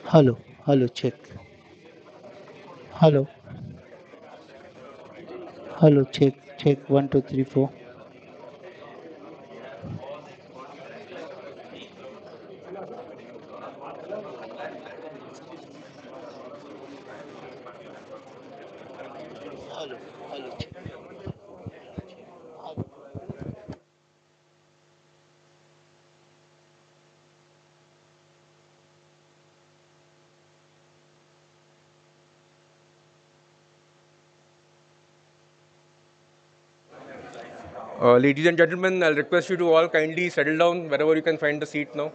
Hello, hello, check. Hello, hello, check, check. 1, 2, 3, 4. Hello, hello, check. Ladies and gentlemen, I'll request you to all kindly settle down wherever you can find the seat now.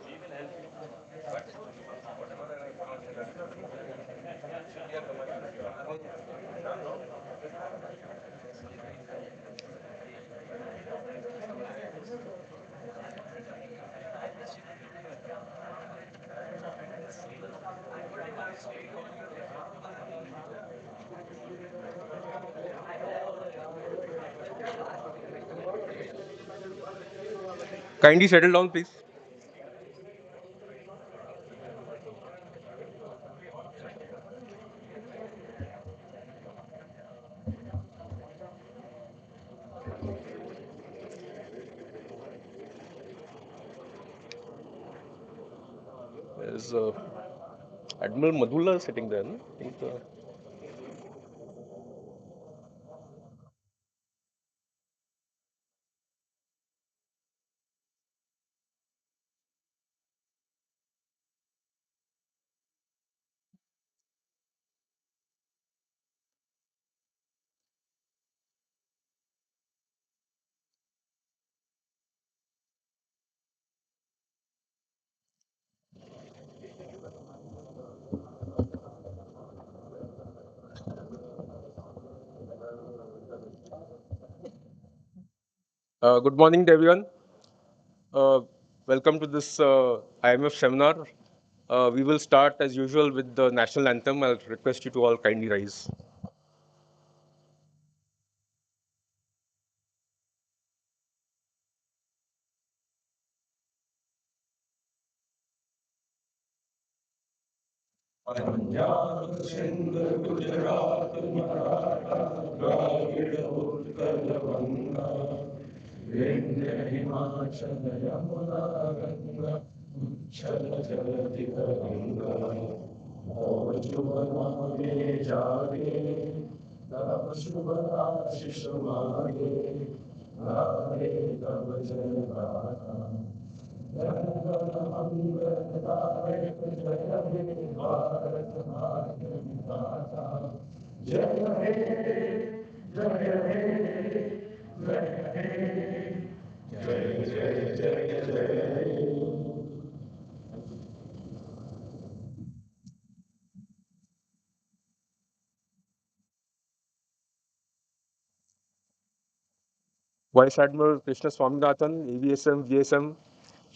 Kindly settle down, please. There's Admiral Madhula sitting there. No? I think, good morning to everyone. Uh, Welcome to this IMF seminar. We will start as usual with the national anthem. I'll request you to all kindly rise. Punjab Sindh Gujarat Maratha Dravid Utkal बंगा विंध्य हिमाचल यमुना गंगा उच्छल जलधि तरंगा और जुबनावे जागे तब शुभ आशीष मांगे गाए तब जय गाथा जनगण जय हे जय हे जय हे जय जय जय जय Vice Admiral Krishna Swaminathan, AVSM, GSM,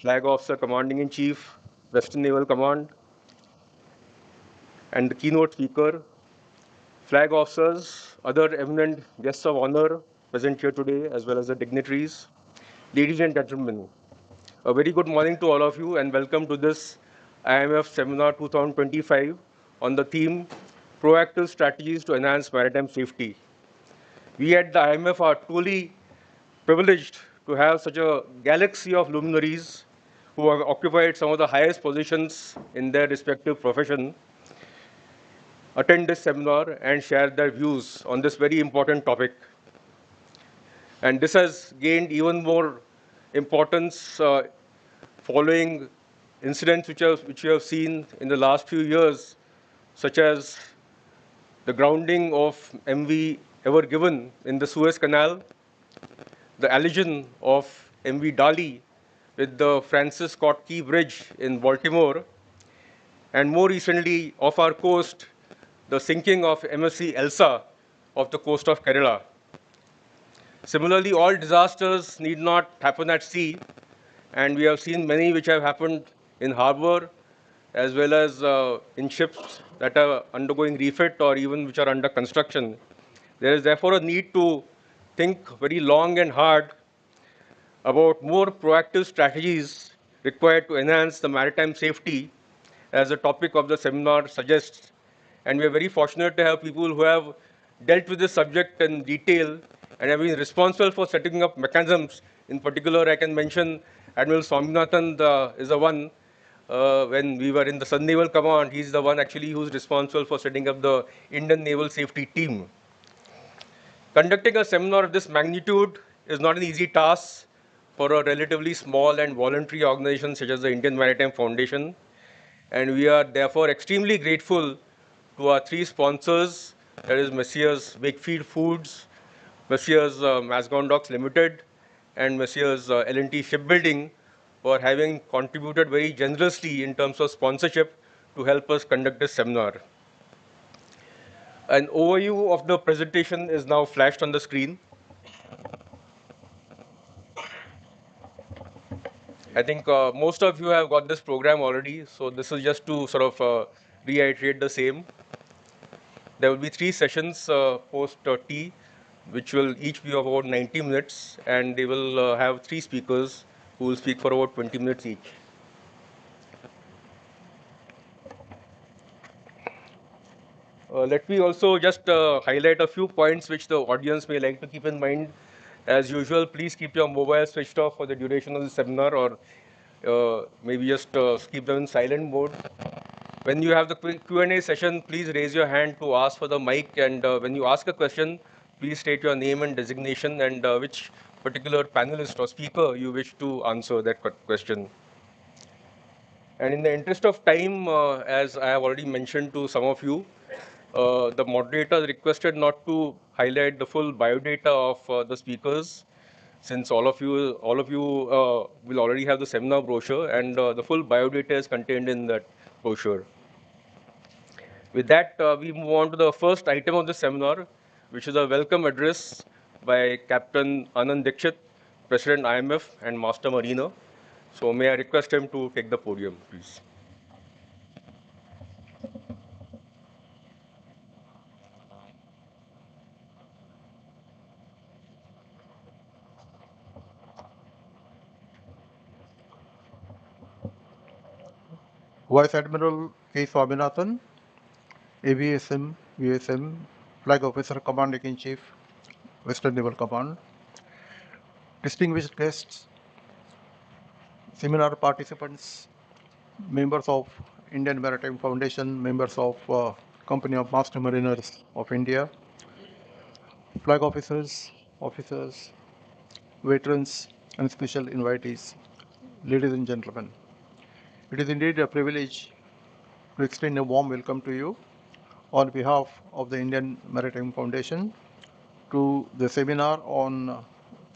Flag Officer Commanding in Chief, Western Naval Command, and the keynote speaker, flag officers, other eminent guests of honor present here today, as well as the dignitaries. Ladies and gentlemen, a very good morning to all of you and welcome to this IMF Seminar 2025 on the theme Proactive Strategies to Enhance Maritime Safety. We at the IMF are truly privileged to have such a galaxy of luminaries who have occupied some of the highest positions in their respective profession attend this seminar and share their views on this very important topic. And this has gained even more importance following incidents which we have seen in the last few years, such as the grounding of MV Ever Given in the Suez Canal, the allision of MV Dali with the Francis Scott Key Bridge in Baltimore, and more recently off our coast, the sinking of MSC Elsa off the coast of Kerala. Similarly, all disasters need not happen at sea, and we have seen many which have happened in harbor as well as in ships that are undergoing refit or even which are under construction. There is therefore a need to think very long and hard about more proactive strategies required to enhance the maritime safety as the topic of the seminar suggests. And we are very fortunate to have people who have dealt with this subject in detail and have been responsible for setting up mechanisms. In particular, I can mention Admiral Swaminathan is the one. When we were in the Sun Naval Command, he's the one actually who's responsible for setting up the Indian Naval Safety Team. Conducting a seminar of this magnitude is not an easy task for a relatively small and voluntary organization such as the Indian Maritime Foundation. And we are therefore extremely grateful to our three sponsors, that is Messrs. Wakefield Foods, Messrs. Masgon Docks Limited, and Messrs. L&T Shipbuilding, for having contributed very generously in terms of sponsorship to help us conduct this seminar. An overview of the presentation is now flashed on the screen. I think most of you have got this program already, so this is just to sort of reiterate the same. There will be 3 sessions post tea, which will each be of about 90 minutes, and they will have 3 speakers who will speak for about 20 minutes each. Let me also just highlight a few points which the audience may like to keep in mind. As usual, please keep your mobile switched off for the duration of the seminar, or maybe just keep them in silent mode. When you have the Q&A session, please raise your hand to ask for the mic, and when you ask a question, please state your name and designation and which particular panelist or speaker you wish to answer that question. And in the interest of time, as I have already mentioned to some of you, the moderator requested not to highlight the full biodata of the speakers, since all of you will already have the seminar brochure, and the full biodata is contained in that brochure. With that, we move on to the first item of the seminar, which is a welcome address by Captain Anand Dixit, President IMF and Master Mariner. So may I request him to take the podium, please. Vice Admiral K. Swaminathan, AVSM, VSM, Flag Officer Commanding in Chief, Western Naval Command, distinguished guests, seminar participants, members of Indian Maritime Foundation, members of Company of Master Mariners of India, flag officers, veterans, and special invitees, ladies and gentlemen. It is indeed a privilege to extend a warm welcome to you on behalf of the Indian Maritime Foundation to the seminar on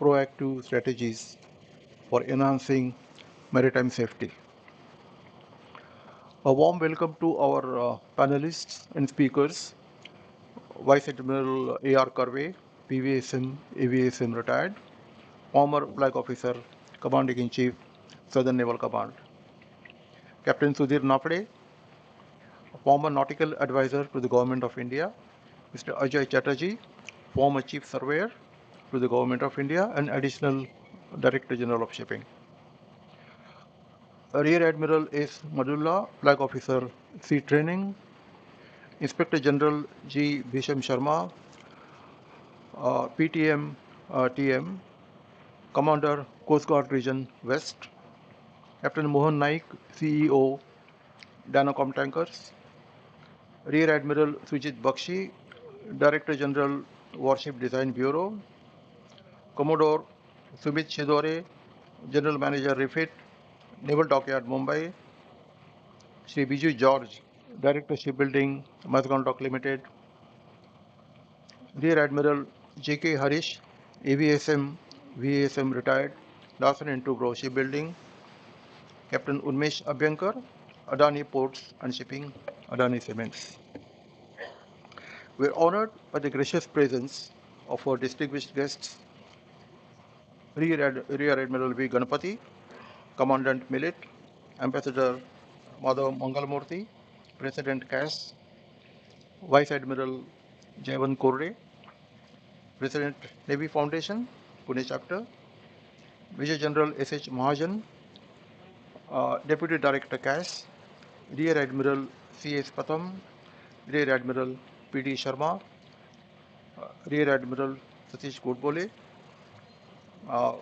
proactive strategies for enhancing maritime safety. A warm welcome to our panelists and speakers, Vice Admiral A.R. Karve, PVSM, AVSM retired, former Flag Officer, Commanding in Chief, Southern Naval Command. Captain Sudhir Napde, former Nautical Advisor to the Government of India. Mr. Ajay Chatterjee, former Chief Surveyor to the Government of India and Additional Director General of Shipping. Rear Admiral S. Madullah, Flag Officer, Sea Training. Inspector General G. Bhisham Sharma, PTM TM, Commander Coast Guard Region West. Captain Mohan Naik, CEO, Danacom Tankers. Rear Admiral Sujit Bakshi, Director General Warship Design Bureau. Commodore Sumit Shidore, General Manager Refit, Naval Dockyard Mumbai. Shri Biju George, Director Shipbuilding, Mazagon Dock Limited. Rear Admiral J.K. Harish, AVSM, VASM retired, Larsen & Toubro Shipbuilding. Captain Unmesh Abhyankar, Adani Ports and Shipping, Adani Cements. We are honored by the gracious presence of our distinguished guests, Rear Admiral V. Ganapati, Commandant Millet, Ambassador Madhav Mangalamurthy, President CAS, Vice Admiral Jaivan Korde, President Navy Foundation, Pune Chapter, Major General S.H. Mahajan, Deputy Director CAS, Rear Admiral C.S. Patam, Rear Admiral P.D. Sharma, Rear Admiral Satish Godbole. Uh,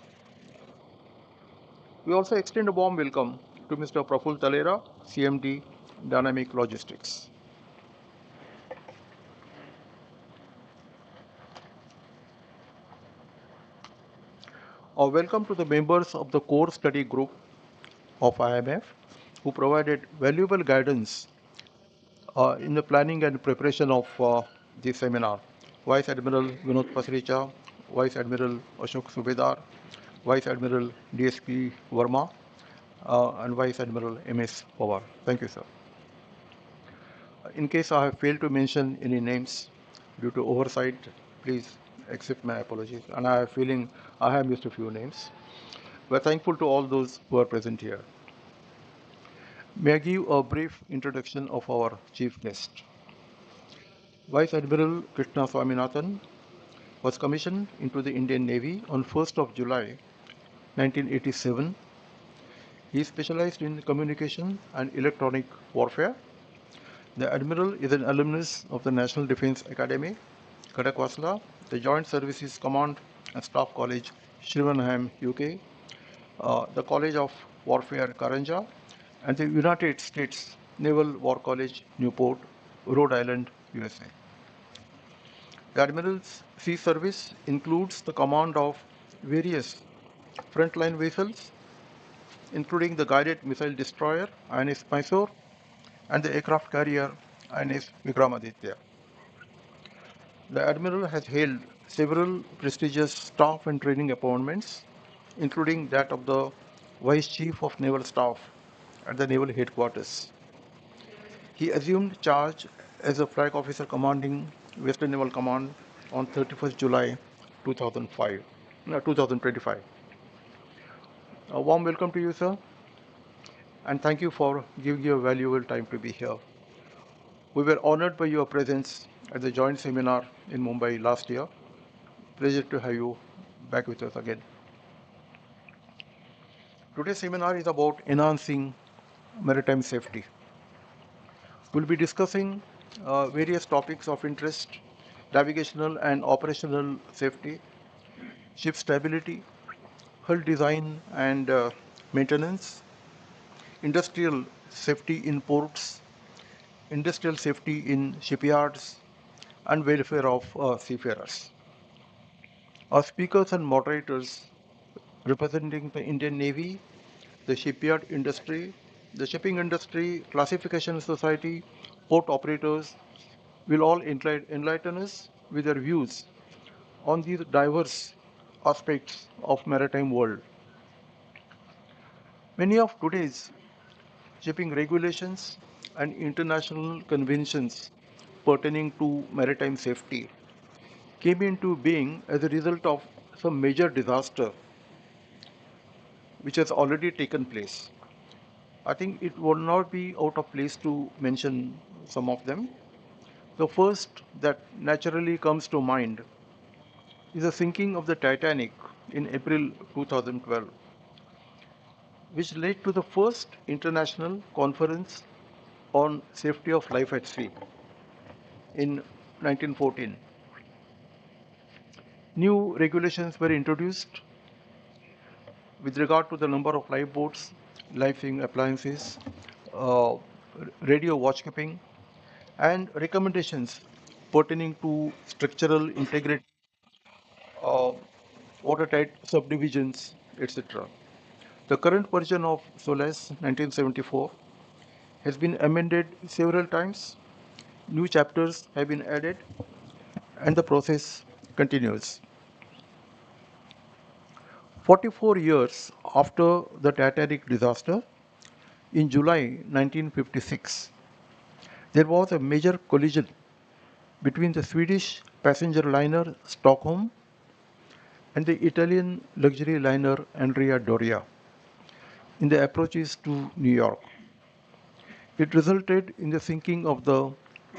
we also extend a warm welcome to Mr. Praful Talera, CMD, Dynamic Logistics. Welcome to the members of the core study group of IMF who provided valuable guidance in the planning and preparation of this seminar. Vice Admiral Vinod Pasricha, Vice Admiral Ashok Subedar, Vice Admiral DSP Verma, and Vice Admiral MS Pawar. Thank you, sir. In case I have failed to mention any names due to oversight, please accept my apologies. And I have a feeling I have missed a few names. We're thankful to all those who are present here. May I give a brief introduction of our chief guest. Vice Admiral Krishna Swaminathan was commissioned into the Indian Navy on 1st of July 1987. He specialized in communication and electronic warfare. The Admiral is an alumnus of the National Defence Academy, Kadakwasla, the Joint Services Command and Staff College, Shrivenham, UK, the College of Warfare, Karanja, and the United States Naval War College, Newport, Rhode Island, USA. The Admiral's sea service includes the command of various frontline vessels, including the guided missile destroyer INS Mysore and the aircraft carrier INS Vikramaditya. The Admiral has held several prestigious staff and training appointments, including that of the Vice Chief of Naval Staff at the Naval Headquarters. He assumed charge as a flag officer commanding Western Naval Command on 31st July 2025. A warm welcome to you, sir, and thank you for giving your valuable time to be here. We were honored by your presence at the joint seminar in Mumbai last year. Pleasure to have you back with us again. Today's seminar is about enhancing maritime safety. We'll be discussing various topics of interest: navigational and operational safety, ship stability, hull design and maintenance, industrial safety in ports, industrial safety in shipyards, and welfare of seafarers. Our speakers and moderators representing the Indian Navy, the shipyard industry, the shipping industry, classification society, port operators will all enlighten us with their views on these diverse aspects of maritime world. Many of today's shipping regulations and international conventions pertaining to maritime safety came into being as a result of some major disaster which has already taken place. I think it would not be out of place to mention some of them. The first that naturally comes to mind is the sinking of the Titanic in April 2012, which led to the first international conference on safety of life at sea in 1914. New regulations were introduced with regard to the number of lifeboats, life-saving appliances, uh, radio watchkeeping, and recommendations pertaining to structural integrity, uh, watertight subdivisions, etc. The current version of SOLAS 1974 has been amended several times, new chapters have been added, and the process continues. 44 years after the Titanic disaster, in July 1956, there was a major collision between the Swedish passenger liner Stockholm and the Italian luxury liner Andrea Doria in the approaches to New York. It resulted in the sinking of the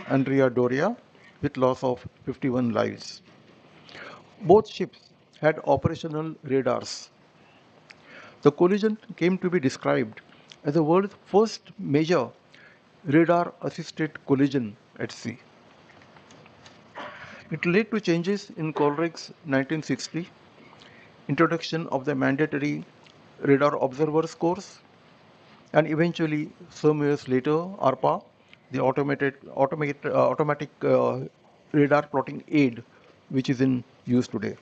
Andrea Doria with loss of 51 lives. Both ships had operational radars. The collision came to be described as the world's first major radar-assisted collision at sea. It led to changes in Colrick's 1960 introduction of the mandatory radar observers course, and eventually, some years later, ARPA, the automatic radar plotting aid, which is in use today.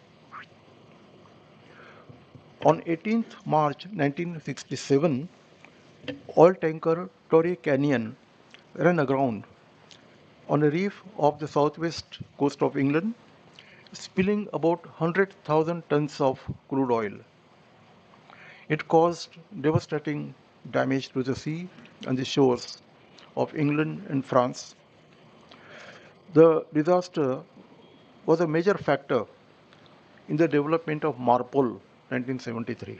On 18th March 1967, oil tanker Torrey Canyon ran aground on a reef off the southwest coast of England, spilling about 100,000 tons of crude oil. It caused devastating damage to the sea and the shores of England and France. The disaster was a major factor in the development of MARPOL 1973,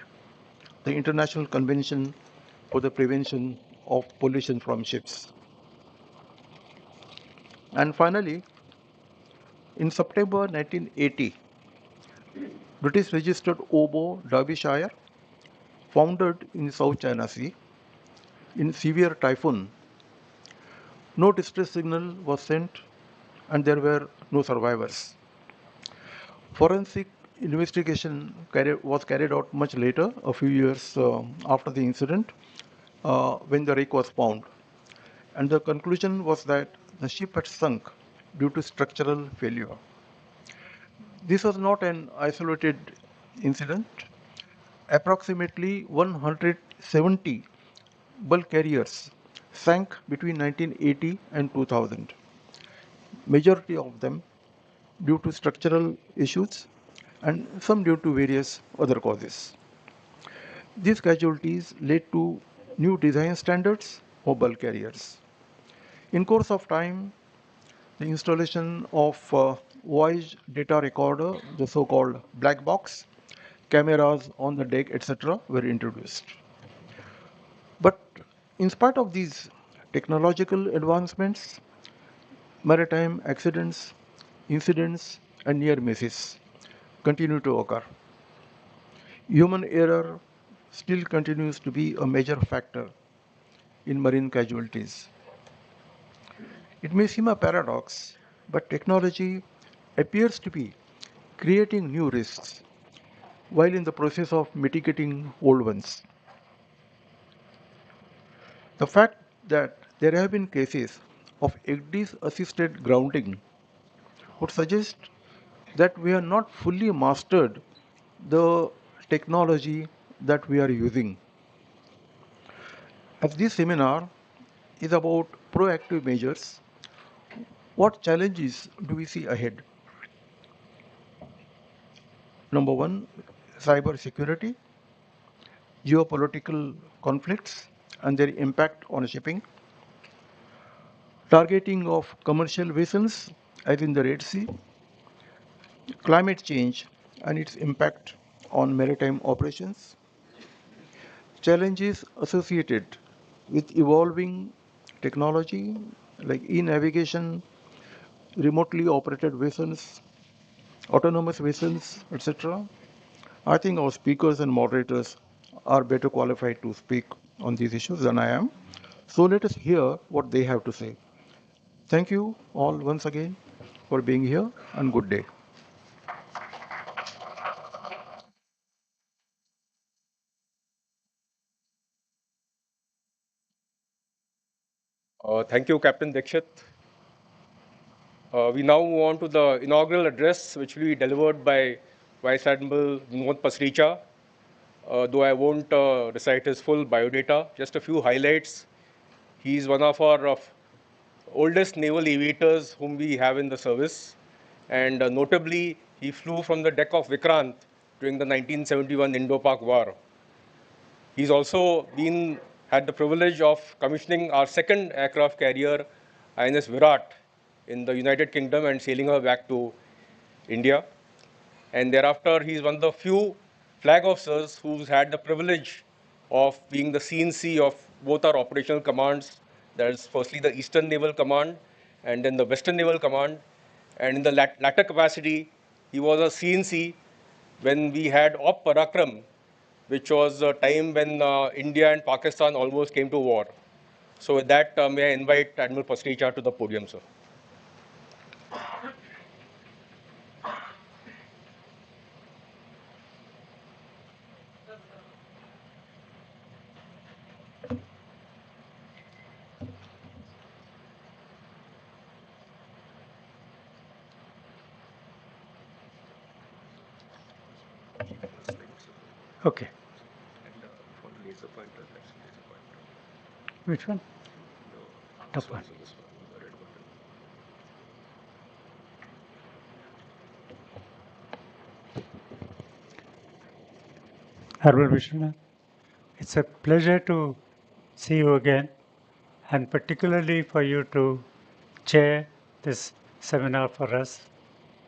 the International Convention for the Prevention of Pollution from Ships. And finally, in September 1980, British registered Obo Derbyshire, foundered in South China Sea, in severe typhoon. No distress signal was sent and there were no survivors. Forensic investigation was carried out much later, a few years after the incident, when the wreck was found. And the conclusion was that the ship had sunk due to structural failure. This was not an isolated incident. Approximately 170 bulk carriers sank between 1980 and 2000. Majority of them due to structural issues and some due to various other causes. These casualties led to new design standards for bulk carriers. In course of time, the installation of voyage data recorder, the so-called black box, cameras on the deck, etc., were introduced. But in spite of these technological advancements, maritime accidents, incidents, and near misses continue to occur. Human error still continues to be a major factor in marine casualties. It may seem a paradox, but technology appears to be creating new risks while in the process of mitigating old ones. The fact that there have been cases of ECDIS assisted grounding would suggest that we have not fully mastered the technology that we are using. As this seminar is about proactive measures, what challenges do we see ahead? Number one, cyber security, geopolitical conflicts and their impact on shipping, targeting of commercial vessels as in the Red Sea, climate change and its impact on maritime operations, challenges associated with evolving technology like e-navigation, remotely operated vessels, autonomous vessels, etc. I think our speakers and moderators are better qualified to speak on these issues than I am. So let us hear what they have to say. Thank you all once again for being here and good day. Thank you, Captain Dikshit. We now move on to the inaugural address, which will be delivered by Vice Admiral Vinod Pasricha, though I won't recite his full biodata. Just a few highlights. He is one of our oldest naval aviators whom we have in the service. And notably, he flew from the deck of Vikrant during the 1971 Indo-Pak War. He's also had the privilege of commissioning our second aircraft carrier, INS Virat, in the United Kingdom and sailing her back to India. And thereafter, he's one of the few flag officers who's had the privilege of being the CNC of both our operational commands. That is firstly the Eastern Naval Command and then the Western Naval Command. And in the latter capacity, he was a CNC when we had Op Parakram, which was a time when India and Pakistan almost came to war. So with that, may I invite Admiral Pasricha to the podium, sir. Okay. Which one? Top one. Honorable Vishwanath, it's a pleasure to see you again, and particularly for you to chair this seminar for us,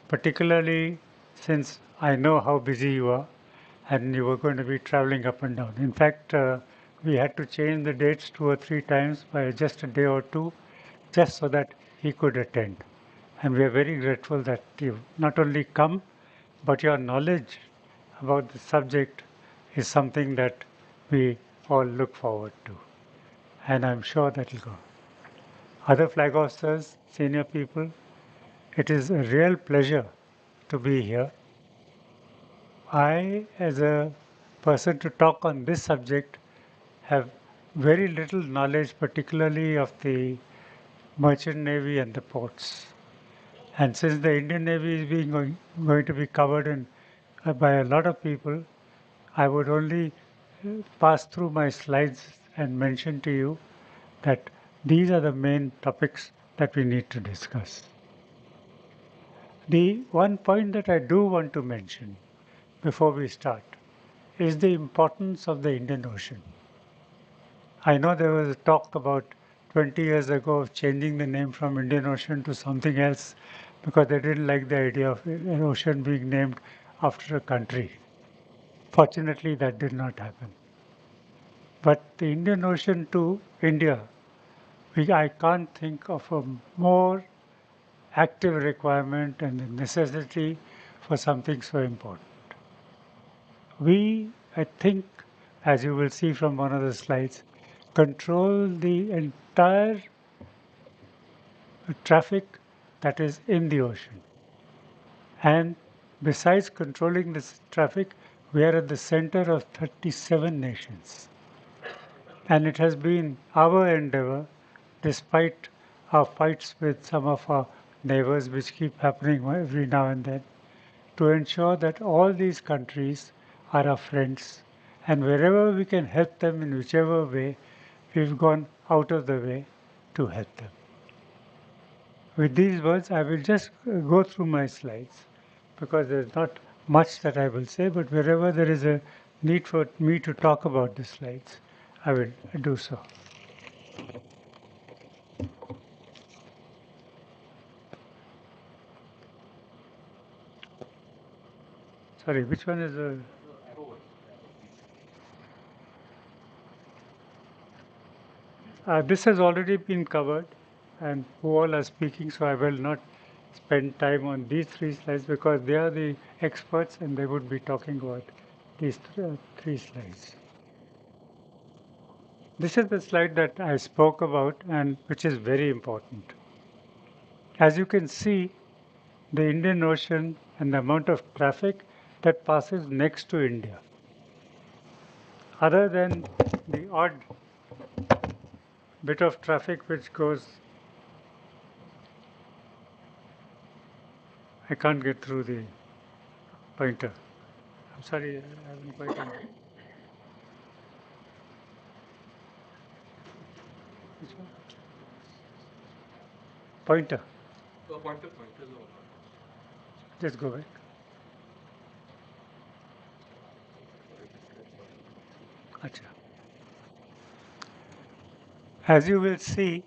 particularly since I know how busy you are and you were going to be traveling up and down. In fact, we had to change the dates 2 or 3 times by just a day or two, just so that he could attend. And we are very grateful that you not only come, but your knowledge about the subject is something that we all look forward to. And I'm sure that will go. Other flag officers, senior people, it is a real pleasure to be here. I, as a person to talk on this subject, have very little knowledge, particularly of the merchant navy and the ports. And since the Indian Navy is going to be covered by a lot of people, I would only pass through my slides and mention to you that these are the main topics that we need to discuss. The one point that I do want to mention before we start is the importance of the Indian Ocean. I know there was a talk about 20 years ago of changing the name from Indian Ocean to something else because they didn't like the idea of an ocean being named after a country. Fortunately, that did not happen. But the Indian Ocean to India, I can't think of a more active requirement and the necessity for something so important. We, I think, as you will see from one of the slides, control the entire traffic that is in the ocean. And besides controlling this traffic, we are at the center of 37 nations. And it has been our endeavor, despite our fights with some of our neighbors, which keep happening every now and then, to ensure that all these countries are our friends. And wherever we can help them in whichever way, we've gone out of the way to help them. With these words, I will just go through my slides because there's not much that I will say, but wherever there is a need for me to talk about the slides, I will do so. Sorry, which one is the... this has already been covered and who all are speaking, so I will not spend time on these three slides because they are the experts and they would be talking about these three slides. This is the slide that I spoke about and which is very important. As you can see, the Indian Ocean and the amount of traffic that passes next to India. Other than the odd bit of traffic which goes, I can't get through the pointer. I'm sorry, I haven't quite understood. Which one? Pointer. Pointer. Just go back. Achha. As you will see,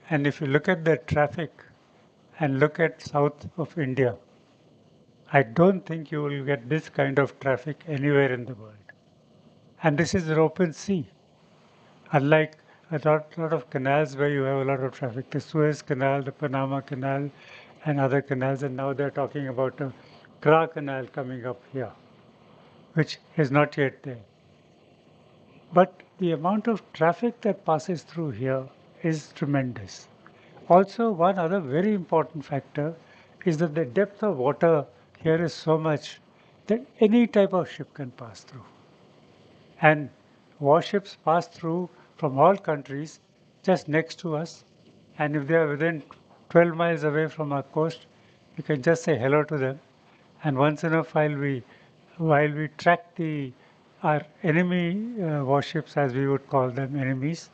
and if you look at the traffic and look at south of India, I don't think you will get this kind of traffic anywhere in the world. And this is an open sea. Unlike a lot of canals where you have a lot of traffic, the Suez Canal, the Panama Canal, and other canals, and now they're talking about a Kra Canal coming up here, which is not yet there. But the amount of traffic that passes through here is tremendous. Also, one other very important factor is that the depth of water here is so much that any type of ship can pass through. And warships pass through from all countries just next to us. And if they are within 12 miles away from our coast, we can just say hello to them. And once in a while we track our enemy warships, as we would call them, enemies,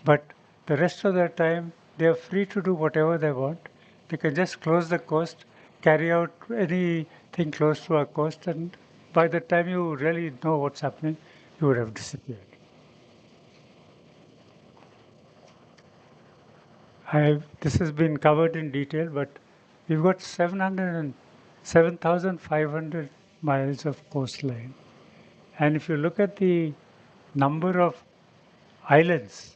but the rest of the time they are free to do whatever they want. They can just close the coast, carry out anything close to our coast, and by the time you really know what's happening, you would have disappeared. This has been covered in detail, but we've got 7,500 miles of coastline. And if you look at the number of islands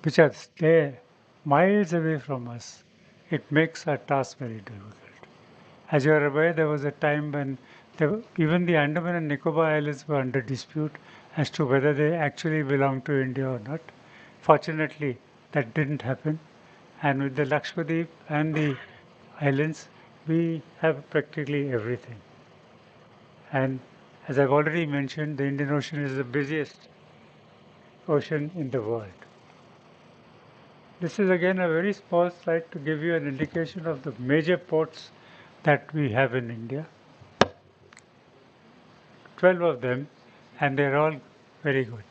which are there miles away from us, it makes our task very difficult. As you are aware, there was a time when even the Andaman and Nicobar Islands were under dispute as to whether they actually belong to India or not. Fortunately, that didn't happen. And with the Lakshadweep and the islands, we have practically everything. And as I've already mentioned, the Indian Ocean is the busiest ocean in the world. This is again a very small slide to give you an indication of the major ports that we have in India. 12 of them, and they're all very good.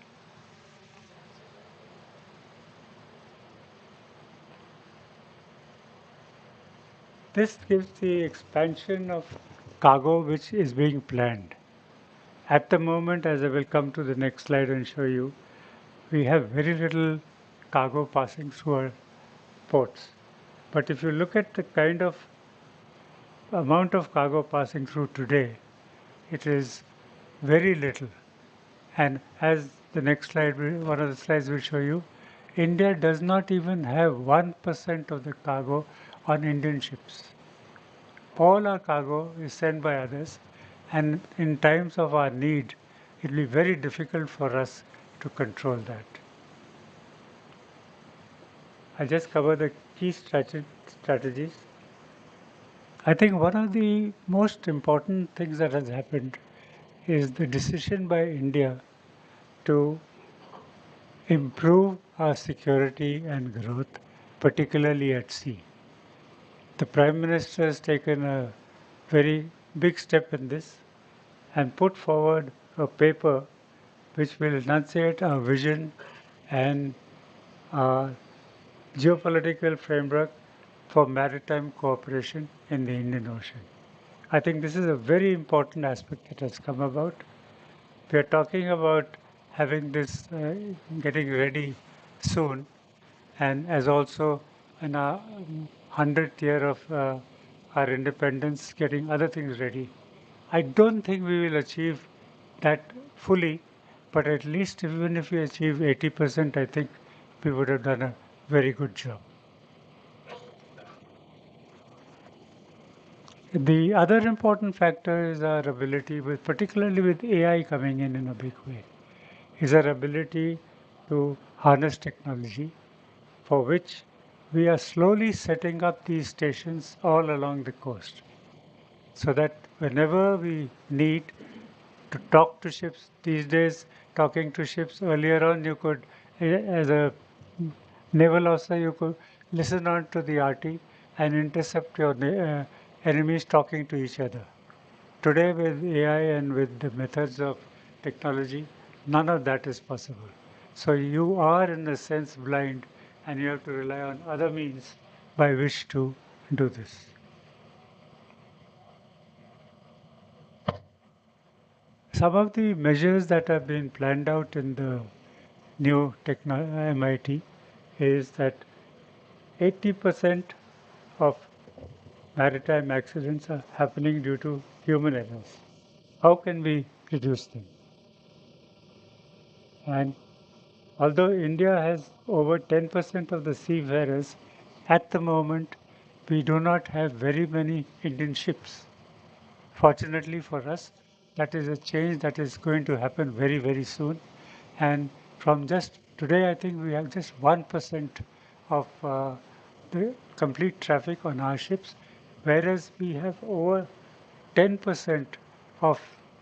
This gives the expansion of cargo which is being planned. At the moment, as I will come to the next slide and show you, we have very little cargo passing through our ports. But if you look at the kind of amount of cargo passing through today, it is very little. And as the next slide, one of the slides will show you, India does not even have 1% of the cargo on Indian ships. All our cargo is sent by others, and in times of our need, it will be very difficult for us to control that. I'll just cover the key strategies. I think one of the most important things that has happened is the decision by India to improve our security and growth, particularly at sea. The Prime Minister has taken a very big step in this and put forward a paper which will enunciate our vision and our geopolitical framework for maritime cooperation in the Indian Ocean. I think this is a very important aspect that has come about. We are talking about having this getting ready soon, and as also in our 100th year of our independence, getting other things ready. I don't think we will achieve that fully, but at least even if we achieve 80%, I think we would have done a very good job. The other important factor is our ability, particularly with AI coming in a big way, is our ability to harness technology, for which we are slowly setting up these stations all along the coast, so that whenever we need to talk to ships, these days talking to ships, earlier on you could, as a naval officer, you could listen on to the RT and intercept your enemies talking to each other. Today with AI and with the methods of technology, none of that is possible. So you are in a sense blind, and you have to rely on other means by which to do this. Some of the measures that have been planned out in the new MIT is that 80% of maritime accidents are happening due to human errors. How can we reduce them? And although India has over 10% of the seafarers, at the moment we do not have very many Indian ships. Fortunately for us, that is a change that is going to happen very, very soon. And from just today, I think we have just 1% of the complete traffic on our ships, whereas we have over 10% of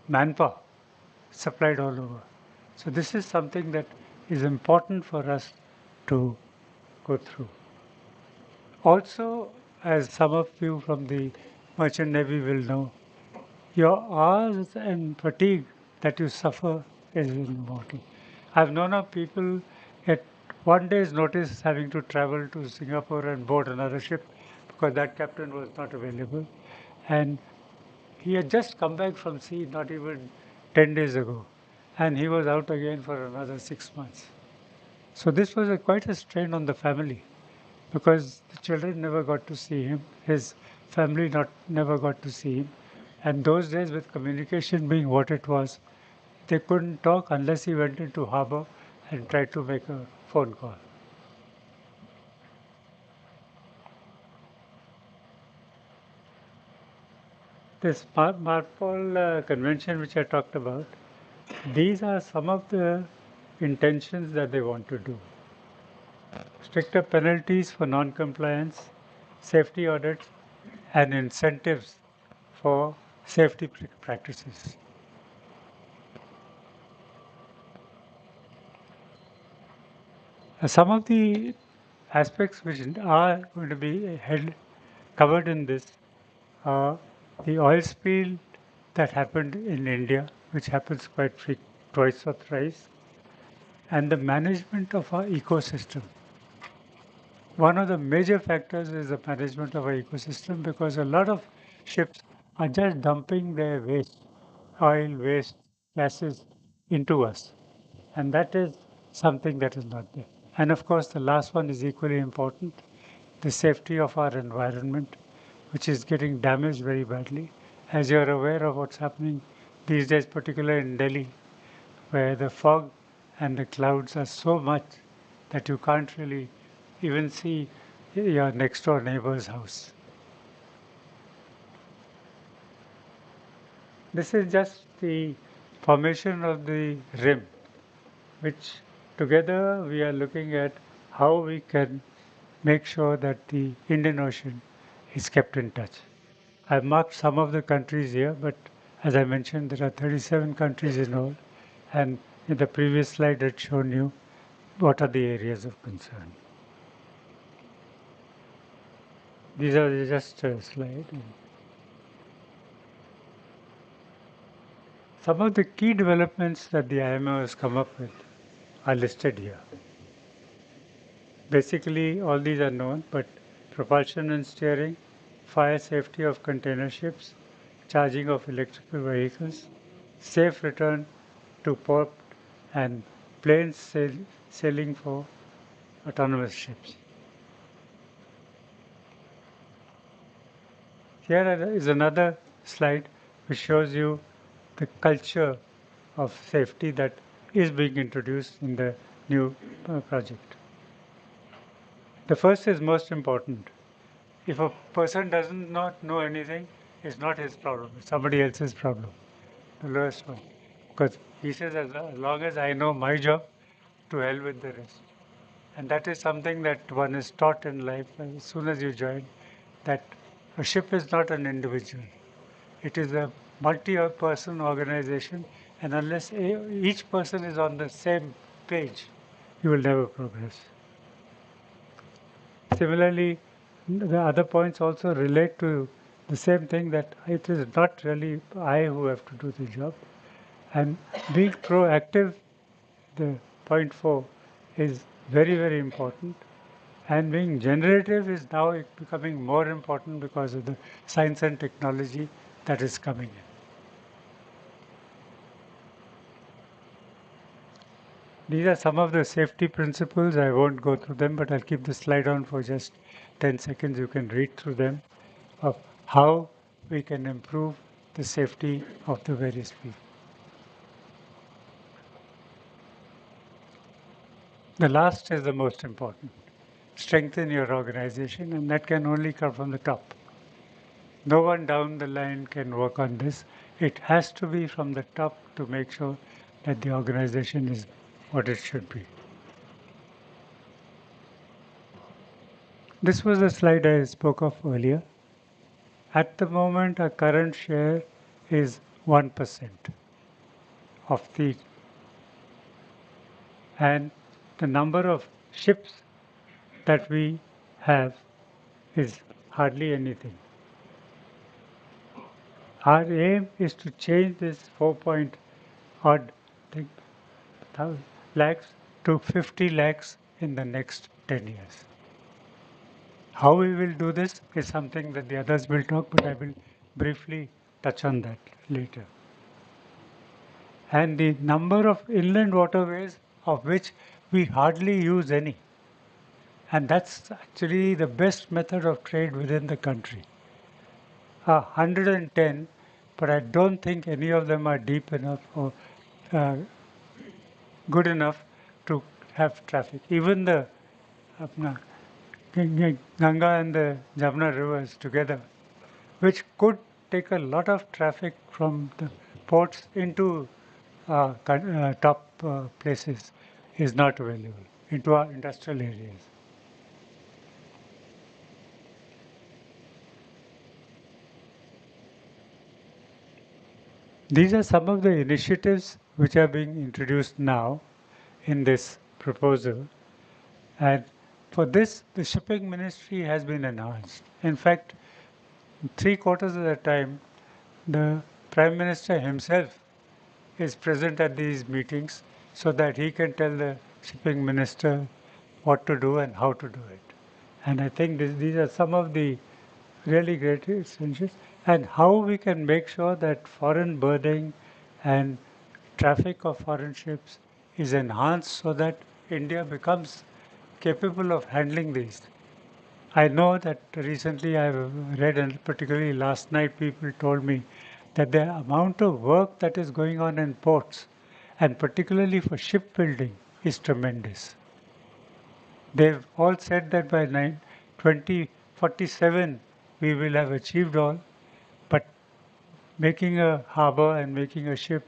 manpower supplied all over. So this is something that is important for us to go through. Also, as some of you from the merchant navy will know, your hours and fatigue that you suffer is immortal. I've known of people at one day's notice having to travel to Singapore and board another ship because that captain was not available. And he had just come back from sea not even 10 days ago. And he was out again for another 6 months. So this was quite a strain on the family because the children never got to see him, his family never got to see him. And those days, with communication being what it was, they couldn't talk unless he went into harbor and tried to make a phone call. This Marpol convention which I talked about, these are some of the intentions that they want to do. Stricter penalties for non-compliance, safety audits, and incentives for safety practices. Some of the aspects which are going to be covered in this are the oil spill that happened in India, which happens quite twice or thrice, and the management of our ecosystem. One of the major factors is the management of our ecosystem because a lot of ships are just dumping their waste, oil, waste, gases into us. And that is something that is not there. And of course, the last one is equally important, the safety of our environment, which is getting damaged very badly. As you're aware of what's happening these days, particularly in Delhi, where the fog and the clouds are so much that you can't really even see your next door neighbor's house. This is just the formation of the rim, which together we are looking at how we can make sure that the Indian Ocean is kept in touch. I've marked some of the countries here, but as I mentioned, there are 37 countries in all, and in the previous slide I'd shown you what are the areas of concern. These are just a slide. Some of the key developments that the IMF has come up with are listed here. Basically, all these are known, but propulsion and steering, fire safety of container ships, charging of electrical vehicles, safe return to port, and planes sailing for autonomous ships. Here is another slide which shows you the culture of safety that is being introduced in the new project. The first is most important. If a person does not know anything, it's not his problem, it's somebody else's problem, the lowest one. Because he says, as long as I know my job, to hell with the rest. And that is something that one is taught in life as soon as you join, that a ship is not an individual. It is a multi-person organization, and unless each person is on the same page, you will never progress. Similarly, the other points also relate to the same thing, that it is not really I who have to do the job. And being proactive, the point 4, is very, very important. And being generative is now becoming more important because of the science and technology that is coming in. These are some of the safety principles. I won't go through them, but I'll keep the slide on for just 10 seconds. You can read through them of how we can improve the safety of the various people. The last is the most important. Strengthen your organization, and that can only come from the top. No one down the line can work on this. It has to be from the top to make sure that the organization is what it should be. This was a slide I spoke of earlier. At the moment, our current share is 1% of the, and the number of ships that we have is hardly anything. Our aim is to change this 4 point odd thing, lakhs to 50 lakhs in the next 10 years. How we will do this is something that the others will talk, but I will briefly touch on that later. And the number of inland waterways of which we hardly use any. And that's actually the best method of trade within the country. 110, but I don't think any of them are deep enough or uh, good enough to have traffic. Even the Ganga and the Jamna rivers together, which could take a lot of traffic from the ports into top places, is not available into our industrial areas. These are some of the initiatives which are being introduced now in this proposal. And for this, the shipping ministry has been enhanced. In fact, 3/4 of the time, the Prime Minister himself is present at these meetings so that he can tell the shipping minister what to do and how to do it. And I think these are some of the really great essentials, and how we can make sure that foreign berthing and traffic of foreign ships is enhanced so that India becomes capable of handling these. I know that recently I've read, and particularly last night, people told me that the amount of work that is going on in ports, and particularly for shipbuilding, is tremendous. They've all said that by 2047 we will have achieved all, but making a harbor and making a ship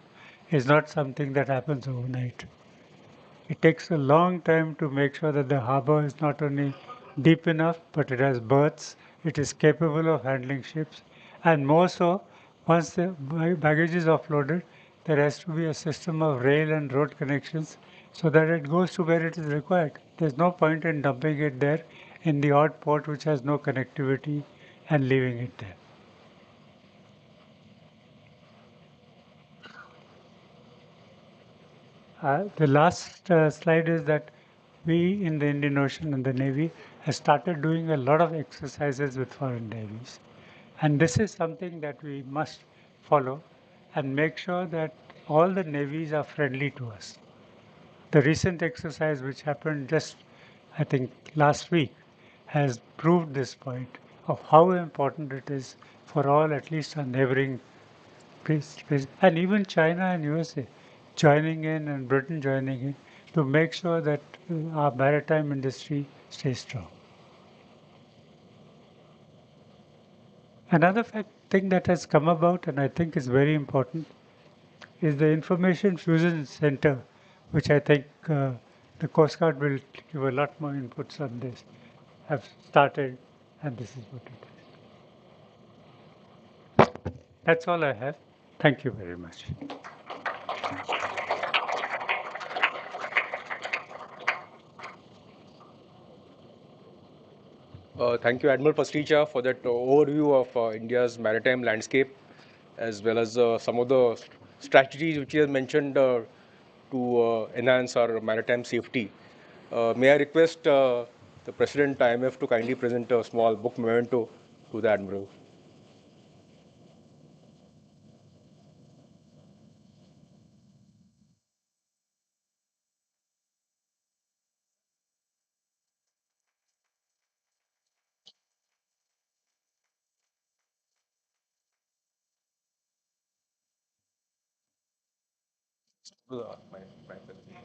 is not something that happens overnight. It takes a long time to make sure that the harbor is not only deep enough, but it has berths, it is capable of handling ships, and more so, once the baggage is offloaded, there has to be a system of rail and road connections so that it goes to where it is required. There's no point in dumping it there in the odd port which has no connectivity and leaving it there. The last slide is that we in the Indian Ocean and the Navy have started doing a lot of exercises with foreign navies. And this is something that we must follow and make sure that all the navies are friendly to us. The recent exercise which happened just, I think, last week has proved this point of how important it is for all, at least our neighboring and even China and USA joining in and Britain joining in to make sure that our maritime industry stays strong. Another thing that has come about, and I think is very important, is the Information Fusion Center, which I think the Coast Guard will give a lot more inputs on this, have started, and this is what it is. That's all I have. Thank you very much. Thank you, Admiral Pasticha, for that overview of India's maritime landscape, as well as some of the strategies which you have mentioned to enhance our maritime safety. May I request the President IMF to kindly present a small book memento to the Admiral. My presentation.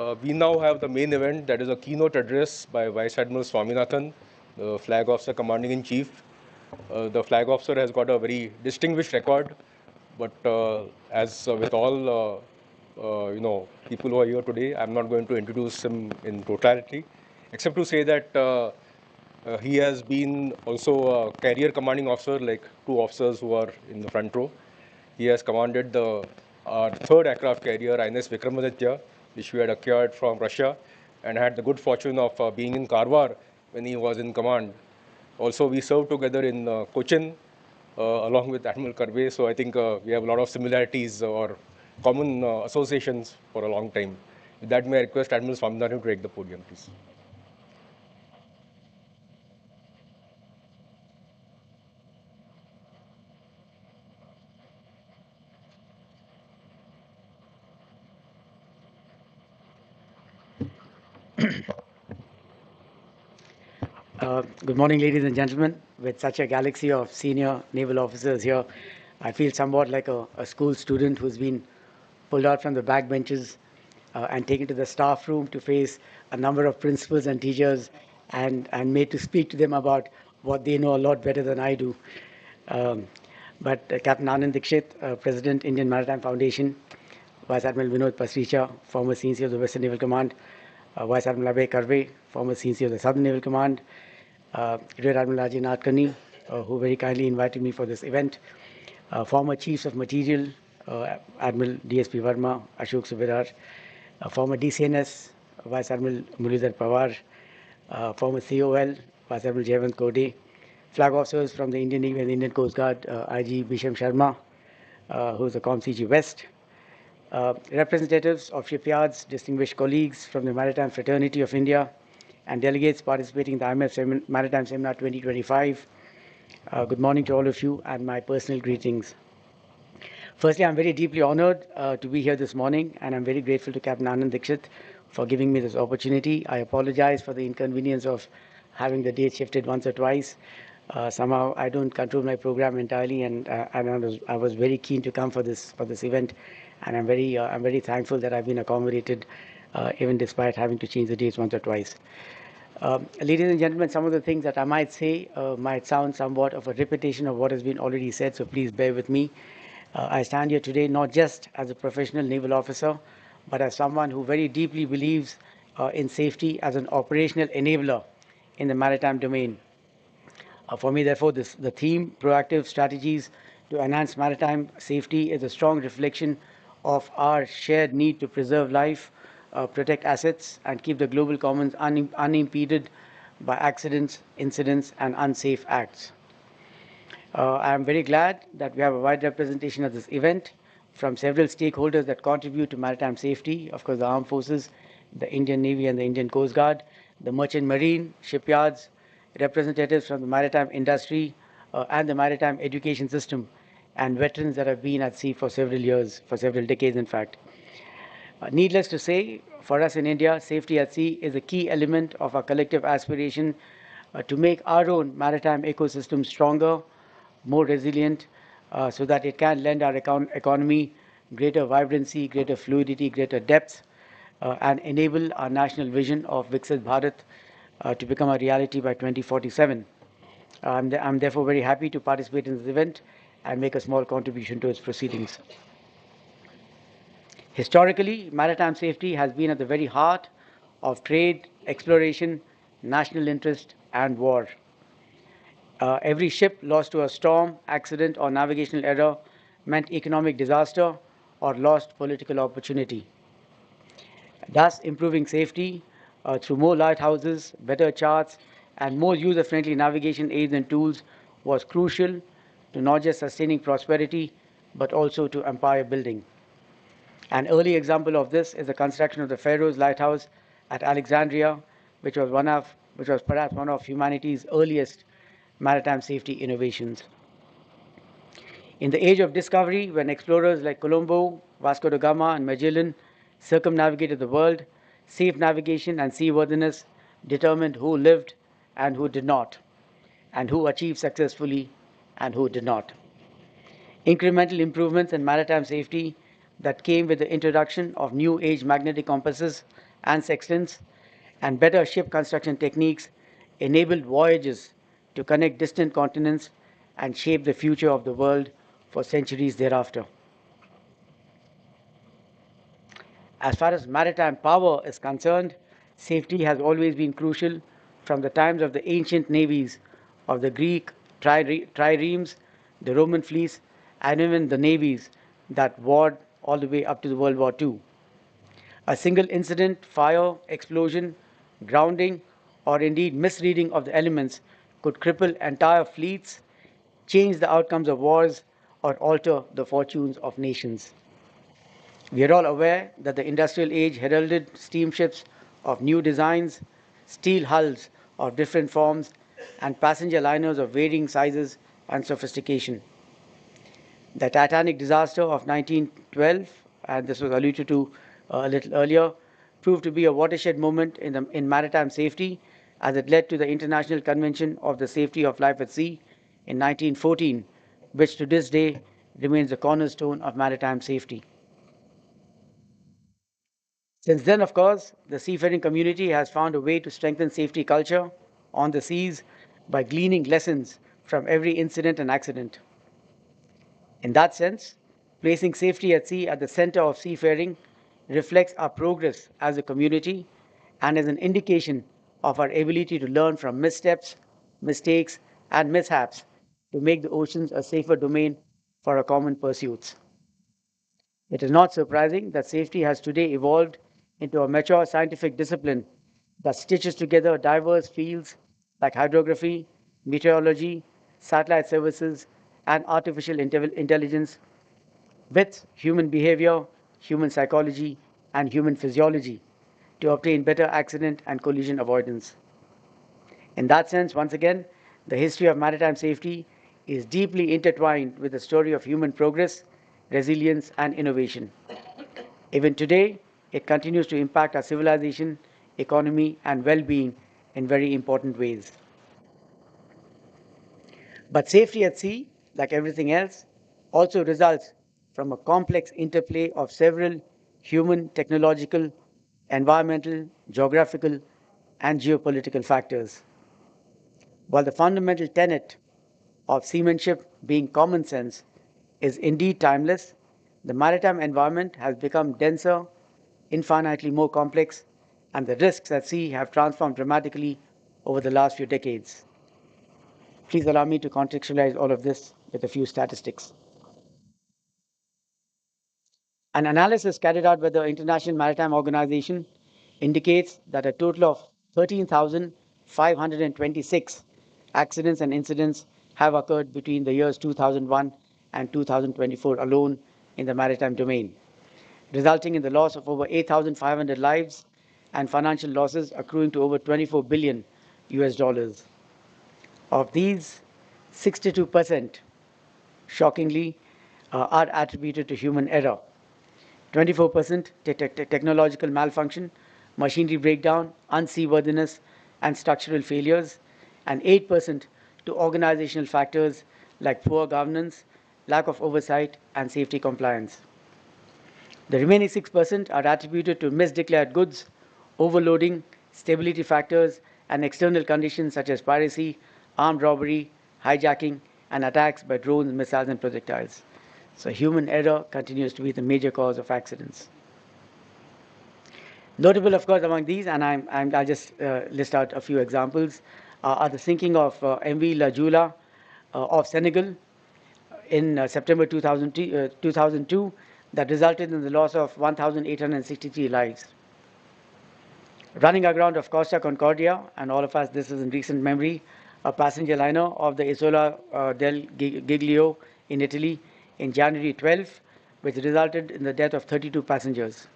We now have the main event, that is a keynote address by Vice Admiral Swaminathan, the Flag Officer Commanding in Chief. The Flag Officer has got a very distinguished record, but as with all people who are here today, I'm not going to introduce him in totality, except to say that he has been also a carrier commanding officer, like two officers who are in the front row. He has commanded our third aircraft carrier, INS Vikramaditya, which we had acquired from Russia, and had the good fortune of being in Karwar when he was in command. Also, we served together in Cochin along with Admiral Karve, so I think we have a lot of similarities or common associations for a long time. With that, may I request Admiral Swaminathan to take the podium, please. Good morning, ladies and gentlemen. With such a galaxy of senior naval officers here, I feel somewhat like a school student who's been pulled out from the back benches and taken to the staff room to face a number of principals and teachers and made to speak to them about what they know a lot better than I do. But Captain Anand Dixit, President, Indian Maritime Foundation, Vice Admiral Vinod Pasricha, former CNC of the Western Naval Command, Vice Admiral Abhay Karve, former CNC of the Southern Naval Command, Rear Admiral Ajay Natkani, who very kindly invited me for this event, former Chiefs of Material, Admiral DSP Verma, Ashok Subedar, former DCNS, Vice Admiral Muralidhar Pawar, former COL, Vice Admiral Jayavant Kode, flag officers from the Indian Navy and the Indian Coast Guard, IG Bisham Sharma, who is the ComCG West, representatives of shipyards, distinguished colleagues from the Maritime Fraternity of India, and delegates participating in the IMF Maritime Seminar 2025. Good morning to all of you and my personal greetings. Firstly, I'm very deeply honored to be here this morning, and I'm very grateful to Captain Anand Dixit for giving me this opportunity. I apologize for the inconvenience of having the date shifted once or twice. Somehow I don't control my program entirely, and I was very keen to come for this event, and I'm very thankful that I've been accommodated, even despite having to change the dates once or twice. Ladies and gentlemen, some of the things that I might say might sound somewhat of a repetition of what has been already said, so please bear with me. I stand here today not just as a professional naval officer, but as someone who very deeply believes in safety as an operational enabler in the maritime domain. For me, therefore, the theme, proactive strategies to enhance maritime safety, is a strong reflection of our shared need to preserve life, protect assets, and keep the global commons unimpeded by accidents, incidents, and unsafe acts. I am very glad that we have a wide representation at this event from several stakeholders that contribute to maritime safety. Of course, the armed forces, the Indian Navy and the Indian Coast Guard, the merchant marine, shipyards, representatives from the maritime industry and the maritime education system, and veterans that have been at sea for several years, for several decades, in fact. Needless to say, for us in India, safety at sea is a key element of our collective aspiration to make our own maritime ecosystem stronger, more resilient, so that it can lend our economy greater vibrancy, greater fluidity, greater depth, and enable our national vision of Viksit Bharat to become a reality by 2047. I'm therefore very happy to participate in this event and make a small contribution to its proceedings. Historically, maritime safety has been at the very heart of trade, exploration, national interest, and war. Every ship lost to a storm, accident, or navigational error meant economic disaster or lost political opportunity. Thus, improving safety through more lighthouses, better charts, and more user-friendly navigation aids and tools was crucial to not just sustaining prosperity, but also to empire building. An early example of this is the construction of the Pharaoh's Lighthouse at Alexandria, which was perhaps one of humanity's earliest maritime safety innovations. In the age of discovery, when explorers like Colombo, Vasco da Gama, and Magellan circumnavigated the world, safe navigation and seaworthiness determined who lived and who did not, and who achieved successfully and who did not. Incremental improvements in maritime safety that came with the introduction of new age magnetic compasses and sextants, and better ship construction techniques enabled voyages to connect distant continents and shape the future of the world for centuries thereafter. As far as maritime power is concerned, safety has always been crucial from the times of the ancient navies of the Greek triremes, the Roman fleets, and even the navies that warred all the way up to the World War II. A single incident, fire, explosion, grounding, or indeed misreading of the elements could cripple entire fleets, change the outcomes of wars, or alter the fortunes of nations. We are all aware that the industrial age heralded steamships of new designs, steel hulls of different forms, and passenger liners of varying sizes and sophistication. The Titanic disaster of 1912, and this was alluded to a little earlier, proved to be a watershed moment in maritime safety as it led to the International Convention of the Safety of Life at Sea in 1914, which to this day remains the cornerstone of maritime safety. Since then, of course, the seafaring community has found a way to strengthen safety culture on the seas by gleaning lessons from every incident and accident. In that sense, placing safety at sea at the center of seafaring reflects our progress as a community and is an indication of our ability to learn from missteps, mistakes, and mishaps to make the oceans a safer domain for our common pursuits. It is not surprising that safety has today evolved into a mature scientific discipline that stitches together diverse fields like hydrography, meteorology, satellite services, and artificial intelligence with human behavior, human psychology, and human physiology to obtain better accident and collision avoidance. In that sense, once again, the history of maritime safety is deeply intertwined with the story of human progress, resilience, and innovation. Even today, it continues to impact our civilization, economy, and well being in very important ways. But safety at sea, like everything else, also results from a complex interplay of several human, technological, environmental, geographical, and geopolitical factors. While the fundamental tenet of seamanship being common sense is indeed timeless, the maritime environment has become denser, infinitely more complex, and the risks at sea have transformed dramatically over the last few decades. Please allow me to contextualize all of this with a few statistics. An analysis carried out by the International Maritime Organization indicates that a total of 13,526 accidents and incidents have occurred between the years 2001 and 2024 alone in the maritime domain, resulting in the loss of over 8,500 lives and financial losses accruing to over 24 billion US dollars. Of these, 62%, shockingly, are attributed to human error. 24% technological malfunction, machinery breakdown, unseaworthiness, and structural failures, and 8% to organizational factors like poor governance, lack of oversight, and safety compliance. The remaining 6% are attributed to misdeclared goods, overloading, stability factors, and external conditions such as piracy, armed robbery, hijacking, and attacks by drones, missiles, and projectiles. So human error continues to be the major cause of accidents. Notable, of course, among these, and I'll just list out a few examples, are the sinking of MV La Jula of Senegal in September 2002 that resulted in the loss of 1,863 lives. Running aground of Costa Concordia, and all of us, this is in recent memory, a passenger liner of the Isola del Giglio in Italy in January 12, which resulted in the death of 32 passengers.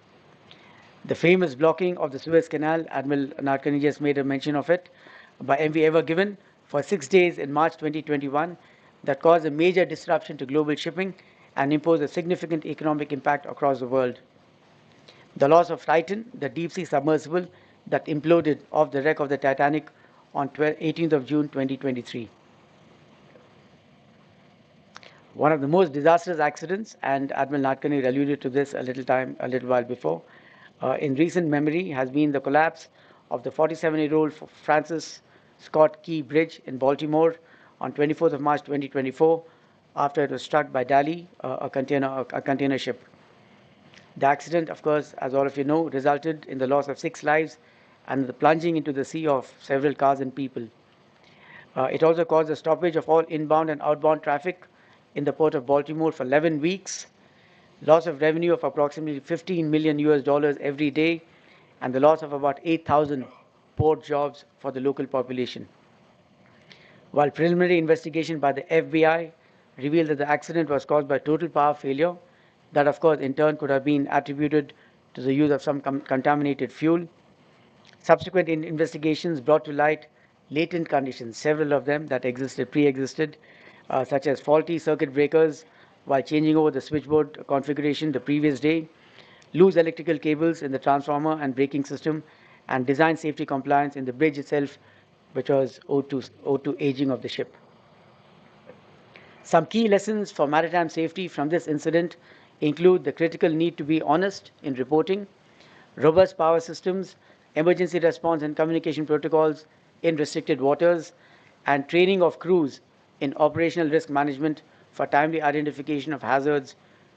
The famous blocking of the Suez Canal, Admiral Narkani just made a mention of it, by MV Ever Given for 6 days in March 2021 that caused a major disruption to global shipping and imposed a significant economic impact across the world. The loss of Titan, the deep-sea submersible that imploded off the wreck of the Titanic on 18th of June 2023. One of the most disastrous accidents, and Admiral Natkani alluded to this a little while before, in recent memory has been the collapse of the 47-year-old Francis Scott Key Bridge in Baltimore on 24th of March 2024 after it was struck by Dali, a container ship. The accident, of course, as all of you know, resulted in the loss of 6 lives and the plunging into the sea of several cars and people. It also caused the stoppage of all inbound and outbound traffic in the port of Baltimore for 11 weeks, loss of revenue of approximately 15 million US dollars every day, and the loss of about 8,000 port jobs for the local population. While preliminary investigation by the FBI revealed that the accident was caused by total power failure, that of course in turn could have been attributed to the use of some contaminated fuel. Subsequent investigations brought to light latent conditions, several of them that pre-existed, such as faulty circuit breakers while changing over the switchboard configuration the previous day, loose electrical cables in the transformer and braking system, and design safety compliance in the bridge itself, which was owed to aging of the ship. Some key lessons for maritime safety from this incident include the critical need to be honest in reporting, robust power systems, emergency response and communication protocols in restricted waters, and training of crews in operational risk management for timely identification of hazards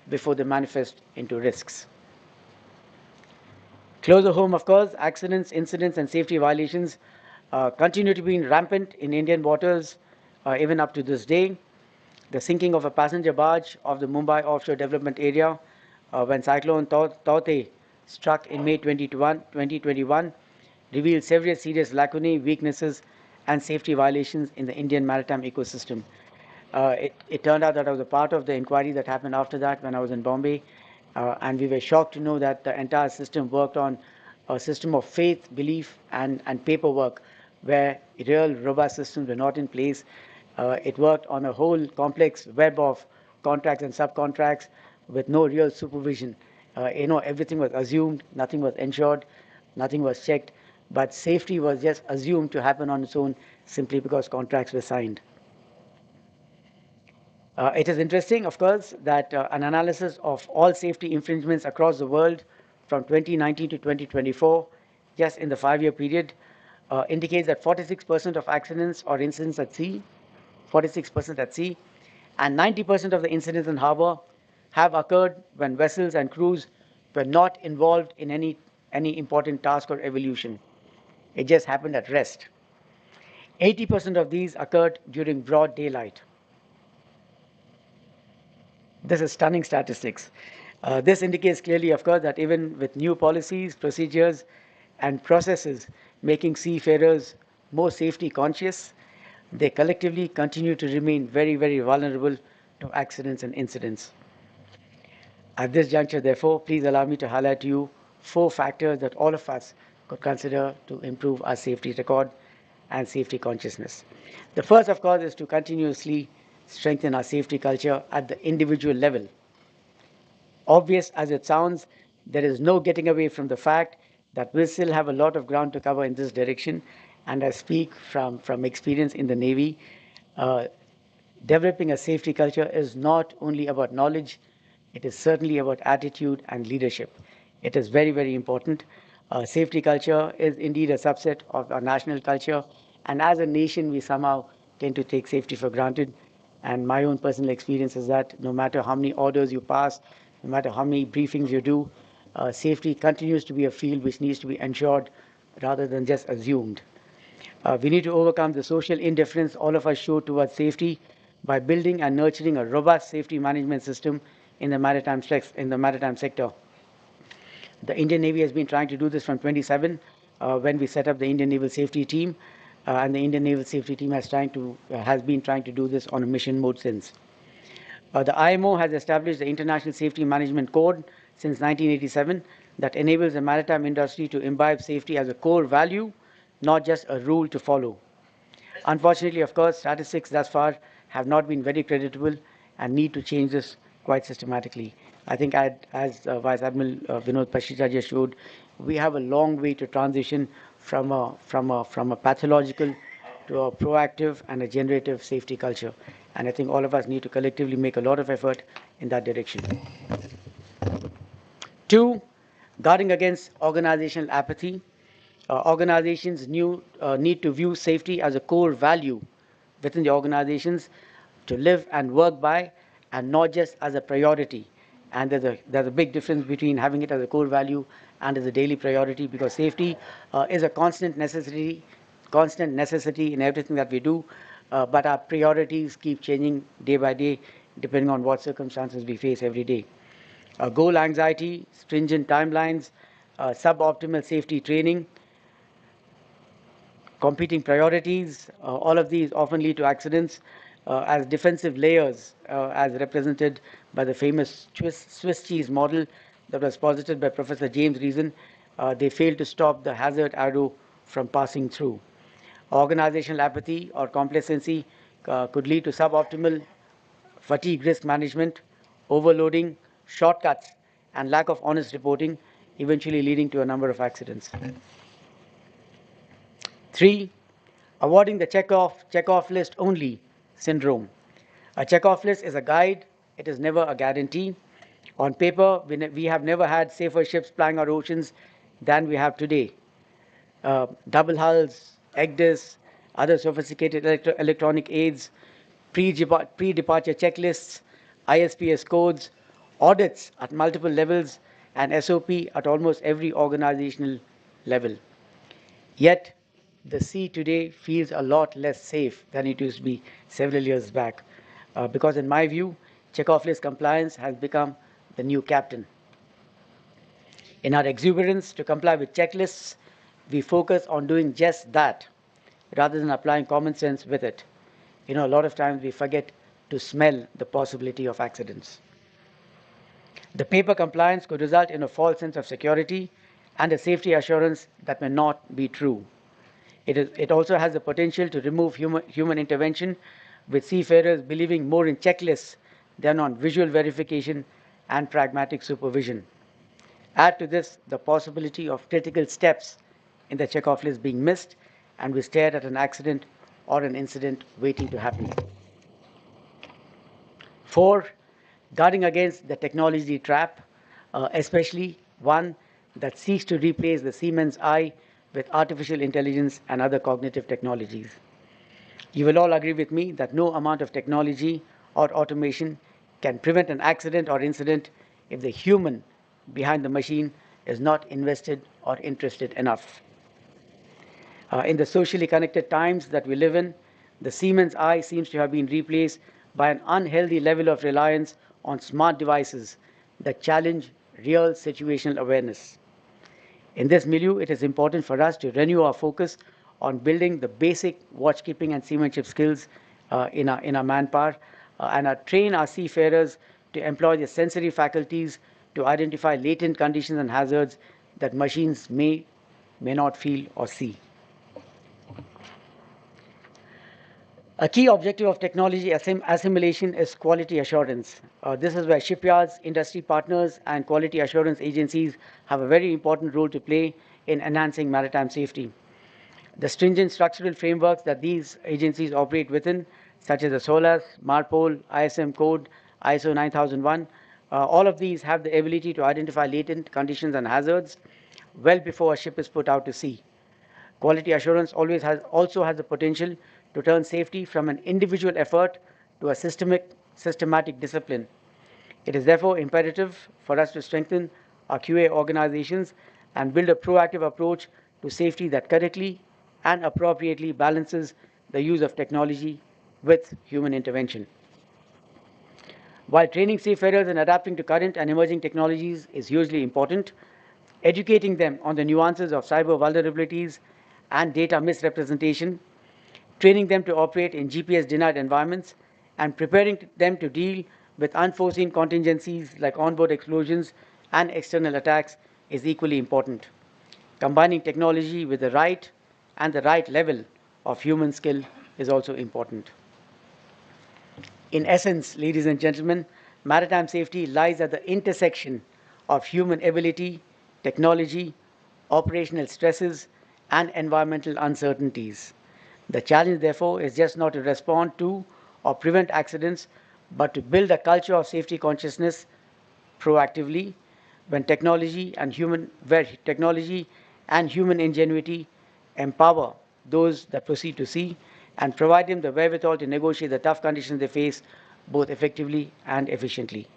before they manifest into risks. Closer home, of course, accidents, incidents, and safety violations continue to be rampant in Indian waters even up to this day. The sinking of a passenger barge off the Mumbai offshore development area when Cyclone Taute struck in May 2021 revealed several serious lacunae, weaknesses, and safety violations in the Indian maritime ecosystem. It turned out that I was a part of the inquiry that happened after that when I was in Bombay, and we were shocked to know that the entire system worked on a system of faith, belief, and paperwork, where real robust systems were not in place. It worked on a whole complex web of contracts and subcontracts with no real supervision. Everything was assumed, nothing was ensured, nothing was checked, but safety was just assumed to happen on its own simply because contracts were signed. It is interesting, of course, that an analysis of all safety infringements across the world from 2019 to 2024, just in the 5-year period, indicates that 46% of accidents or incidents at sea, 46% at sea, and 90% of the incidents in harbor have occurred when vessels and crews were not involved in any important task or evolution. It just happened at rest. 80% of these occurred during broad daylight. This is stunning statistics. This indicates clearly, of course, that even with new policies, procedures, and processes making seafarers more safety conscious, they collectively continue to remain very, very vulnerable to accidents and incidents. At this juncture, therefore, please allow me to highlight to you 4 factors that all of us could consider to improve our safety record and safety consciousness. The first, of course, is to continuously strengthen our safety culture at the individual level. Obvious as it sounds, there is no getting away from the fact that we still have a lot of ground to cover in this direction, and I speak from experience in the Navy. Developing a safety culture is not only about knowledge, it is certainly about attitude and leadership. It is very, very important. Safety culture is indeed a subset of our national culture, and as a nation, we somehow tend to take safety for granted. And my own personal experience is that no matter how many orders you pass, no matter how many briefings you do, safety continues to be a field which needs to be ensured rather than just assumed. We need to overcome the social indifference all of us show towards safety by building and nurturing a robust safety management system in the maritime sector. The Indian Navy has been trying to do this from 27 when we set up the Indian Naval Safety Team, and the Indian Naval Safety Team has been trying to do this on a mission mode since. The IMO has established the International Safety Management Code since 1987 that enables the maritime industry to imbibe safety as a core value, not just a rule to follow. Unfortunately, of course, statistics thus far have not been very creditable and need to change this quite systematically. I think, as Vice Admiral Vinod Pashija just showed, we have a long way to transition from a pathological to a proactive and a generative safety culture. And I think all of us need to collectively make a lot of effort in that direction. 2, Guarding against organizational apathy, organizations need to view safety as a core value within the organizations to live and work by, and not just as a priority. And there's a big difference between having it as a core value and as a daily priority, because safety is a constant necessity in everything that we do, but our priorities keep changing day by day depending on what circumstances we face every day. Goal anxiety, stringent timelines, suboptimal safety training, competing priorities, all of these often lead to accidents as defensive layers, as represented by the famous Swiss cheese model that was posited by Professor James Reason. They fail to stop the hazard arrow from passing through. Organizational apathy or complacency could lead to suboptimal fatigue risk management, overloading, shortcuts, and lack of honest reporting, eventually leading to a number of accidents. 3. Avoiding the check-off list only syndrome. A check-off list is a guide, it is never a guarantee. On paper, we have never had safer ships plying our oceans than we have today. Double hulls, EGDIS, other sophisticated electronic aids, pre-departure checklists, ISPS codes, audits at multiple levels, and SOP at almost every organizational level. Yet, the sea today feels a lot less safe than it used to be several years back. Because in my view, checkoff list compliance has become the new captain. In our exuberance to comply with checklists, we focus on doing just that rather than applying common sense with it. A lot of times we forget to smell the possibility of accidents. The paper compliance could result in a false sense of security and a safety assurance that may not be true. It also has the potential to remove human intervention, with seafarers believing more in checklists than on visual verification and pragmatic supervision. Add to this the possibility of critical steps in the checkoff list being missed, and we stare at an accident or an incident waiting to happen. 4. Guarding against the technology trap, especially one that seeks to replace the seaman's eye with artificial intelligence and other cognitive technologies. You will all agree with me that no amount of technology or automation can prevent an accident or incident if the human behind the machine is not invested or interested enough. In the socially connected times that we live in, the seaman's eye seems to have been replaced by an unhealthy level of reliance on smart devices that challenge real situational awareness. In this milieu, it is important for us to renew our focus on building the basic watchkeeping and seamanship skills in our manpower, and train our seafarers to employ their sensory faculties to identify latent conditions and hazards that machines may not feel or see. A key objective of technology assimilation is quality assurance. This is where shipyards, industry partners, and quality assurance agencies have a very important role to play in enhancing maritime safety. The stringent structural frameworks that these agencies operate within, such as the SOLAS, MARPOL, ISM code, ISO 9001, all of these have the ability to identify latent conditions and hazards well before a ship is put out to sea. Quality assurance also has the potential to turn safety from an individual effort to a systematic discipline. It is therefore imperative for us to strengthen our QA organizations and build a proactive approach to safety that correctly and appropriately balances the use of technology with human intervention. While training seafarers and adapting to current and emerging technologies is hugely important, educating them on the nuances of cyber vulnerabilities and data misrepresentation, training them to operate in GPS-denied environments, and preparing them to deal with unforeseen contingencies like onboard explosions and external attacks is equally important. Combining technology with the right level of human skill is also important. In essence, ladies and gentlemen, maritime safety lies at the intersection of human ability, technology, operational stresses, and environmental uncertainties. The challenge, therefore, is just not to respond to or prevent accidents, but to build a culture of safety consciousness proactively, where technology and human ingenuity empower those that proceed to sea and provide them the wherewithal to negotiate the tough conditions they face both effectively and efficiently.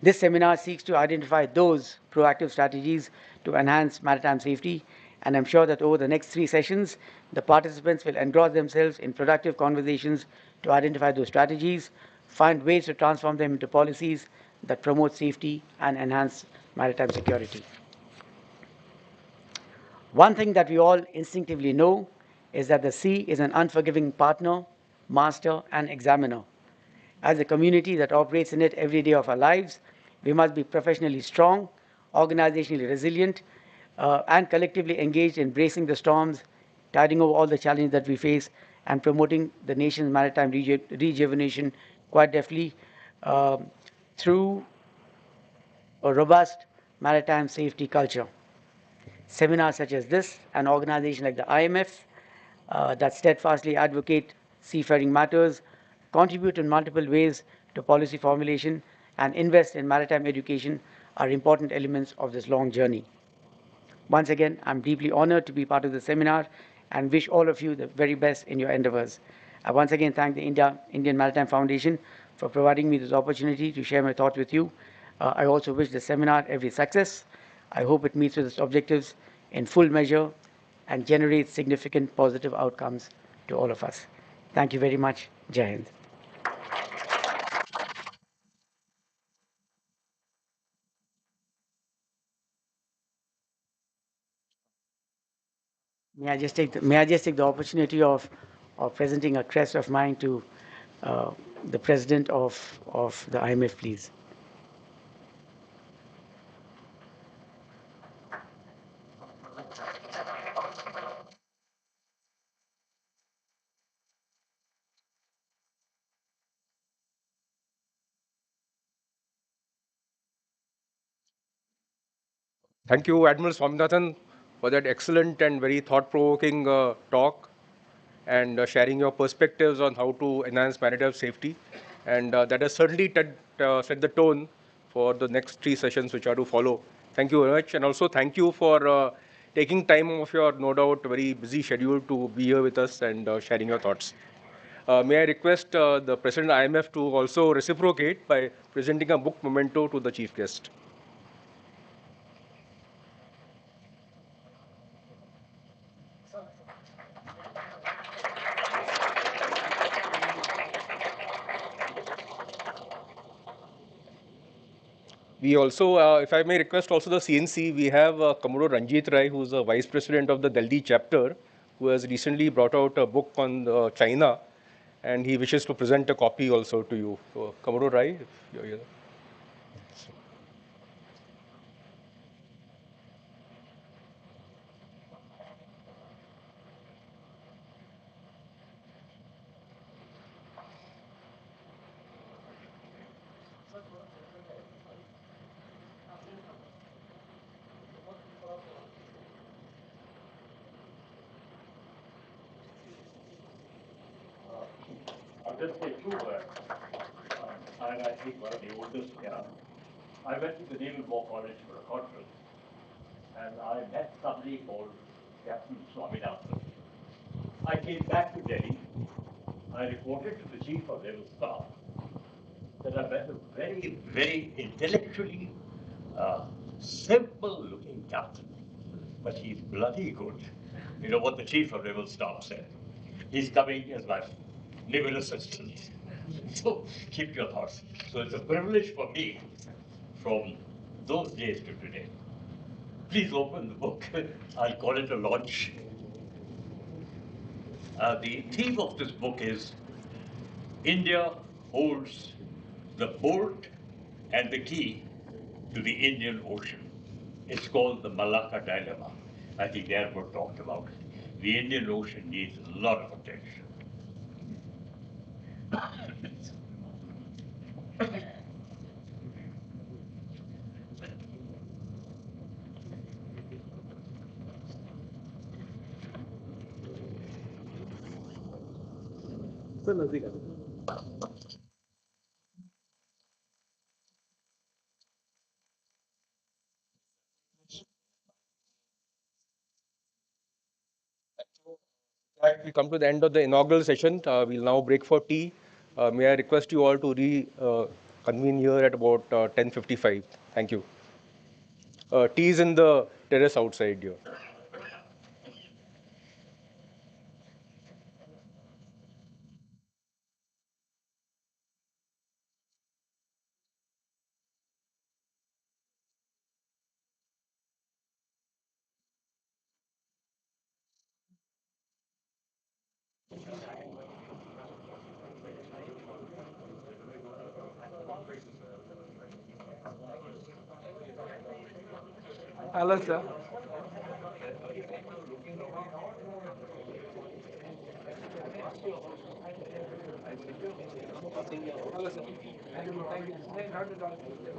This seminar seeks to identify those proactive strategies to enhance maritime safety, and I'm sure that over the next 3 sessions, the participants will engross themselves in productive conversations to identify those strategies, find ways to transform them into policies that promote safety and enhance maritime security. One thing that we all instinctively know is that the sea is an unforgiving partner, master, and examiner. As a community that operates in it every day of our lives, we must be professionally strong, organizationally resilient, and collectively engaged in bracing the storms, tiding over all the challenges that we face, and promoting the nation's maritime rejuvenation quite deftly through a robust maritime safety culture. Seminars such as this, an organization like the IMF that steadfastly advocate seafaring matters, contribute in multiple ways to policy formulation, and invest in maritime education are important elements of this long journey. Once again, I'm deeply honored to be part of the seminar and wish all of you the very best in your endeavors. I once again thank the Indian Maritime Foundation for providing me this opportunity to share my thoughts with you. I also wish the seminar every success. I hope it meets with its objectives in full measure and generates significant positive outcomes to all of us. Thank you very much. Jai Hind. May I just take the opportunity of presenting a crest of mine to the president of the IMF, please. Thank you, Admiral Swaminathan, for that excellent and very thought-provoking talk and sharing your perspectives on how to enhance maritime safety. And that has certainly set the tone for the next 3 sessions which are to follow. Thank you very much. And also thank you for taking time off your, no doubt, very busy schedule to be here with us and sharing your thoughts. May I request the President of IMF to also reciprocate by presenting a book memento to the chief guest. We also, if I may request also the CNC, we have Commodore Ranjit Rai, who is the Vice President of the Delhi chapter, who has recently brought out a book on China, and he wishes to present a copy also to you. So, Commodore Rai, if you're here. I'll just say 2 words. I'm actually one of the oldest here. I went to the Naval War College for a conference, and I met somebody called Captain Swaminathan. I came back to Delhi. I reported to the Chief of Naval Staff that I met a very, very intellectually simple-looking captain, but he's bloody good. You know what the Chief of Naval Staff said? He's coming as my naval assistant. So keep your thoughts. So it's a privilege for me from those days to today. Please open the book. I'll call it a launch. The theme of this book is India holds the port and the key to the Indian Ocean. It's called the Malacca Dilemma. I think the airport talked about it. The Indian Ocean needs a lot of attention. We come to the end of the inaugural session. We'll now break for tea. May I request you all to convene here at about 10:55. Thank you. Tea is in the terrace outside here. Hello, sir. Hello, sir. Thank you. Thank you.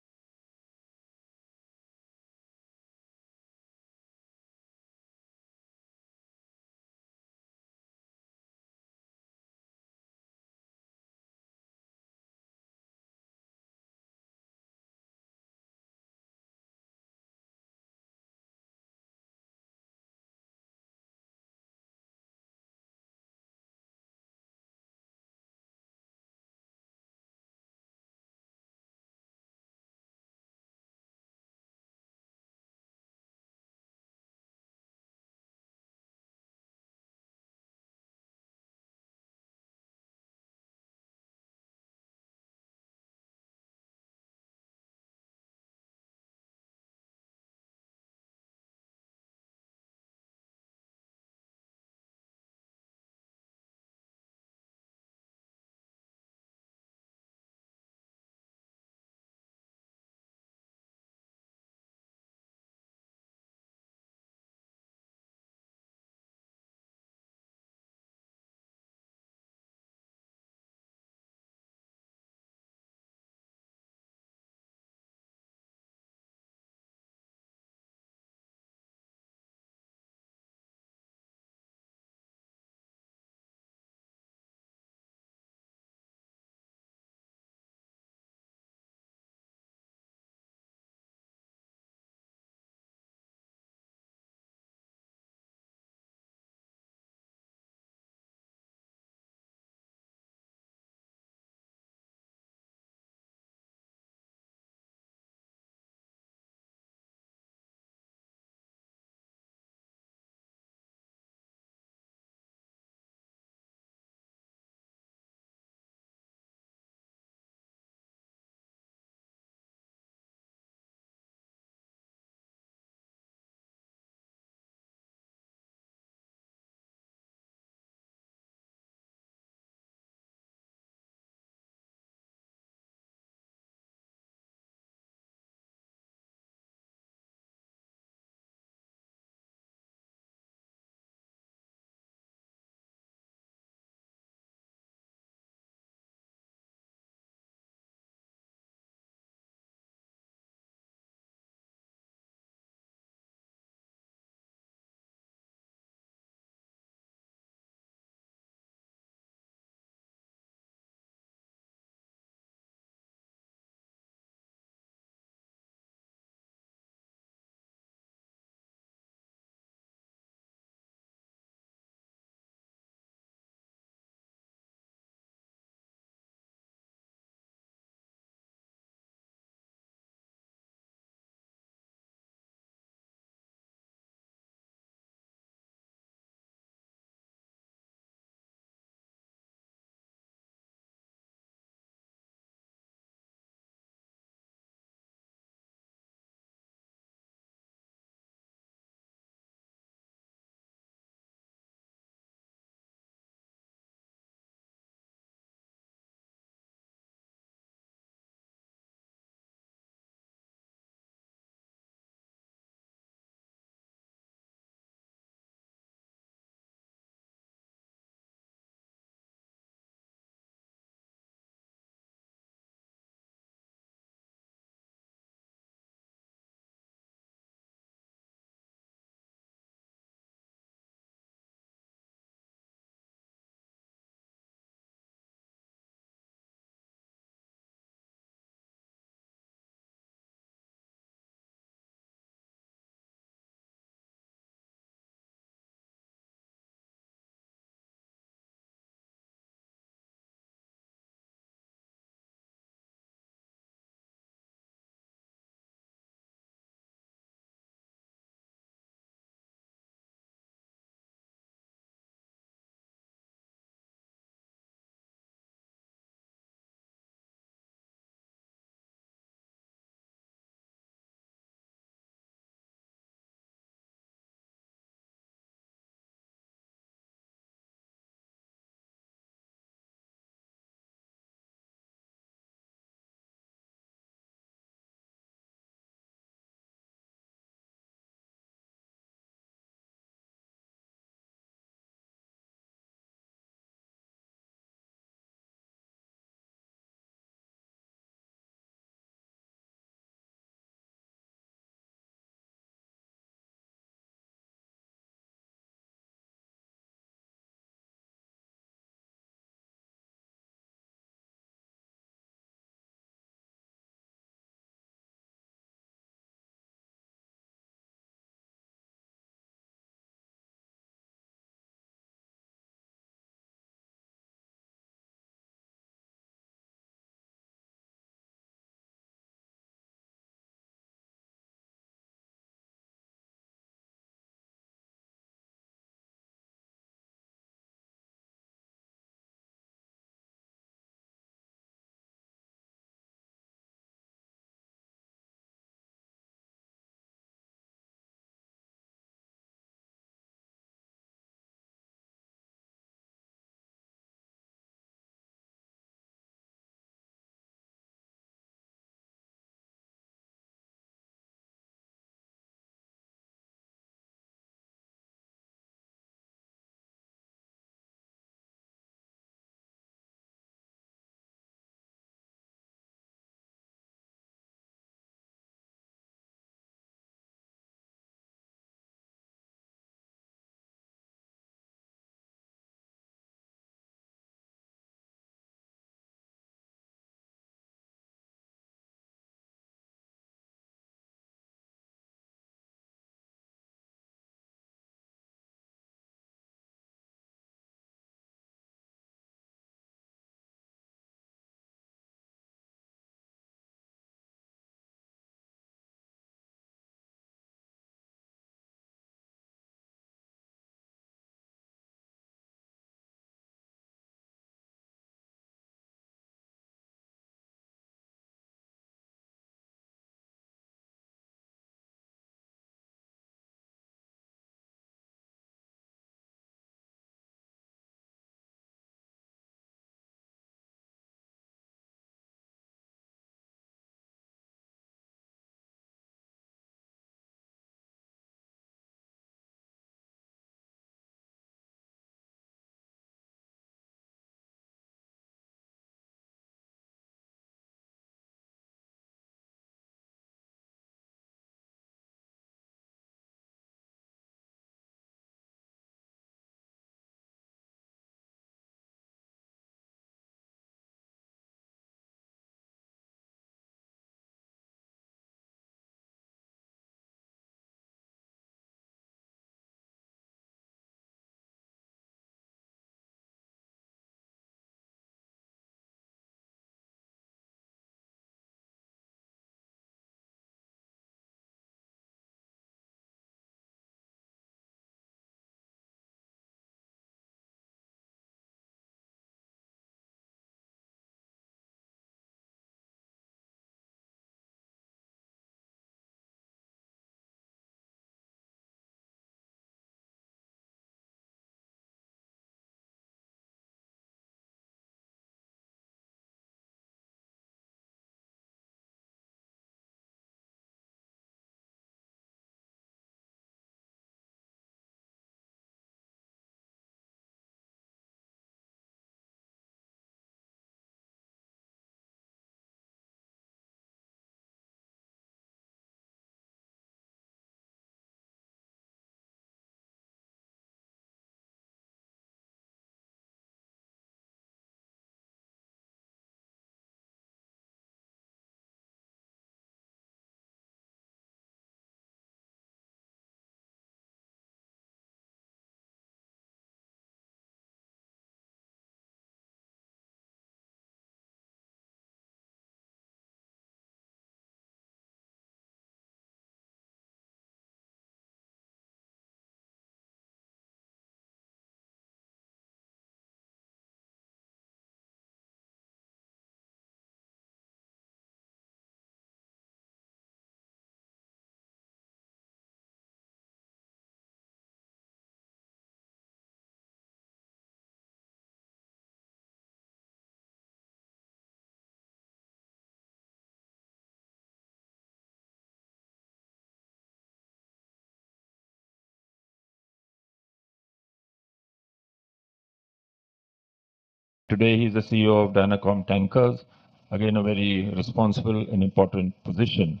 Today, he's the CEO of Dynacom Tankers, again, a very responsible and important position.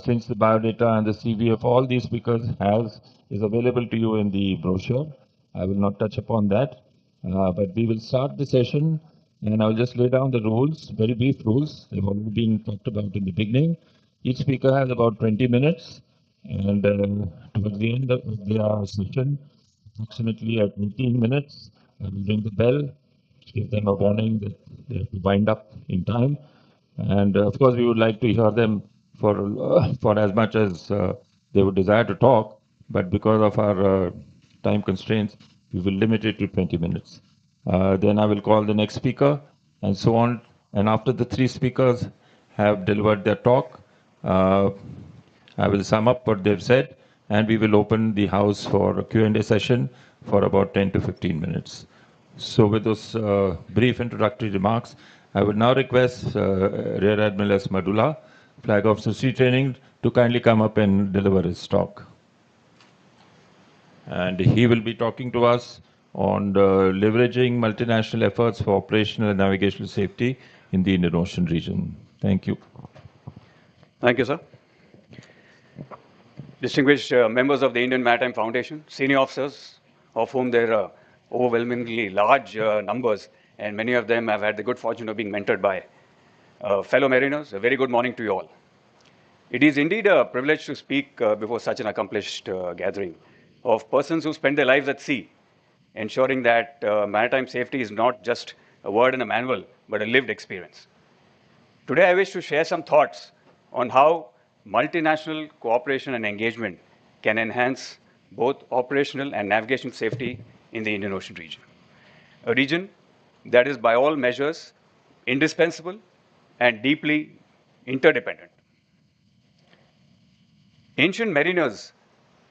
Since the biodata and the CV of all these speakers is available to you in the brochure, I will not touch upon that. But we will start the session, and I'll just lay down the rules, very brief rules. They've already been talked about in the beginning. Each speaker has about 20 minutes, and towards the end of their session, approximately at 18 minutes, I will ring the bell, give them a warning that they have to wind up in time. And of course, we would like to hear them for as much as they would desire to talk, but because of our time constraints, we will limit it to 20 minutes. Then I will call the next speaker, and so on. And after the three speakers have delivered their talk, I will sum up what they've said, and we will open the house for a Q&A session for about 10 to 15 minutes. So with those brief introductory remarks, I would now request Rear Admiral S. Madula, Flag Officer Sea Training, to kindly come up and deliver his talk. And he will be talking to us on leveraging multinational efforts for operational and navigational safety in the Indian Ocean region. Thank you. Thank you, sir. Distinguished members of the Indian Maritime Foundation, senior officers, of whom there are overwhelmingly large numbers, and many of them have had the good fortune of being mentored by fellow mariners, a very good morning to you all. It is indeed a privilege to speak before such an accomplished gathering of persons who spend their lives at sea, ensuring that maritime safety is not just a word in a manual, but a lived experience. Today, I wish to share some thoughts on how multinational cooperation and engagement can enhance both operational and navigational safety in the Indian Ocean region. A region that is, by all measures, indispensable and deeply interdependent. Ancient mariners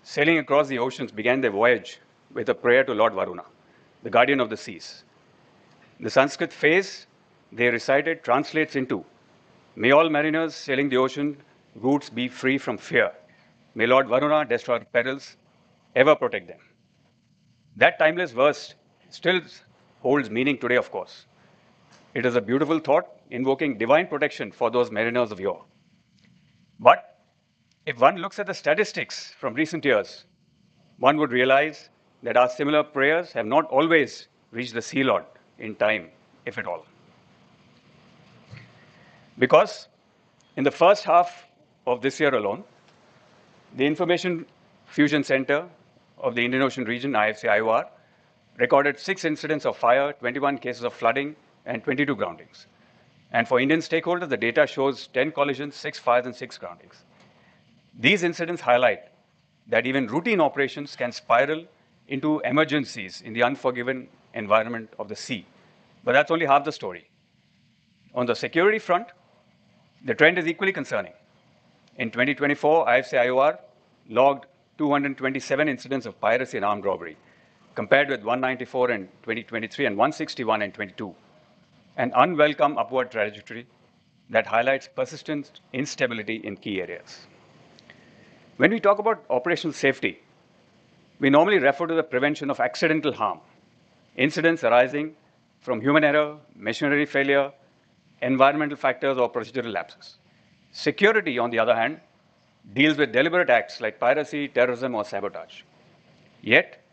sailing across the oceans began their voyage with a prayer to Lord Varuna, the guardian of the seas. The Sanskrit phrase they recited translates into, "May all mariners sailing the ocean routes be free from fear. May Lord Varuna, destroyer of perils, ever protect them." That timeless verse still holds meaning today, of course. It is a beautiful thought invoking divine protection for those mariners of yore. But if one looks at the statistics from recent years, one would realize that our similar prayers have not always reached the Sea Lord in time, if at all. Because in the first half of this year alone, the Information Fusion Center of the Indian Ocean region, IFC-IOR, recorded 6 incidents of fire, 21 cases of flooding, and 22 groundings. And for Indian stakeholders, the data shows 10 collisions, 6 fires, and 6 groundings. These incidents highlight that even routine operations can spiral into emergencies in the unforgiving environment of the sea. But that's only half the story. On the security front, the trend is equally concerning. In 2024, IFC-IOR logged 227 incidents of piracy and armed robbery, compared with 194 in 2023 and 161 in 2022. An unwelcome upward trajectory that highlights persistent instability in key areas. When we talk about operational safety, we normally refer to the prevention of accidental harm, incidents arising from human error, machinery failure, environmental factors, or procedural lapses. Security, on the other hand, deals with deliberate acts like piracy, terrorism, or sabotage. Yet,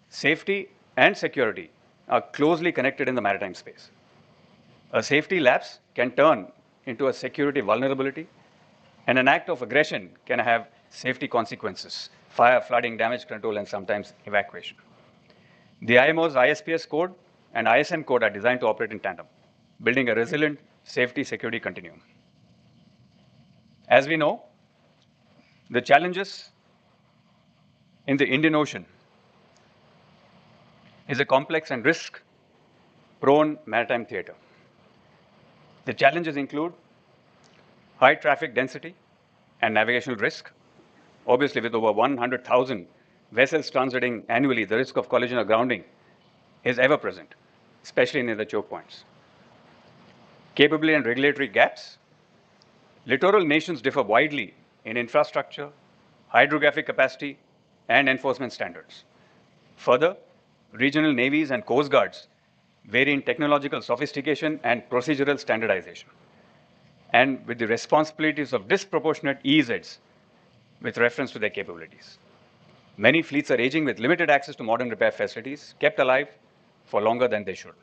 safety and security are closely connected in the maritime space. A safety lapse can turn into a security vulnerability, and an act of aggression can have safety consequences: fire, flooding, damage control, and sometimes evacuation. The IMO's ISPS code and ISM code are designed to operate in tandem, building a resilient safety-security continuum. As we know, the challenges in the Indian Ocean is a complex and risk-prone maritime theater. The challenges include high traffic density and navigational risk. Obviously, with over 100,000 vessels transiting annually, the risk of collision or grounding is ever present, especially near the choke points. Capability and regulatory gaps. Littoral nations differ widely in infrastructure, hydrographic capacity, and enforcement standards. Further, regional navies and coast guards vary in technological sophistication and procedural standardization, and with the responsibilities of disproportionate EEZs with reference to their capabilities. Many fleets are aging with limited access to modern repair facilities, kept alive for longer than they should.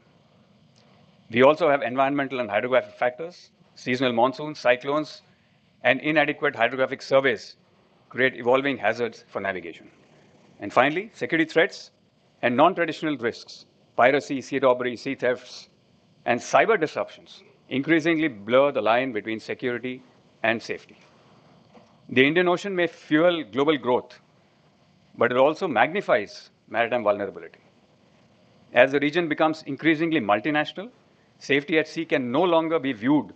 We also have environmental and hydrographic factors. Seasonal monsoons, cyclones, and inadequate hydrographic surveys create evolving hazards for navigation. And finally, security threats and non-traditional risks, piracy, sea robbery, sea thefts, and cyber disruptions increasingly blur the line between security and safety. The Indian Ocean may fuel global growth, but it also magnifies maritime vulnerability. As the region becomes increasingly multinational, safety at sea can no longer be viewed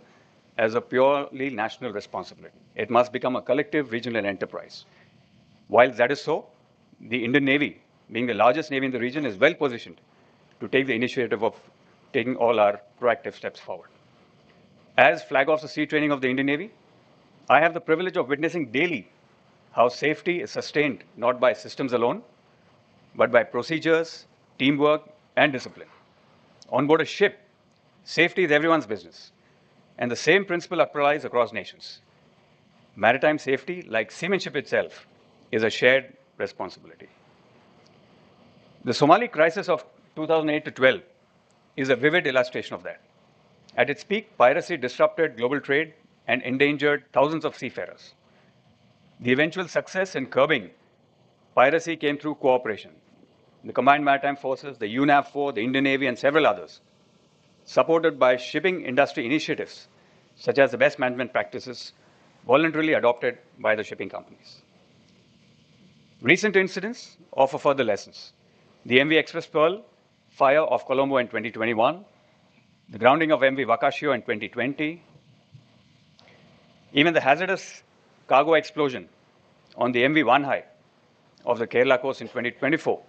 as a purely national responsibility. It must become a collective regional enterprise. While that is so, the Indian Navy, being the largest navy in the region, is well positioned to take the initiative of taking all our proactive steps forward. As Flag Officer Sea Training of the Indian Navy, I have the privilege of witnessing daily how safety is sustained not by systems alone, but by procedures, teamwork, and discipline. On board a ship, safety is everyone's business, and the same principle applies across nations. Maritime safety, like seamanship itself, is a shared responsibility. The Somali crisis of 2008 to 12 is a vivid illustration of that. At its peak, piracy disrupted global trade and endangered thousands of seafarers. The eventual success in curbing piracy came through cooperation. The Combined Maritime Forces, the UNAV-4, the Indian Navy, and several others, supported by shipping industry initiatives such as the best management practices voluntarily adopted by the shipping companies. Recent incidents offer further lessons. The MV Express Pearl fire off Colombo in 2021, the grounding of MV Wakashio in 2020, even the hazardous cargo explosion on the MV Vanhai of the Kerala coast in 2024,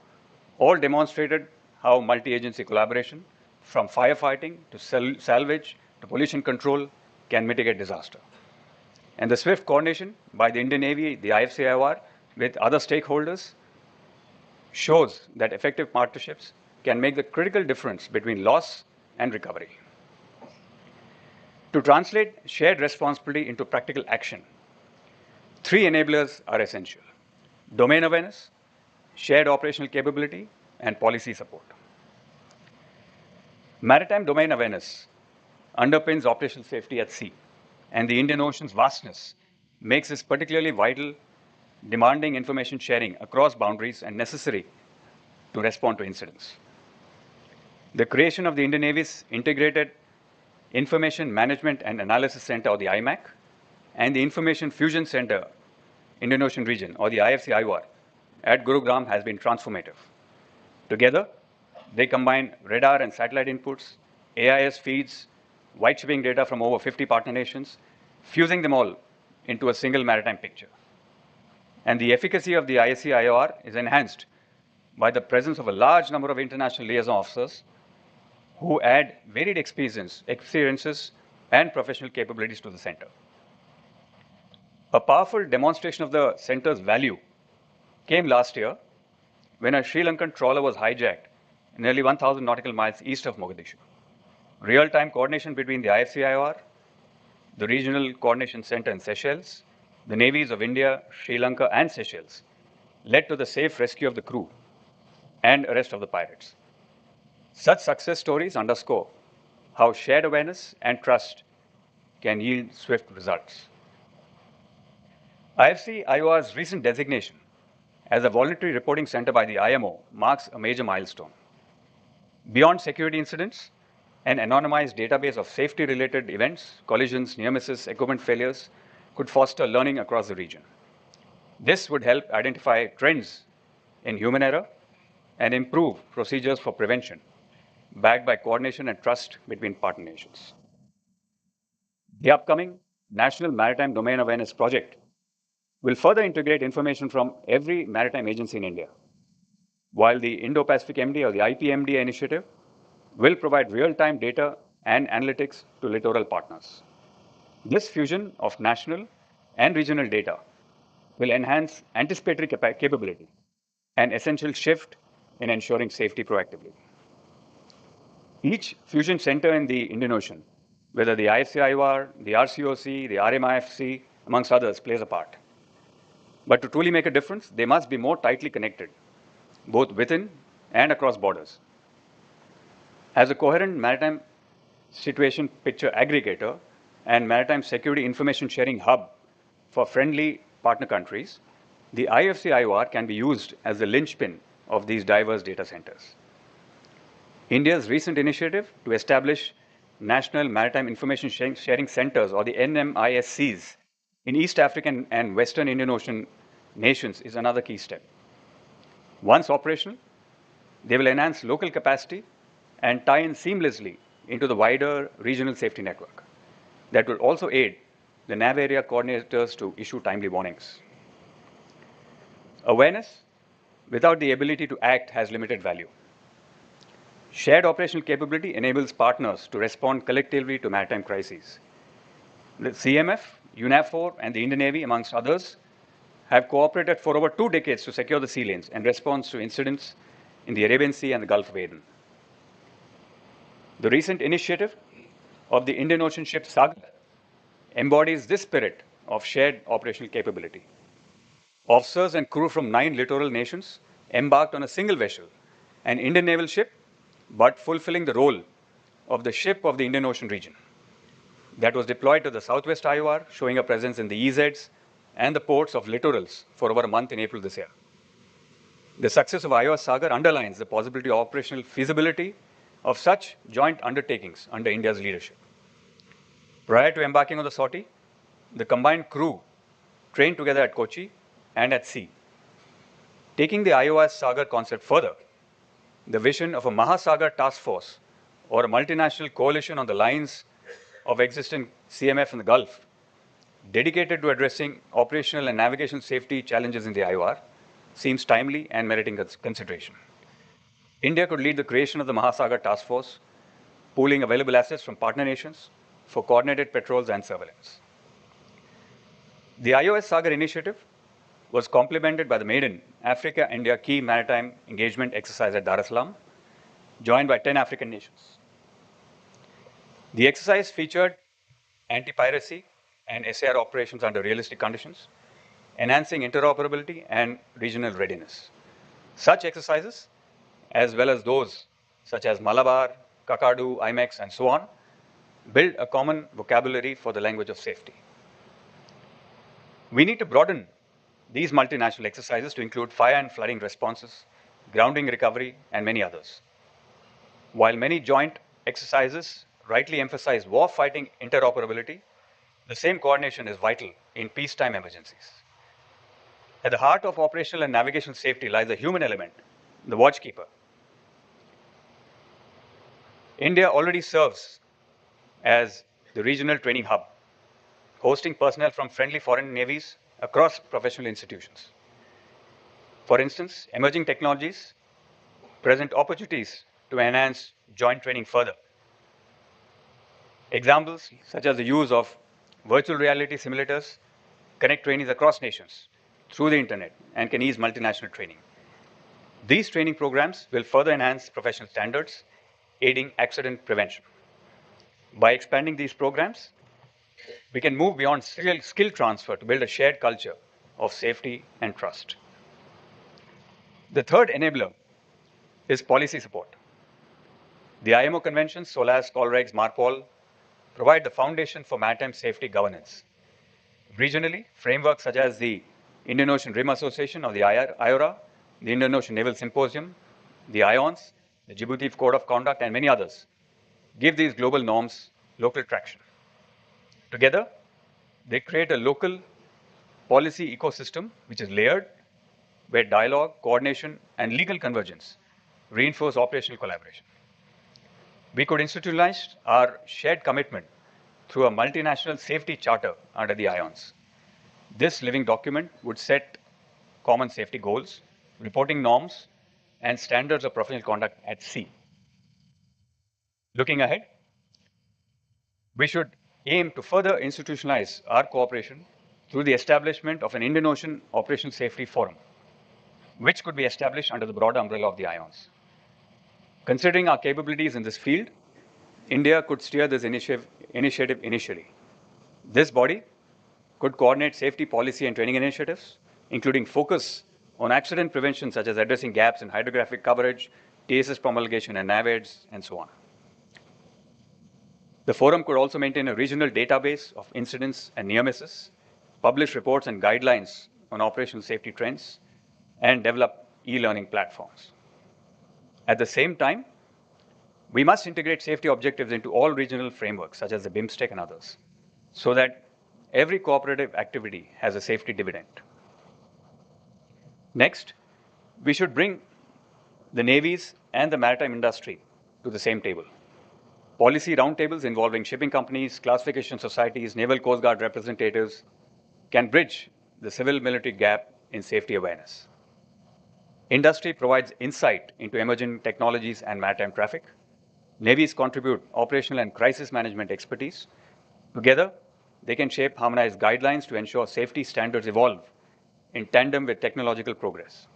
all demonstrated how multi-agency collaboration, from firefighting to salvage to pollution control, can mitigate disaster. And the swift coordination by the Indian Navy, the IFC-IOR, with other stakeholders shows that effective partnerships can make the critical difference between loss and recovery. To translate shared responsibility into practical action, three enablers are essential: domain awareness, shared operational capability, and policy support. Maritime domain awareness underpins operational safety at sea, and the Indian Ocean's vastness makes this particularly vital, demanding information sharing across boundaries and necessary to respond to incidents. The creation of the Indian Navy's Integrated Information Management and Analysis Center, or the IMAC, and the Information Fusion Center, Indian Ocean Region, or the IFC-IOR, at Gurugram has been transformative. Together, they combine radar and satellite inputs, AIS feeds, white shipping data from over 50 partner nations, fusing them all into a single maritime picture. And the efficacy of the IFC-IOR is enhanced by the presence of a large number of international liaison officers who add varied experiences and professional capabilities to the center. A powerful demonstration of the center's value came last year when a Sri Lankan trawler was hijacked nearly 1,000 nautical miles east of Mogadishu. Real-time coordination between the IFC-IOR, the Regional Coordination Center in Seychelles, the navies of India, Sri Lanka, and Seychelles led to the safe rescue of the crew and arrest of the pirates. Such success stories underscore how shared awareness and trust can yield swift results. IFC-IOR's recent designation as a voluntary reporting center by the IMO marks a major milestone. Beyond security incidents, an anonymized database of safety-related events, collisions, near misses, equipment failures could foster learning across the region. This would help identify trends in human error and improve procedures for prevention, backed by coordination and trust between partner nations. The upcoming National Maritime Domain Awareness Project will further integrate information from every maritime agency in India, while the Indo-Pacific MD, or the IPMD initiative, will provide real-time data and analytics to littoral partners. This fusion of national and regional data will enhance anticipatory capability, an essential shift in ensuring safety proactively. Each fusion center in the Indian Ocean, whether the IFC-IOR, the RCOC, the RMIFC, amongst others, plays a part. But to truly make a difference, they must be more tightly connected, both within and across borders. As a coherent maritime situation picture aggregator and maritime security information sharing hub for friendly partner countries, the IFC-IOR can be used as the linchpin of these diverse data centers. India's recent initiative to establish National Maritime Information Sharing Centers, or the NMISCs, in East African and Western Indian Ocean nations is another key step. Once operational, they will enhance local capacity and tie in seamlessly into the wider regional safety network. That will also aid the NAV area coordinators to issue timely warnings. Awareness without the ability to act has limited value. Shared operational capability enables partners to respond collectively to maritime crises. The CMF, UNAFOR, and the Indian Navy, amongst others, have cooperated for over 2 decades to secure the sea lanes and respond to incidents in the Arabian Sea and the Gulf of Aden. The recent initiative of the Indian Ocean ship Sagar embodies this spirit of shared operational capability. Officers and crew from 9 littoral nations embarked on a single vessel, an Indian naval ship, but fulfilling the role of the ship of the Indian Ocean region. That was deployed to the Southwest IOR, showing a presence in the EZs and the ports of littorals for over a month in April this year. The success of IOR Sagar underlines the possibility of operational feasibility of such joint undertakings under India's leadership. Prior to embarking on the sortie, the combined crew trained together at Kochi and at sea. Taking the IOR Sagar concept further, the vision of a Mahasagar task force or a multinational coalition on the lines of existing CMF in the Gulf, dedicated to addressing operational and navigation safety challenges in the IOR, seems timely and meriting consideration. India could lead the creation of the Mahasagar task force, pooling available assets from partner nations for coordinated patrols and surveillance. The IOS Sagar initiative was complemented by the maiden Africa-India Key Maritime Engagement exercise at Dar es Salaam, joined by 10 African nations. The exercise featured anti-piracy and SAR operations under realistic conditions, enhancing interoperability and regional readiness. Such exercises, as well as those such as Malabar, Kakadu, IMEX, and so on, build a common vocabulary for the language of safety. We need to broaden these multinational exercises to include fire and flooding responses, grounding recovery, and many others. While many joint exercises rightly emphasize war-fighting interoperability, the same coordination is vital in peacetime emergencies. At the heart of operational and navigational safety lies the human element, the watchkeeper. India already serves as the regional training hub, hosting personnel from friendly foreign navies across professional institutions. For instance, emerging technologies present opportunities to enhance joint training further. Examples such as the use of virtual reality simulators connect trainees across nations through the internet and can ease multinational training. These training programs will further enhance professional standards, aiding accident prevention. By expanding these programs, we can move beyond skill transfer to build a shared culture of safety and trust. The third enabler is policy support. The IMO conventions, SOLAS, COLREGS, MARPOL, provide the foundation for maritime safety governance. Regionally, frameworks such as the Indian Ocean Rim Association or the IORA, the Indian Ocean Naval Symposium, the IONS, the Djibouti Code of Conduct, and many others give these global norms local traction. Together, they create a local policy ecosystem which is layered, where dialogue, coordination, and legal convergence reinforce operational collaboration. We could institutionalize our shared commitment through a multinational safety charter under the IONS. This living document would set common safety goals, reporting norms, and standards of professional conduct at sea. Looking ahead, we should aim to further institutionalize our cooperation through the establishment of an Indian Ocean Operational Safety Forum, which could be established under the broader umbrella of the IONS. Considering our capabilities in this field, India could steer this initiative initially. This body could coordinate safety policy and training initiatives, including focus on accident prevention, such as addressing gaps in hydrographic coverage, TSS promulgation and NAVAIDs, and so on. The forum could also maintain a regional database of incidents and near misses, publish reports and guidelines on operational safety trends, and develop e-learning platforms. At the same time, we must integrate safety objectives into all regional frameworks, such as the BIMSTEC and others, so that every cooperative activity has a safety dividend. Next, we should bring the navies and the maritime industry to the same table. Policy roundtables involving shipping companies, classification societies, naval coast guard representatives can bridge the civil-military gap in safety awareness. Industry provides insight into emerging technologies and maritime traffic. Navies contribute operational and crisis management expertise. Together, they can shape harmonized guidelines to ensure safety standards evolve in tandem with technological progress.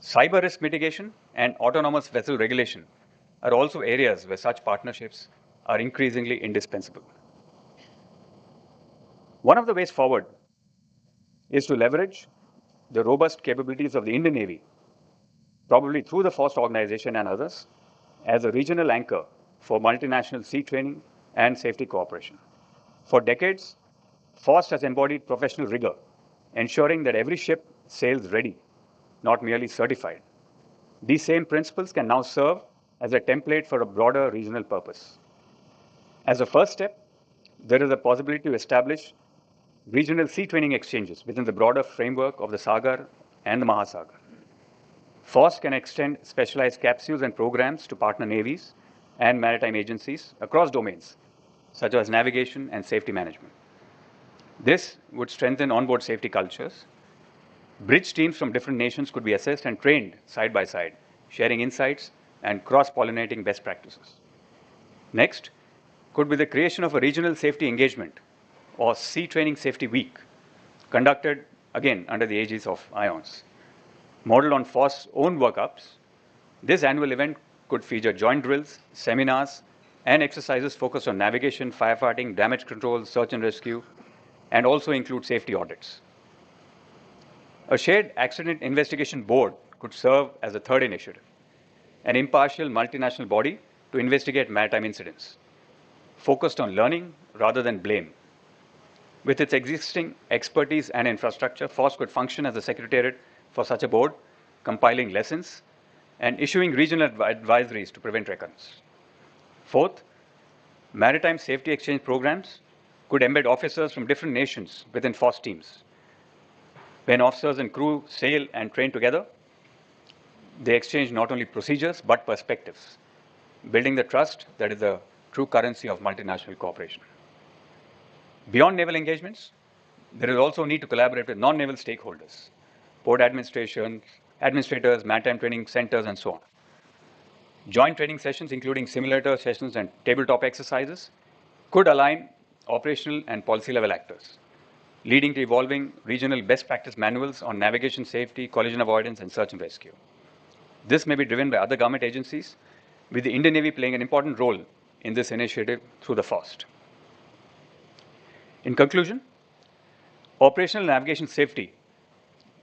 Cyber risk mitigation and autonomous vessel regulation are also areas where such partnerships are increasingly indispensable. One of the ways forward is to leverage the robust capabilities of the Indian Navy, probably through the FOST organization and others, as a regional anchor for multinational sea training and safety cooperation. For decades, FOST has embodied professional rigor, ensuring that every ship sails ready, not merely certified. These same principles can now serve as a template for a broader regional purpose. As a first step, there is a possibility to establish regional sea training exchanges within the broader framework of the Sagar and the Mahasagar. FOST can extend specialized capsules and programs to partner navies and maritime agencies across domains, such as navigation and safety management. This would strengthen onboard safety cultures. Bridge teams from different nations could be assessed and trained side by side, sharing insights and cross-pollinating best practices. Next could be the creation of a regional safety engagement or Sea Training Safety Week, conducted again under the aegis of IONS. Modeled on FOST's own workups, this annual event could feature joint drills, seminars, and exercises focused on navigation, firefighting, damage control, search and rescue, and also include safety audits. A shared accident investigation board could serve as a third initiative, an impartial multinational body to investigate maritime incidents, focused on learning rather than blame. With its existing expertise and infrastructure, FOST could function as a secretariat for such a board, compiling lessons and issuing regional advisories to prevent recurrence. Fourth, maritime safety exchange programs could embed officers from different nations within FOST teams. When officers and crew sail and train together, they exchange not only procedures but perspectives, building the trust that is the true currency of multinational cooperation. Beyond naval engagements, there is also a need to collaborate with non-naval stakeholders, port administration, administrators, maritime training centers, and so on. Joint training sessions, including simulator sessions and tabletop exercises, could align operational and policy level actors, leading to evolving regional best practice manuals on navigation safety, collision avoidance, and search and rescue. This may be driven by other government agencies, with the Indian Navy playing an important role in this initiative through the FOST. In conclusion, operational navigation safety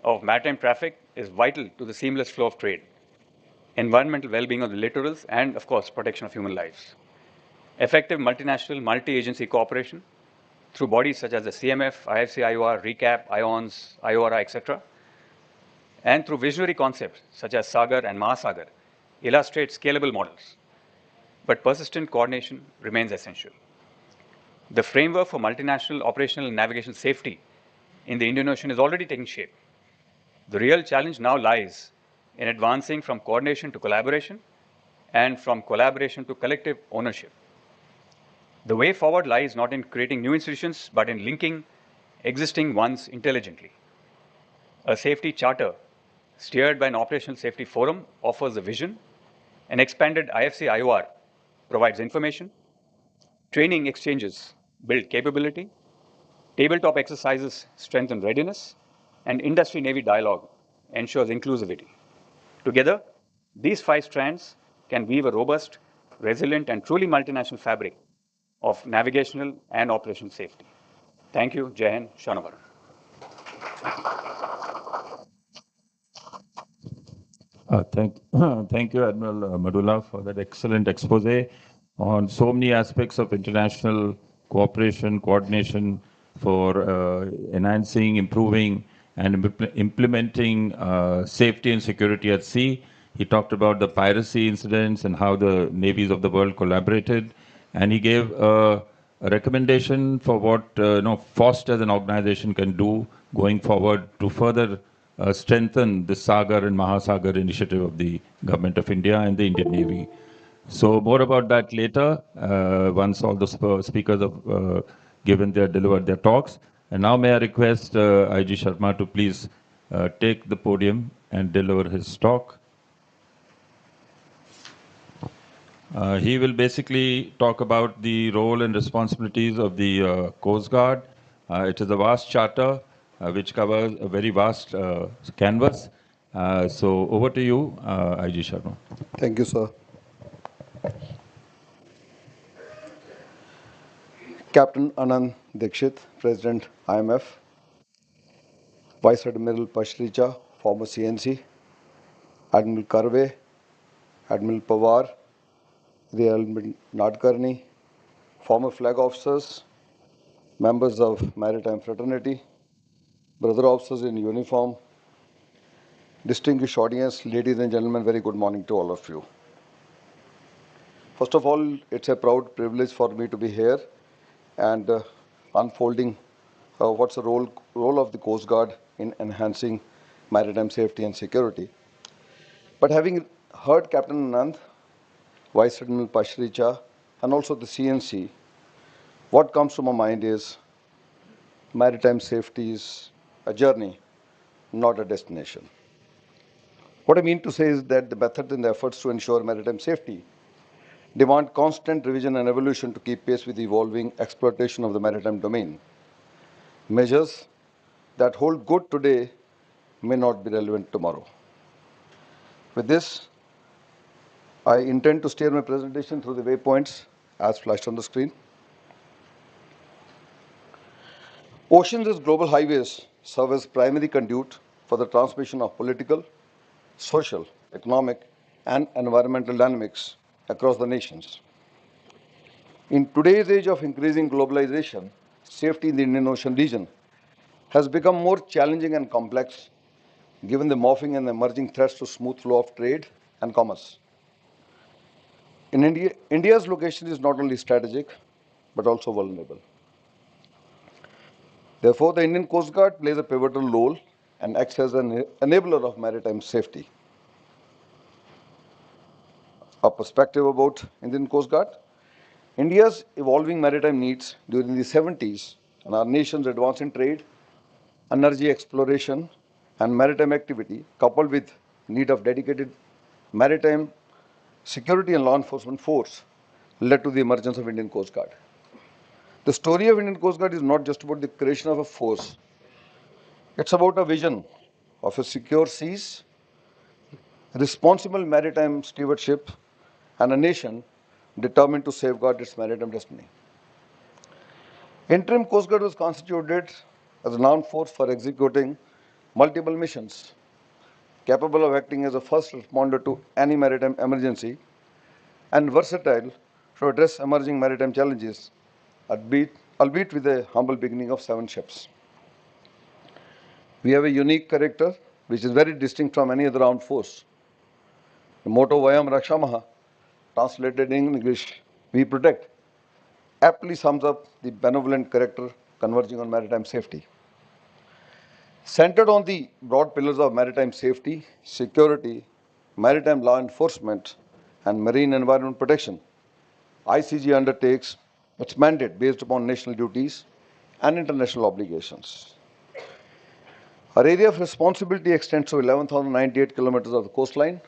of maritime traffic is vital to the seamless flow of trade, environmental well-being of the littorals, and, of course, protection of human lives. Effective multinational, multi-agency cooperation through bodies such as the CMF, IFC, IOR, RECAP, IONS, IORA, etc., and through visionary concepts such as Sagar and Mahasagar, illustrate scalable models. But persistent coordination remains essential. The framework for multinational operational and navigation safety in the Indian Ocean is already taking shape. The real challenge now lies in advancing from coordination to collaboration and from collaboration to collective ownership. The way forward lies not in creating new institutions, but in linking existing ones intelligently. A safety charter steered by an operational safety forum offers a vision. An expanded IFC IOR provides information. Training exchanges build capability. Tabletop exercises strengthen readiness. And industry-Navy dialogue ensures inclusivity. Together, these 5 strands can weave a robust, resilient, and truly multinational fabric of navigational and operational safety. Thank you. Jai Hind, Shanovaran. Thank you, Admiral Madula, for that excellent expose on so many aspects of international cooperation, coordination for enhancing, improving, and implementing safety and security at sea. He talked about the piracy incidents and how the navies of the world collaborated, and he gave a recommendation for what FOST as an organization can do going forward to further strengthen the Sagar and Mahasagar initiative of the Government of India and the Indian Navy. So more about that later, once all the speakers have delivered their talks. And now may I request IG Sharma to please take the podium and deliver his talk. He will basically talk about the role and responsibilities of the Coast Guard. It is a vast charter which covers a very vast canvas. So over to you, IG Sharma. Thank you, sir. Captain Anand Dixit, President IMF, Vice Admiral Pashricha, former CNC, Admiral Karve, Admiral Pawar, Rear Admiral Nadkarni, former flag officers, members of Maritime Fraternity, brother officers in uniform, distinguished audience, ladies and gentlemen, very good morning to all of you. First of all, it's a proud privilege for me to be here and unfolding what's the role of the Coast Guard in enhancing maritime safety and security. But having heard Captain Anand, Vice Admiral Pashricha, and also the CNC, what comes to my mind is maritime safety is a journey, not a destination. What I mean to say is that the methods and the efforts to ensure maritime safety demand constant revision and evolution to keep pace with the evolving exploitation of the maritime domain. Measures that hold good today may not be relevant tomorrow. With this, I intend to steer my presentation through the waypoints as flashed on the screen. Oceans as global highways serve as primary conduit for the transmission of political, social, economic, and environmental dynamics across the nations. In today's age of increasing globalization, safety in the Indian Ocean region has become more challenging and complex given the morphing and emerging threats to smooth flow of trade and commerce. In India, India's location is not only strategic, but also vulnerable. Therefore, the Indian Coast Guard plays a pivotal role and acts as an enabler of maritime safety. A perspective about Indian Coast Guard. India's evolving maritime needs during the 70s and our nation's advance in trade, energy exploration, and maritime activity, coupled with need of dedicated maritime security and law enforcement force, led to the emergence of Indian Coast Guard. The story of Indian Coast Guard is not just about the creation of a force. It's about a vision of a secure seas, responsible maritime stewardship, and a nation determined to safeguard its maritime destiny. Interim Coast Guard was constituted as an armed force for executing multiple missions, capable of acting as a first responder to any maritime emergency, and versatile to address emerging maritime challenges, albeit with a humble beginning of 7 ships. We have a unique character which is very distinct from any other armed force. The motto Vayam Rakshamaha, translated in English, we protect, aptly sums up the benevolent character converging on maritime safety. Centered on the broad pillars of maritime safety, security, maritime law enforcement, and marine environment protection, ICG undertakes its mandate based upon national duties and international obligations. Our area of responsibility extends to 11,098 kilometers of the coastline,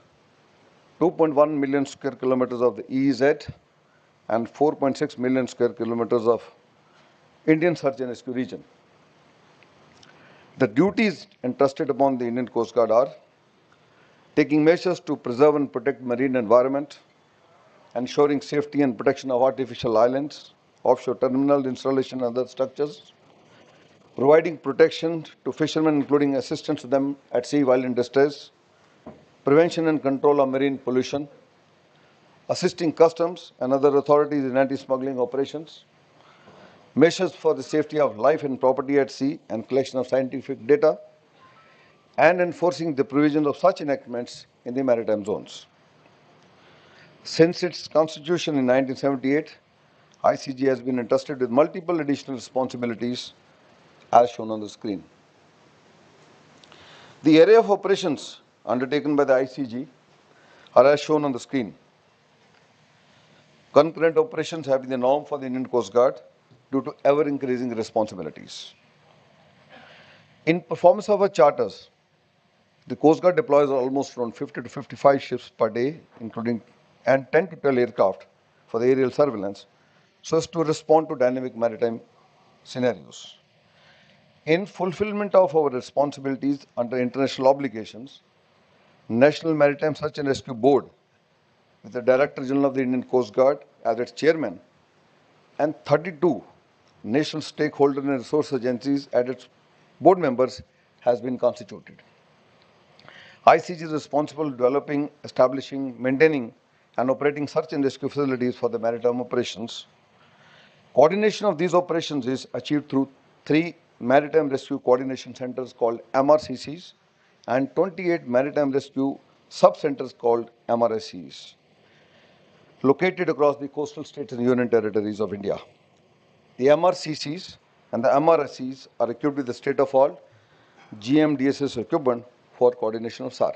2.1 million square kilometers of the EEZ, and 4.6 million square kilometers of Indian search and rescue region. The duties entrusted upon the Indian Coast Guard are taking measures to preserve and protect marine environment, ensuring safety and protection of artificial islands, offshore terminal installation and other structures, providing protection to fishermen, including assistance to them at sea while in distress, prevention and control of marine pollution, assisting customs and other authorities in anti-smuggling operations, measures for the safety of life and property at sea and collection of scientific data, and enforcing the provisions of such enactments in the maritime zones. Since its constitution in 1978, ICG has been entrusted with multiple additional responsibilities as shown on the screen. The area of operations undertaken by the ICG are as shown on the screen. Concurrent operations have been the norm for the Indian Coast Guard due to ever-increasing responsibilities. In performance of our charters, the Coast Guard deploys almost around 50 to 55 ships per day, including and 10 to 12 aircraft for the aerial surveillance, so as to respond to dynamic maritime scenarios. In fulfillment of our responsibilities under international obligations, National Maritime Search and Rescue Board, with the Director General of the Indian Coast Guard as its chairman, and 32 national stakeholder and resource agencies as its board members, has been constituted. ICG is responsible for developing, establishing, maintaining, and operating search and rescue facilities for the maritime operations. Coordination of these operations is achieved through 3 Maritime Rescue Coordination Centers called MRCCs and 28 Maritime Rescue Sub-Centers called MRSCs, located across the coastal states and union territories of India. The MRCCs and the MRSCs are equipped with the state-of-the-art GMDSS equipment for coordination of SAR.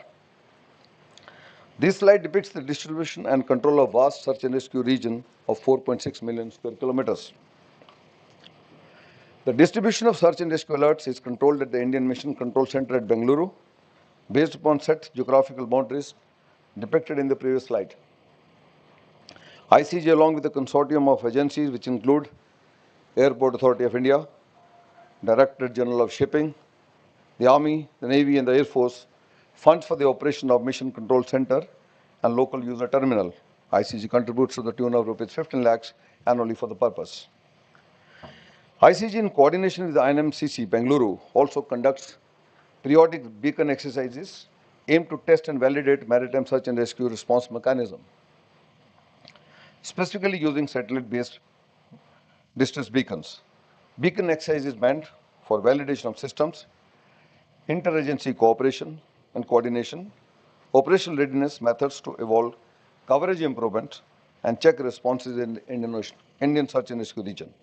This slide depicts the distribution and control of vast search and rescue region of 4.6 million square kilometers. The distribution of search and rescue alerts is controlled at the Indian Mission Control Center at Bengaluru, based upon set geographical boundaries depicted in the previous slide. ICG, along with a consortium of agencies which include Airport Authority of India, Directorate General of Shipping, the Army, the Navy, and the Air Force, funds for the operation of Mission Control Center and local user terminal. ICG contributes to the tune of rupees 15 lakhs annually for the purpose. ICG, in coordination with the IMCC, Bengaluru, also conducts periodic beacon exercises aimed to test and validate maritime search and rescue response mechanism, specifically using satellite-based distress beacons. Beacon exercise is meant for validation of systems, interagency cooperation and coordination, operational readiness methods to evolve coverage improvement, and check responses in the Indian search and rescue region.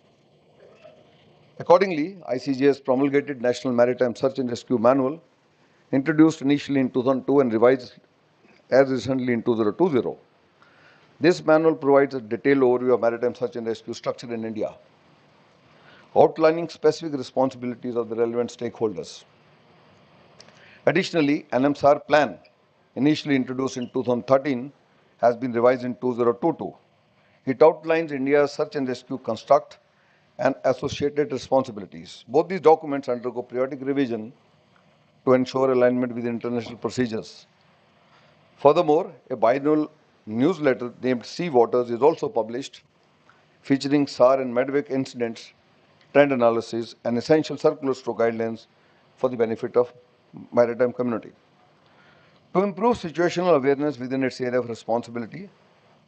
Accordingly, ICG has promulgated National Maritime Search and Rescue Manual, introduced initially in 2002 and revised as recently in 2020. This manual provides a detailed overview of maritime search and rescue structure in India, outlining specific responsibilities of the relevant stakeholders. Additionally, NMSAR plan, initially introduced in 2013, has been revised in 2022. It outlines India's search and rescue construct and associated responsibilities. Both these documents undergo periodic revision to ensure alignment with international procedures. Furthermore, a biannual newsletter named Sea Waters is also published, featuring SAR and MEDVAC incidents, trend analysis, and essential circulars to guidelines for the benefit of maritime community. To improve situational awareness within its area of responsibility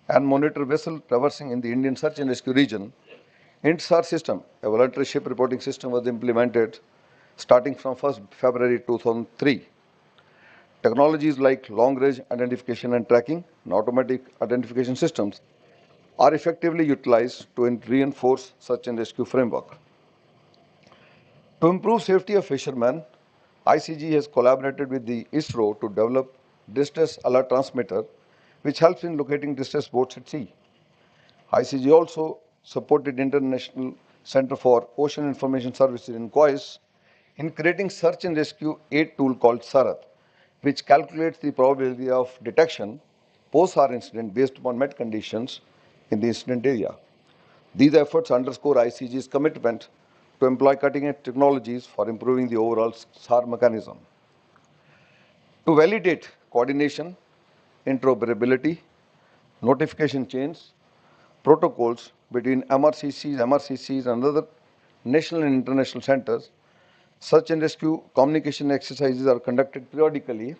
and monitor vessel traversing in the Indian search and rescue region, INTSAR system, a voluntary ship reporting system, was implemented starting from 1st February 2003. Technologies like long-range identification and tracking and automatic identification systems are effectively utilized to reinforce search and rescue framework. To improve safety of fishermen, ICG has collaborated with the ISRO to develop distress alert transmitter, which helps in locating distress boats at sea. ICG also supported International Center for Ocean Information Services in COIS in creating search and rescue aid tool called SARAT, which calculates the probability of detection post-SAR incident based upon met conditions in the incident area. These efforts underscore ICG's commitment to employ cutting-edge technologies for improving the overall SAR mechanism. To validate coordination, interoperability, notification chains, protocols between MRCCs and other national and international centers. Search and rescue communication exercises are conducted periodically.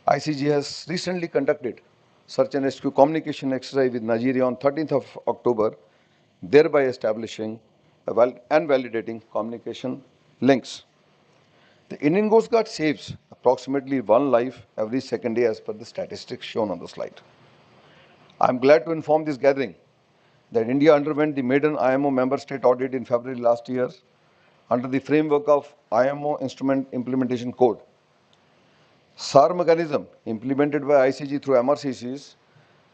ICG has recently conducted search and rescue communication exercise with Nigeria on 13th of October, thereby establishing and validating communication links. The Indian Coast Guard saves approximately one life every second day as per the statistics shown on the slide. I am glad to inform this gathering that India underwent the maiden IMO member state audit in February last year under the framework of IMO Instrument Implementation Code. SAR mechanism implemented by ICG through MRCCs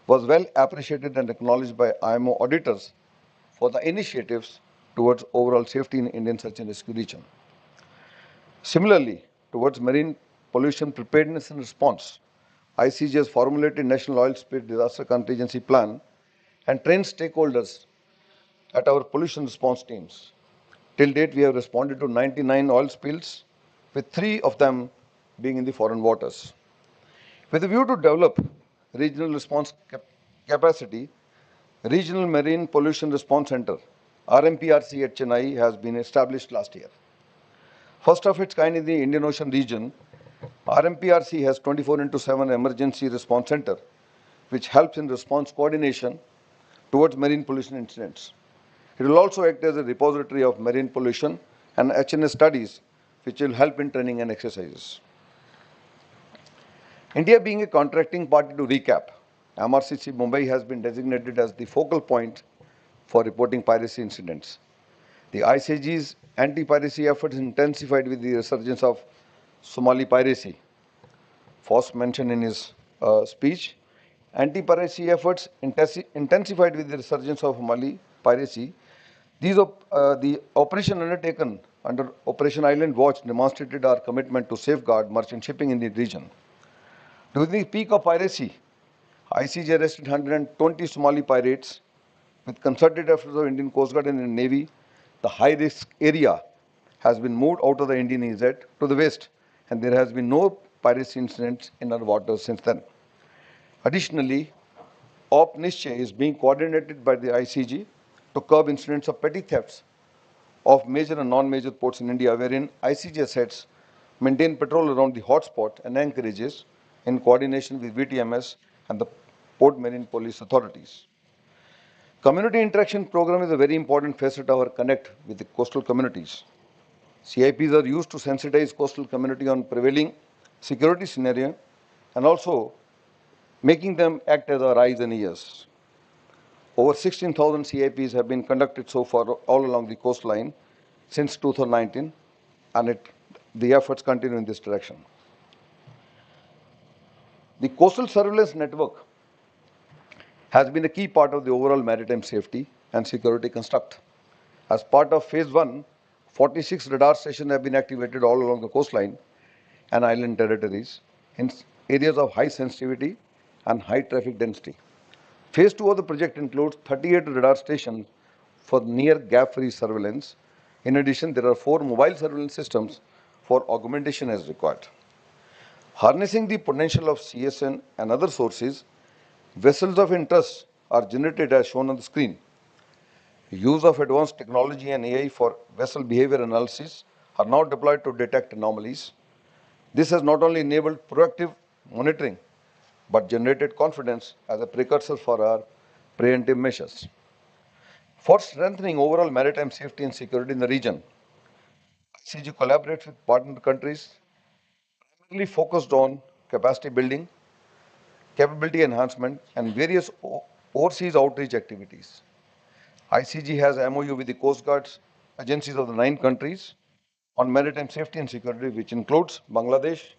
was well appreciated and acknowledged by IMO auditors for the initiatives towards overall safety in Indian search and rescue region. Similarly, towards marine pollution preparedness and response, ICG has formulated National Oil Spill Disaster Contingency Plan and trained stakeholders at our pollution response teams. Till date, we have responded to 99 oil spills, with 3 of them being in the foreign waters. With a view to develop regional response capacity, Regional Marine Pollution Response Center, RMPRC at Chennai, has been established last year. First of its kind in the Indian Ocean region, RMPRC has 24/7 emergency response center, which helps in response coordination towards marine pollution incidents. It will also act as a repository of marine pollution and HNS studies, which will help in training and exercises. India being a contracting party, to recap, MRCC Mumbai has been designated as the focal point for reporting piracy incidents. The ICG's anti-piracy efforts intensified with the resurgence of Somali piracy. Foss mentioned in his speech, anti-piracy efforts intensified with the resurgence of Somali piracy. The operation undertaken under Operation Island Watch demonstrated our commitment to safeguard merchant shipping in the region. During the peak of piracy, ICG arrested 120 Somali pirates. With concerted efforts of Indian Coast Guard and the Navy, the high-risk area has been moved out of the Indian EEZ to the west, and there has been no piracy incidents in our waters since then. Additionally, Op Nishchay is being coordinated by the ICG to curb incidents of petty thefts of major and non-major ports in India, wherein ICG assets maintain patrol around the hotspot and anchorages in coordination with VTMS and the Port Marine Police authorities. Community interaction program is a very important facet of our connect with the coastal communities. CIPs are used to sensitize coastal community on prevailing security scenario and also making them act as our eyes and ears. Over 16,000 CIPs have been conducted so far all along the coastline since 2019, and the efforts continue in this direction. The coastal surveillance network has been a key part of the overall maritime safety and security construct. As part of phase 1, 46 radar stations have been activated all along the coastline and island territories in areas of high sensitivity and high traffic density. Phase 2 of the project includes 38 radar stations for near gap-free surveillance. In addition, there are 4 mobile surveillance systems for augmentation as required. Harnessing the potential of CSN and other sources, vessels of interest are generated as shown on the screen. Use of advanced technology and AI for vessel behavior analysis are now deployed to detect anomalies. This has not only enabled proactive monitoring, but generated confidence as a precursor for our preventive measures. For strengthening overall maritime safety and security in the region, ICG collaborates with partner countries, primarily focused on capacity building, capability enhancement, and various overseas outreach activities. ICG has MOU with the Coast Guards agencies of the 9 countries on maritime safety and security, which includes Bangladesh,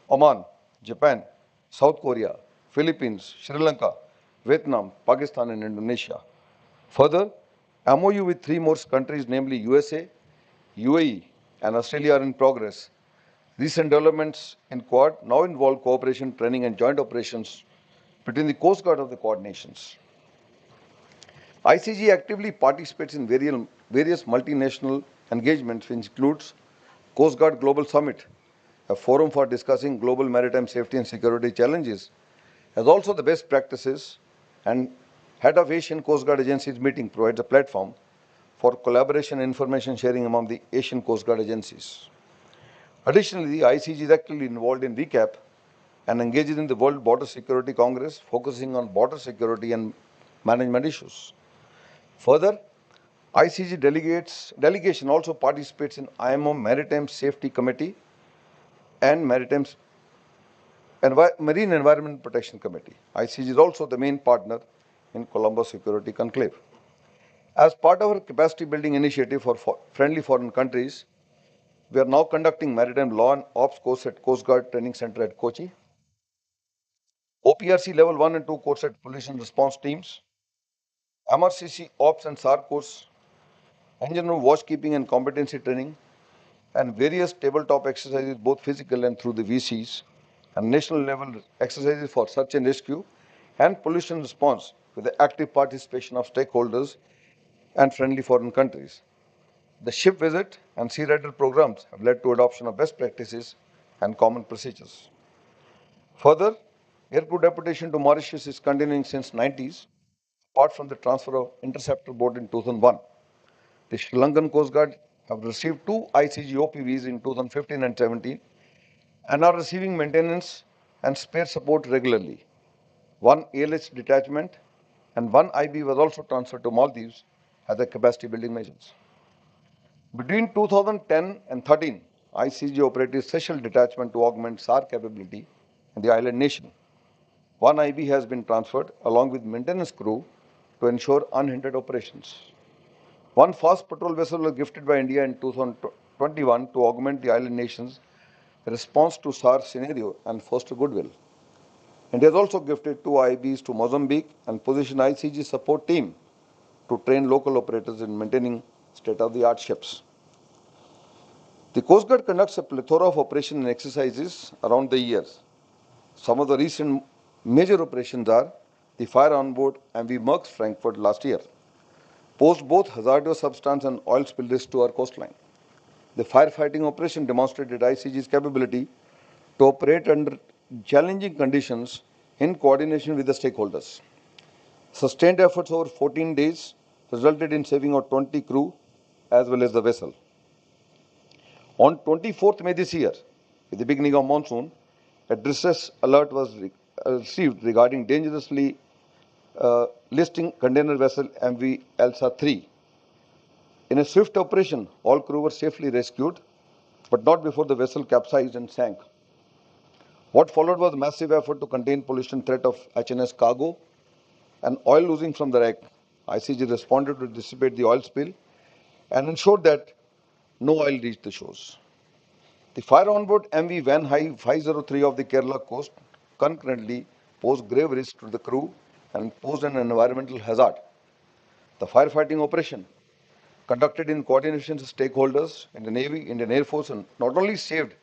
Oman, Japan, South Korea, Philippines, Sri Lanka, Vietnam, Pakistan, and Indonesia. Further, MOU with 3 more countries, namely USA, UAE, and Australia, are in progress. Recent developments in Quad now involve cooperation, training, and joint operations between the Coast Guard of the Quad nations. ICG actively participates in various multinational engagements, which includes Coast Guard Global Summit, a forum for discussing global maritime safety and security challenges, as also the best practices, and Head of Asian Coast Guard Agencies meeting provides a platform for collaboration and information sharing among the Asian Coast Guard agencies. Additionally, the ICG is actively involved in RECAP and engages in the World Border Security Congress, focusing on border security and management issues. Further, ICG delegation also participates in IMO Maritime Safety Committee and Marine Environment Protection Committee. ICG is also the main partner in Colombo Security Conclave. As part of our capacity building initiative for friendly foreign countries, we are now conducting maritime law and ops course at Coast Guard Training Center at Kochi, OPRC Level 1 and 2 course at Pollution Response Teams, MRCC Ops and SAR course, engine room watchkeeping and competency training, and various tabletop exercises, both physical and through the VCs, and national level exercises for search and rescue and pollution response with the active participation of stakeholders and friendly foreign countries. The ship visit and sea rider programs have led to adoption of best practices and common procedures. Further, aircrew deputation to Mauritius is continuing since 90s, apart from the transfer of interceptor boat in 2001. The Sri Lankan Coast Guard have received 2 ICG OPVs in 2015 and 17 and are receiving maintenance and spare support regularly. 1 ALH detachment and 1 IB was also transferred to Maldives as a capacity building measures. Between 2010 and 13, ICG operated special detachment to augment SAR capability in the island nation. 1 IB has been transferred along with maintenance crew to ensure unhindered operations. 1 fast patrol vessel was gifted by India in 2021 to augment the island nation's response to SAR scenario and foster goodwill. India has also gifted 2 IBs to Mozambique and positioned ICG support team to train local operators in maintaining state-of-the-art ships. The Coast Guard conducts a plethora of operations and exercises around the years. Some of the recent major operations are the fire on board MV Merckx Frankfurt last year, posed both hazardous substance and oil spill risk to our coastline. The firefighting operation demonstrated ICG's capability to operate under challenging conditions in coordination with the stakeholders. Sustained efforts over 14 days resulted in saving of 20 crew as well as the vessel. On 24th May this year, with the beginning of monsoon, a distress alert was received regarding dangerously listing container vessel MV Elsa 3. In a swift operation, all crew were safely rescued, but not before the vessel capsized and sank. What followed was a massive effort to contain pollution threat of HNS cargo and oil losing from the wreck. ICG responded to dissipate the oil spill and ensured that no oil reached the shores. The fire on board MV Van High 503 of the Kerala coast concurrently posed grave risk to the crew and posed an environmental hazard. The firefighting operation, conducted in coordination with stakeholders in the Navy, Indian Air Force, and not only saved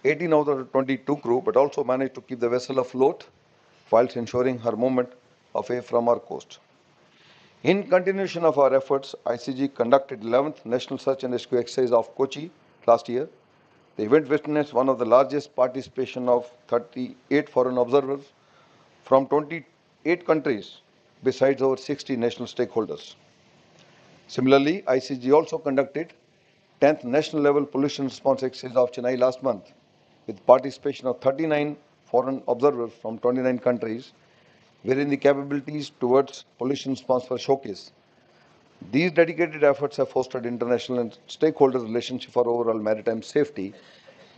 18 out of the 22 crew, but also managed to keep the vessel afloat whilst ensuring her movement away from our coast. In continuation of our efforts, ICG conducted 11th National Search and Rescue Exercise of Kochi last year. The event witnessed one of the largest participation of 38 foreign observers from 28 countries, besides over 60 national stakeholders. Similarly, ICG also conducted 10th National Level Pollution Response Exercise of Chennai last month, with participation of 39 foreign observers from 29 countries, wherein the capabilities towards pollution response were showcased. These dedicated efforts have fostered international and stakeholder relationship for overall maritime safety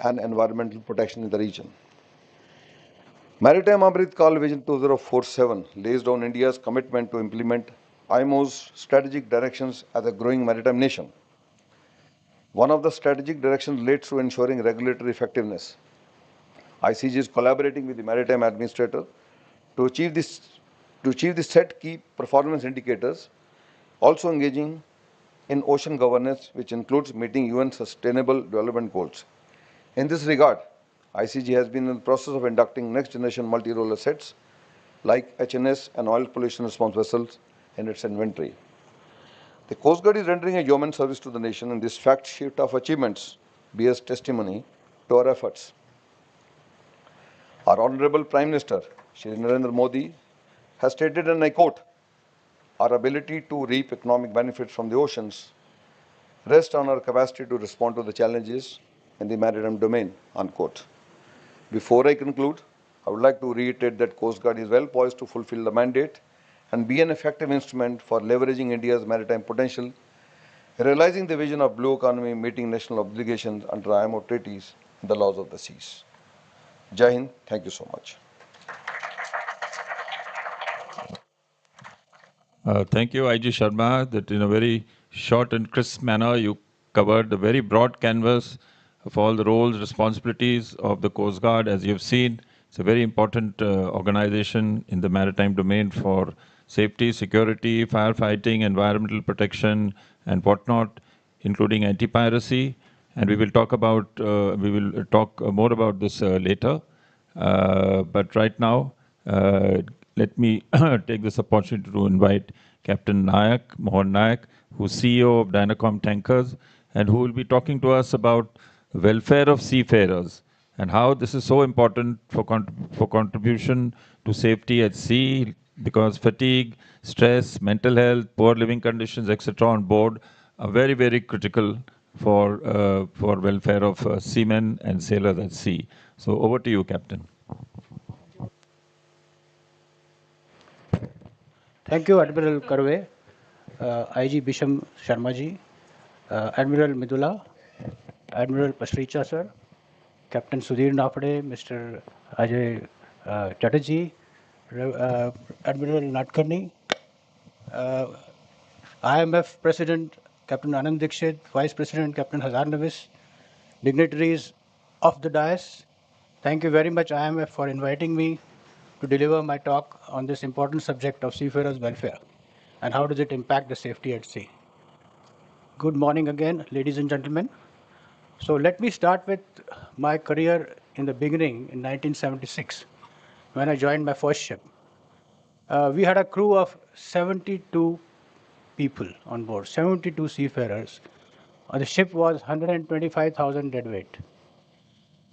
and environmental protection in the region. Maritime Amrit Kal Vision 2047 lays down India's commitment to implement IMO's strategic directions as a growing maritime nation. One of the strategic directions relates to ensuring regulatory effectiveness. ICG is collaborating with the Maritime Administrator to achieve the set key performance indicators, also engaging in ocean governance, which includes meeting UN Sustainable Development Goals. In this regard, ICG has been in the process of inducting next-generation multi-role assets like HNS and oil pollution response vessels in its inventory. The Coast Guard is rendering a yeoman service to the nation, and this fact sheet of achievements bears testimony to our efforts. Our Honorable Prime Minister Shri Narendra Modi, has stated, and I quote, "Our ability to reap economic benefits from the oceans rests on our capacity to respond to the challenges in the maritime domain," unquote. Before I conclude, I would like to reiterate that Coast Guard is well poised to fulfill the mandate and be an effective instrument for leveraging India's maritime potential, realizing the vision of blue economy, meeting national obligations under IMO treaties and the laws of the seas. Jai Hind. Thank you so much. Thank you, IG Sharma, that in a very short and crisp manner you covered the very broad canvas of all the roles, responsibilities of the Coast Guard. As you've seen, it's a very important organization in the maritime domain for safety, security, firefighting, environmental protection, and whatnot, including anti-piracy. And we will talk more about this later. But right now, let me take this opportunity to invite Captain Nayak, Mohan Nayak, who's CEO of Dynacom Tankers, and who will be talking to us about welfare of seafarers and how this is so important for contribution to safety at sea, because fatigue, stress, mental health, poor living conditions, etc. on board are very, very critical for welfare of seamen and sailors at sea. So over to you, Captain. Thank you, Admiral Karve, IG Bisham Sharmaji, Admiral Midula, Admiral Pasricha sir, Captain Sudhir Nafade, Mr. Ajay Chatterjee, Admiral Nadkarni, IMF President Captain Anand Dixit, Vice President Captain Hazar Navis, dignitaries of the dais, thank you very much IMF for inviting me to deliver my talk on this important subject of seafarers' welfare and how does it impact the safety at sea. Good morning again, ladies and gentlemen. So let me start with my career in the beginning in 1976 when I joined my first ship. We had a crew of 72 people on board, 72 seafarers. The ship was 125,000 deadweight.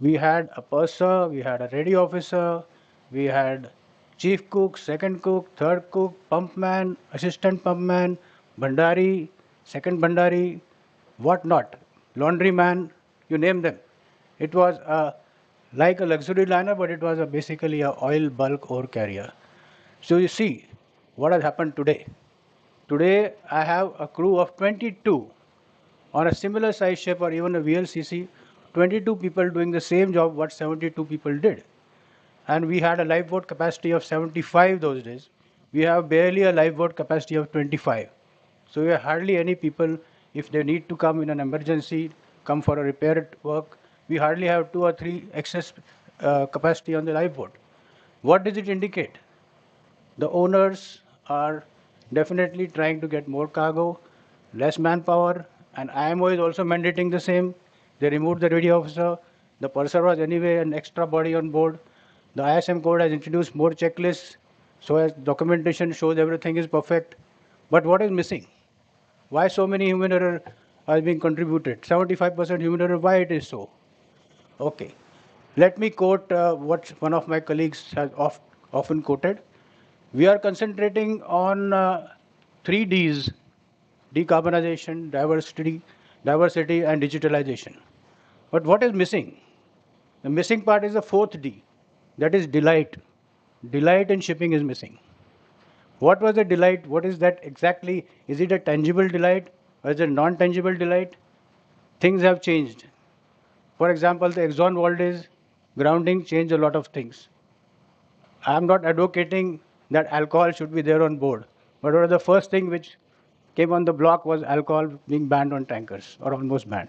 We had a purser, we had a ready officer, we had chief cook, second cook, third cook, pumpman, assistant pumpman, bandari, second bandari, whatnot, laundryman, you name them. It was like a luxury liner, but it was basically an oil bulk ore carrier. So you see what has happened today. Today I have a crew of 22 on a similar size ship or even a VLCC, 22 people doing the same job what 72 people did. And we had a lifeboat capacity of 75 those days. We have barely a lifeboat capacity of 25. So we have hardly any people, if they need to come in an emergency, come for a repair work, we hardly have 2 or 3 excess capacity on the lifeboat. What does it indicate? The owners are definitely trying to get more cargo, less manpower, and IMO is also mandating the same. They removed the ready officer. The purser was anyway an extra body on board. The ISM code has introduced more checklists, so as documentation shows everything is perfect. But what is missing? Why so many human error are being contributed? 75% human error, why it is so? Okay. Let me quote what one of my colleagues has often quoted. We are concentrating on 3 Ds: decarbonization, diversity, and digitalization. But what is missing? The missing part is the 4th D, that is delight. Delight in shipping is missing. What was the delight? What is that exactly? Is it a tangible delight or is it a non-tangible delight? Things have changed. For example, the Exxon Valdez grounding changed a lot of things. I am not advocating that alcohol should be there on board, but one of the first thing which came on the block was alcohol being banned on tankers, or almost banned.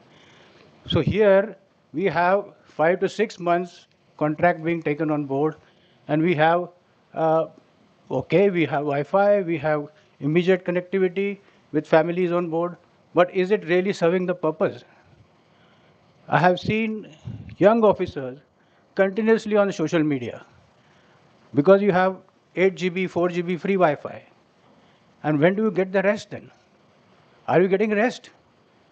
So here we have 5 to 6 months contract being taken on board, and we have, we have Wi-Fi, we have immediate connectivity with families on board, but is it really serving the purpose? I have seen young officers continuously on social media because you have 8 GB, 4 GB free Wi-Fi. And when do you get the rest then? Are you getting rest?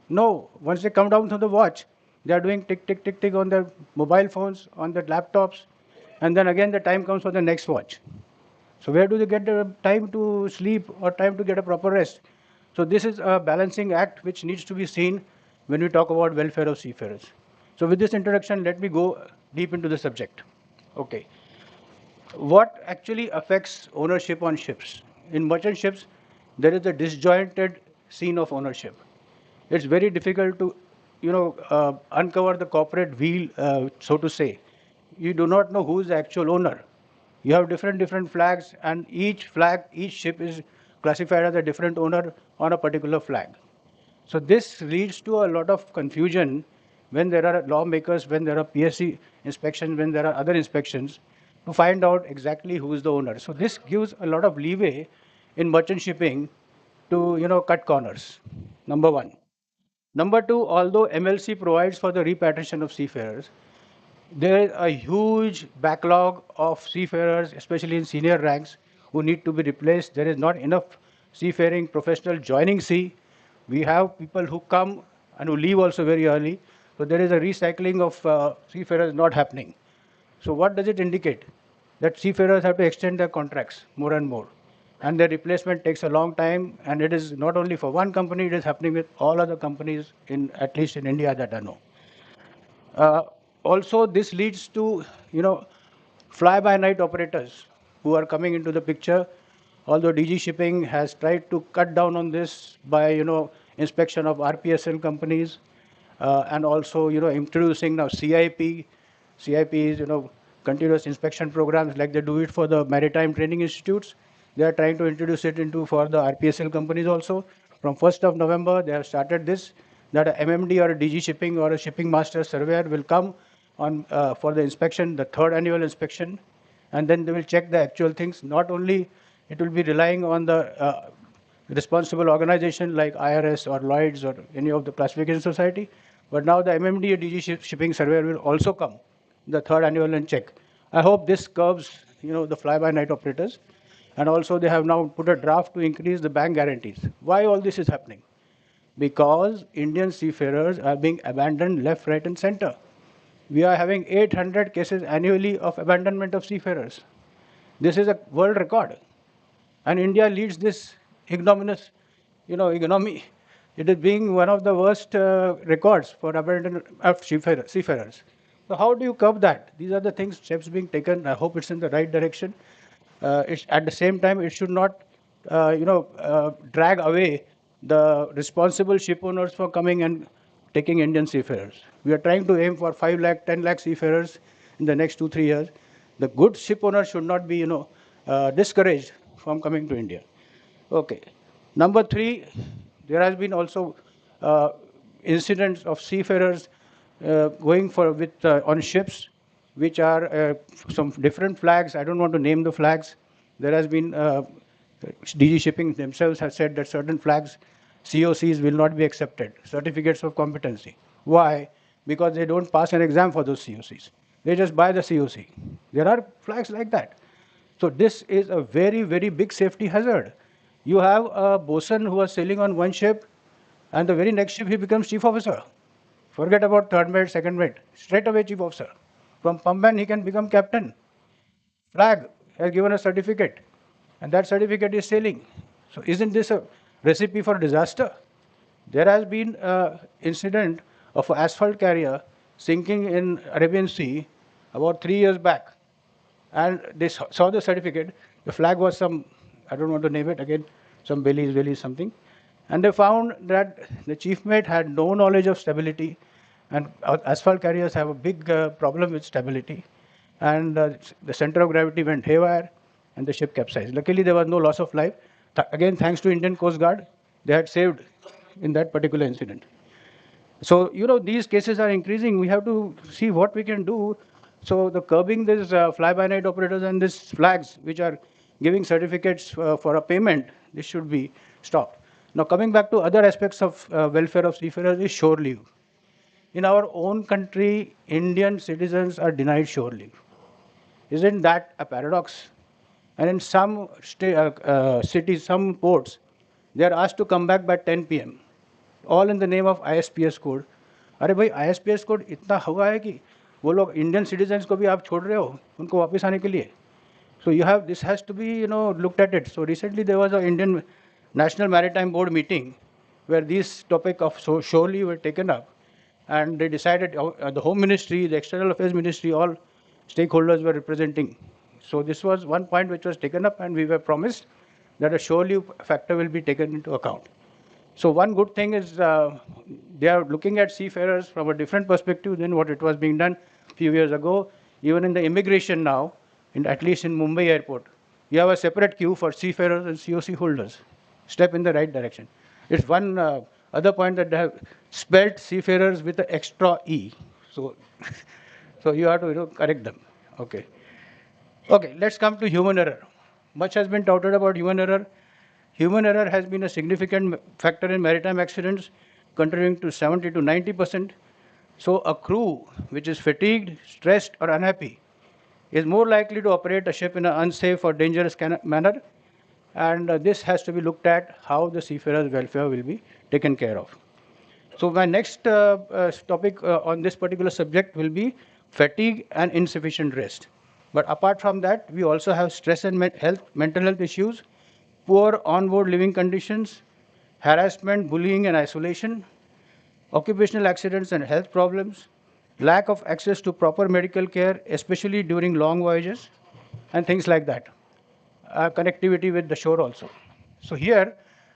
No. Once they come down from the watch, they are doing tick, tick, tick, tick on their mobile phones, on their laptops. and then again the time comes for the next watch. So where do they get the time to sleep or time to get a proper rest? So this is a balancing act which needs to be seen when we talk about welfare of seafarers. So with this introduction, let me go deep into the subject. Okay. What actually affects ownership on ships? In merchant ships, there is a disjointed scene of ownership. It's very difficult to, uncover the corporate wheel, so to say. You do not know who is the actual owner. You have different flags, and each flag, each ship is classified as a different owner on a particular flag. So this leads to a lot of confusion when there are lawmakers, when there are PSC inspections, when there are other inspections, to find out exactly who is the owner. So this gives a lot of leeway in merchant shipping to cut corners. Number one. Number two, although MLC provides for the repatriation of seafarers, there is a huge backlog of seafarers, especially in senior ranks, who need to be replaced. There is not enough seafaring professional joining sea. We have people who come and who leave also very early. So there is a recycling of seafarers not happening. So what does it indicate? That seafarers have to extend their contracts more and more. And their replacement takes a long time, and it is not only for one company, it is happening with all other companies, at least in India, that I know. Also, this leads to, fly-by-night operators who are coming into the picture. Although DG Shipping has tried to cut down on this by, inspection of RPSL companies, and also, introducing now CIP. CIP is, continuous inspection programs like they do it for the Maritime Training Institutes. They are trying to introduce it into for the RPSL companies also. From 1st of November, they have started this, that a MMD or a DG Shipping or a Shipping Master Surveyor will come on for the inspection, the third annual inspection, and then they will check the actual things. Not only it will be relying on the responsible organization like IRS or Lloyd's or any of the classification society, but now the MMD or DG Shipping Surveyor will also come the third annual and check. I hope this curbs, the fly-by-night operators. And also they have now put a draft to increase the bank guarantees. Why all this is happening? Because Indian seafarers are being abandoned left, right, and center. We are having 800 cases annually of abandonment of seafarers. This is a world record. And India leads this ignominious, economy. It is being one of the worst records for abandonment of seafarers. So how do you curb that? These are the things, steps being taken. I hope it's in the right direction. At the same time, it should not, drag away the responsible ship owners for coming and taking Indian seafarers. We are trying to aim for 5 lakh, 10 lakh seafarers in the next 2-3 years. The good ship owners should not be, discouraged from coming to India. Okay. Number three, there has been also incidents of seafarers going for on ships which are some different flags. I don't want to name the flags. There has been DG Shipping themselves have said that certain flags, COCs will not be accepted, certificates of competency. Why? Because they don't pass an exam for those COCs. They just buy the COC. There are flags like that. So this is a very, very big safety hazard. You have a bosun who was sailing on one ship, and the very next ship he becomes chief officer. Forget about third mate, second mate. Straight away chief officer. From pumpman he can become captain. Flag has given a certificate, and that certificate is sailing. So isn't this a recipe for disaster? There has been an incident of an asphalt carrier sinking in Arabian Sea about 3 years back. And they saw the certificate. The flag was some, I don't want to name it again, some Belize something. And they found that the chief mate had no knowledge of stability, and asphalt carriers have a big problem with stability. And the center of gravity went haywire, and the ship capsized. Luckily, there was no loss of life. Again, thanks to Indian Coast Guard, they had saved in that particular incident. So, these cases are increasing. We have to see what we can do. So the curbing these fly-by-night operators and these flags, which are giving certificates for a payment, this should be stopped. Now, coming back to other aspects of welfare of seafarers is shore leave. In our own country, Indian citizens are denied shore leave. Isn't that a paradox? And in some cities, some ports, they are asked to come back by 10 p.m. all in the name of ISPS code. अरे भाई ISPS code इतना हुआ है कि वो लोग Indian citizens को भी आप छोड़ रहे हो उनको वापस आने के लिए. So you have, this has to be, looked at it. So recently there was an Indian National Maritime Board meeting where these topic of shore leave were taken up, and they decided, the Home Ministry, the External Affairs Ministry, all stakeholders were representing. So this was one point which was taken up, and we were promised that a shore leave factor will be taken into account. So one good thing is they are looking at seafarers from a different perspective than what it was being done a few years ago. Even in the immigration now, at least in Mumbai airport, you have a separate queue for seafarers and COC holders. Step in the right direction. It's one other point that they have spelled seafarers with an extra E. So, so you have to correct them. Okay. Okay, let's come to human error. Much has been touted about human error. Human error has been a significant factor in maritime accidents, contributing to 70 to 90%. So a crew which is fatigued, stressed, or unhappy is more likely to operate a ship in an unsafe or dangerous manner. And this has to be looked at how the seafarer's welfare will be taken care of. So my next topic on this particular subject will be fatigue and insufficient rest. But apart from that, we also have stress and mental health issues, poor onboard living conditions, harassment, bullying and isolation, occupational accidents and health problems, lack of access to proper medical care, especially during long voyages, and things like that. Connectivity with the shore also. So here,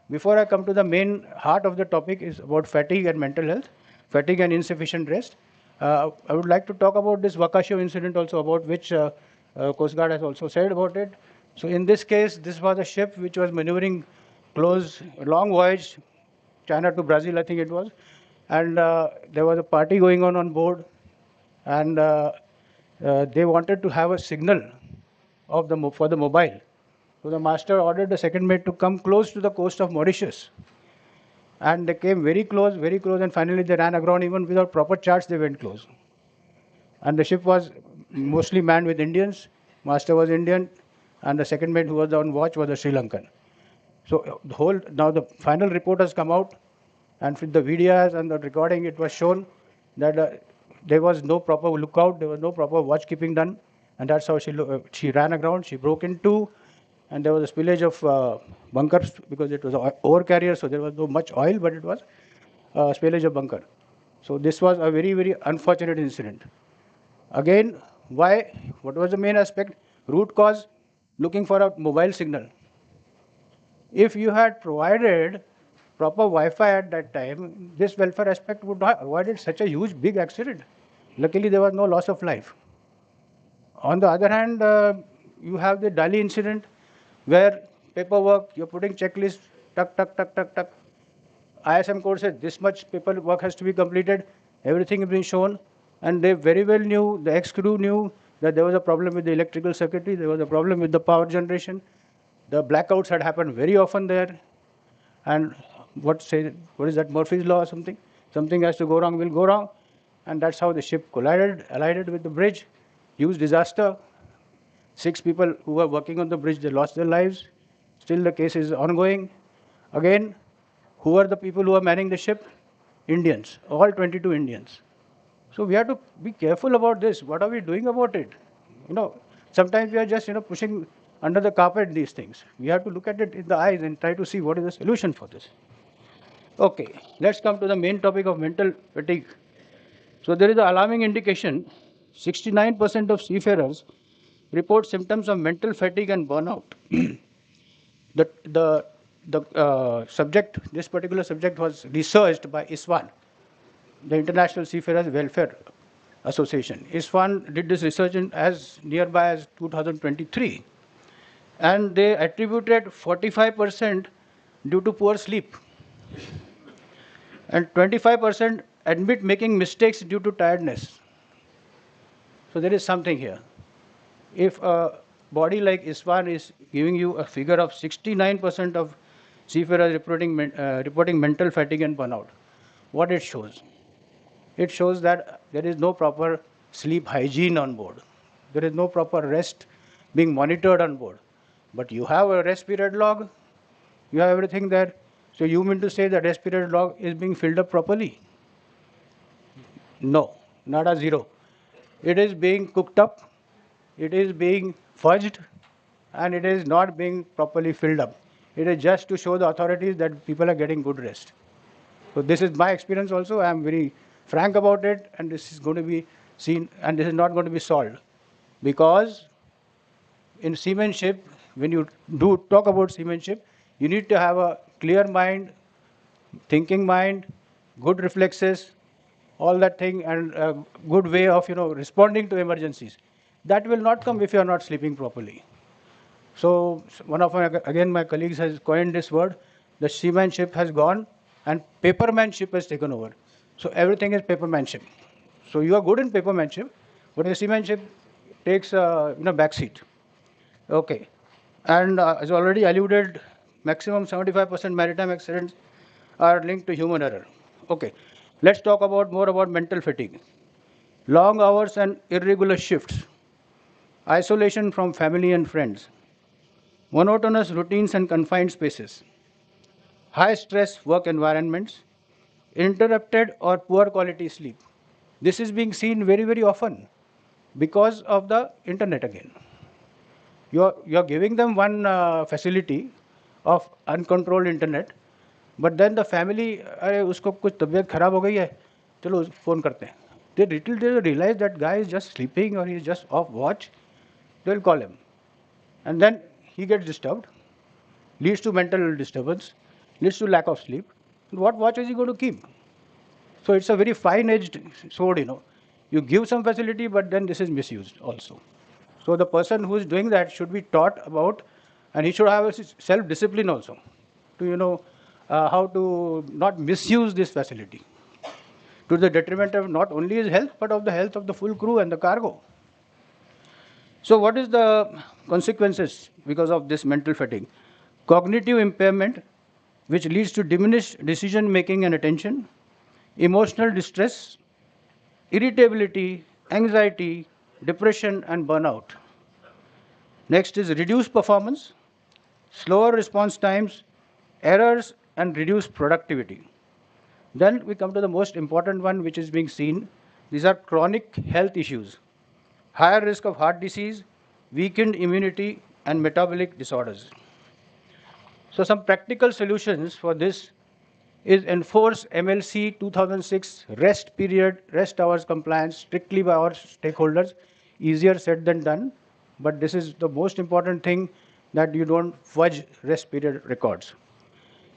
before I come to the main heart of the topic is about fatigue and mental health, fatigue and insufficient rest. I would like to talk about this Wakasho incident also, about which Coast Guard has also said about it. So in this case, this was a ship which was maneuvering close, long voyage, China to Brazil, I think it was. And there was a party going on board, and they wanted to have a signal of for the mobile. So the master ordered the second mate to come close to the coast of Mauritius. And they came very close, and finally they ran aground. Even without proper charts, they went close. And the ship was mostly manned with Indians. Master was Indian, and the second mate who was on watch was a Sri Lankan. So now the final report has come out, and with the videos and the recording, it was shown that there was no proper lookout, there was no proper watch keeping done, and that's how she ran aground. She broke in two, and there was a spillage of bunkers because it was an ore carrier, so there was no much oil, but it was spillage of bunker. So this was a very, very unfortunate incident. Again, why? What was the main aspect? Root cause, looking for a mobile signal. If you had provided proper Wi-Fi at that time, this welfare aspect would have avoided such a huge, big accident. Luckily, there was no loss of life. On the other hand, you have the Dali incident where paperwork, you're putting checklist, tuck, tuck, tuck, tuck, tuck. ISM code says this much paperwork has to be completed, everything is being shown, and they very well knew, the ex-crew knew that there was a problem with the electrical circuitry, there was a problem with the power generation. The blackouts had happened very often there, and what is that, Murphy's law or something? Something has to go wrong, will go wrong, and that's how the ship collided with the bridge, huge disaster. 6 people who were working on the bridge, they lost their lives. Still the case is ongoing. Again, who are the people who are manning the ship? Indians, all 22 Indians. So we have to be careful about this. What are we doing about it? Sometimes we are just, pushing under the carpet these things. We have to look at it in the eyes and try to see what is the solution for this. Okay, let's come to the main topic of mental fatigue. So there is an alarming indication. 69% of seafarers report symptoms of mental fatigue and burnout. This particular subject was researched by ISWAN, the International Seafarers Welfare Association. ISWAN did this research in as nearby as 2023, and they attributed 45% due to poor sleep, and 25% admit making mistakes due to tiredness. So there is something here. If a body like ISWAN is giving you a figure of 69% of seafarers reporting mental fatigue and burnout, what it shows? It shows that there is no proper sleep hygiene on board. There is no proper rest being monitored on board. But you have a rest period log, you have everything there. So you mean to say that rest period log is being filled up properly? No, nada, zero. it is being cooked up, it is being fudged, and it is not being properly filled up. It is just to show the authorities that people are getting good rest. So this is my experience also. I am very frank about it, and this is going to be seen, and this is not going to be solved. Because in seamanship, when you do talk about seamanship, you need to have a clear mind, thinking mind, good reflexes, all that thing, and a good way of responding to emergencies. That will not come if you are not sleeping properly. So one of my colleagues has coined this word: the seamanship has gone, and papermanship has taken over. So everything is papermanship. So you are good in papermanship, but the seamanship takes backseat. Okay, and as already alluded, maximum 75% maritime accidents are linked to human error. Okay, let's talk about more about mental fatigue. Long hours and irregular shifts, isolation from family and friends, monotonous routines and confined spaces, high stress work environments, interrupted or poor quality sleep. This is being seen very, very often because of the internet again. You're giving them one facility of uncontrolled internet, but then the family, अरे उसको कुछ तबीयत खराब हो गई है, चलो phone करते हैं. They realize that guy is just sleeping or he's just off watch, they'll call him. And then he gets disturbed, leads to mental disturbance, leads to lack of sleep. What watch is he going to keep? So it's a very fine-edged sword. You give some facility, but then this is misused also. So the person who is doing that should be taught about, and he should have a self-discipline also to, how to not misuse this facility to the detriment of not only his health, but of the health of the full crew and the cargo. So what is the consequences because of this mental fatigue? Cognitive impairment, which leads to diminished decision making and attention, emotional distress, irritability, anxiety, depression, and burnout. Next is reduced performance, slower response times, errors, and reduced productivity. Then we come to the most important one, which is being seen. These are chronic health issues, higher risk of heart disease, weakened immunity, and metabolic disorders. So some practical solutions for this is enforce MLC 2006 rest period, rest hours compliance strictly by our stakeholders. Easier said than done, but this is the most important thing, that you don't fudge rest period records.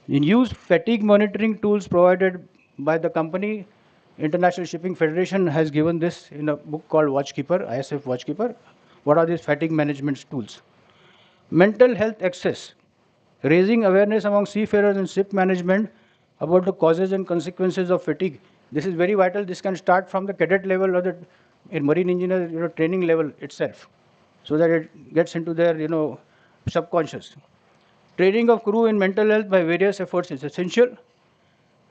Use fatigue monitoring tools provided by the company. International Shipping Federation has given this in a book called Watchkeeper, ISF Watchkeeper. What are these fatigue management tools? Mental health access, raising awareness among seafarers and ship management about the causes and consequences of fatigue. This is very vital. This can start from the cadet level or the in marine engineer training level itself, so that it gets into their subconscious. Training of crew in mental health by various efforts is essential.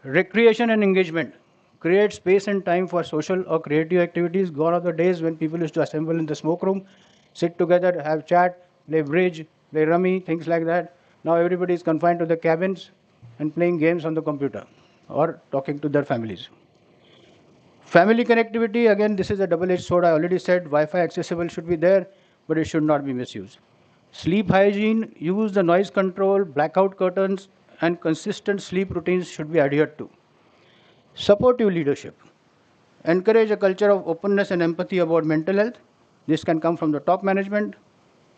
Recreation and engagement. Create space and time for social or creative activities. Gone are the days when people used to assemble in the smoke room, sit together, have chat, play bridge, play rummy, things like that. Now everybody is confined to the cabins and playing games on the computer or talking to their families. Family connectivity, again, this is a double-edged sword. I already said Wi-Fi accessible should be there, but it should not be misused. Sleep hygiene, use the noise control, blackout curtains, and consistent sleep routines should be adhered to. Supportive leadership. Encourage a culture of openness and empathy about mental health. This can come from the top management.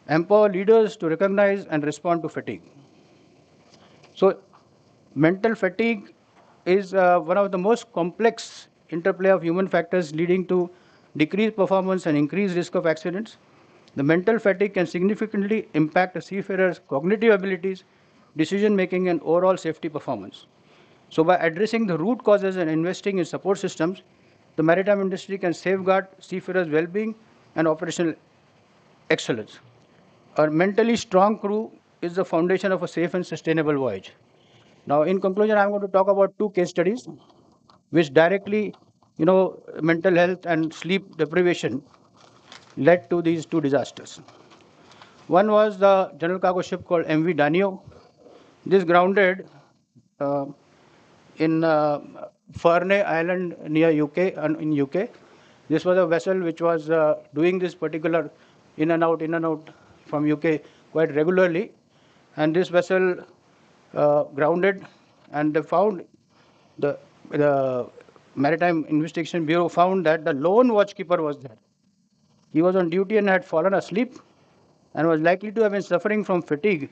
Empower leaders to recognize and respond to fatigue. So, mental fatigue is one of the most complex interplay of human factors leading to decreased performance and increased risk of accidents. The mental fatigue can significantly impact a seafarer's cognitive abilities, decision making, and overall safety performance. So, by addressing the root causes and investing in support systems, the maritime industry can safeguard seafarers' well being and operational excellence. A mentally strong crew is the foundation of a safe and sustainable voyage. Now, in conclusion, I'm going to talk about two case studies which directly, mental health and sleep deprivation led to these two disasters. One was the general cargo ship called MV Danio. This grounded in Ferney Island near UK, in UK, This was a vessel which was doing this particular in and out from UK quite regularly. And this vessel grounded, and they found the Maritime Investigation Bureau found that the lone watchkeeper was there. He was on duty and had fallen asleep and was likely to have been suffering from fatigue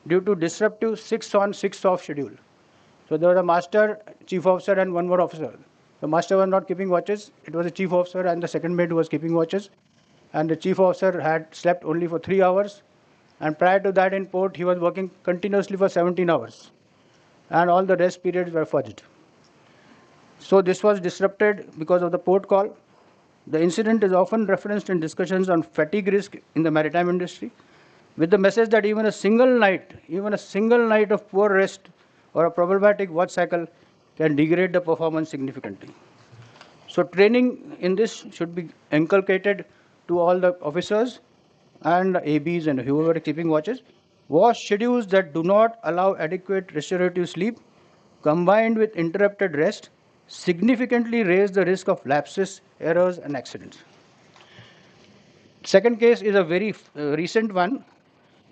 due to disruptive 6 on 6 off schedule. So there was a master, chief officer, and one more officer. The master was not keeping watches. It was the chief officer and the second mate who was keeping watches. And the chief officer had slept only for 3 hours. And prior to that in port, he was working continuously for 17 hours. And all the rest periods were fudged. So this was disrupted because of the port call. The incident is often referenced in discussions on fatigue risk in the maritime industry, with the message that even a single night of poor rest or a problematic watch cycle can degrade the performance significantly. So training in this should be inculcated to all the officers and ABs and whoever is keeping watches. Watch schedules that do not allow adequate restorative sleep combined with interrupted rest significantly raise the risk of lapses, errors, and accidents. Second case is a very recent one,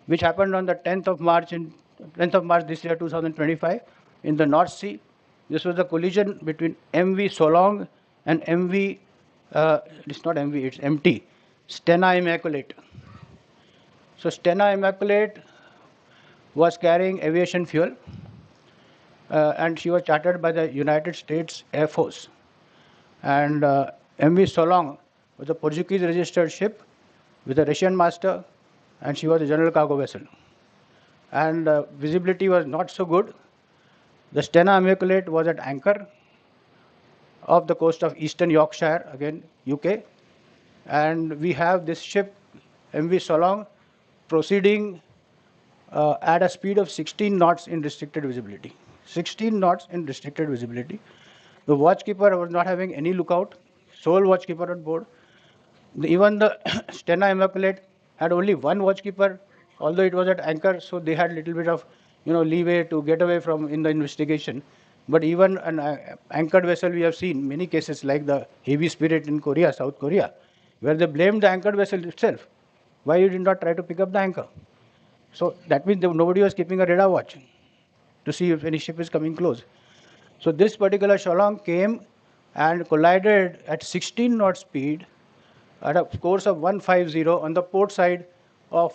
which happened on the 10th of March this year, 2025, in the North Sea. This was a collision between MV Solong and MV, it's not MV, it's MT, Stena Immaculate. So Stena Immaculate was carrying aviation fuel, and she was chartered by the United States Air Force. And MV Solong was a Portuguese registered ship with a Russian master, and she was a general cargo vessel. And visibility was not so good. The Stena Immaculate was at anchor off the coast of Eastern Yorkshire, again UK. And we have this ship, MV Solong, proceeding at a speed of 16 knots in restricted visibility. 16 knots in restricted visibility. The watchkeeper was not having any lookout, sole watchkeeper on board. Even the Stena Immaculate had only one watchkeeper, although it was at anchor, so they had a little bit of leeway to get away from in the investigation. But even an anchored vessel, we have seen many cases like the Heavy Spirit in Korea, South Korea, where they blamed the anchored vessel itself. Why you did not try to pick up the anchor? So that means nobody was keeping a radar watch to see if any ship is coming close. So this particular Sholong came and collided at 16 knot speed at a course of 150 on the port side of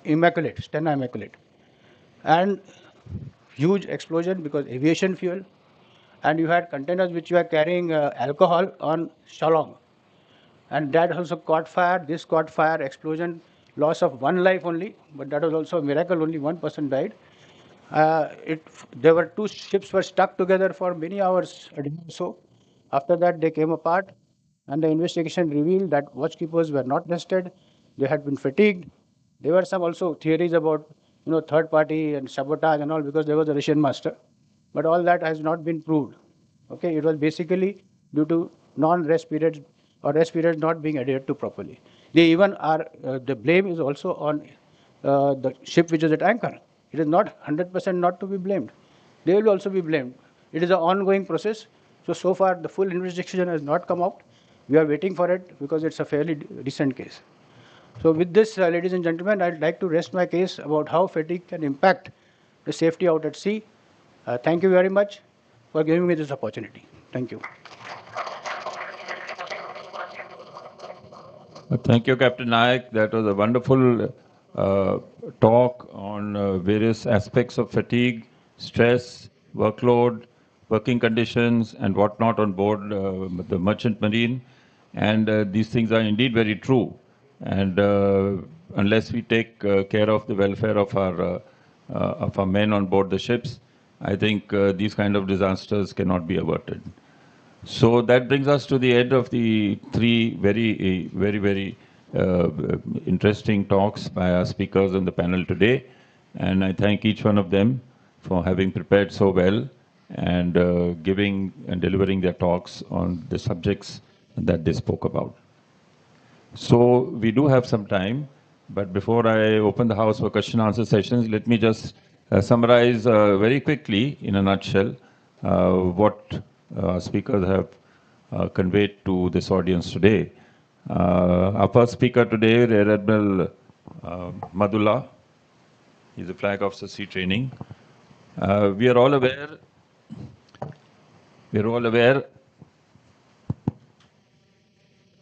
Immaculate, Stena Immaculate. And huge explosion because aviation fuel, and you had containers which were carrying alcohol on Sholong. And that also caught fire. This caught fire, explosion, loss of one life only, but that was also a miracle, only one person died. There were two ships were stuck together for many hours or so. After that, they came apart, and the investigation revealed that watchkeepers were not rested. They had been fatigued. There were some also theories about third party and sabotage and all, because there was a Russian master, but all that has not been proved. Okay, it was basically due to non-rest periods or rest periods not being adhered to properly. They even are the blame is also on the ship which is at anchor. It is not 100% not to be blamed. They will also be blamed. It is an ongoing process. So far the full investigation has not come out. We are waiting for it because it's a fairly recent case. So with this, ladies and gentlemen, I'd like to rest my case about how fatigue can impact the safety out at sea. Thank you very much for giving me this opportunity. Thank you. Thank you, Captain Nayak. That was a wonderful talk on various aspects of fatigue, stress, workload, working conditions, and whatnot on board the merchant marine. And these things are indeed very true. And unless we take care of the welfare of our men on board the ships, I think these kind of disasters cannot be averted. So that brings us to the end of the three very interesting talks by our speakers on the panel today. And I thank each one of them for having prepared so well and giving and delivering their talks on the subjects that they spoke about. So we do have some time, but before I open the house for question and answer sessions, let me just summarize very quickly in a nutshell what speakers have conveyed to this audience today. Our first speaker today, Rear Admiral Madula. He's a Flag Officer Sea Training. We are all aware.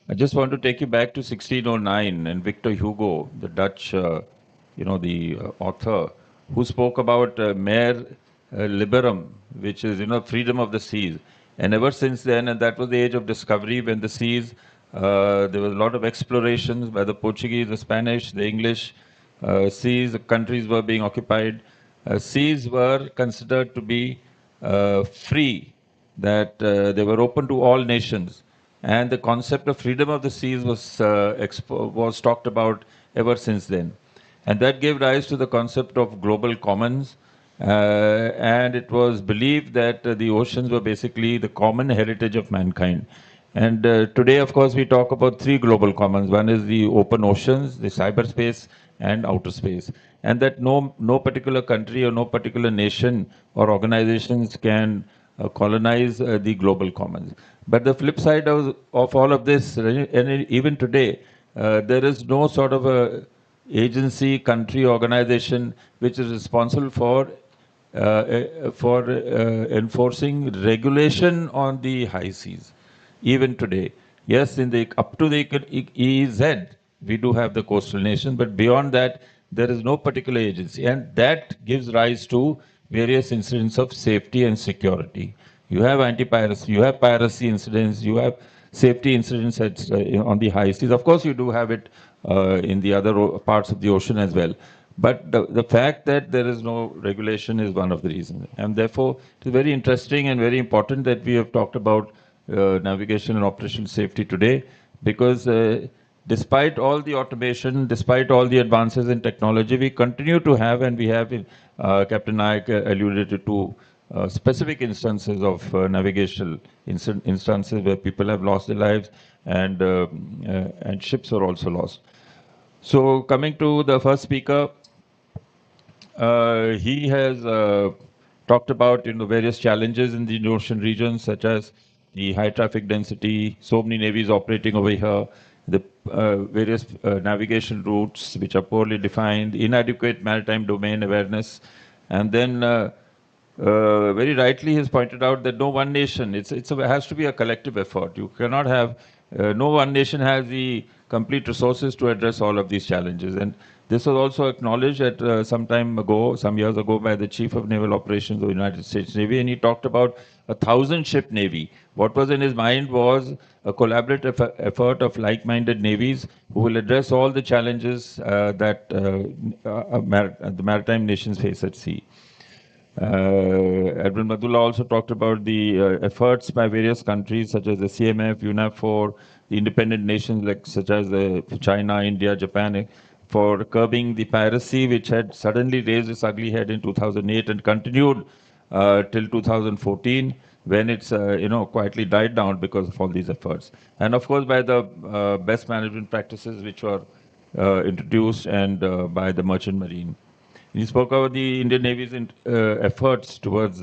I just want to take you back to 1609 and Victor Hugo, the Dutch, the author, who spoke about mare liberum, which is, freedom of the seas. And ever since then, and that was the age of discovery when the seas, there was a lot of explorations by the Portuguese, the Spanish, the English, seas, the countries were being occupied. Seas were considered to be free, that they were open to all nations. And the concept of freedom of the seas was talked about ever since then. And that gave rise to the concept of global commons. And it was believed that the oceans were basically the common heritage of mankind. And today, of course, we talk about three global commons. One is the open oceans, the cyberspace, and outer space. And that no particular country or no particular nation or organizations can colonize the global commons. But the flip side of all of this, and even today, there is no sort of a agency, country, organization which is responsible for enforcing regulation on the high seas, even today. Yes, in the up to the EEZ, we do have the coastal nation, but beyond that, there is no particular agency, and that gives rise to various incidents of safety and security. You have anti-piracy, you have piracy incidents, you have safety incidents on the high seas. Of course, you do have it in the other parts of the ocean as well. But the fact that there is no regulation is one of the reasons. And therefore, it is very interesting and very important that we have talked about navigation and operational safety today, because despite all the automation, despite all the advances in technology, we continue to have, and we have, Captain Nayak alluded to specific instances of navigational instances where people have lost their lives and ships are also lost. So coming to the first speaker, he has talked about various challenges in the Indian Ocean region, such as the high traffic density, so many navies operating over here, the various navigation routes which are poorly defined, inadequate maritime domain awareness, and then very rightly he has pointed out that no one nation, it has to be a collective effort. You cannot have, no one nation has the complete resources to address all of these challenges. And this was also acknowledged at some years ago, by the Chief of Naval Operations of the United States Navy, and he talked about 1,000-ship navy. What was in his mind was a collaborative effort of like-minded navies who will address all the challenges that the maritime nations face at sea. Admiral Madula also talked about the efforts by various countries such as the CMF, UNAFOR, the independent nations such as China, India, Japan, for curbing the piracy which had suddenly raised its ugly head in 2008 and continued till 2014, when it's quietly died down because of all these efforts. And of course by the best management practices which were introduced and by the merchant marine. He spoke about the Indian Navy's efforts towards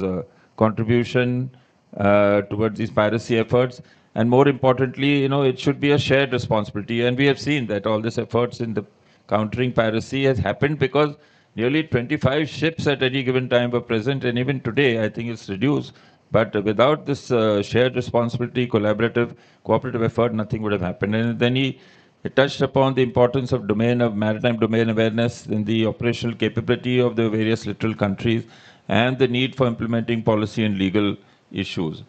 contribution towards these piracy efforts. And more importantly, it should be a shared responsibility. And we have seen that all these efforts in the countering piracy has happened because nearly 25 ships at any given time were present. And even today, I think it's reduced. But without this shared responsibility, cooperative effort, nothing would have happened. And then he touched upon the importance of maritime domain awareness in the operational capability of the various littoral countries and the need for implementing policy and legal issues.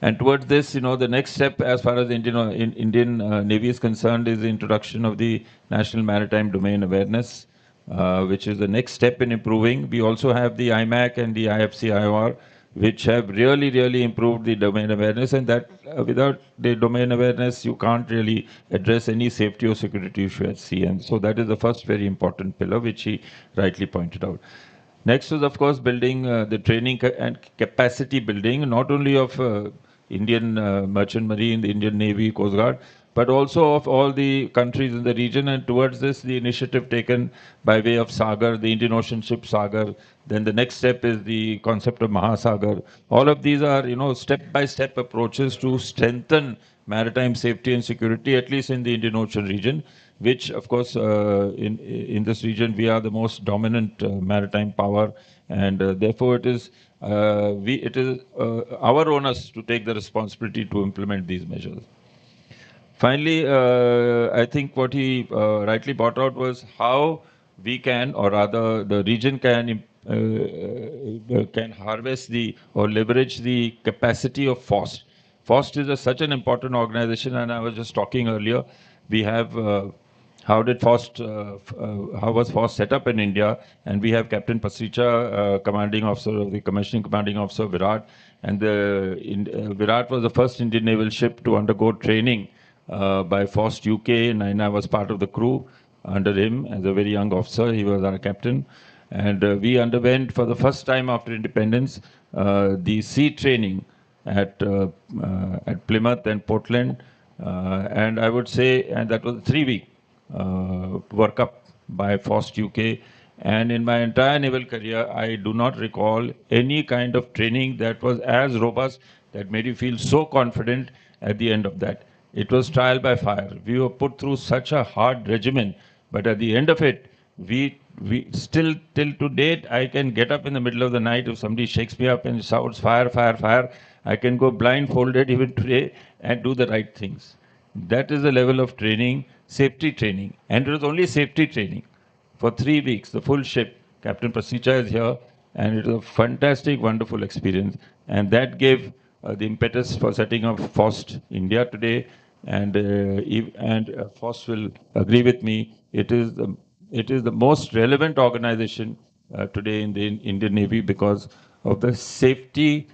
And towards this, the next step as far as the Indian Navy is concerned is the introduction of the National Maritime Domain Awareness, which is the next step in improving. We also have the IMAC and the IFC-IOR, which have really improved the domain awareness, and that without the domain awareness, you can't really address any safety or security issue at sea. And so that is the first very important pillar, which he rightly pointed out. Next was, of course, building the training and capacity building, not only of Indian Merchant Marine, the Indian Navy, Coast Guard, but also of all the countries in the region. And towards this, the initiative taken by way of Sagar, the Indian Ocean Ship Sagar, then the next step is the concept of Mahasagar. All of these are, step-by-step approaches to strengthen maritime safety and security, at least in the Indian Ocean region, which, of course, in this region, we are the most dominant maritime power, and therefore it is our onus to take the responsibility to implement these measures. Finally, I think what he rightly brought out was how we can, or rather, the region can harvest or leverage the capacity of FOST. FOST is such an important organization, and I was just talking earlier. We have how was FOST set up in India? And we have Captain Pasricha, commanding officer of the commissioning commanding officer Virat, and Virat was the first Indian naval ship to undergo training by FOST UK, and I was part of the crew under him as a very young officer. He was our captain. And we underwent for the first time after independence the sea training at Plymouth and Portland. And I would say, and that was a 3-week workup by FOST UK. And in my entire naval career, I do not recall any kind of training that was as robust, that made you feel so confident at the end of that. It was trial by fire. We were put through such a hard regimen, but at the end of it, we still, till to date, I can get up in the middle of the night if somebody shakes me up and shouts fire, fire, fire. I can go blindfolded even today and do the right things. That is the level of training, safety training. And it was only safety training for 3 weeks, the full ship. Captain Prasicha is here, and it was a fantastic, wonderful experience. And that gave the impetus for setting up FOST India today. And FOST will agree with me. It is the most relevant organization today in the Indian Navy because of the safety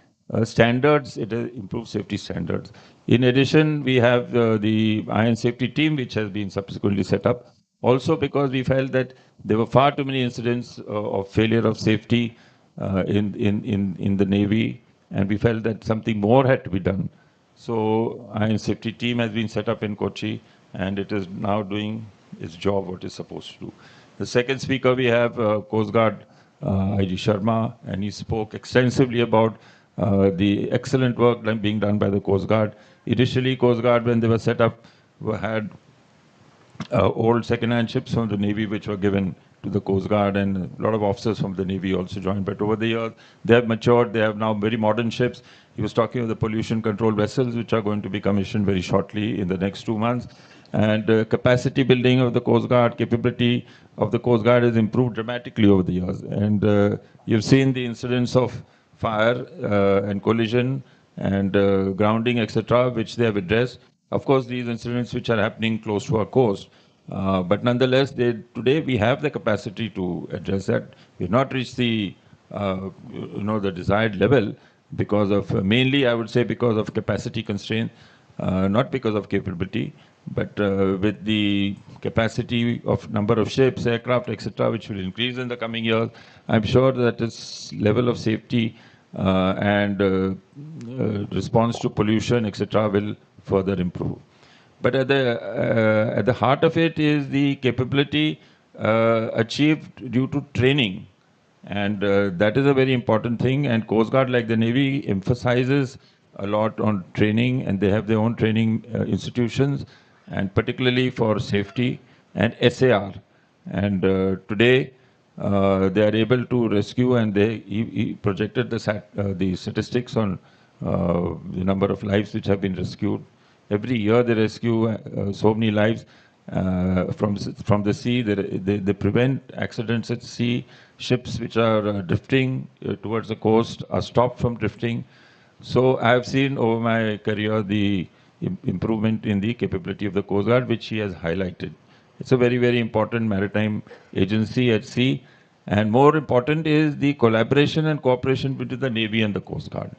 standards. It has improved safety standards. In addition, we have the iron safety team, which has been subsequently set up. Also because we felt that there were far too many incidents of failure of safety in the Navy, and we felt that something more had to be done. So iron safety team has been set up in Kochi, and it is now doing its job, what it's supposed to do. The second speaker we have Coast Guard IG Sharma, and he spoke extensively about the excellent work being done by the Coast Guard. Initially, Coast Guard, when they were set up, had old second-hand ships from the Navy which were given to the Coast Guard, and a lot of officers from the Navy also joined. But over the years, they have matured. They have now very modern ships. He was talking of the pollution control vessels, which are going to be commissioned very shortly in the next 2 months. And capacity building of the Coast Guard, capability of the Coast Guard has improved dramatically over the years. And you've seen the incidents of fire and collision and grounding, etc., which they have addressed. Of course, these incidents which are happening close to our coast, but nonetheless, today we have the capacity to address that. We've not reached the desired level because of mainly, I would say, because of capacity constraint, not because of capability, but with the capacity of number of ships, aircraft, etc., which will increase in the coming years. I'm sure that this level of safety and response to pollution, etc., will further improve. But at the heart of it is the capability achieved due to training, and that is a very important thing. And Coast Guard, like the Navy, emphasizes a lot on training, and they have their own training institutions, and particularly for safety and SAR. And today, they are able to rescue, and he projected the statistics on the number of lives which have been rescued. Every year they rescue so many lives from the sea. They prevent accidents at sea. Ships which are drifting towards the coast are stopped from drifting. So I have seen over my career the improvement in the capability of the Coast Guard, which he has highlighted. It's a very, very important maritime agency at sea. And more important is the collaboration and cooperation between the Navy and the Coast Guard.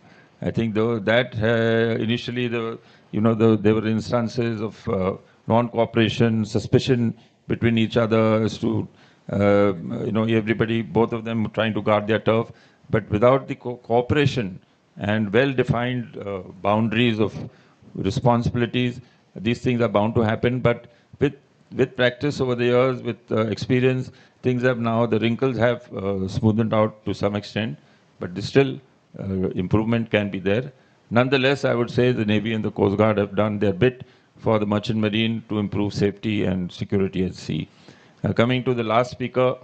I think that initially there were instances of non-cooperation, suspicion between each other as to everybody, both of them trying to guard their turf, but without the cooperation and well-defined boundaries of responsibilities, these things are bound to happen. But with practice over the years, with experience, things have now, the wrinkles have smoothened out to some extent, but still improvement can be there. Nonetheless, I would say the Navy and the Coast Guard have done their bit for the merchant marine to improve safety and security at sea. Coming to the last speaker,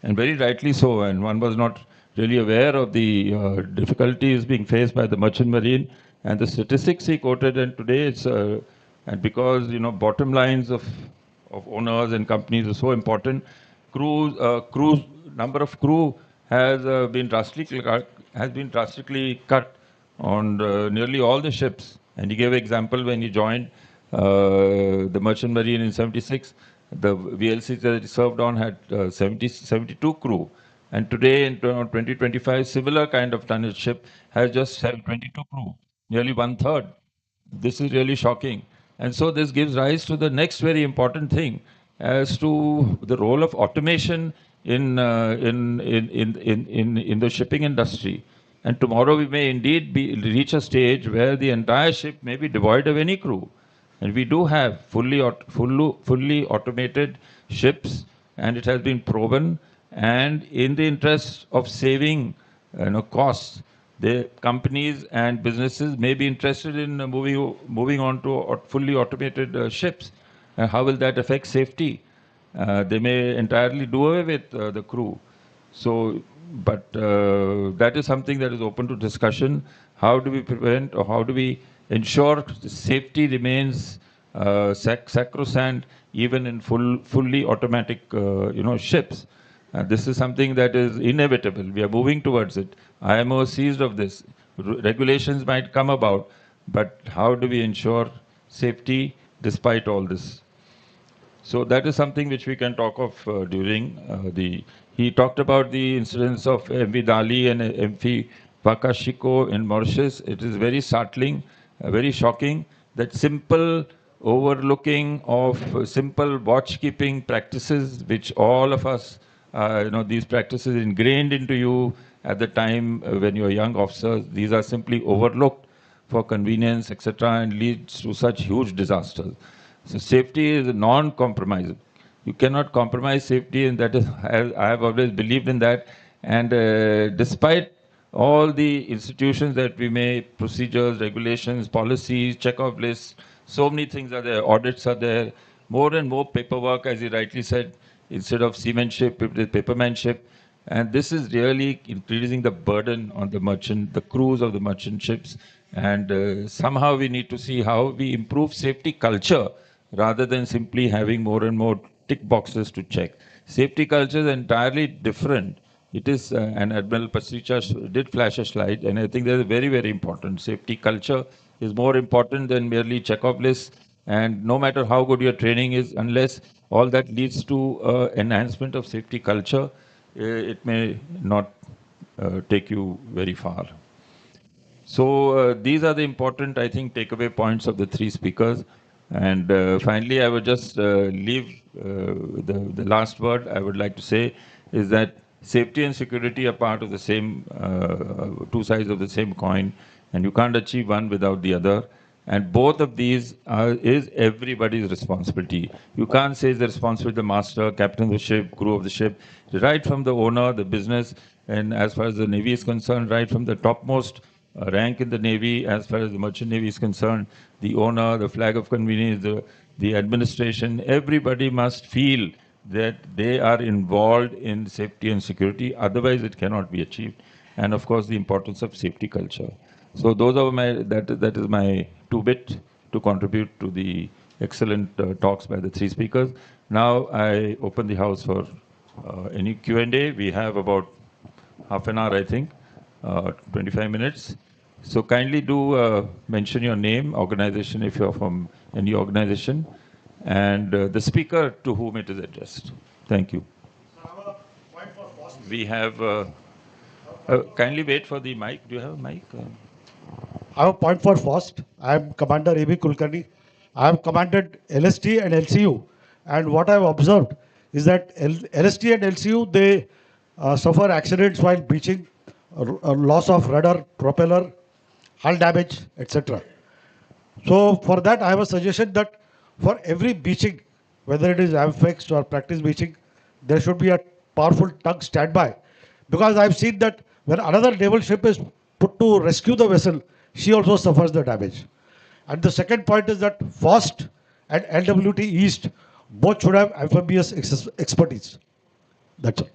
and very rightly so, and one was not really aware of the difficulties being faced by the merchant marine and the statistics he quoted, and today it's, and because, bottom lines of owners and companies are so important, number of crew been drastically cut on nearly all the ships. And he gave an example when he joined the merchant marine in 76. The VLCs that he served on had 72 crew. And today in 2025, similar kind of tonnage ship has just 22 crew, nearly one third. This is really shocking. And so this gives rise to the next very important thing as to the role of automation in the shipping industry. And tomorrow we may indeed reach a stage where the entire ship may be devoid of any crew. And we do have fully automated ships, and it has been proven. And in the interest of saving costs, the companies and businesses may be interested in moving on to fully automated ships. How will that affect safety? They may entirely do away with the crew. So, but that is something that is open to discussion. How do we prevent, or how do we ensure safety remains sacrosanct even in fully automatic ships? This is something that is inevitable. We are moving towards it. IMO is seized of this. Regulations might come about, but how do we ensure safety despite all this? So that is something which we can talk of during the. He talked about the incidents of MV Dali and MV Vakashiko in Mauritius. It is very startling, very shocking that simple overlooking of simple watch-keeping practices, which all of us, these practices ingrained into you at the time when you are young officers, these are simply overlooked for convenience, etc., and leads to such huge disasters. So safety is non-compromisable. You cannot compromise safety, and that is, I have always believed in that. And despite all the institutions that we may, procedures, regulations, policies, check-off lists, so many things are there, audits are there, more and more paperwork, as he rightly said, instead of seamanship, it is papermanship. And this is really increasing the burden on the crews of the merchant ships. And somehow we need to see how we improve safety culture rather than simply having more and more tick boxes to check. Safety culture is entirely different. It is, and Admiral Pasricha did flash a slide, and I think that is very, very important. Safety culture is more important than merely check-off lists. And no matter how good your training is, unless all that leads to enhancement of safety culture, it may not take you very far. So these are the important, I think, takeaway points of the three speakers. And finally, I would just leave the last word I would like to say is that safety and security are part of the same, two sides of the same coin, and you can't achieve one without the other. And both of these is everybody's responsibility. You can't say it's the responsibility of the master, captain of the ship, crew of the ship, right from the owner, the business, and as far as the Navy is concerned, right from the topmost rank in the Navy, as far as the merchant Navy is concerned, the owner, the flag of convenience, the administration, everybody must feel that they are involved in safety and security. Otherwise, it cannot be achieved. And of course, the importance of safety culture. So those are that is my two-bit to contribute to the excellent talks by the three speakers. Now I open the house for any Q&A. We have about half an hour, I think, 25 minutes. So kindly do mention your name, organization, if you're from any organization, and the speaker to whom it is addressed. Thank you. We have, kindly wait for the mic. Do you have a mic? I have a point for FOST. I am Commander A.B. Kulkarni. I have commanded LST and LCU. And what I have observed is that LST and LCU, they suffer accidents while beaching, loss of rudder, propeller, hull damage, etc. So for that, I have a suggestion that for every beaching, whether it is amfix or practice beaching, there should be a powerful tug standby. Because I've seen that when another naval ship is put to rescue the vessel, she also suffers the damage. And the second point is that FOST and LWT East both should have amphibious expertise. That's all.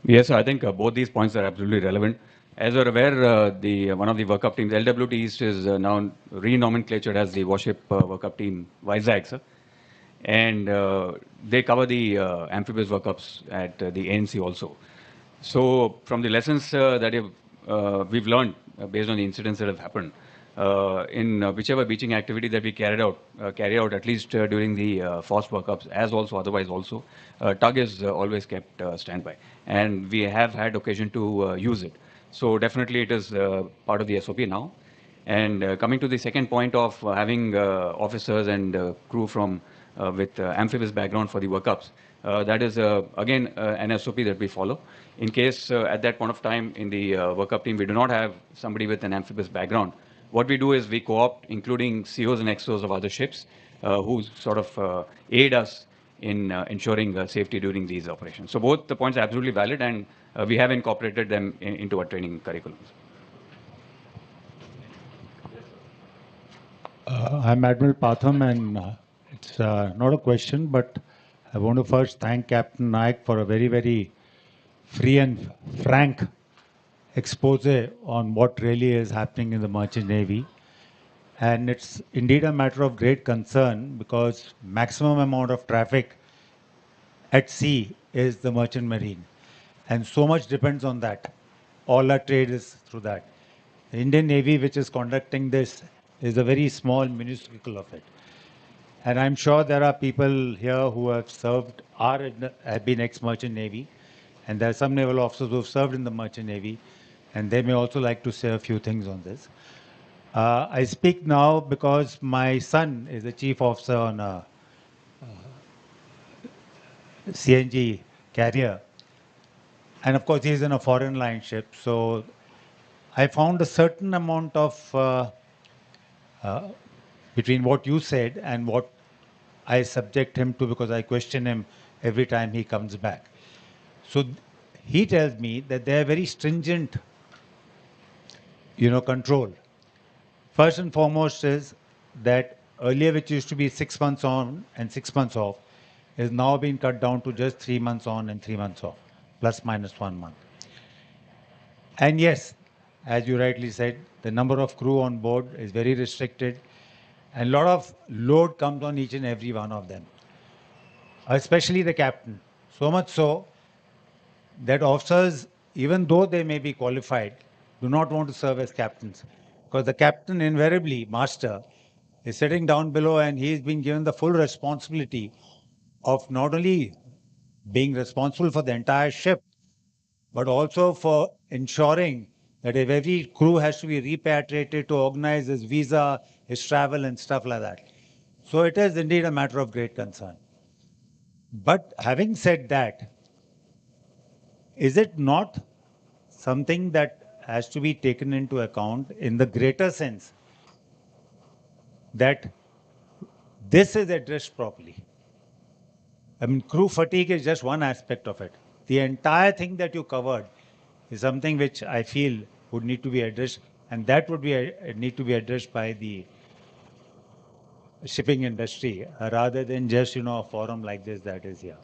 Yes, I think both these points are absolutely relevant. As you're aware, the one of the workup teams, LWT East, is now re-nomenclatured as the Warship Workup Team Vizag, sir. And they cover the amphibious workups at the ANC also. So from the lessons we've learned based on the incidents that have happened, in whichever beaching activity that we carry out at least during the FOST workups, as also otherwise also, tug is always kept standby. And we have had occasion to use it. So definitely it is part of the SOP now. And coming to the second point of having officers and crew from with amphibious background for the workups, that is again an SOP that we follow. In case at that point of time in the workup team we do not have somebody with an amphibious background, what we do is we co-opt, including COs and XOs of other ships, who sort of aid us in ensuring safety during these operations. So both the points are absolutely valid, and we have incorporated them into our training curriculums. I'm Admiral Patham, and it's not a question, but I want to first thank Captain Naik for a very, very free and frank expose on what really is happening in the Merchant Navy. And it's indeed a matter of great concern because maximum amount of traffic at sea is the merchant marine. And so much depends on that. All our trade is through that. The Indian Navy, which is conducting this, is a very small minuscule of it. And I'm sure there are people here who have served, have been ex-merchant Navy, and there are some naval officers who have served in the merchant Navy, and they may also like to say a few things on this. I speak now because my son is a chief officer on a CNG carrier, and of course he's in a foreign line ship. So I found a certain amount of between what you said and what I subject him to, because I question him every time he comes back. So he tells me that they are very stringent, control. First and foremost is that earlier, which used to be 6 months on and 6 months off, is now being cut down to just 3 months on and 3 months off, plus minus 1 month. And yes, as you rightly said, the number of crew on board is very restricted, and a lot of load comes on each and every one of them, especially the captain. So much so that officers, even though they may be qualified, do not want to serve as captains. Because the captain, invariably, master, is sitting down below and he is being given the full responsibility of not only being responsible for the entire ship, but also for ensuring that if every crew has to be repatriated to organize his visa, his travel, and stuff like that. So it is indeed a matter of great concern. But having said that, is it not something that has to be taken into account in the greater sense that this is addressed properly? I mean, crew fatigue is just one aspect of it. The entire thing that you covered is something which I feel would need to be addressed, and that would be need to be addressed by the shipping industry rather than just a forum like this that is here.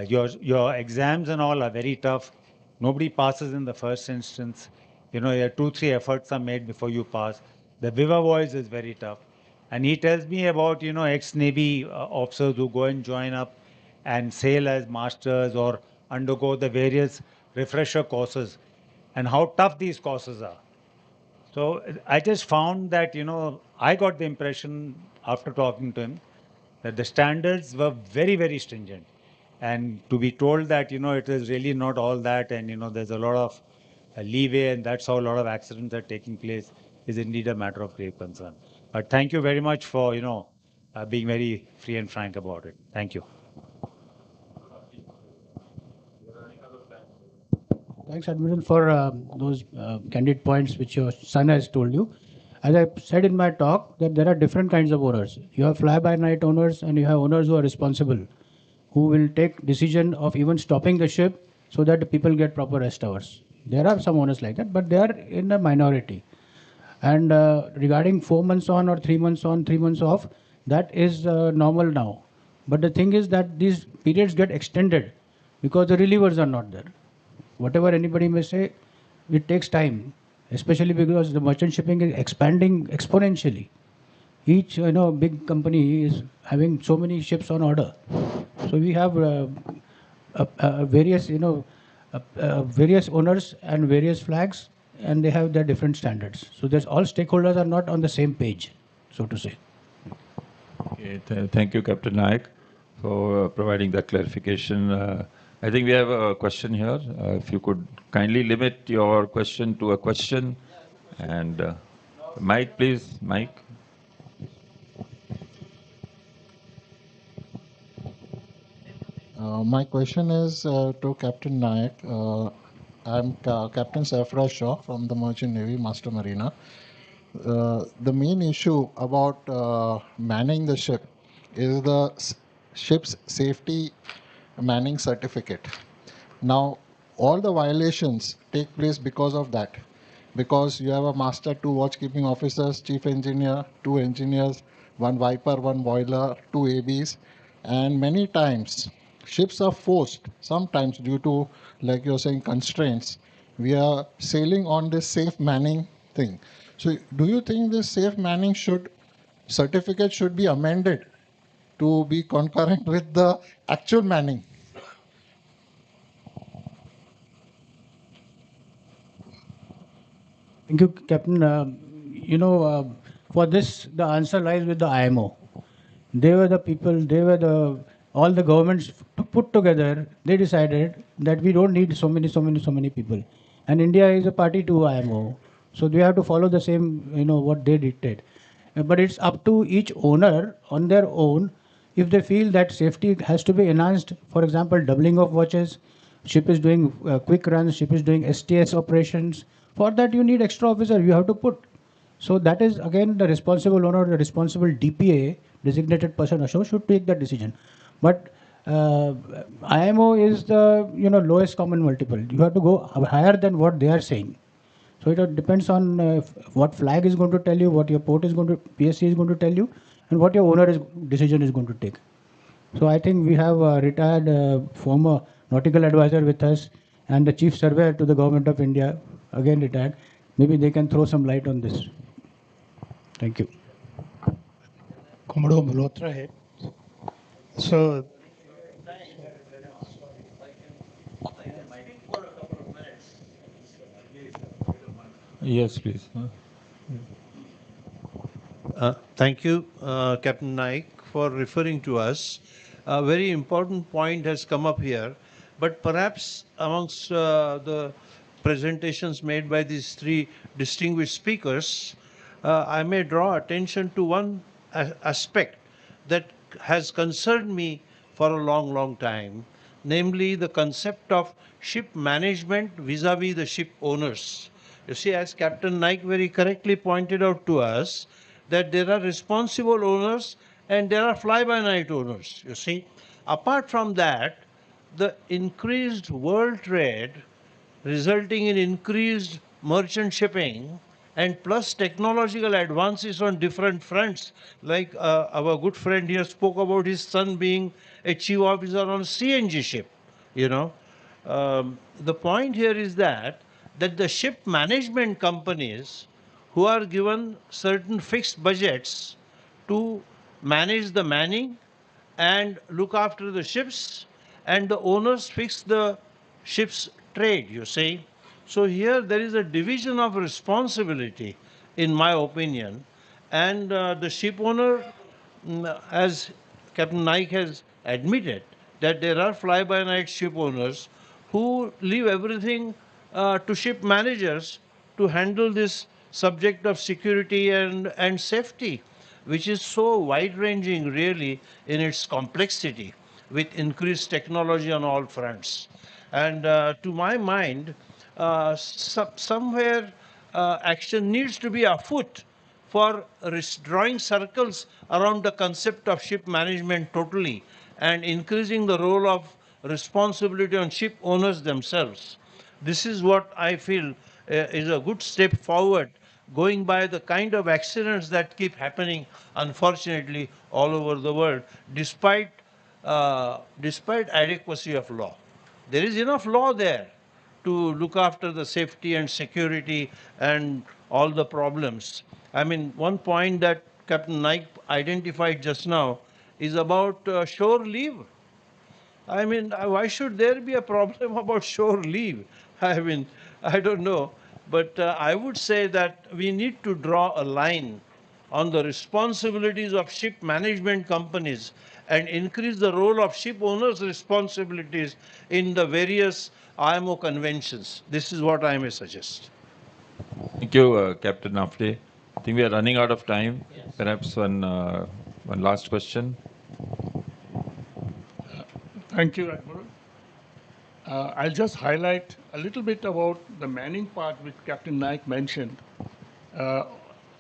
Your exams and all are very tough. Nobody passes in the first instance. Your 2-3 efforts are made before you pass. The Viva voice is very tough. And he tells me about, ex-Navy officers who go and join up and sail as masters or undergo the various refresher courses and how tough these courses are. So I just found that, I got the impression after talking to him that the standards were very, very stringent. And to be told that, it is really not all that and, there's a lot of leeway and that's how a lot of accidents are taking place is indeed a matter of grave concern. But thank you very much for, being very free and frank about it. Thank you. Thanks, Admiral, for those candid points which your son has told you. As I said in my talk, that there are different kinds of owners. You have fly-by-night owners, and you have owners who are responsible, who will take decision of even stopping the ship so that the people get proper rest hours. There are some owners like that, but they are in a minority. And regarding 4 months on or 3 months on, 3 months off, that is normal now. But the thing is that these periods get extended because the relievers are not there. Whatever anybody may say, it takes time, especially because the merchant shipping is expanding exponentially. Each big company is having so many ships on order. So we have various various owners and various flags, and they have their different standards. So there's all stakeholders are not on the same page, so to say. Okay, thank you, Captain Naik, for providing that clarification. I think we have a question here. If you could kindly limit your question to a question. And Mike, please, Mike. My question is to Captain Nayak. I'm Captain Safra Shaw from the Merchant Navy, Master Marina. The main issue about manning the ship is the ship's safety manning certificate. Now, all the violations take place because of that. Because you have a master, two watchkeeping officers, chief engineer, two engineers, one viper, one boiler, two ABs, and many times ships are forced, sometimes due to, like you're saying, constraints. We are sailing on this safe manning thing. So, do you think this safe manning certificate should be amended to be concurrent with the actual manning? Thank you, Captain. For this, the answer lies with the IMO. They were the people, all the governments put together, they decided that we don't need so many people. And India is a party to IMO. So we have to follow the same, what they dictate. But it's up to each owner on their own if they feel that safety has to be enhanced. For example, doubling of watches, ship is doing quick runs, ship is doing STS operations. For that, you need extra officer. You have to put. So that is again the responsible owner, the responsible DPA, designated person ashore, should take that decision. But IMO is the lowest common multiple. You have to go higher than what they are saying. So it depends on what flag is going to tell you, what your port is going to, PSC is going to tell you, and what your decision is going to take. So I think we have a retired former nautical advisor with us and the chief surveyor to the government of India, again retired. Maybe they can throw some light on this. Thank you. Commodore Malhotra here. So, Yes, please. Thank you, Captain Naik, for referring to us. A very important point has come up here, but perhaps amongst the presentations made by these three distinguished speakers, I may draw attention to one aspect that has concerned me for a long, long time, namely the concept of ship management vis-a-vis the ship owners. You see, as Captain Naik very correctly pointed out to us, that there are responsible owners and there are fly-by-night owners, you see. Apart from that, the increased world trade resulting in increased merchant shipping and plus technological advances on different fronts, like our good friend here spoke about his son being a chief officer on a CNG ship, you know. The point here is that the ship management companies who are given certain fixed budgets to manage the manning and look after the ships, and the owners fix the ship's trade, you see. So here there is a division of responsibility, in my opinion, and the ship owner, as Captain Naik has admitted, that there are fly-by-night ship owners who leave everything to ship managers to handle this subject of security and safety, which is so wide-ranging really in its complexity with increased technology on all fronts. And to my mind, somewhere action needs to be afoot for drawing circles around the concept of ship management totally and increasing the role of responsibility on ship owners themselves. This is what I feel is a good step forward, going by the kind of accidents that keep happening, unfortunately, all over the world, despite adequacy of law. There is enough law there to look after the safety and security and all the problems. I mean, one point that Captain Naik identified just now is about shore leave. I mean, why should there be a problem about shore leave? I mean, I don't know. But I would say that we need to draw a line on the responsibilities of ship management companies and increase the role of ship owners' responsibilities in the various IMO conventions. This is what I may suggest. Thank you, Captain Afte. I think we are running out of time. Yes. Perhaps one last question. Thank you, Admiral. I'll just highlight a little bit about the manning part which Captain Naik mentioned.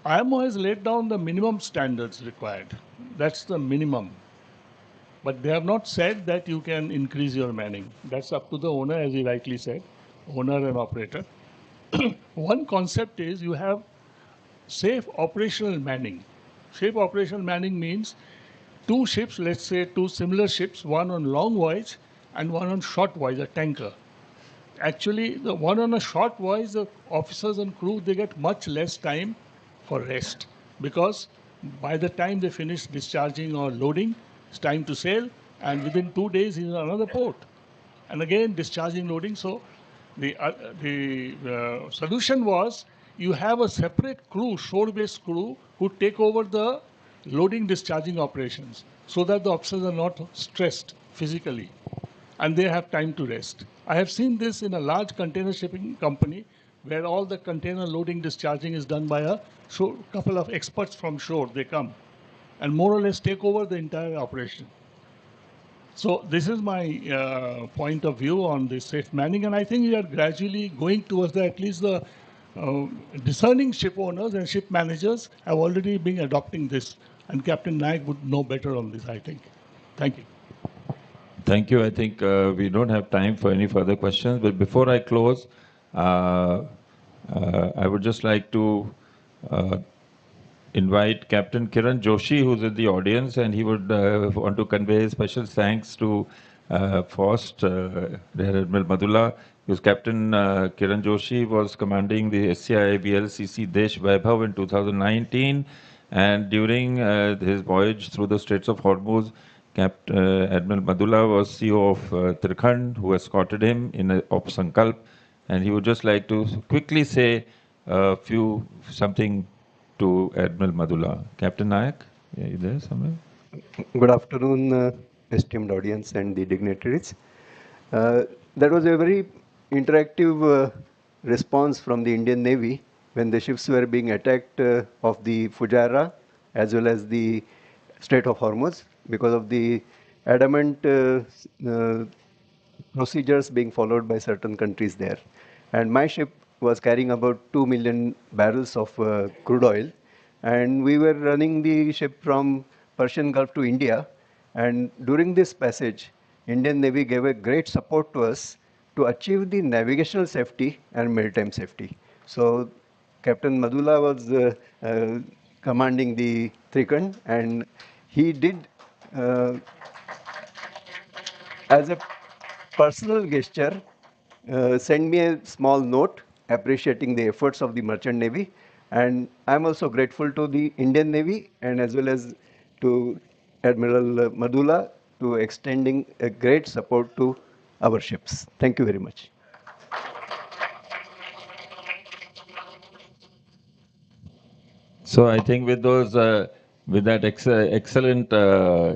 IMO has laid down the minimum standards required. That's the minimum. But they have not said that you can increase your manning. That's up to the owner, as he rightly said, owner and operator. One concept is you have safe operational manning. Safe operational manning means two ships, let's say two similar ships, one on long voyage and one on short voyage, a tanker. Actually, the one on a short voyage, the officers and crew, they get much less time for rest because by the time they finish discharging or loading, it's time to sail, and within 2 days he's in another port. And again, discharging, loading. So the solution was you have a separate crew, shore-based crew, who take over the loading, discharging operations so that the officers are not stressed physically and they have time to rest. I have seen this in a large container shipping company where all the container loading, discharging is done by a couple of experts from shore. They come and more or less take over the entire operation. So this is my point of view on the safe manning, and I think we are gradually going towards that. At least the discerning ship owners and ship managers have already been adopting this, and Captain Naik would know better on this, I think. Thank you. Thank you. I think we don't have time for any further questions, but before I close, I would just like to invite Captain Kiran Joshi, who's in the audience, and he would want to convey special thanks to FOST, Rear Admiral Madula, because Captain Kiran Joshi was commanding the SCI VLCC Desh Vaibhav in 2019, and during his voyage through the Straits of Hormuz, Admiral Madula was CEO of Trikhand, who escorted him in Op Sankalp, and he would just like to quickly say something to Admiral Madula. Captain Naik, are you there somewhere? Good afternoon, esteemed audience and the dignitaries. That was a very interactive response from the Indian Navy when the ships were being attacked off the Fujairah as well as the Strait of Hormuz because of the adamant procedures being followed by certain countries there. And my ship was carrying about 2 million barrels of crude oil. And we were running the ship from Persian Gulf to India. And during this passage, Indian Navy gave a great support to us to achieve the navigational safety and maritime safety. So Captain Madula was commanding the Trikhand, and he did, as a personal gesture, send me a small note appreciating the efforts of the Merchant Navy. And I'm also grateful to the Indian Navy and as well as to Admiral Madula to extending a great support to our ships. Thank you very much. So I think with those, with that excellent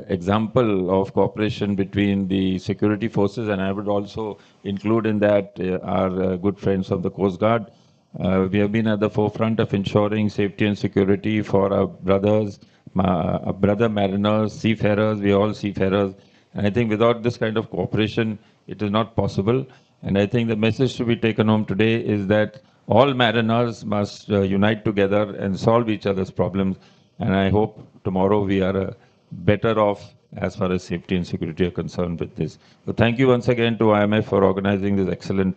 example of cooperation between the security forces, and I would also include in that our good friends of the Coast Guard, we have been at the forefront of ensuring safety and security for our brothers, our brother mariners, seafarers. We are all seafarers. And I think without this kind of cooperation, it is not possible. And I think the message to be taken home today is that all mariners must unite together and solve each other's problems. And I hope tomorrow we are better off as far as safety and security are concerned with this. So thank you once again to IMF for organizing this excellent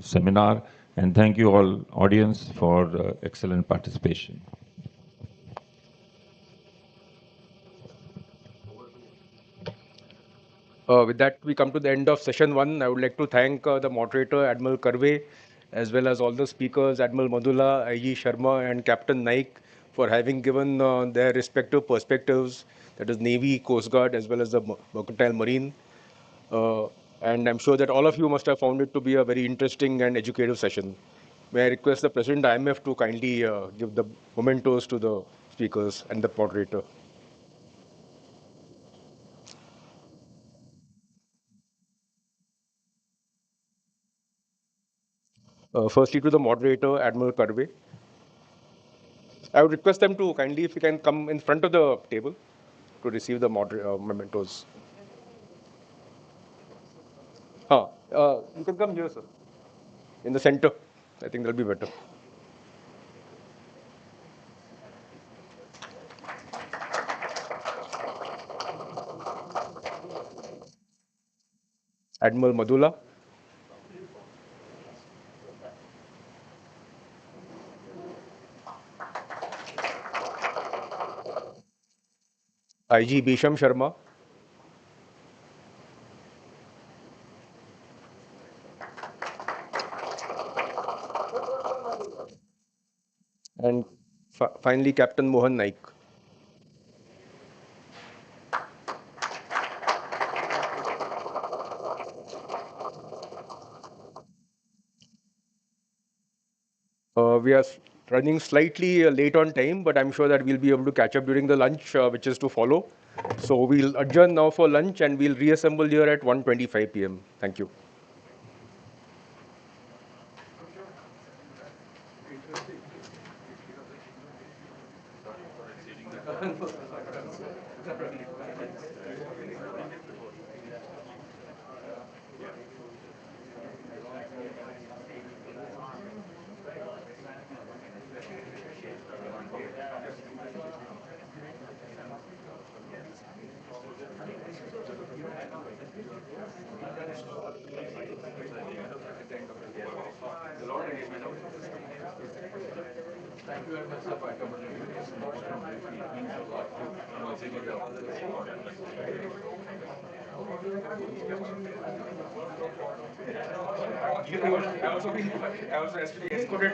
seminar. And thank you all audience for excellent participation. With that, we come to the end of session one. I would like to thank the moderator, Admiral Karve, as well as all the speakers, Admiral Madula, IG Sharma, and Captain Naik, for having given their respective perspectives, that is Navy, Coast Guard, as well as the Mercantile Marine. And I'm sure that all of you must have found it to be a very interesting and educative session. May I request the President IMF to kindly give the mementos to the speakers and the moderator. Firstly, to the moderator, Admiral Karve. I would request them to kindly, if you can come in front of the table to receive the mementos. You can come here, sir. In the center. I think that'll be better. Admiral Madula. IG Bisham Sharma. And finally, Captain Mohan Naik. We are running slightly late on time, but I'm sure that we'll be able to catch up during the lunch, which is to follow. So we'll adjourn now for lunch and we'll reassemble here at 1:25 p.m. Thank you. I also yesterday escorted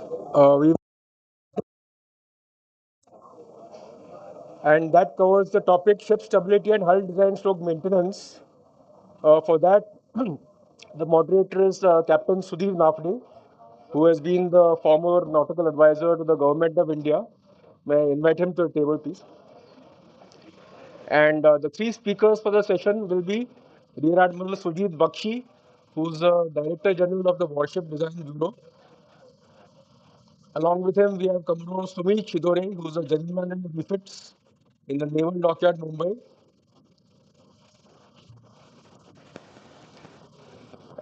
We and that covers the topic ship stability and hull design stroke maintenance. For that, the moderator is Captain Sudhir Nafde, who has been the former nautical advisor to the government of India. May I invite him to the table, please? And the three speakers for the session will be Rear Admiral Sujit Bakshi, who's the Director General of the Warship Design Bureau. Along with him, we have Commodore Sumit Chidore, who's the General Manager of Refits in the Naval Dockyard, Mumbai.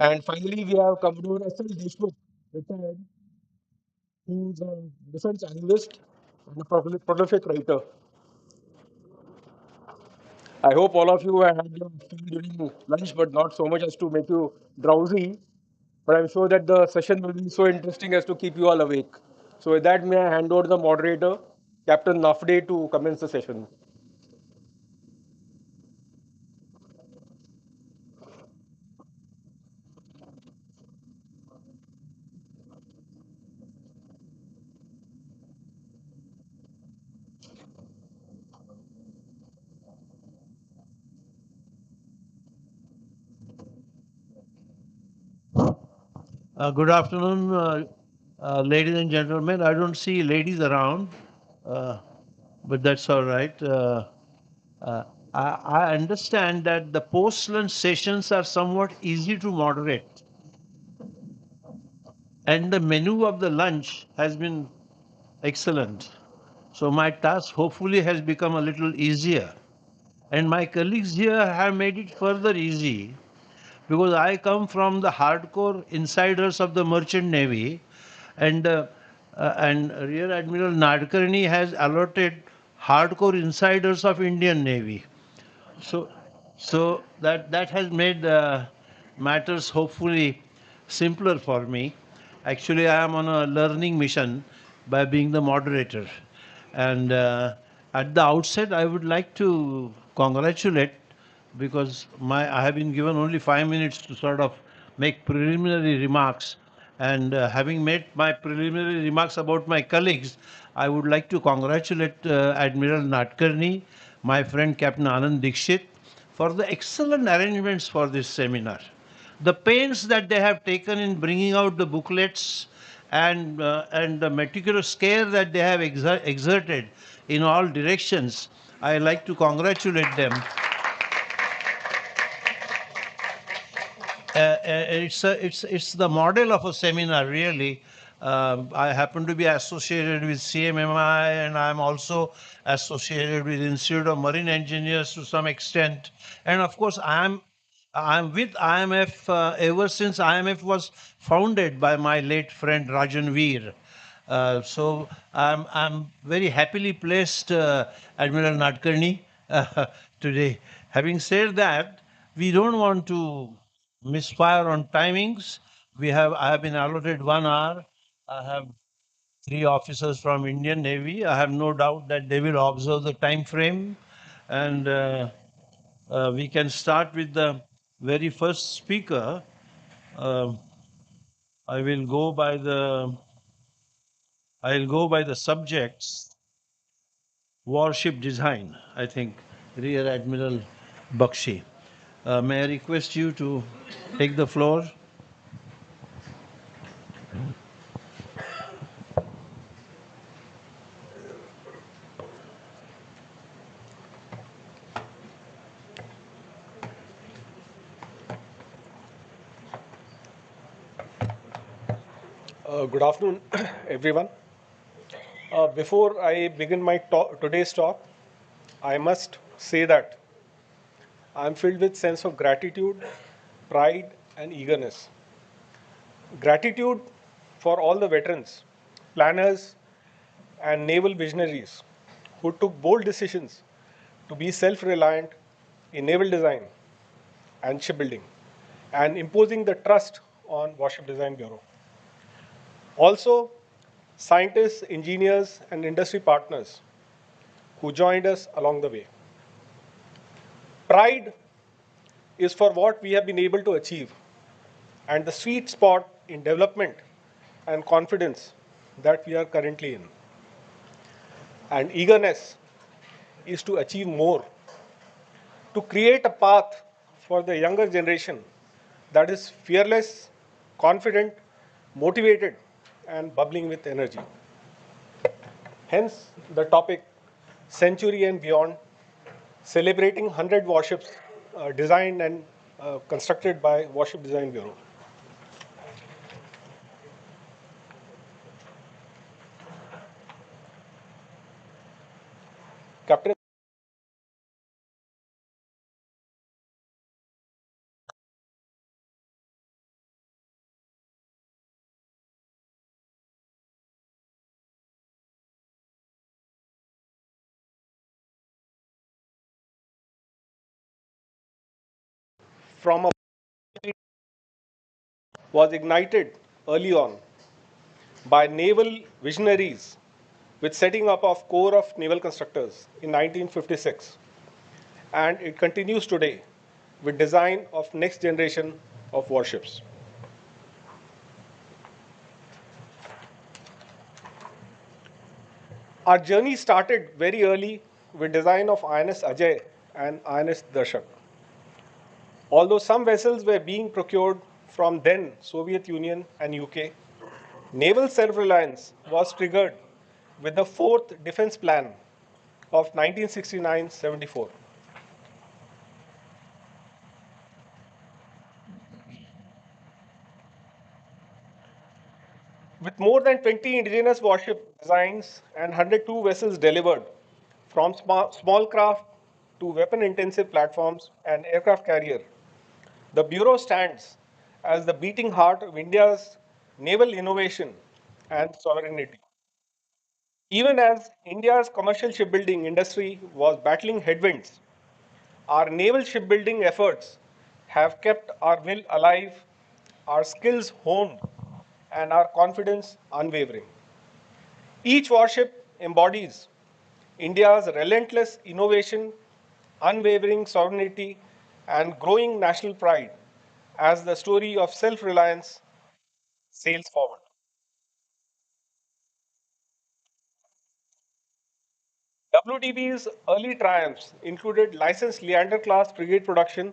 And finally, we have Commodore S.L. Deshmukh, retired, who's a defense analyst and a prolific writer. I hope all of you have had your fill during lunch, but not so much as to make you drowsy. But I'm sure that the session will be so interesting as to keep you all awake. So with that, may I hand over the moderator, Captain Nafde, to commence the session. Good afternoon, ladies and gentlemen. I don't see ladies around, but that's all right. Uh, I understand that the post-lunch sessions are somewhat easy to moderate, and the menu of the lunch has been excellent. So my task hopefully has become a little easier. And my colleagues here have made it further easy because I come from the hardcore insiders of the Merchant Navy, and Rear Admiral Nadkarni has allotted hardcore insiders of Indian Navy. So, so that has made matters hopefully simpler for me. Actually, I am on a learning mission by being the moderator, and at the outset, I would like to congratulate because I have been given only 5 minutes to sort of make preliminary remarks. And having made my preliminary remarks about my colleagues, I would like to congratulate Admiral Nadkarni, my friend Captain Anand Dixit, for the excellent arrangements for this seminar. The pains that they have taken in bringing out the booklets and the meticulous care that they have exerted in all directions, I like to congratulate them. It's the model of a seminar, really. I happen to be associated with CMMI, and I'm also associated with Institute of Marine Engineers to some extent. And of course, I'm with IMF ever since IMF was founded by my late friend Rajan Veer. So I'm very happily placed, Admiral Nadkarni, today. Having said that, we don't want to misfire on timings. I have been allotted 1 hour. I have 3 officers from Indian Navy. I have no doubt that they will observe the time frame, and we can start with the very first speaker. Um I'll go by the subjects. Warship design, I think, Rear Admiral Bakshi. May I request you to take the floor? Good afternoon, everyone. Before I begin my today's talk, I must say that I am filled with sense of gratitude, pride, and eagerness. Gratitude for all the veterans, planners, and naval visionaries who took bold decisions to be self-reliant in naval design and shipbuilding and imposing the trust on Warship Design Bureau. Also, scientists, engineers, and industry partners who joined us along the way. Pride is for what we have been able to achieve, and the sweet spot in development and confidence that we are currently in. And eagerness is to achieve more, to create a path for the younger generation that is fearless, confident, motivated, and bubbling with energy. Hence, the topic Century and Beyond, celebrating 100 warships designed and constructed by Warship Design Bureau. Captain from a was ignited early on by naval visionaries with setting up of Corps of Naval Constructors in 1956, and it continues today with design of next generation of warships. Our journey started very early with design of INS Ajay and INS Darshak. Although some vessels were being procured from then Soviet Union and UK, naval self-reliance was triggered with the Fourth Defense Plan of 1969-74. With more than 20 indigenous warship designs and 102 vessels delivered, from small craft to weapon-intensive platforms and aircraft carrier, the Bureau stands as the beating heart of India's naval innovation and sovereignty. Even as India's commercial shipbuilding industry was battling headwinds, our naval shipbuilding efforts have kept our will alive, our skills honed, and our confidence unwavering. Each warship embodies India's relentless innovation, unwavering sovereignty, and growing national pride as the story of self-reliance sails forward. WDB's early triumphs included licensed Leander-class frigate production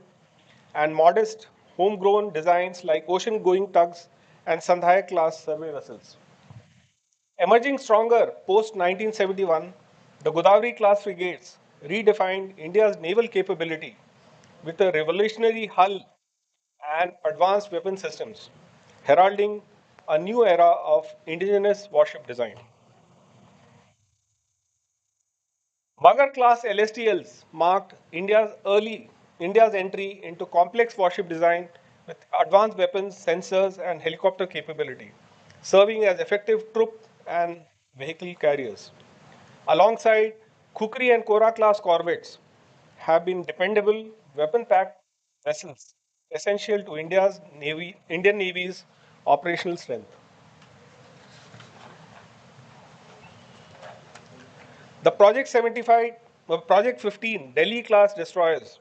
and modest homegrown designs like ocean-going tugs and Sandhaya-class survey vessels. Emerging stronger post-1971, the Godavari-class frigates redefined India's naval capability with a revolutionary hull and advanced weapon systems, heralding a new era of indigenous warship design. Magar-class LSTLs marked India's entry into complex warship design with advanced weapons, sensors, and helicopter capability, serving as effective troop and vehicle carriers. Alongside Kukri and Kora class corvettes have been dependable weapon-packed vessels essential to Indian Navy's operational strength. The Project 15 Delhi class destroyers,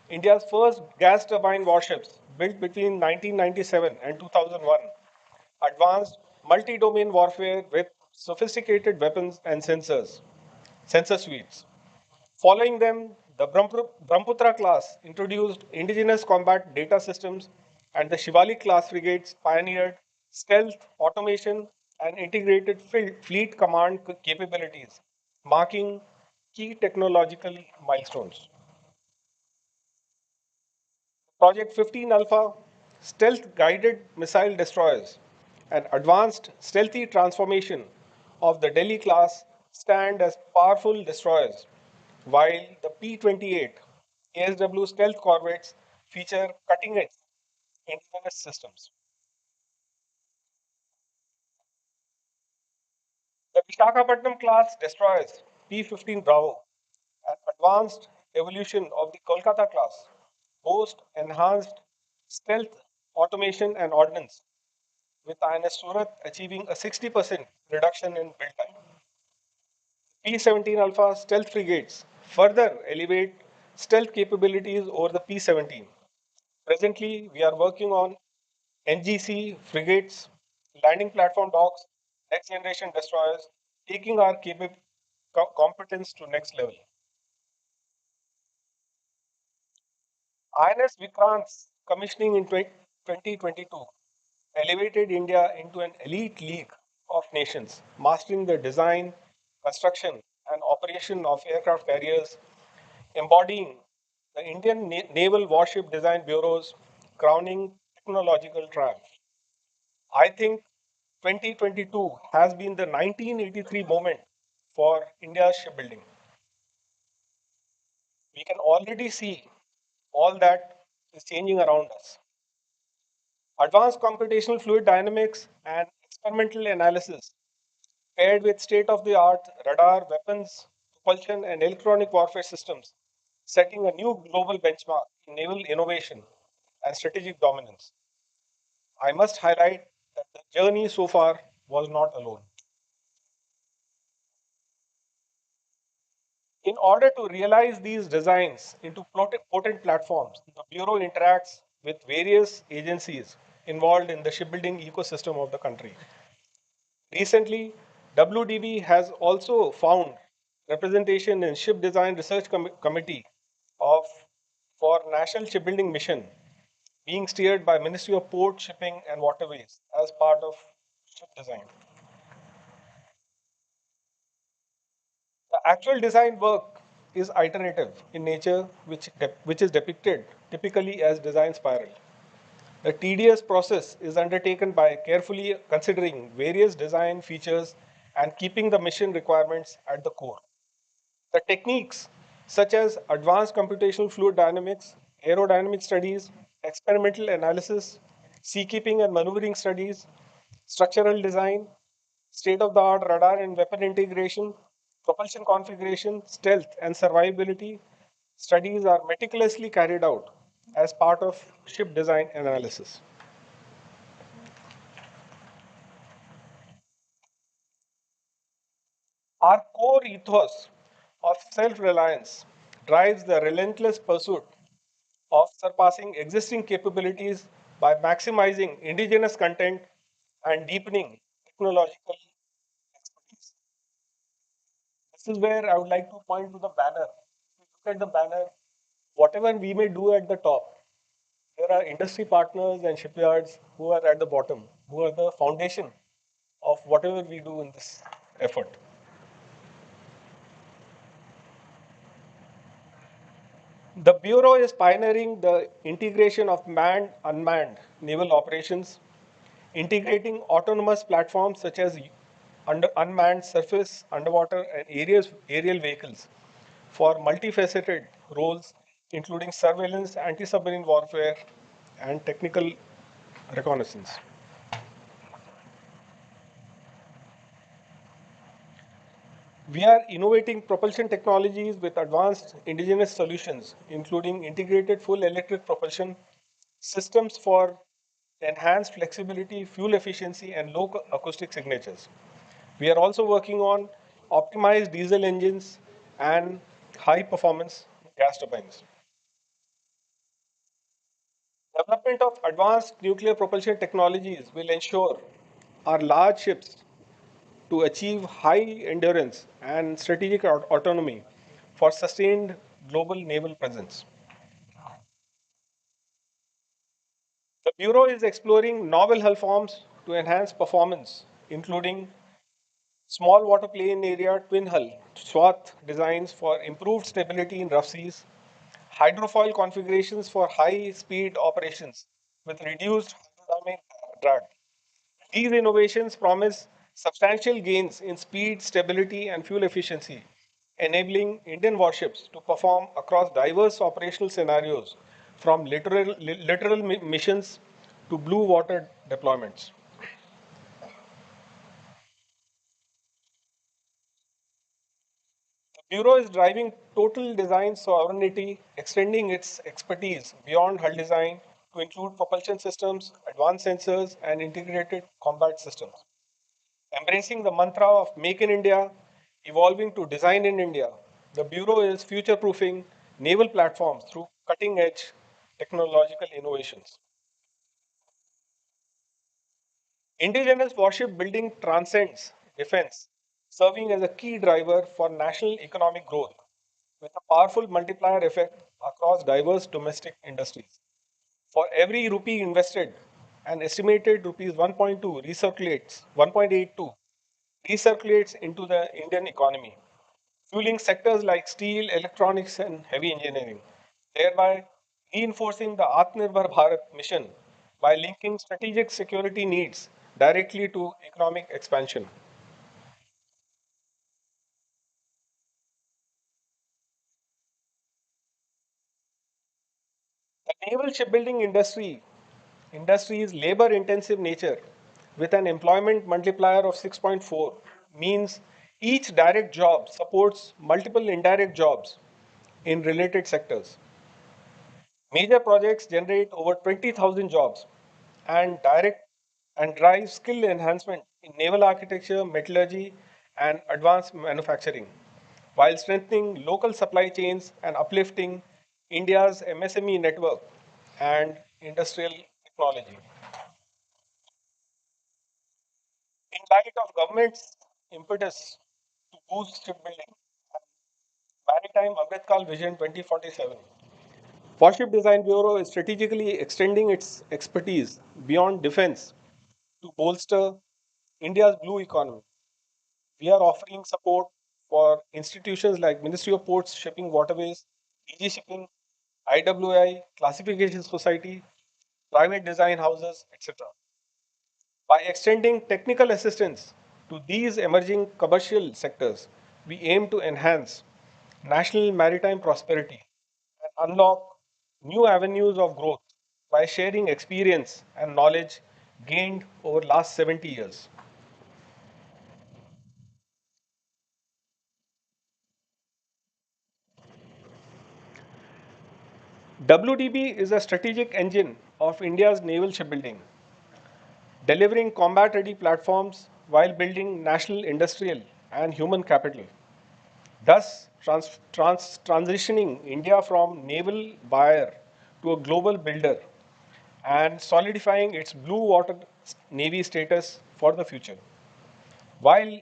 India's first gas turbine warships built between 1997 and 2001, advanced multi-domain warfare with sophisticated weapons and sensor suites. Following them, the Brahmaputra class introduced indigenous combat data systems, and the Shivalik class frigates pioneered stealth, automation, and integrated fleet command capabilities, marking key technological milestones. Project 15 Alpha, stealth guided missile destroyers, an advanced stealthy transformation of the Delhi class, stand as powerful destroyers, while the P-28 ASW stealth corvettes feature cutting edge indigenous systems. The Vishakhapatnam class destroyers P-15 Bravo, an advanced evolution of the Kolkata class, boast enhanced stealth, automation, and ordnance, with INS Surat achieving a 60% reduction in build time. P-17 Alpha stealth frigates further elevate stealth capabilities over the P-17. Presently, we are working on NGC frigates, landing platform docks, next generation destroyers, taking our competence to next level. INS Vikrant's commissioning in 2022 elevated India into an elite league of nations, mastering the design, construction, and operation of aircraft carriers, embodying the Indian Naval Warship Design Bureau's crowning technological triumph. I think 2022 has been the 1983 moment for India's shipbuilding. We can already see all that is changing around us. Advanced computational fluid dynamics and experimental analysis, paired with state of the art radar, weapons, propulsion, and electronic warfare systems, setting a new global benchmark in naval innovation and strategic dominance. I must highlight that the journey so far was not alone. In order to realize these designs into potent platforms, the Bureau interacts with various agencies involved in the shipbuilding ecosystem of the country. Recently, WDB has also found representation in Ship Design Research Committee of for National Shipbuilding Mission, being steered by Ministry of Port, Shipping and Waterways as part of ship design. The actual design work is iterative in nature, which is depicted typically as design spiral. The tedious process is undertaken by carefully considering various design features and keeping the mission requirements at the core. The techniques, such as advanced computational fluid dynamics, aerodynamic studies, experimental analysis, seakeeping and maneuvering studies, structural design, state-of-the-art radar and weapon integration, propulsion configuration, stealth, and survivability studies are meticulously carried out as part of ship design analysis. Our core ethos of self-reliance drives the relentless pursuit of surpassing existing capabilities by maximizing indigenous content and deepening technological expertise. This is where I would like to point to the banner. If you look at the banner, whatever we may do at the top, there are industry partners and shipyards who are at the bottom, who are the foundation of whatever we do in this effort. The Bureau is pioneering the integration of manned, unmanned naval operations, integrating autonomous platforms such as unmanned surface, underwater, and aerial vehicles for multifaceted roles, including surveillance, anti-submarine warfare, and technical reconnaissance. We are innovating propulsion technologies with advanced indigenous solutions, including integrated full electric propulsion, systems for enhanced flexibility, fuel efficiency, and low acoustic signatures. We are also working on optimized diesel engines and high performance gas turbines. Development of advanced nuclear propulsion technologies will ensure our large ships to achieve high endurance and strategic autonomy for sustained global naval presence. The Bureau is exploring novel hull forms to enhance performance, including small water plane area twin hull swath designs for improved stability in rough seas, hydrofoil configurations for high speed operations with reduced hydrodynamic drag. These innovations promise substantial gains in speed, stability, and fuel efficiency, enabling Indian warships to perform across diverse operational scenarios from literal missions to blue water deployments. The Bureau is driving total design sovereignty, extending its expertise beyond hull design to include propulsion systems, advanced sensors, and integrated combat systems. Embracing the mantra of Make in India, evolving to Design in India, the Bureau is future proofing naval platforms through cutting edge technological innovations. Indigenous warship building transcends defense, serving as a key driver for national economic growth with a powerful multiplier effect across diverse domestic industries. For every rupee invested, an estimated rupees 1.82 recirculates into the Indian economy, fueling sectors like steel, electronics, and heavy engineering, thereby reinforcing the Atmanirbhar Bharat mission by linking strategic security needs directly to economic expansion. The naval shipbuilding industry's labor-intensive nature, with an employment multiplier of 6.4, means each direct job supports multiple indirect jobs in related sectors. Major projects generate over 20,000 jobs and drive skill enhancement in naval architecture, metallurgy, and advanced manufacturing, while strengthening local supply chains and uplifting India's MSME network and industrial technology. In light of government's impetus to boost shipbuilding, Maritime Amritkal Vision 2047, Warship Design Bureau is strategically extending its expertise beyond defense to bolster India's blue economy. We are offering support for institutions like Ministry of Ports, Shipping, Waterways, DG Shipping, IWI, Classification Society, private design houses, etc. By extending technical assistance to these emerging commercial sectors, we aim to enhance national maritime prosperity and unlock new avenues of growth by sharing experience and knowledge gained over last 70 years. WDB is a strategic engine of India's naval shipbuilding, delivering combat-ready platforms while building national industrial and human capital, thus transitioning India from naval buyer to a global builder and solidifying its blue water navy status for the future. While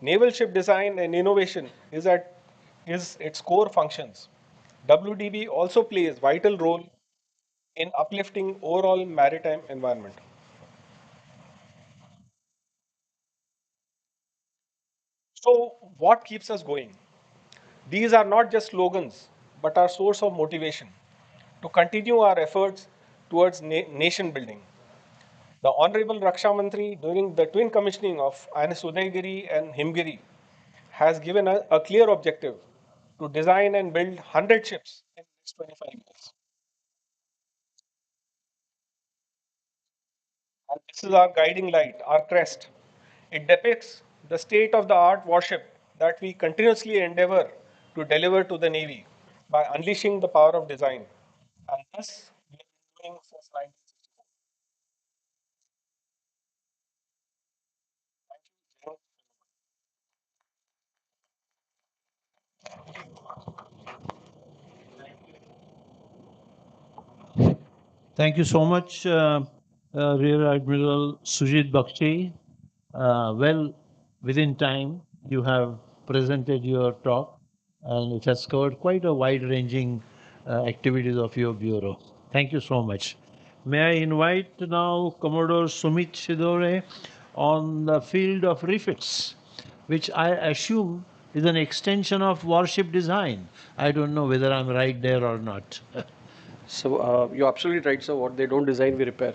naval ship design and innovation is its core functions, WDB also plays vital role in uplifting overall maritime environment. So, what keeps us going? These are not just slogans, but our source of motivation to continue our efforts towards nation building. The Honorable Raksha Mantri, during the twin commissioning of INS Udaygiri and Himgiri, has given a clear objective to design and build 100 ships in the next 25 years. And this is our guiding light, our crest. It depicts the state of the art warship that we continuously endeavor to deliver to the Navy by unleashing the power of design. And this we have been doing since 1964. Thank you so much, Rear Admiral Sujit Bakshi. Well, within time, you have presented your talk, and it has covered quite a wide-ranging activities of your bureau. Thank you so much. May I invite now Commodore Sumit Shidore on the field of refits, which I assume is an extension of warship design. I don't know whether I'm right there or not. So you're absolutely right, sir. What they don't design, we repair.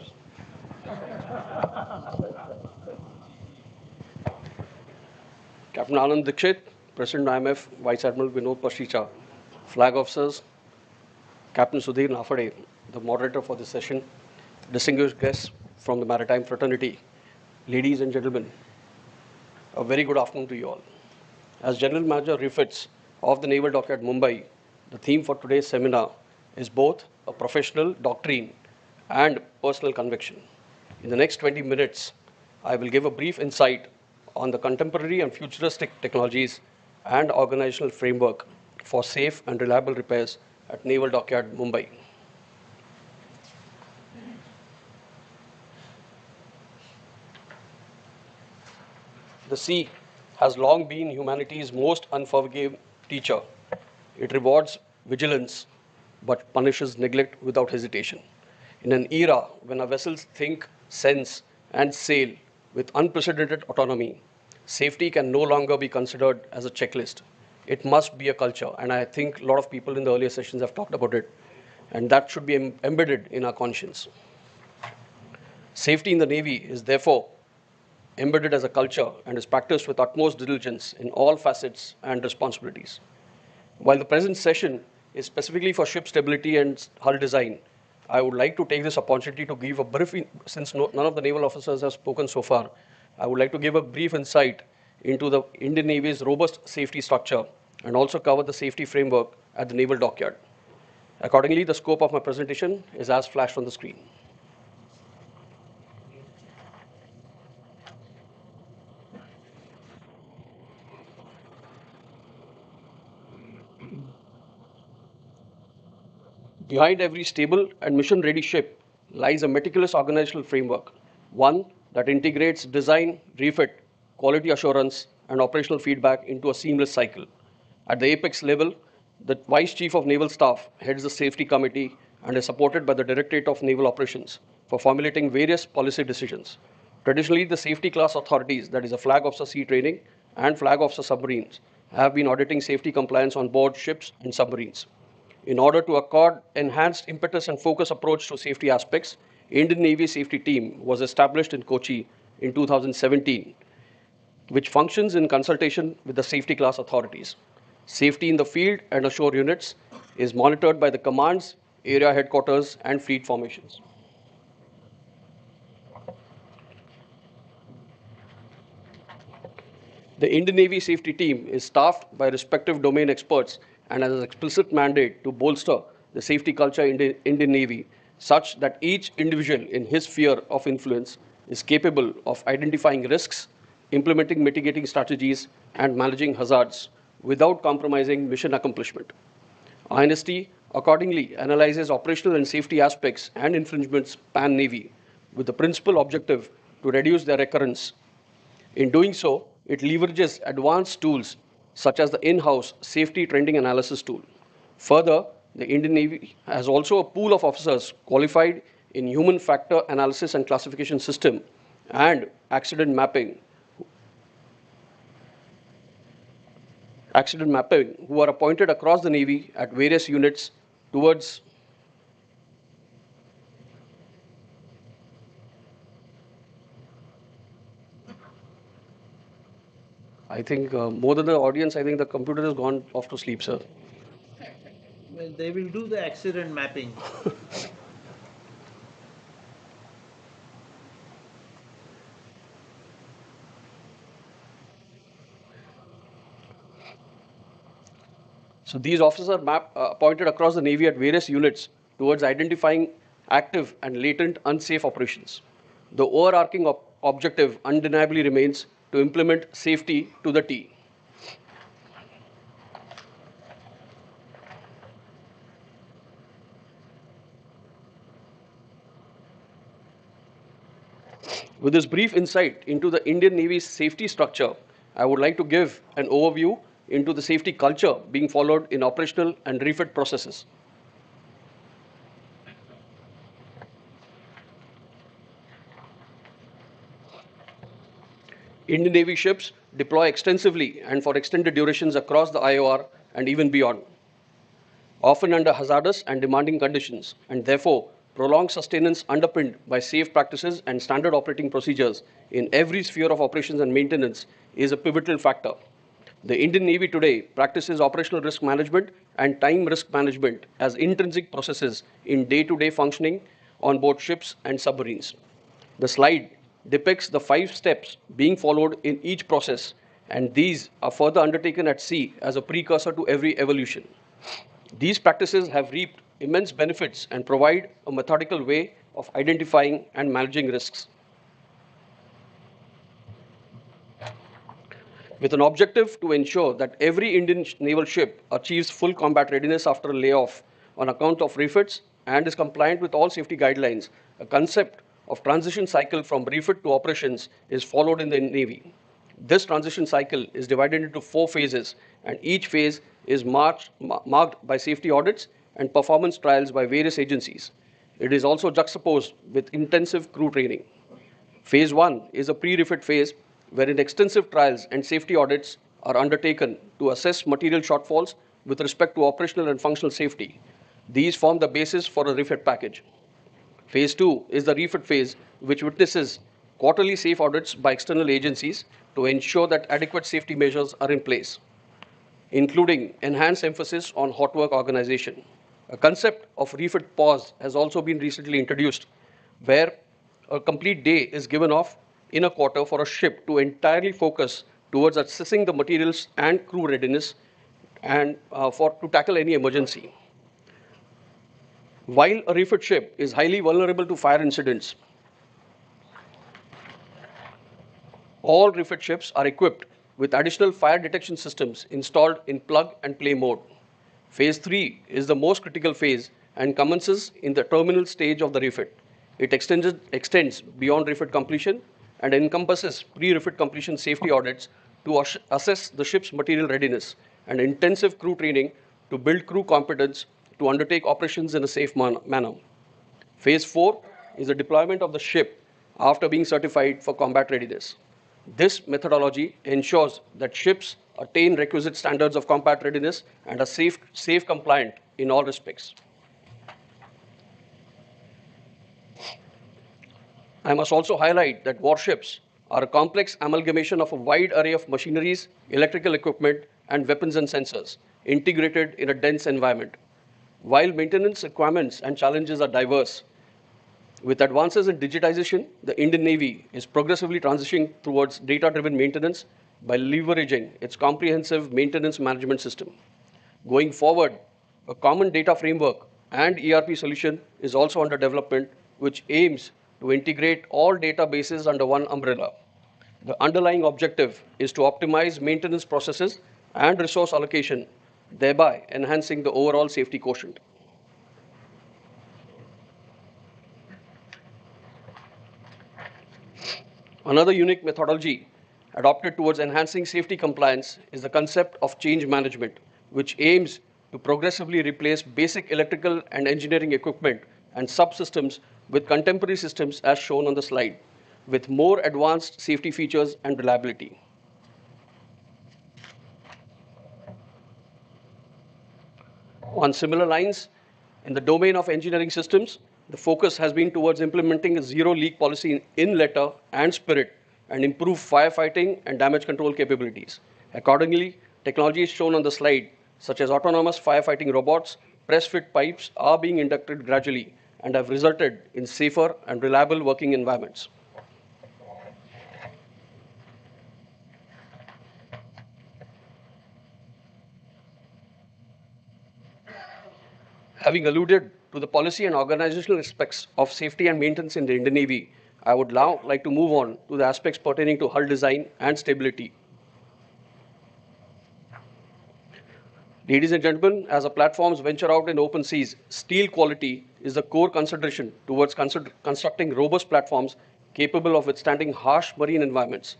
Captain Anand Dikshit, President IMF, Vice Admiral Vinod Pasricha, flag officers, Captain Sudhir Nafade, the moderator for this session, distinguished guests from the maritime fraternity, ladies and gentlemen, a very good afternoon to you all. As General Manager refits of the Naval Dockyard Mumbai, the theme for today's seminar is both a professional doctrine and personal conviction. In the next 20 minutes, I will give a brief insight on the contemporary and futuristic technologies and organizational framework for safe and reliable repairs at Naval Dockyard Mumbai. the sea has long been humanity's most unforgiving teacher. It rewards vigilance but punishes neglect without hesitation. In an era when our vessels think, sense, and sail with unprecedented autonomy, safety can no longer be considered as a checklist. It must be a culture, and I think a lot of people in the earlier sessions have talked about it, and that should be embedded in our conscience. Safety in the Navy is therefore embedded as a culture and is practiced with utmost diligence in all facets and responsibilities. While the present session is specifically for ship stability and hull design, I would like to take this opportunity to give a brief, since none of the naval officers have spoken so far, I would like to give a brief insight into the Indian Navy's robust safety structure and also cover the safety framework at the naval dockyard. Accordingly, the scope of my presentation is as flashed on the screen. Behind every stable and mission-ready ship lies a meticulous organizational framework, one that integrates design, refit, quality assurance, and operational feedback into a seamless cycle. At the apex level, the Vice Chief of Naval Staff heads the Safety Committee and is supported by the Directorate of Naval Operations for formulating various policy decisions. Traditionally, the safety class authorities, that is, the Flag Officer Sea Training and Flag Officer Submarines, have been auditing safety compliance on board ships and submarines. In order to accord enhanced impetus and focus approach to safety aspects, Indian Navy Safety Team was established in Kochi in 2017, which functions in consultation with the safety class authorities. Safety in the field and ashore units is monitored by the commands, area headquarters, and fleet formations. The Indian Navy Safety Team is staffed by respective domain experts and has an explicit mandate to bolster the safety culture in the Indian Navy such that each individual in his sphere of influence is capable of identifying risks, implementing mitigating strategies, and managing hazards without compromising mission accomplishment. INST accordingly analyzes operational and safety aspects and infringements pan-Navy with the principal objective to reduce their recurrence. In doing so, it leverages advanced tools such as the in-house safety trending analysis tool. Further, the Indian Navy has also a pool of officers qualified in human factor analysis and classification system and accident mapping who are appointed across the Navy at various units towards I think more than the audience, I think the computer has gone off to sleep, sir. Well, they will do the accident mapping. So these officers are appointed across the Navy at various units towards identifying active and latent unsafe operations. The overarching objective undeniably remains to implement safety to the T. With this brief insight into the Indian Navy's safety structure, I would like to give an overview into the safety culture being followed in operational and refit processes. Indian Navy ships deploy extensively and for extended durations across the IOR and even beyond, often under hazardous and demanding conditions, and therefore prolonged sustenance underpinned by safe practices and standard operating procedures in every sphere of operations and maintenance is a pivotal factor. The Indian Navy today practices operational risk management and time risk management as intrinsic processes in day-to-day functioning on board ships and submarines. The slide depicts the 5 steps being followed in each process, and these are further undertaken at sea as a precursor to every evolution. These practices have reaped immense benefits and provide a methodical way of identifying and managing risks. With an objective to ensure that every Indian naval ship achieves full combat readiness after a layoff on account of refits and is compliant with all safety guidelines, a concept of transition cycle from refit to operations is followed in the Navy. This transition cycle is divided into 4 phases, and each phase is marked by safety audits and performance trials by various agencies. It is also juxtaposed with intensive crew training. Phase 1 is a pre-refit phase wherein extensive trials and safety audits are undertaken to assess material shortfalls with respect to operational and functional safety. These form the basis for a refit package. Phase 2 is the refit phase, which witnesses quarterly safe audits by external agencies to ensure that adequate safety measures are in place, including enhanced emphasis on hot work organization. A concept of refit pause has also been recently introduced, where a complete day is given off in a quarter for a ship to entirely focus towards assessing the materials and crew readiness and to tackle any emergency. While a refit ship is highly vulnerable to fire incidents, all refit ships are equipped with additional fire detection systems installed in plug and play mode. Phase 3 is the most critical phase and commences in the terminal stage of the refit. It extends beyond refit completion and encompasses pre-refit completion safety audits to assess the ship's material readiness and intensive crew training to build crew competence to undertake operations in a safe manner. Phase 4 is the deployment of the ship after being certified for combat readiness. This methodology ensures that ships attain requisite standards of combat readiness and are safe compliant in all respects. I must also highlight that warships are a complex amalgamation of a wide array of machineries, electrical equipment, and weapons and sensors integrated in a dense environment. While maintenance requirements and challenges are diverse, with advances in digitization, the Indian Navy is progressively transitioning towards data-driven maintenance by leveraging its comprehensive maintenance management system. Going forward, a common data framework and ERP solution is also under development, which aims to integrate all databases under one umbrella. The underlying objective is to optimize maintenance processes and resource allocation, thereby enhancing the overall safety quotient. Another unique methodology adopted towards enhancing safety compliance is the concept of change management, which aims to progressively replace basic electrical and engineering equipment and subsystems with contemporary systems as shown on the slide, with more advanced safety features and reliability. On similar lines, in the domain of engineering systems, the focus has been towards implementing a zero leak policy in letter and spirit and improve firefighting and damage control capabilities. Accordingly, technologies shown on the slide, such as autonomous firefighting robots, press-fit pipes, are being inducted gradually and have resulted in safer and reliable working environments. Having alluded to the policy and organizational aspects of safety and maintenance in the Indian Navy, I would now like to move on to the aspects pertaining to hull design and stability. Ladies and gentlemen, as our platforms venture out in open seas, steel quality is the core consideration towards constructing robust platforms capable of withstanding harsh marine environments.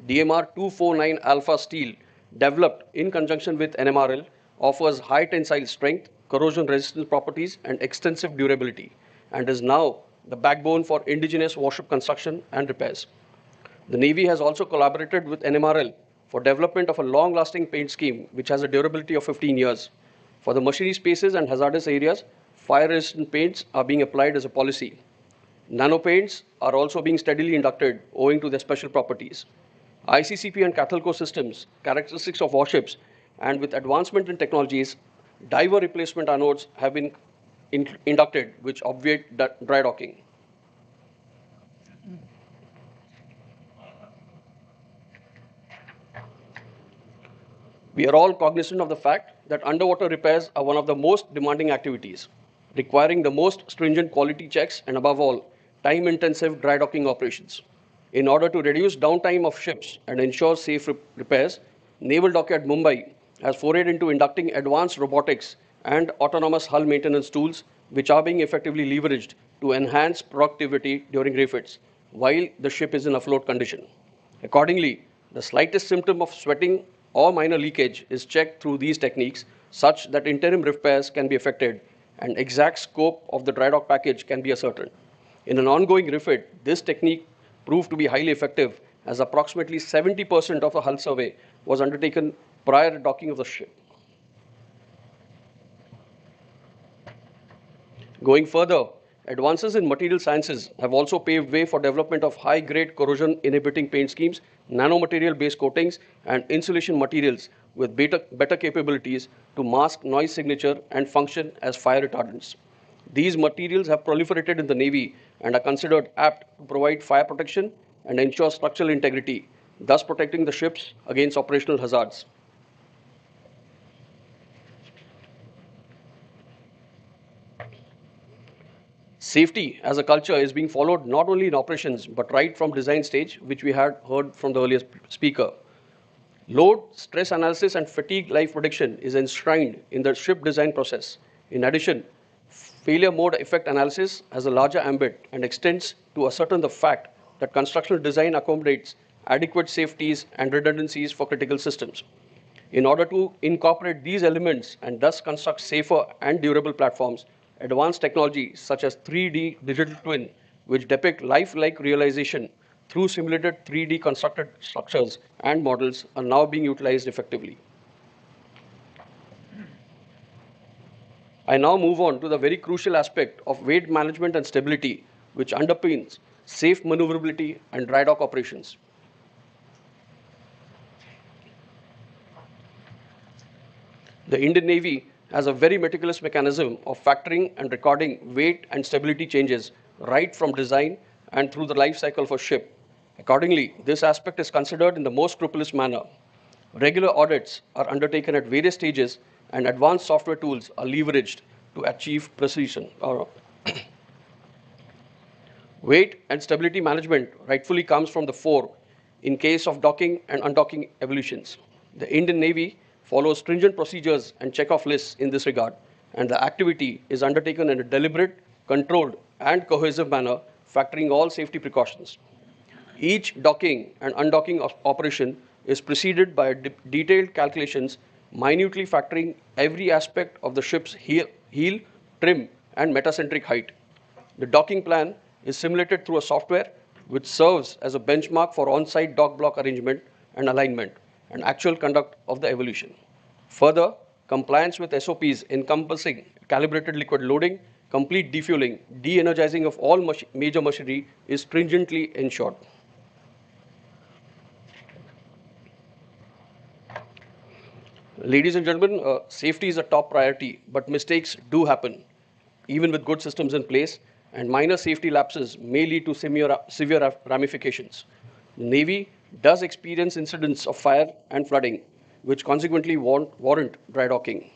DMR 249 Alpha steel, developed in conjunction with NMRL, offers high tensile strength, corrosion resistant properties, and extensive durability, and is now the backbone for indigenous warship construction and repairs. The Navy has also collaborated with NMRL for development of a long-lasting paint scheme which has a durability of 15 years. For the machinery spaces and hazardous areas, fire-resistant paints are being applied as a policy. Nano paints are also being steadily inducted owing to their special properties. ICCP and Cathalco systems, characteristics of warships, and with advancement in technologies, diver replacement anodes have been inducted which obviate dry docking. We are all cognizant of the fact that underwater repairs are one of the most demanding activities, requiring the most stringent quality checks and, above all, time-intensive dry docking operations. In order to reduce downtime of ships and ensure safe repairs, Naval Dockyard Mumbai has forayed into inducting advanced robotics and autonomous hull maintenance tools, which are being effectively leveraged to enhance productivity during refits while the ship is in afloat condition. Accordingly, The slightest symptom of sweating or minor leakage is checked through these techniques such that interim repairs can be effected and exact scope of the dry dock package can be ascertained. In an ongoing refit, this technique proved to be highly effective as approximately 70% of the hull survey was undertaken prior to docking of the ship. Going further, advances in material sciences have also paved way for development of high-grade corrosion-inhibiting paint schemes, nanomaterial-based coatings, and insulation materials with better capabilities to mask noise signature and function as fire retardants. These materials have proliferated in the Navy and are considered apt to provide fire protection and ensure structural integrity, thus protecting the ships against operational hazards. Safety as a culture is being followed not only in operations, but right from design stage, which we had heard from the earlier speaker. Load, stress analysis, and fatigue life prediction is enshrined in the ship design process. In addition, failure mode effect analysis has a larger ambit and extends to ascertain the fact that constructional design accommodates adequate safeties and redundancies for critical systems. In order to incorporate these elements and thus construct safer and durable platforms, advanced technology such as 3D digital twin, which depict lifelike realization through simulated 3D constructed structures and models, are now being utilized effectively. I now move on to the very crucial aspect of weight management and stability, which underpins safe maneuverability and dry dock operations. The Indian Navy has a very meticulous mechanism of factoring and recording weight and stability changes right from design and through the life cycle of a ship. Accordingly, this aspect is considered in the most scrupulous manner. Regular audits are undertaken at various stages and advanced software tools are leveraged to achieve precision. Weight and stability management rightfully comes from the fore in case of docking and undocking evolutions. The Indian Navy follows stringent procedures and check-off lists in this regard, and the activity is undertaken in a deliberate, controlled, and cohesive manner, factoring all safety precautions. Each docking and undocking operation is preceded by detailed calculations, minutely factoring every aspect of the ship's heel, trim, and metacentric height. The docking plan is simulated through a software which serves as a benchmark for on-site dock block arrangement and alignment and actual conduct of the evolution. Further, compliance with SOPs encompassing calibrated liquid loading, complete defueling, de-energizing of all major machinery is stringently ensured. Ladies and gentlemen, safety is a top priority, but mistakes do happen, even with good systems in place, and minor safety lapses may lead to severe ramifications. The Navy does experience incidents of fire and flooding, which consequently warrant dry docking.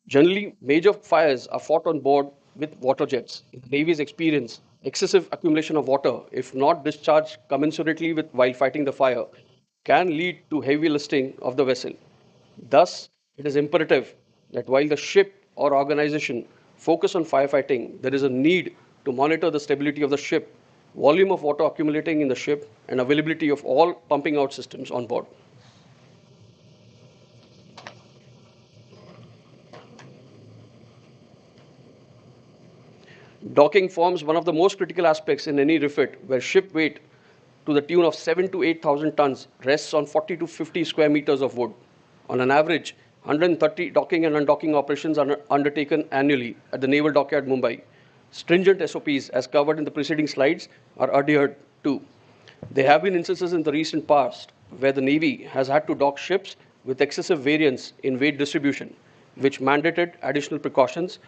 Generally, major fires are fought on board with water jets. In the Navy's experience, excessive accumulation of water, if not discharged commensurately with while fighting the fire, can lead to heavy listing of the vessel. Thus, it is imperative that while the ship or organization focus on firefighting, there is a need to monitor the stability of the ship, volume of water accumulating in the ship, and availability of all pumping out systems on board. Docking forms one of the most critical aspects in any refit, where ship weight to the tune of 7 to 8,000 tons rests on 40 to 50 square meters of wood. On an average, 130 docking and undocking operations are undertaken annually at the Naval Dockyard, Mumbai. Stringent SOPs, as covered in the preceding slides, are adhered to. There have been instances in the recent past where the Navy has had to dock ships with excessive variance in weight distribution, which mandated additional precautions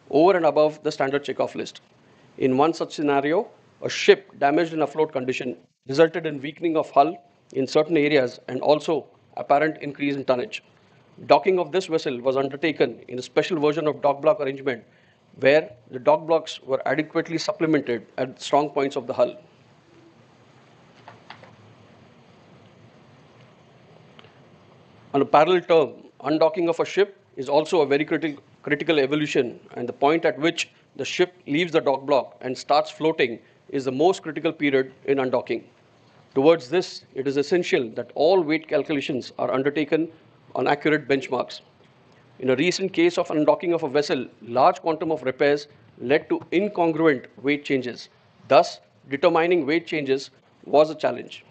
over and above the standard checkoff list. In one such scenario, a ship damaged in afloat condition resulted in weakening of hull in certain areas and also apparent increase in tonnage. Docking of this vessel was undertaken in a special version of dock block arrangement where the dock blocks were adequately supplemented at strong points of the hull. On a parallel term, undocking of a ship is also a very critical evolution, and the point at which the ship leaves the dock block and starts floating is the most critical period in undocking. Towards this, it is essential that all weight calculations are undertaken on accurate benchmarks. In a recent case of undocking of a vessel, large quantum of repairs led to incongruent weight changes. Thus, determining weight changes was a challenge.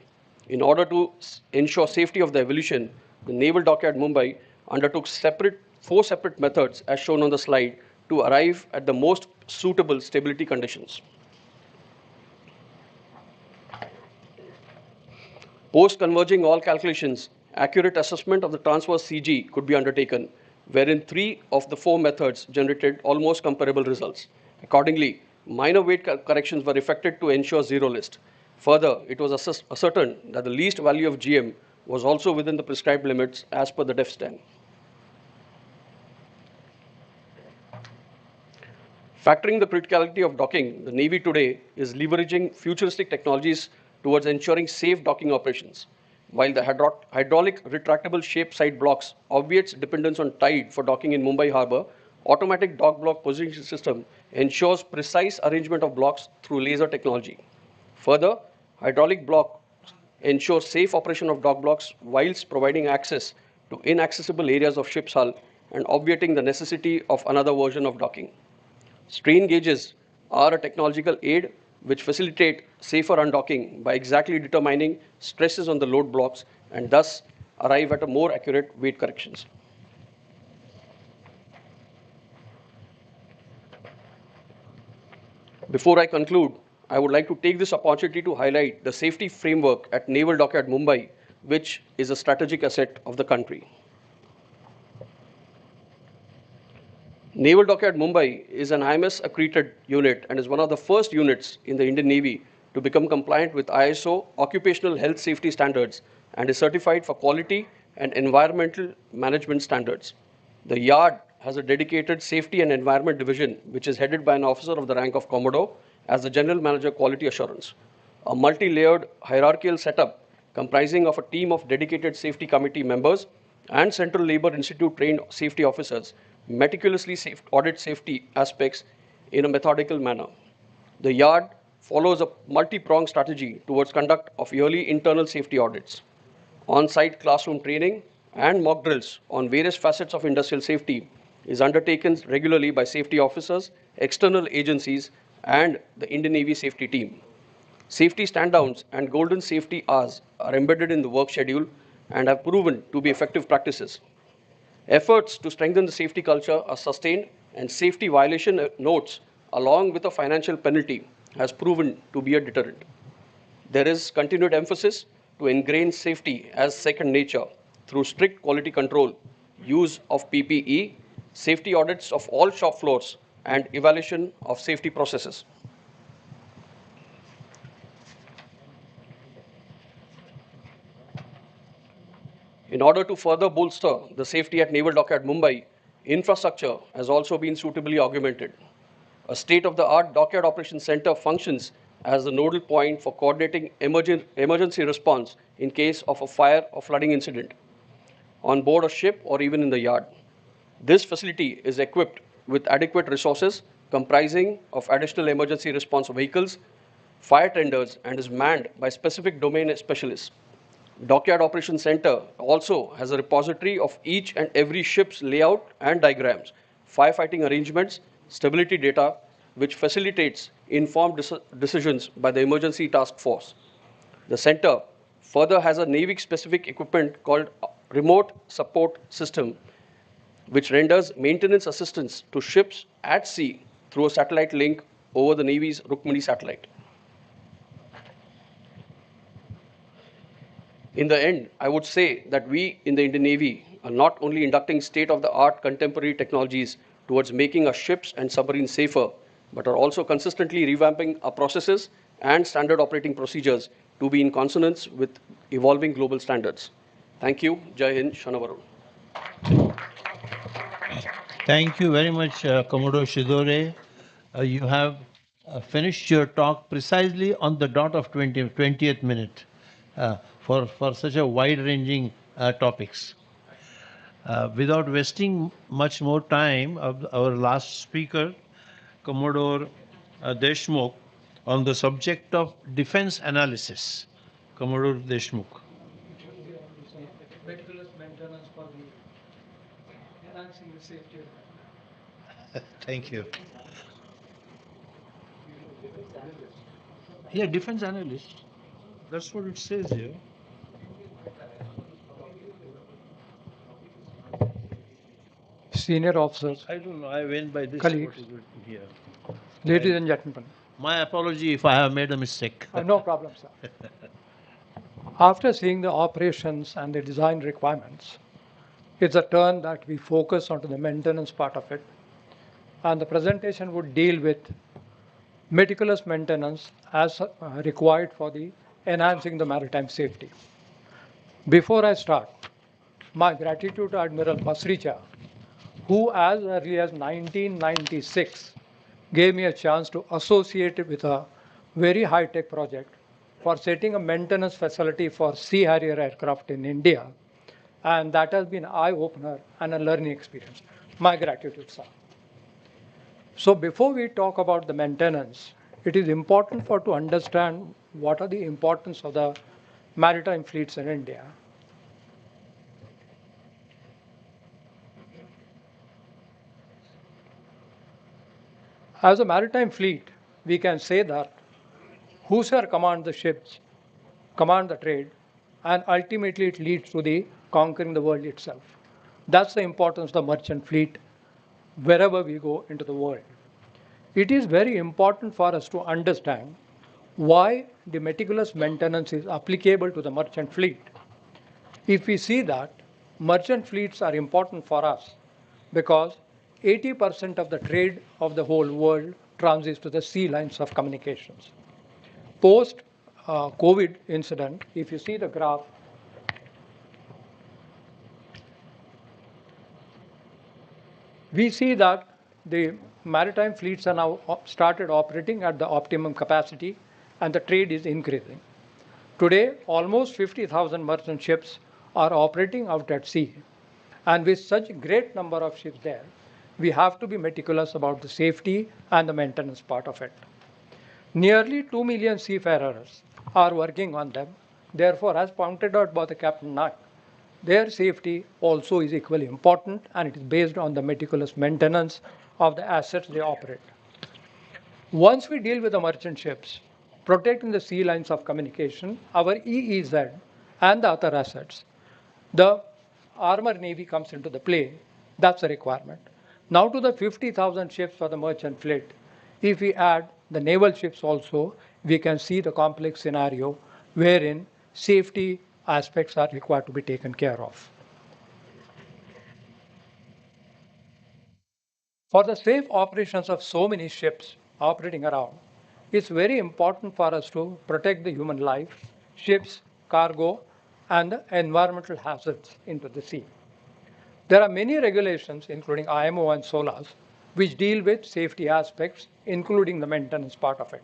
In order to ensure safety of the evolution, the Naval Dockyard Mumbai undertook four separate methods, as shown on the slide, to arrive at the most suitable stability conditions. Post-converging all calculations, accurate assessment of the transverse CG could be undertaken, wherein 3 of the 4 methods generated almost comparable results. Accordingly, minor weight corrections were effected to ensure zero list. Further, it was ascertained that the least value of GM was also within the prescribed limits as per the DEF-10. Factoring the criticality of docking, the Navy today is leveraging futuristic technologies towards ensuring safe docking operations. While the hydraulic retractable shape side blocks obviates dependence on tide for docking in Mumbai Harbour, automatic dock block positioning system ensures precise arrangement of blocks through laser technology. Further, hydraulic blocks ensure safe operation of dock blocks whilst providing access to inaccessible areas of ship's hull and obviating the necessity of another version of docking. Strain gauges are a technological aid which facilitate safer undocking by exactly determining stresses on the load blocks and thus arrive at a more accurate weight corrections. Before I conclude, I would like to take this opportunity to highlight the safety framework at Naval Dockyard Mumbai, which is a strategic asset of the country. Naval Dockyard Mumbai is an IMF accredited unit and is one of the first units in the Indian Navy to become compliant with ISO occupational health safety standards and is certified for quality and environmental management standards. The yard has a dedicated safety and environment division which is headed by an officer of the rank of Commodore as the General Manager Quality Assurance. A multi-layered hierarchical setup comprising of a team of dedicated safety committee members and Central Labour Institute trained safety officers meticulously audit safety aspects in a methodical manner. The yard follows a multi-pronged strategy towards conduct of yearly internal safety audits, on-site classroom training, and mock drills on various facets of industrial safety is undertaken regularly by safety officers, external agencies, and the Indian Navy safety team. Safety stand-downs and golden safety hours are embedded in the work schedule and have proven to be effective practices. Efforts to strengthen the safety culture are sustained, and safety violation notes, along with a financial penalty, has proven to be a deterrent. There is continued emphasis to ingrain safety as second nature through strict quality control, use of PPE, safety audits of all shop floors, and evaluation of safety processes. In order to further bolster the safety at Naval Dockyard Mumbai, infrastructure has also been suitably augmented. A state-of-the-art dockyard operations center functions as the nodal point for coordinating emergency response in case of a fire or flooding incident on board a ship or even in the yard. This facility is equipped with adequate resources comprising of additional emergency response vehicles, fire tenders, and is manned by specific domain specialists. Dockyard Operations Center also has a repository of each and every ship's layout and diagrams, firefighting arrangements, stability data, which facilitates informed decisions by the emergency task force. The center further has a Navy-specific equipment called Remote Support System, which renders maintenance assistance to ships at sea through a satellite link over the Navy's Rukmani satellite. In the end, I would say that we in the Indian Navy are not only inducting state-of-the-art contemporary technologies towards making our ships and submarines safer, but are also consistently revamping our processes and standard operating procedures to be in consonance with evolving global standards. Thank you. Jai Hind, Shanavaru. Thank you very much, Commodore Shidore. You have finished your talk precisely on the dot of 20th minute for such a wide-ranging topics. Without wasting much more time, our last speaker, Commodore Deshmukh, on the subject of defense analysis. Commodore Deshmukh. Meticulous maintenance for the enhancing the safety of Thank you. Yeah, defense analyst. That's what it says here. senior officers, I don't know. I went by this. colleagues, What is written here? ladies and gentlemen. My apology if I have made a mistake. No problem, sir. After seeing the operations and the design requirements, it's a turn that we focus onto the maintenance part of it. And the presentation would deal with meticulous maintenance as required for the enhancing the maritime safety. Before I start, my gratitude to Admiral Pasricha, who as early as 1996 gave me a chance to associate it with a very high-tech project for setting a maintenance facility for Sea Harrier aircraft in India. And that has been an eye-opener and a learning experience. My gratitude, sir. So before we talk about the maintenance, it is important for to understand what are the importance of the maritime fleets in India. As a maritime fleet, we can say that whosoever commands the ships, command the trade, and ultimately it leads to the conquering the world itself. That's the importance of the merchant fleet wherever we go into the world. It is very important for us to understand why the meticulous maintenance is applicable to the merchant fleet. If we see that merchant fleets are important for us because 80% of the trade of the whole world transits to the sea lines of communications. Post COVID incident, if you see the graph, we see that the maritime fleets are now started operating at the optimum capacity and the trade is increasing. Today, almost 50,000 merchant ships are operating out at sea. And with such a great number of ships there, we have to be meticulous about the safety and the maintenance part of it. Nearly 2 million seafarers are working on them. Therefore, as pointed out by the Captain Naik, their safety also is equally important and it is based on the meticulous maintenance of the assets they operate. Once we deal with the merchant ships, protecting the sea lines of communication, our EEZ and the other assets, the armor navy comes into the play. That's a requirement. Now to the 50,000 ships for the merchant fleet, if we add the naval ships also, we can see the complex scenario wherein safety aspects are required to be taken care of. For the safe operations of so many ships operating around, it's very important for us to protect the human life, ships, cargo, and the environmental hazards into the sea. There are many regulations, including IMO and SOLAS, which deal with safety aspects, including the maintenance part of it.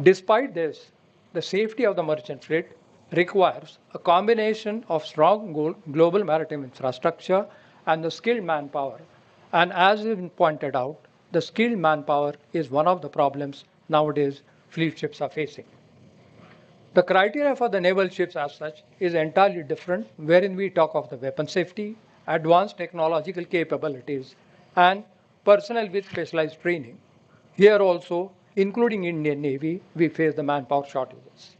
Despite this, the safety of the merchant fleet requires a combination of strong global maritime infrastructure and the skilled manpower. And as has been pointed out, the skilled manpower is one of the problems nowadays fleet ships are facing. The criteria for the naval ships as such is entirely different, wherein we talk of the weapon safety, advanced technological capabilities, and personnel with specialized training. Here also, including Indian Navy, we face the manpower shortages.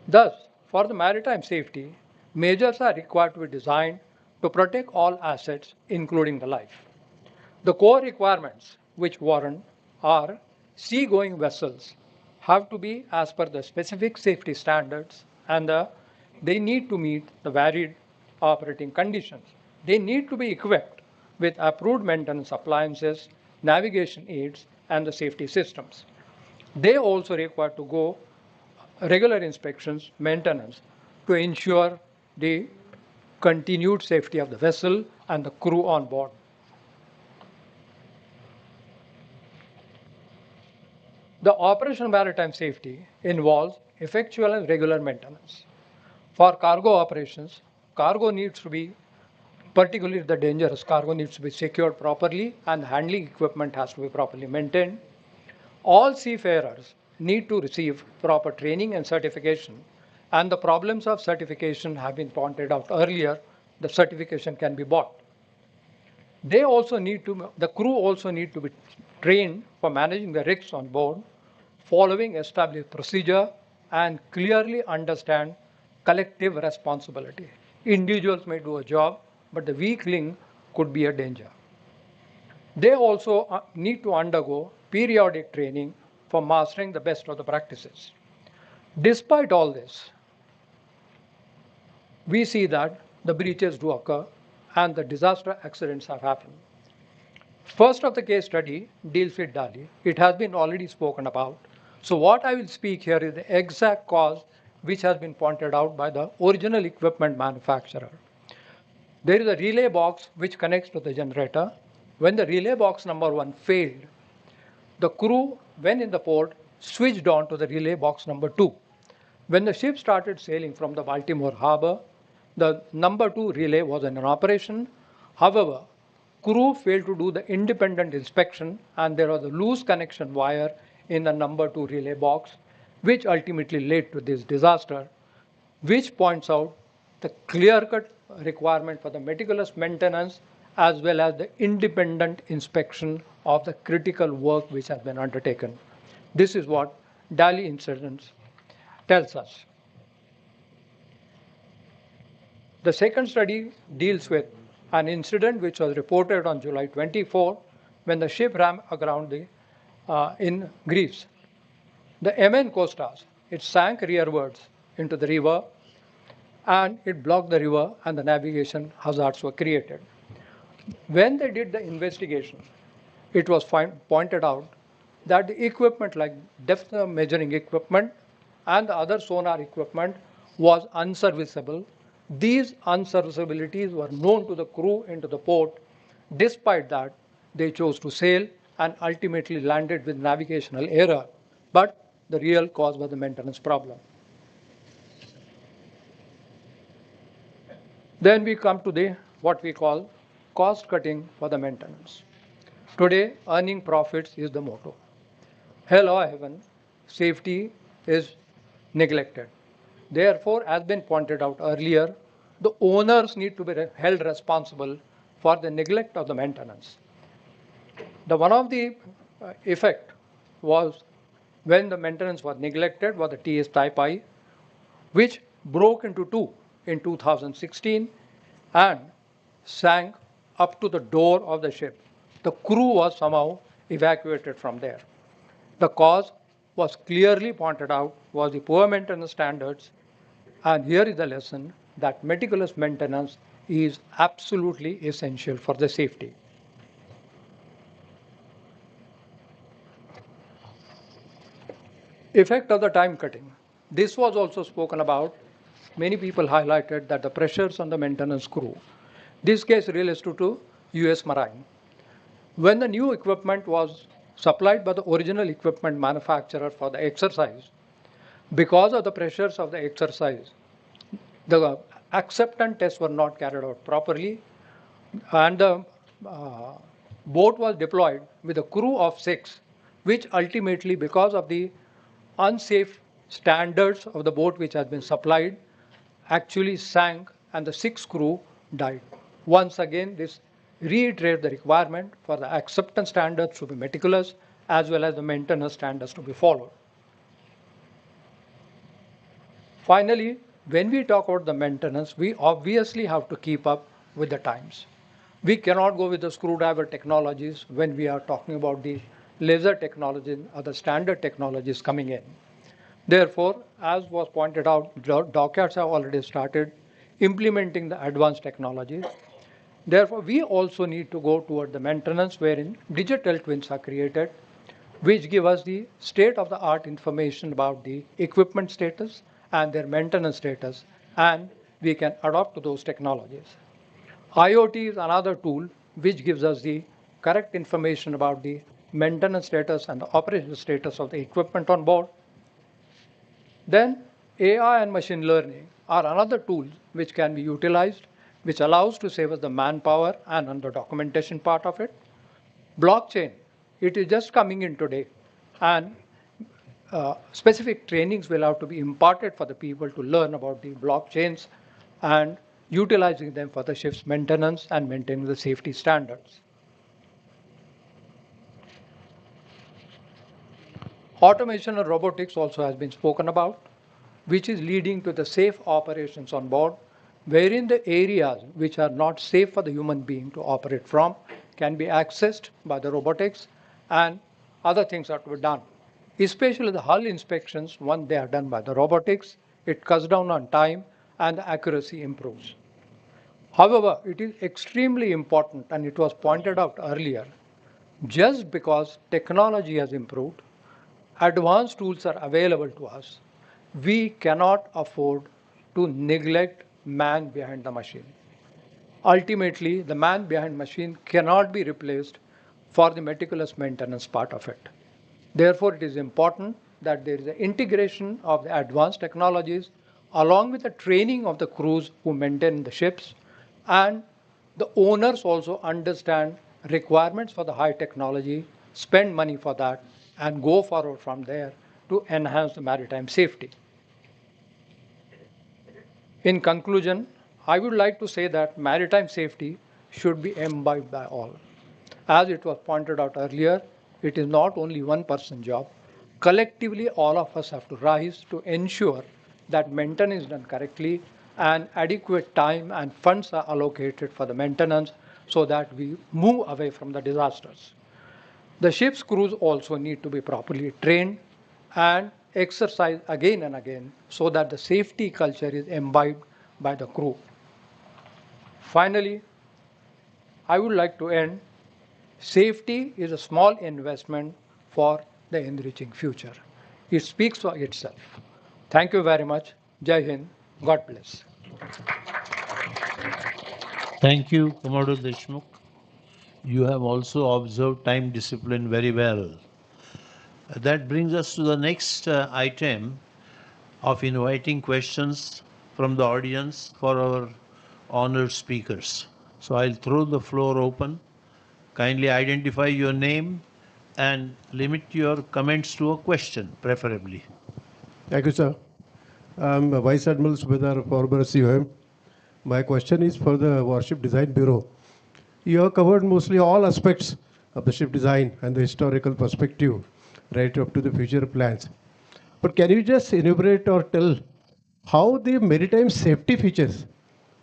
Thus, for the maritime safety, measures are required to be designed to protect all assets, including the life. The core requirements which warrant are seagoing vessels have to be as per the specific safety standards and they need to meet the varied operating conditions. They need to be equipped with approved maintenance appliances, navigation aids, and the safety systems. They also require to go regular inspections, maintenance to ensure the continued safety of the vessel and the crew on board. The operational maritime safety involves effectual and regular maintenance. For cargo operations, cargo needs to be Particularly, the dangerous cargo needs to be secured properly and the handling equipment has to be properly maintained. All seafarers need to receive proper training and certification, and the problems of certification have been pointed out earlier. The certification can be bought. The crew also need to be trained for managing the risks on board, following established procedure, and clearly understand collective responsibility. Individuals may do a job, but the weak link could be a danger. They also need to undergo periodic training for mastering the best of the practices. Despite all this, we see that the breaches do occur and the disaster accidents have happened. First of the case study deals with Dali. It has been already spoken about. So what I will speak here is the exact cause which has been pointed out by the original equipment manufacturer. There is a relay box which connects to the generator. When the relay box number 1 failed, the crew, when in the port, switched on to the relay box number 2. When the ship started sailing from the Baltimore harbor, the number 2 relay was in operation. However, crew failed to do the independent inspection and there was a loose connection wire in the number 2 relay box, which ultimately led to this disaster, which points out the clear-cut requirement for the meticulous maintenance as well as the independent inspection of the critical work which has been undertaken. This is what Dali incident tells us. The second study deals with an incident which was reported on July 24 when the ship ran aground in Greece. The MN Costas, it sank rearwards into the river and it blocked the river and the navigation hazards were created. When they did the investigation, it was pointed out that the equipment like depth measuring equipment and the other sonar equipment was unserviceable. These unserviceabilities were known to the crew into the port. Despite that, they chose to sail and ultimately landed with navigational error. But the real cause was the maintenance problem. Then we come to what we call cost cutting for the maintenance. Today, earning profits is the motto. Hell or heaven, safety is neglected. Therefore, as been pointed out earlier, the owners need to be held responsible for the neglect of the maintenance. One of the effect was when the maintenance was neglected was the TS Type I, which broke into two in 2016 and sank up to the door of the ship. The crew was somehow evacuated from there. The cause was clearly pointed out was the poor maintenance standards, and here is the lesson that meticulous maintenance is absolutely essential for the safety. Effect of the time cutting. This was also spoken about. Many people highlighted that the pressures on the maintenance crew. This case relates to US Marine. When the new equipment was supplied by the original equipment manufacturer for the exercise, because of the pressures of the exercise, the acceptance tests were not carried out properly, and the boat was deployed with a crew of 6, which ultimately, because of the unsafe standards of the boat which has been supplied, actually sank and the 6 crew died. Once again, this reiterates the requirement for the acceptance standards to be meticulous as well as the maintenance standards to be followed. Finally, when we talk about the maintenance, we obviously have to keep up with the times. We cannot go with the screwdriver technologies when we are talking about the laser technology or the standard technologies coming in. Therefore, as was pointed out, dockyards have already started implementing the advanced technologies. Therefore, we also need to go toward the maintenance wherein digital twins are created, which give us the state-of-the-art information about the equipment status and their maintenance status, and we can adopt to those technologies. IoT is another tool which gives us the correct information about the maintenance status and the operational status of the equipment on board. Then AI and machine learning are another tool which can be utilized, which allows to save us the manpower and on the documentation part of it. Blockchain, it is just coming in today, and specific trainings will have to be imparted for the people to learn about the blockchains and utilizing them for the ship's maintenance and maintaining the safety standards. Automation and robotics also has been spoken about, which is leading to the safe operations on board, wherein the areas which are not safe for the human being to operate from can be accessed by the robotics, and other things are to be done. Especially the hull inspections, once they are done by the robotics, it cuts down on time and the accuracy improves. However, it is extremely important, and it was pointed out earlier, just because technology has improved, advanced tools are available to us, we cannot afford to neglect man behind the machine. Ultimately, the man behind machine cannot be replaced for the meticulous maintenance part of it. Therefore, it is important that there is an integration of the advanced technologies along with the training of the crews who maintain the ships, and the owners also understand requirements for the high technology, spend money for that, and go forward from there to enhance the maritime safety. In conclusion, I would like to say that maritime safety should be imbibed by all. As it was pointed out earlier, it is not only one person's job. Collectively, all of us have to rise to ensure that maintenance is done correctly and adequate time and funds are allocated for the maintenance so that we move away from the disasters. The ship's crews also need to be properly trained and exercised again and again so that the safety culture is imbibed by the crew. Finally, I would like to end. Safety is a small investment for the enriching future. It speaks for itself. Thank you very much. Jai Hind. God bless. Thank you, Commodore Deshmukh. You have also observed time discipline very well. That brings us to the next item of inviting questions from the audience for our honored speakers. So I'll throw the floor open. Kindly identify your name and limit your comments to a question, preferably. Thank you, sir. I'm Vice Admiral Subedar, former COM. My question is for the Warship Design Bureau. You have covered mostly all aspects of the ship design and the historical perspective, right up to the future plans. But can you just enumerate or tell how the maritime safety features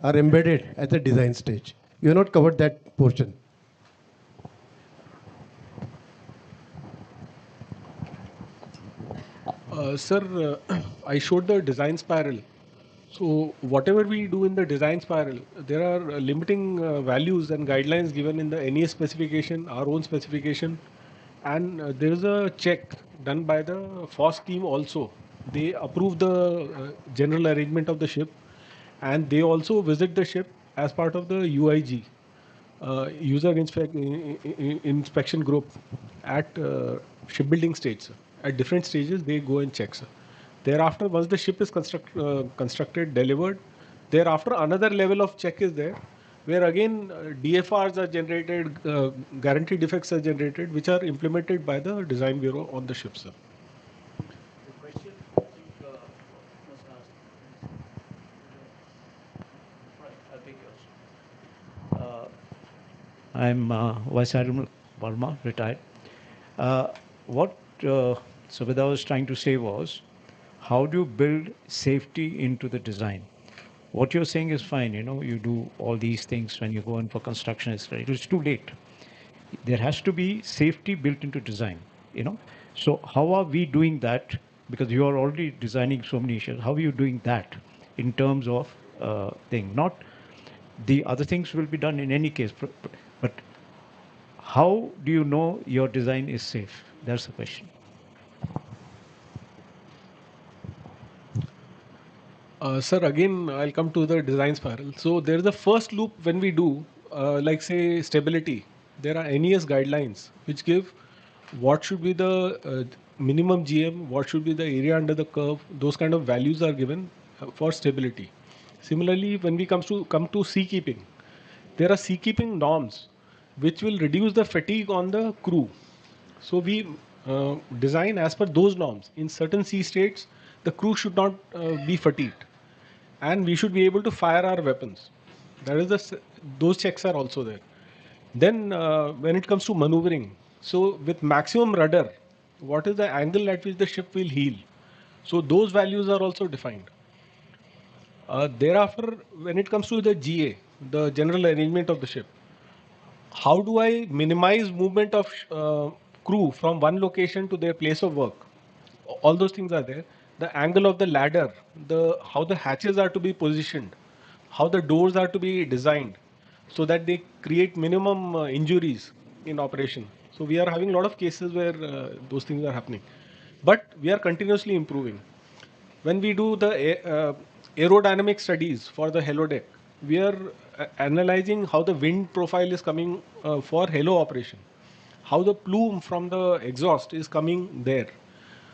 are embedded at the design stage? You have not covered that portion. Sir, I showed the design spiral. So whatever we do in the design spiral, there are limiting values and guidelines given in the NES specification, our own specification, and there is a check done by the FOSS team also. They approve the general arrangement of the ship, and they also visit the ship as part of the UIG, inspection group at shipbuilding stage. At different stages, they go and check. Thereafter, once the ship is constructed, delivered, thereafter another level of check is there, where again DFRs are generated, guarantee defects are generated, which are implemented by the design bureau on the ship, sir. I'm Vice Admiral Verma, retired. What Subedar was trying to say was, how do you build safety into the design? What you're saying is fine, you do all these things when you go in for construction, it's too late. There has to be safety built into design, So how are we doing that? Because you are already designing so many issues. How are you doing that in terms of thing? Not the other things will be done in any case, but how do you know your design is safe? That's the question. Sir, again, I'll come to the design spiral. So there is a first loop when we do, like say stability. There are NES guidelines which give what should be the minimum GM, what should be the area under the curve. Those kind of values are given for stability. Similarly, when we come to seakeeping, there are seakeeping norms which will reduce the fatigue on the crew. So we design as per those norms. In certain sea states, the crew should not be fatigued, and we should be able to fire our weapons. That is those checks are also there. Then when it comes to maneuvering, so with maximum rudder, what is the angle at which the ship will heel? So those values are also defined. Thereafter, when it comes to the GA, the general arrangement of the ship, how do I minimize movement of crew from one location to their place of work? All those things are there. The angle of the ladder, how the hatches are to be positioned, how the doors are to be designed, so that they create minimum injuries in operation. So we are having a lot of cases where those things are happening, but we are continuously improving. When we do the aerodynamic studies for the halodeck, we are analyzing how the wind profile is coming for halo operation, how the plume from the exhaust is coming there.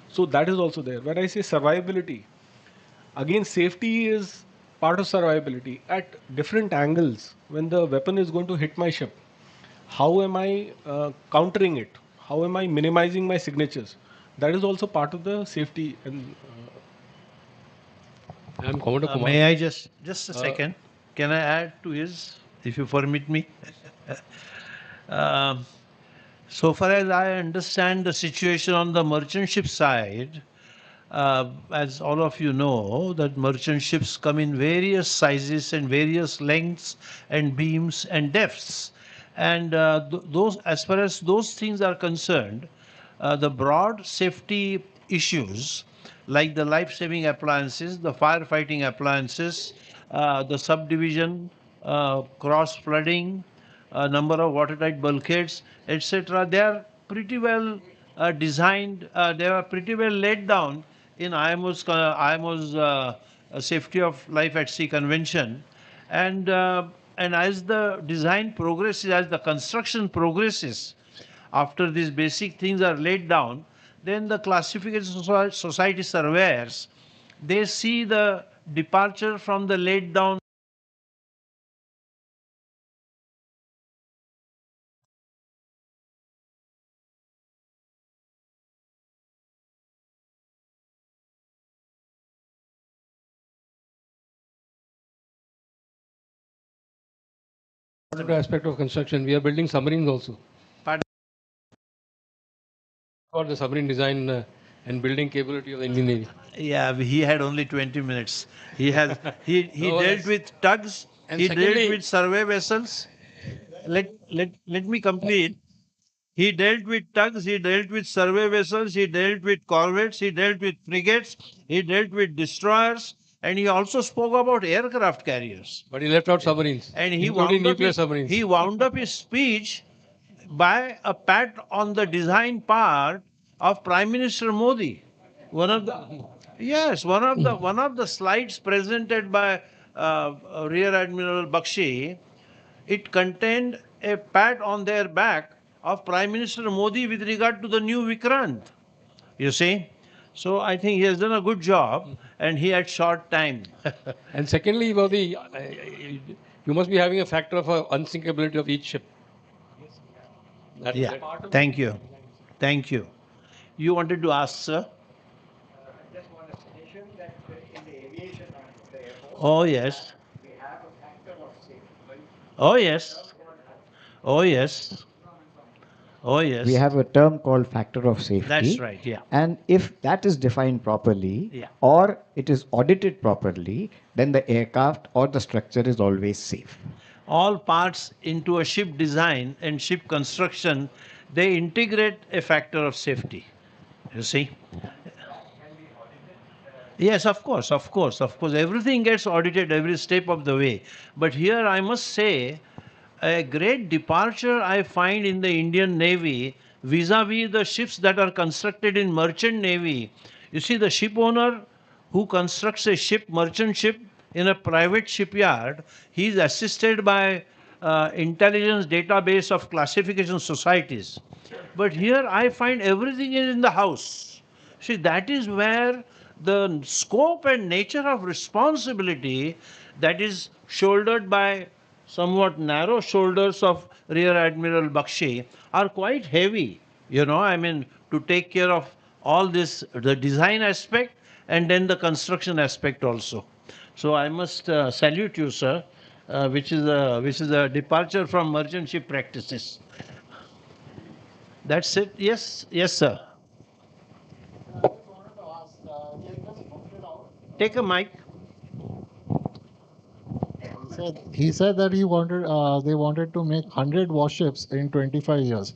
So that is also there. When I say survivability, again safety is part of survivability. At different angles, when the weapon is going to hit my ship, how am I countering it? How am I minimizing my signatures? That is also part of the safety. And I'm Commodore Kumar. May I just a second? Can I add to his, if you permit me? So far as I understand the situation on the merchant ship side, as all of you know, that merchant ships come in various sizes and various lengths and beams and depths. And those, as far as those things are concerned, the broad safety issues like the life-saving appliances, the firefighting appliances, the subdivision, cross flooding, number of watertight bulkheads, etc. They are pretty well designed. They are pretty well laid down in IMO's Safety of Life at Sea Convention, and as the design progresses, as the construction progresses, after these basic things are laid down, then the classification society surveyors, they see the departure from the laid down Aspect of construction, we are building submarines also. Pardon? For the submarine design and building capability of the Indian Navy. Yeah, he had only 20 minutes. He has he No, dealt with tugs. And He secondly, dealt with survey vessels. Let me complete. He dealt with tugs. He dealt with survey vessels. He dealt with corvettes. He dealt with frigates. He dealt with destroyers. And he also spoke about aircraft carriers. But he left out submarines, And he including nuclear submarines. He wound up his speech by a pat on the design part of Prime Minister Modi. One of the slides presented by Rear Admiral Bakshi, it contained a pat on their back of Prime Minister Modi with regard to the new Vikrant. You see? So I think he has done a good job, and he had short time. And secondly, about the, you must be having a factor of unsinkability of each ship. Yeah. Thank you. Thank you. You wanted to ask, sir? Just want to mention that in the aviation and the airport, Oh, yes. we have a factor of safety. Oh, yes. Oh, yes. Oh, yes. We have a term called factor of safety. That's right, yeah. And if that is defined properly, Yeah. or it is audited properly, then the aircraft or the structure is always safe. All parts into a ship design and ship construction, they integrate a factor of safety. You see? Yes, of course, of course, of course. Everything gets audited every step of the way. But here I must say, a great departure I find in the Indian Navy vis-a-vis the ships that are constructed in merchant navy. You see, the ship owner who constructs a ship, merchant ship, in a private shipyard, he is assisted by intelligence database of classification societies. But here I find everything is in the house. See, that is where the scope and nature of responsibility that is shouldered by somewhat narrow shoulders of Rear Admiral Bakshi are quite heavy. You know, I mean, to take care of all this, the design aspect and then the construction aspect also. So I must salute you, sir, which is a departure from merchant ship practices. That's it. Yes, yes, sir. Take a mic. He said that they wanted to make 100 warships in 25 years.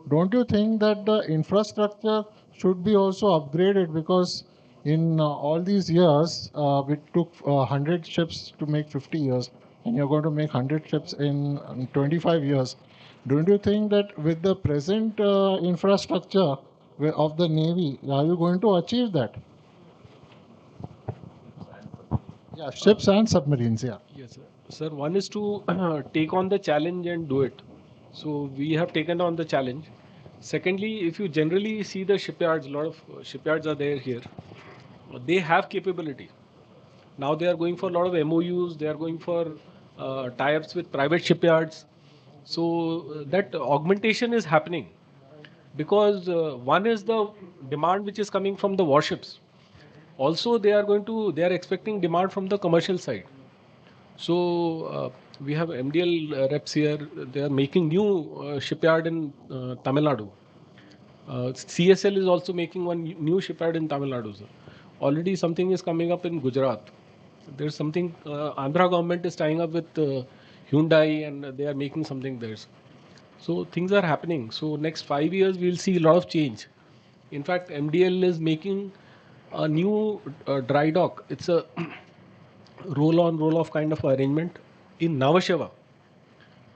Don't you think that the infrastructure should be also upgraded, because in all these years it took 100 ships to make 50 years, and you're going to make 100 ships in 25 years. Don't you think that with the present infrastructure of the Navy, are you going to achieve that? Yeah, ships and submarines, yeah. Yes, sir. Sir, one is to take on the challenge and do it. So we have taken on the challenge. Secondly, if you generally see the shipyards, a lot of shipyards are there here. They have capability. Now they are going for a lot of MOUs. They are going for tie-ups with private shipyards. So that augmentation is happening because one is the demand which is coming from the warships. Also, they are expecting demand from the commercial side. So we have MDL reps here. They are making new shipyard in Tamil Nadu. CSL is also making one new shipyard in Tamil Nadu, sir. Already something is coming up in Gujarat. There's something, Andhra government is tying up with Hyundai and they are making something there. So things are happening. So next 5 years we'll see a lot of change. In fact, MDL is making a new dry dock. It's a roll-on, roll-off kind of arrangement in Navashava.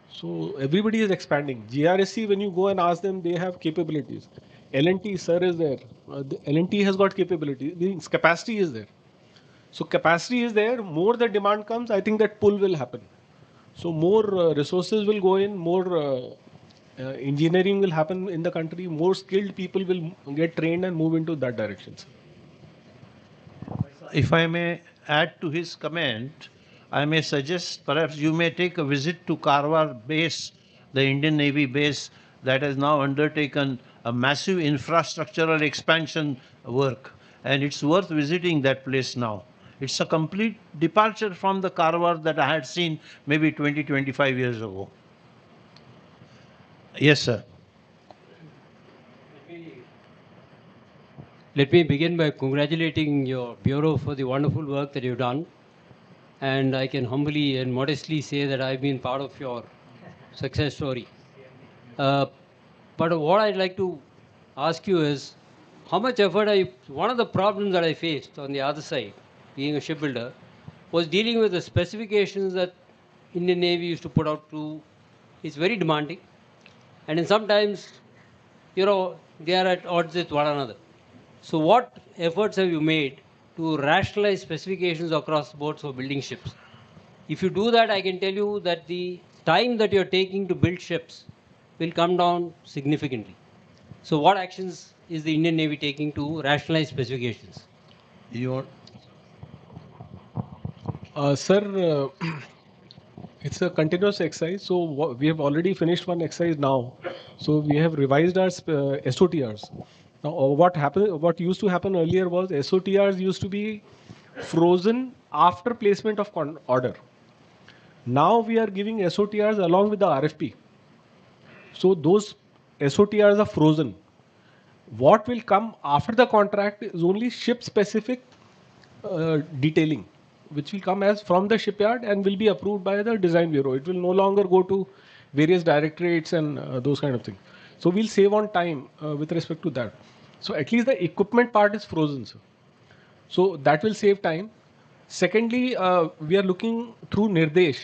So everybody is expanding. GRSC, when you go and ask them, they have capabilities. L&T, sir, is there. The L&T has got capability. Means capacity is there. So capacity is there. More the demand comes, I think that pull will happen. So more resources will go in, more engineering will happen in the country, more skilled people will get trained and move into that direction. If I may add to his comment, I may suggest perhaps you may take a visit to Karwar base, the Indian Navy base that has now undertaken a massive infrastructural expansion work, and it's worth visiting that place now. It's a complete departure from the Karwar that I had seen maybe 20, 25 years ago. Yes, sir. Let me begin by congratulating your Bureau for the wonderful work that you've done. And I can humbly and modestly say that I've been part of your success story. But what I'd like to ask you is, how much effort one of the problems that I faced on the other side, being a shipbuilder, was dealing with the specifications that Indian Navy used to put out to. It's very demanding. And then sometimes, they are at odds with one another. So what efforts have you made to rationalize specifications across the board for building ships? If you do that, I can tell you that the time that you're taking to build ships will come down significantly. So what actions is the Indian Navy taking to rationalize specifications? Sir, it's a continuous exercise. So we have already finished one exercise now. So we have revised our SOTRs. Now, what used to happen earlier was SOTRs used to be frozen after placement of order. Now we are giving SOTRs along with the RFP. So those SOTRs are frozen. What will come after the contract is only ship-specific detailing, which will come as from the shipyard and will be approved by the design bureau. It will no longer go to various directorates and those kind of things. So we'll save on time with respect to that. So at least the equipment part is frozen, sir. So that will save time. Secondly, we are looking through Nirdesh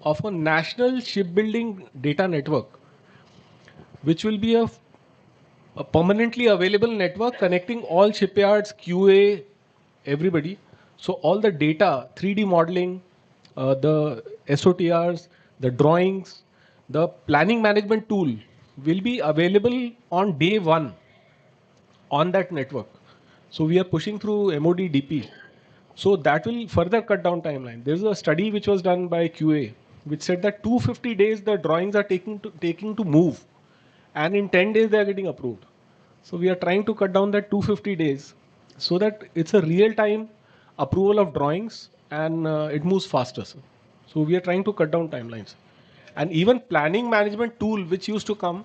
of a national shipbuilding data network, which will be a permanently available network connecting all shipyards, QA, everybody. So all the data, 3D modeling, the SOTRs, the drawings, the planning management tool will be available on day one on that network. So we are pushing through MOD DP. So that will further cut down timeline. There's a study which was done by QA, which said that 250 days the drawings are taking to move, and in 10 days they are getting approved. So we are trying to cut down that 250 days so that it's a real-time approval of drawings and it moves faster. Sir. So we are trying to cut down timelines. And even planning management tool, which used to come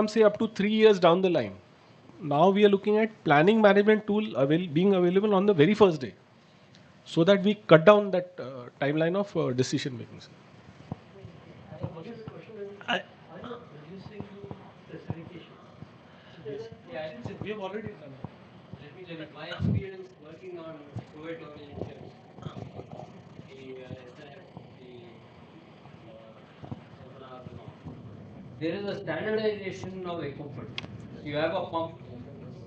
say up to 3 years down the line. Now we are looking at planning management tool being available on the very first day, so that we cut down that timeline of decision making. Sir. We have already done it. Let me tell you, my experience working on Kuwait origin ships, there is a standardization of equipment. You have a pump,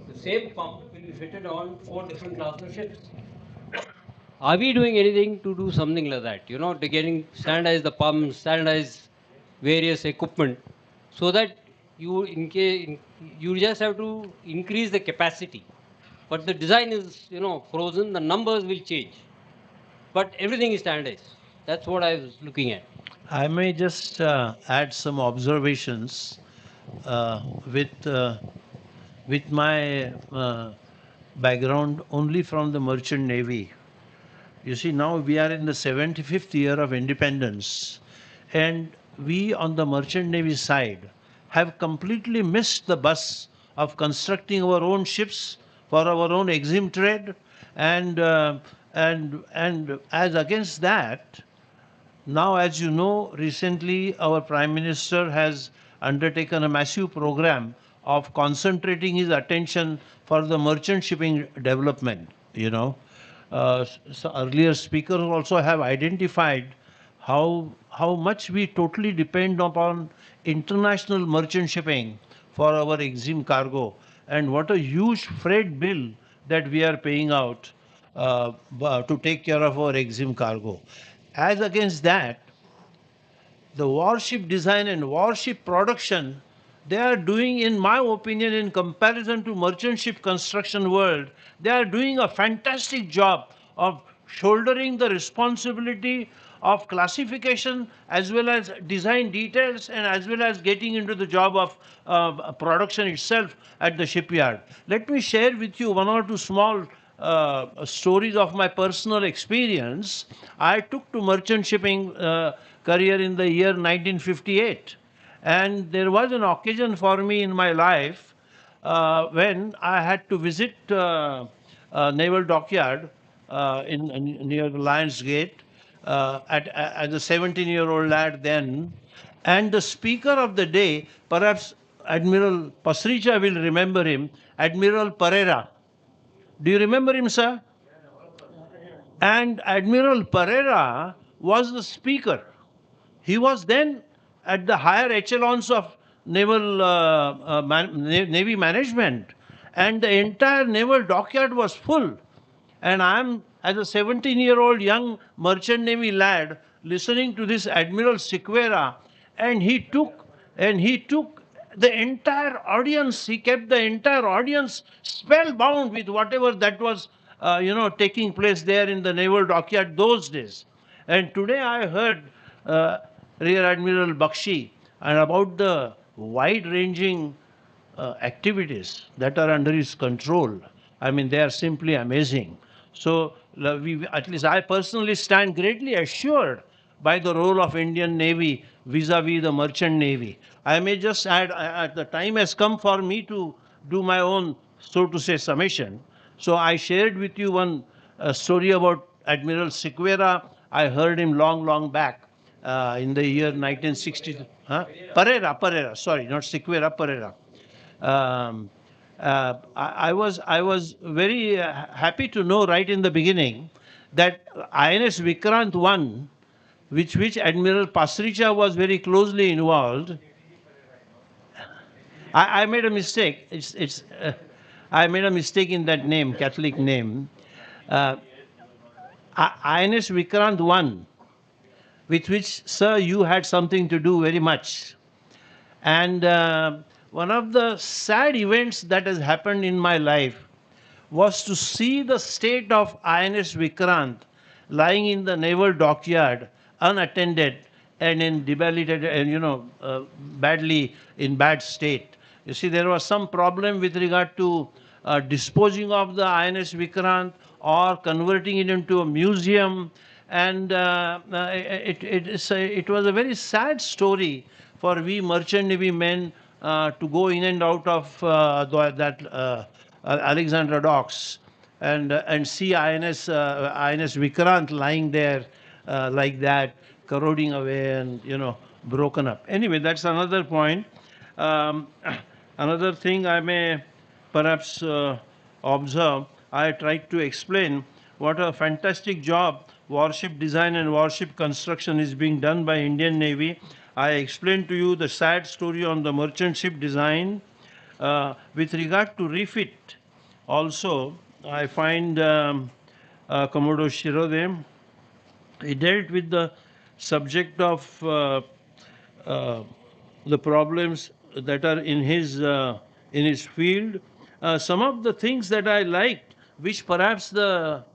the same pump will be fitted on 4 different class of ships. Are we doing anything to do something like that? You know, to standardize the pumps, standardize various equipment, so that you just have to increase the capacity, but the design is frozen. The numbers will change, but everything is standardized. That's what I was looking at. I may just add some observations with my background only from the merchant navy. You see, now we are in the 75th year of independence, and we on the merchant navy side have completely missed the bus of constructing our own ships for our own exim trade, and as against that, now, as you know, recently our Prime Minister has undertaken a massive program of concentrating his attention for the merchant shipping development, so earlier speakers also have identified how much we totally depend upon international merchant shipping for our exim cargo, and what a huge freight bill that we are paying out to take care of our exim cargo. As against that, the warship design and warship production, they are doing, in my opinion, in comparison to merchant ship construction world, they are doing a fantastic job of shouldering the responsibility of classification as well as design details and as well as getting into the job of production itself at the shipyard. Let me share with you one or two small stories of my personal experience. I took to merchant shipping career in the year 1958. And there was an occasion for me in my life when I had to visit Naval Dockyard near the Lions Gate as a 17-year-old lad then. And the speaker of the day, perhaps Admiral Pasricha will remember him, Admiral Pereira. Do you remember him, sir? And Admiral Pereira was the speaker. He was then at the higher echelons of naval navy management, and the entire naval dockyard was full. And I'm, as a 17-year-old young merchant navy lad, listening to this Admiral Sequeira, and he took the entire audience. He kept the entire audience spellbound with whatever that was, taking place there in the naval dockyard those days. And today I heard Rear Admiral Bakshi and about the wide-ranging activities that are under his control. I mean, they are simply amazing. So, at least I personally stand greatly assured by the role of Indian Navy vis-a-vis the merchant navy. I may just add, the time has come for me to do my own, so to say, summation. So I shared with you one story about Admiral Sequeira. I heard him long back in the year 1960. Pereira, sorry, not Sequeira, Pereira. I was very happy to know right in the beginning that INS Vikrant I, which Admiral Pasricha was very closely involved. I made a mistake. I made a mistake in that name, Catholic name. INS Vikrant I, with which, sir, you had something to do very much. And one of the sad events that has happened in my life was to see the state of INS Vikrant lying in the naval dockyard, unattended and in debilitated and badly in bad state. You see, there was some problem with regard to disposing of the INS Vikrant or converting it into a museum, and it was a very sad story for we merchant navy men to go in and out of that Alexandra docks and see INS Vikrant lying there like that, corroding away and broken up. Anyway, that's another point. Um, Another thing I may perhaps observe, I tried to explain what a fantastic job warship design and warship construction is being done by Indian Navy. I explained to you the sad story on the merchant ship design. With regard to refit, also, I find Commodore Shirode, he dealt with the subject of the problems that are in his field. Some of the things that I liked, which perhaps the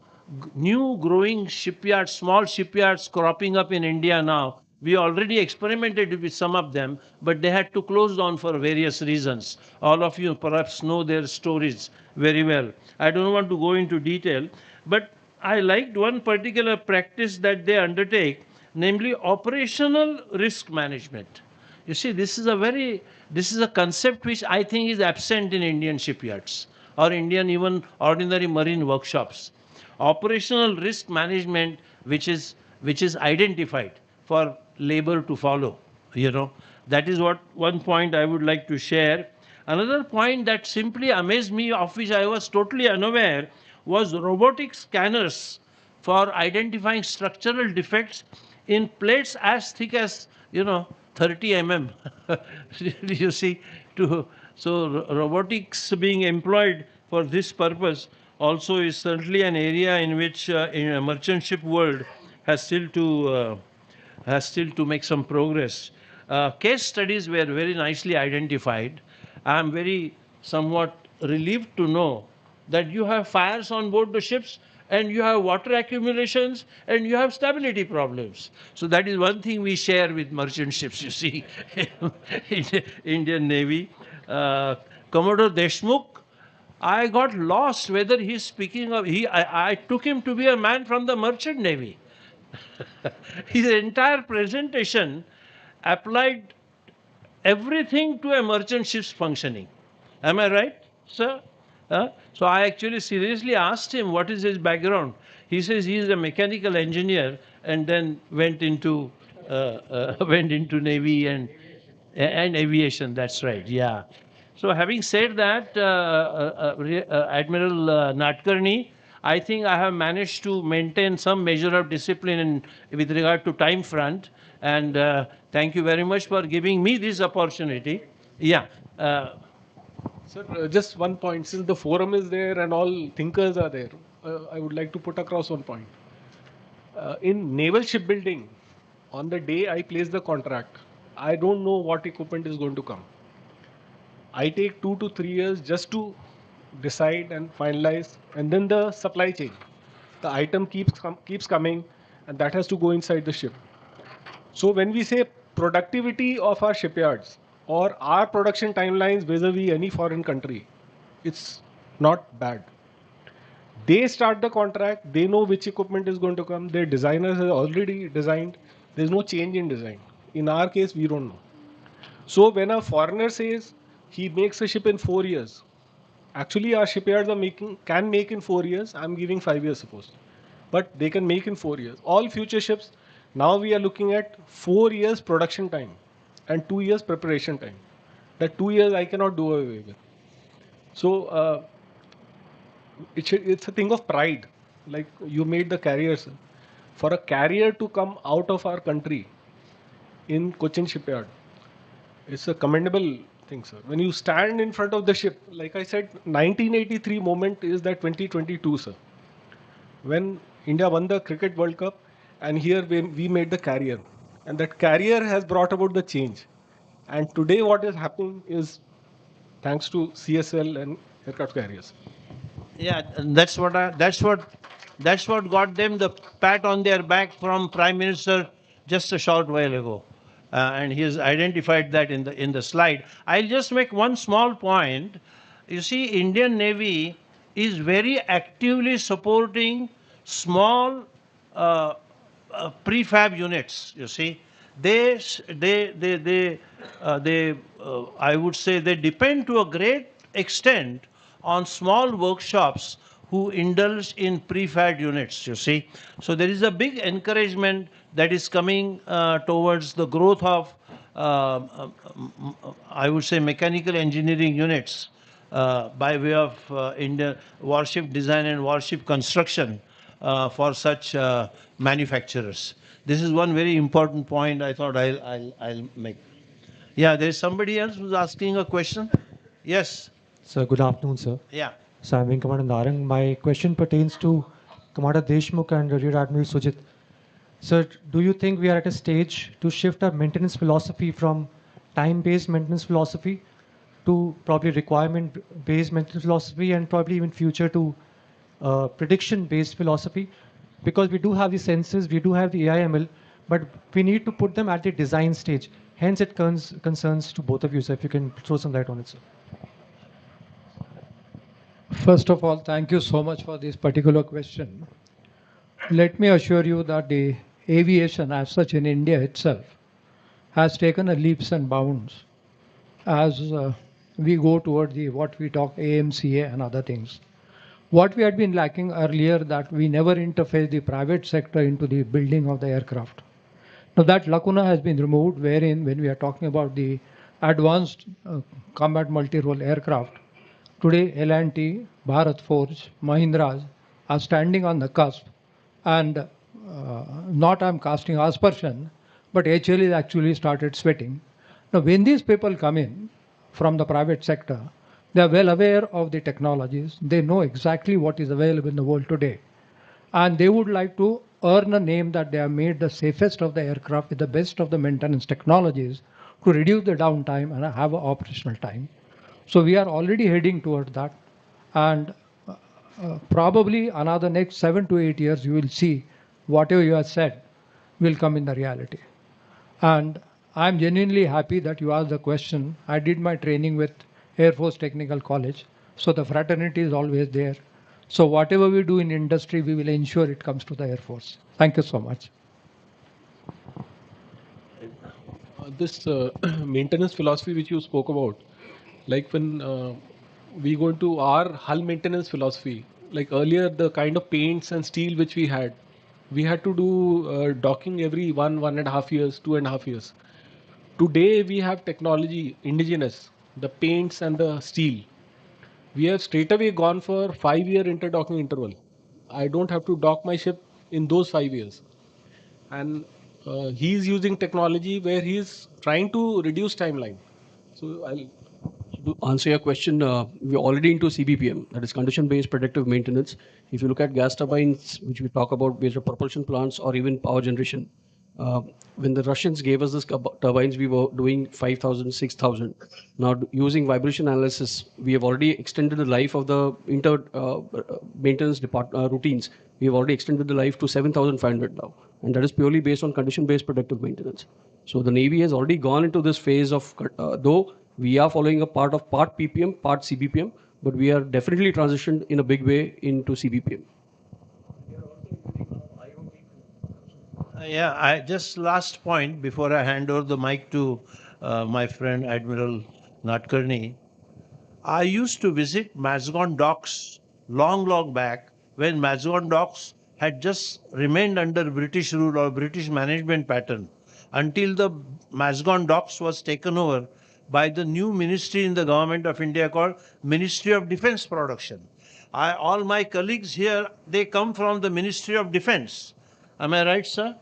new growing shipyards, small shipyards cropping up in India now, we already experimented with some of them, but they had to close down for various reasons. All of you perhaps know their stories very well. I don't want to go into detail, but I liked one particular practice that they undertake, namely operational risk management. You see, this is a concept which I think is absent in Indian shipyards or Indian even ordinary marine workshops. Operational risk management, which is identified for labor to follow. That is what one point I would like to share. Another point that simply amazed me, of which I was totally unaware, was robotic scanners for identifying structural defects in plates as thick as 30 mm. You see, so robotics being employed for this purpose also is certainly an area in which in a merchant ship world has still to make some progress. Case studies were very nicely identified. I am very somewhat relieved to know that you have fires on board the ships and you have water accumulations and you have stability problems. So that is one thing we share with merchant ships, you see, in Indian Navy. Commodore Deshmukh, I got lost whether he's speaking of, I took him to be a man from the merchant navy. His entire presentation applied everything to a merchant ship's functioning. Am I right, sir? So I actually seriously asked him what is his background. He says he is a mechanical engineer and then went into navy and aviation. That's right. Yeah. So having said that, Admiral Nadkarni, I think I have managed to maintain some measure of discipline with regard to time front. And thank you very much for giving me this opportunity. Yeah. Sir, just one point. Since the forum is there and all thinkers are there, I would like to put across one point. In naval shipbuilding, on the day I place the contract, I don't know what equipment is going to come. I take 2 to 3 years just to decide and finalize, and then the supply chain. The item keeps coming, and that has to go inside the ship. So when we say productivity of our shipyards or our production timelines vis-a-vis any foreign country, it's not bad. They start the contract, they know which equipment is going to come, their designers have already designed, there's no change in design. In our case, we don't know. So when a foreigner says he makes a ship in 4 years, actually our shipyards can make in 4 years, I'm giving 5 years suppose. But they can make in 4 years. All future ships, now we are looking at 4 years production time and 2 years preparation time. That 2 years I cannot do away with. So it's a thing of pride. Like you made the carriers. For a carrier to come out of our country in Cochin shipyard, it's a commendable thing, sir. When you stand in front of the ship, like I said, 1983 moment is that 2022, sir. When India won the Cricket World Cup, and here we made the carrier. And that carrier has brought about the change. And today what is happening is thanks to CSL and aircraft carriers. Yeah, that's what got them the pat on their back from Prime Minister just a short while ago, and he has identified that in the slide. I'll just make one small point. You see, Indian Navy is very actively supporting small uh, prefab units. You see, I would say they depend to a great extent on small workshops who indulge in prefab units, you see. So there is a big encouragement that is coming towards the growth of, I would say, mechanical engineering units by way of Indian warship design and warship construction for such manufacturers. This is one very important point I thought I'll make. Yeah, there's somebody else who's asking a question. Yes. Sir, good afternoon, sir. Yeah. So I'm Wing Commander Narang. My question pertains to Commander Deshmukh and Rear Admiral Sujit. Sir, do you think we are at a stage to shift our maintenance philosophy from time-based maintenance philosophy to probably requirement-based maintenance philosophy and probably even future to prediction-based philosophy? Because we do have the sensors, we do have the AIML, but we need to put them at the design stage. Hence, it concerns to both of you, sir, if you can throw some light on it, sir. First of all, thank you so much for this particular question. Let me assure you that the aviation as such in India itself has taken a leaps and bounds as we go toward the what we talk AMCA and other things. What we had been lacking earlier that we never interface the private sector into the building of the aircraft. Now that lacuna has been removed wherein when we are talking about the advanced combat multi-role aircraft, today L&T, Bharat Forge, Mahindras are standing on the cusp and not I'm casting aspersion, but HL is actually started sweating. Now when these people come in from the private sector, they are well aware of the technologies. They know exactly what is available in the world today. And they would like to earn a name that they have made the safest of the aircraft with the best of the maintenance technologies to reduce the downtime and have an operational time. So we are already heading toward that. And probably another next 7 to 8 years, you will see whatever you have said will come in the reality. And I'm genuinely happy that you asked the question. I did my training with Air Force Technical College, so the fraternity is always there. So whatever we do in industry, we will ensure it comes to the Air Force. Thank you so much. This maintenance philosophy which you spoke about, like when we go into our hull maintenance philosophy, like earlier the kind of paints and steel which we had to do docking every 1.5 years, 2.5 years. Today we have technology indigenous, the paints and the steel. We have straight away gone for 5-year interdocking interval. I don't have to dock my ship in those 5 years. And he's using technology where he's trying to reduce timeline. So To answer your question, we're already into CBPM, that is condition-based predictive maintenance. If you look at gas turbines, which we talk about based on propulsion plants or even power generation, when the Russians gave us this turbines, we were doing 5,000, 6,000. Now, using vibration analysis, we have already extended the life of the maintenance routines. We have already extended the life to 7,500 now. And that is purely based on condition-based predictive maintenance. So the Navy has already gone into this phase of, though we are following a part PPM, part CBPM, but we are definitely transitioned in a big way into CBPM. Yeah, just last point before I hand over the mic to my friend Admiral Natkarni. I used to visit Mazgon docks long back when Mazgon docks had just remained under British rule or British management pattern until the Mazgon docks was taken over by the new ministry in the government of India called Ministry of Defence Production. All my colleagues here, they come from the Ministry of Defence. Am I right, sir?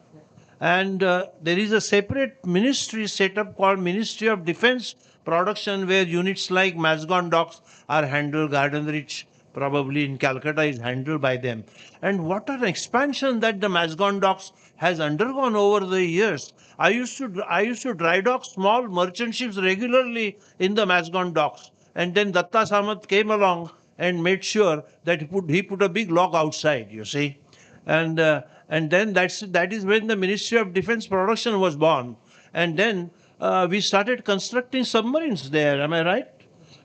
And there is a separate ministry set up called Ministry of Defence Production where units like Mazgon docks are handled, Garden Reach probably in Calcutta is handled by them. And what an expansion that the Mazgon docks has undergone over the years. I used to dry dock small merchant ships regularly in the Mazgon docks. And then Datta Samat came along and made sure that he put a big lock outside, you see. And, and then that is when the Ministry of Defense Production was born. And then we started constructing submarines there, am I right?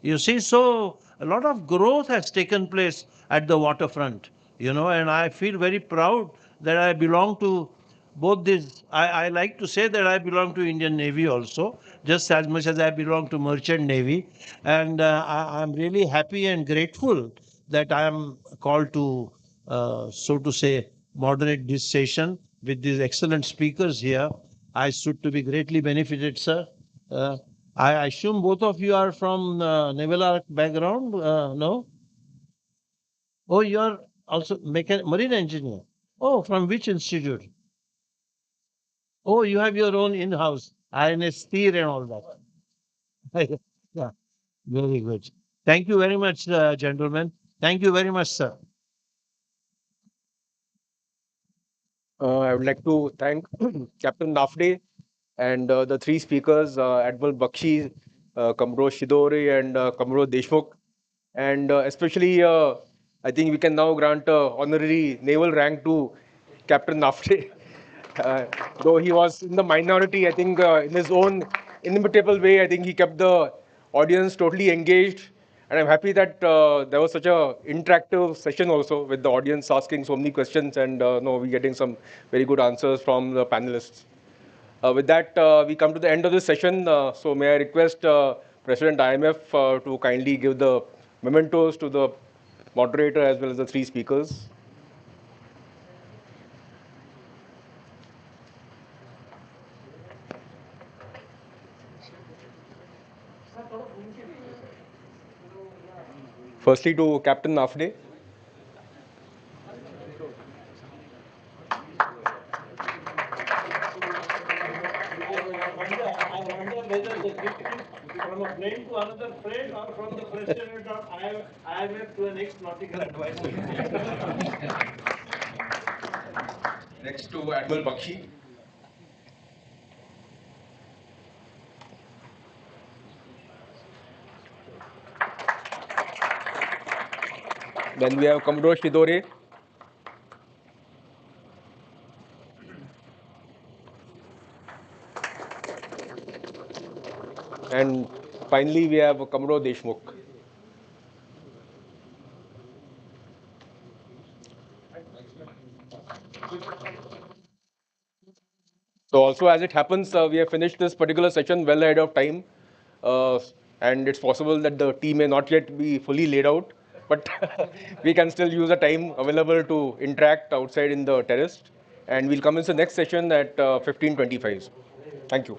You see, so a lot of growth has taken place at the waterfront, you know, and I feel very proud that I belong to both these. I like to say that I belong to Indian Navy also, just as much as I belong to Merchant Navy. And I'm really happy and grateful that I am called to, so to say, moderate this session with these excellent speakers here. I stood to be greatly benefited, sir. Uh, I assume both of you are from naval arc background, no? Oh, you are also marine engineer. Oh, from which institute? Oh, you have your own in-house INS Steer and all that. Yeah, very good. Thank you very much, gentlemen. Thank you very much, sir. I would like to thank Captain Nafde and the three speakers, Admiral Bakshi, Commodore Shidori, and Commodore Deshmukh. And especially, I think we can now grant honorary naval rank to Captain Nafde. Though he was in the minority, I think in his own inimitable way, I think he kept the audience totally engaged. And I'm happy that there was such a interactive session also with the audience asking so many questions and no, we getting some very good answers from the panelists. With that, we come to the end of this session. So may I request President IMF to kindly give the mementos to the moderator as well as the three speakers. Firstly to Captain Nafde. From a friend to another friend or from the president of IMF to the next nautical advisor. Next to Admiral Bakshi. Then we have Commodore Shidore. And finally, we have Commodore Deshmukh. So also, as it happens, we have finished this particular session well ahead of time. And it's possible that the tea may not yet be fully laid out, but we can still use the time available to interact outside in the terrace. And we'll commence the next session at 15:25. Thank you.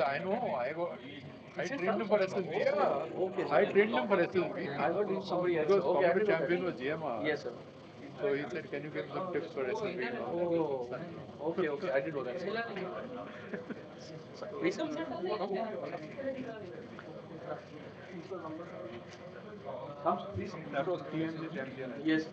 I know. I trained him for SLB. I trained him for SLB. I heard he's somebody else. Because Okay, I competitive didn't know champion was that. GMR. Yes, sir. So he said, can you give some tips for SLB? Oh, okay, okay. I didn't know that. That was TMC champion. Yes.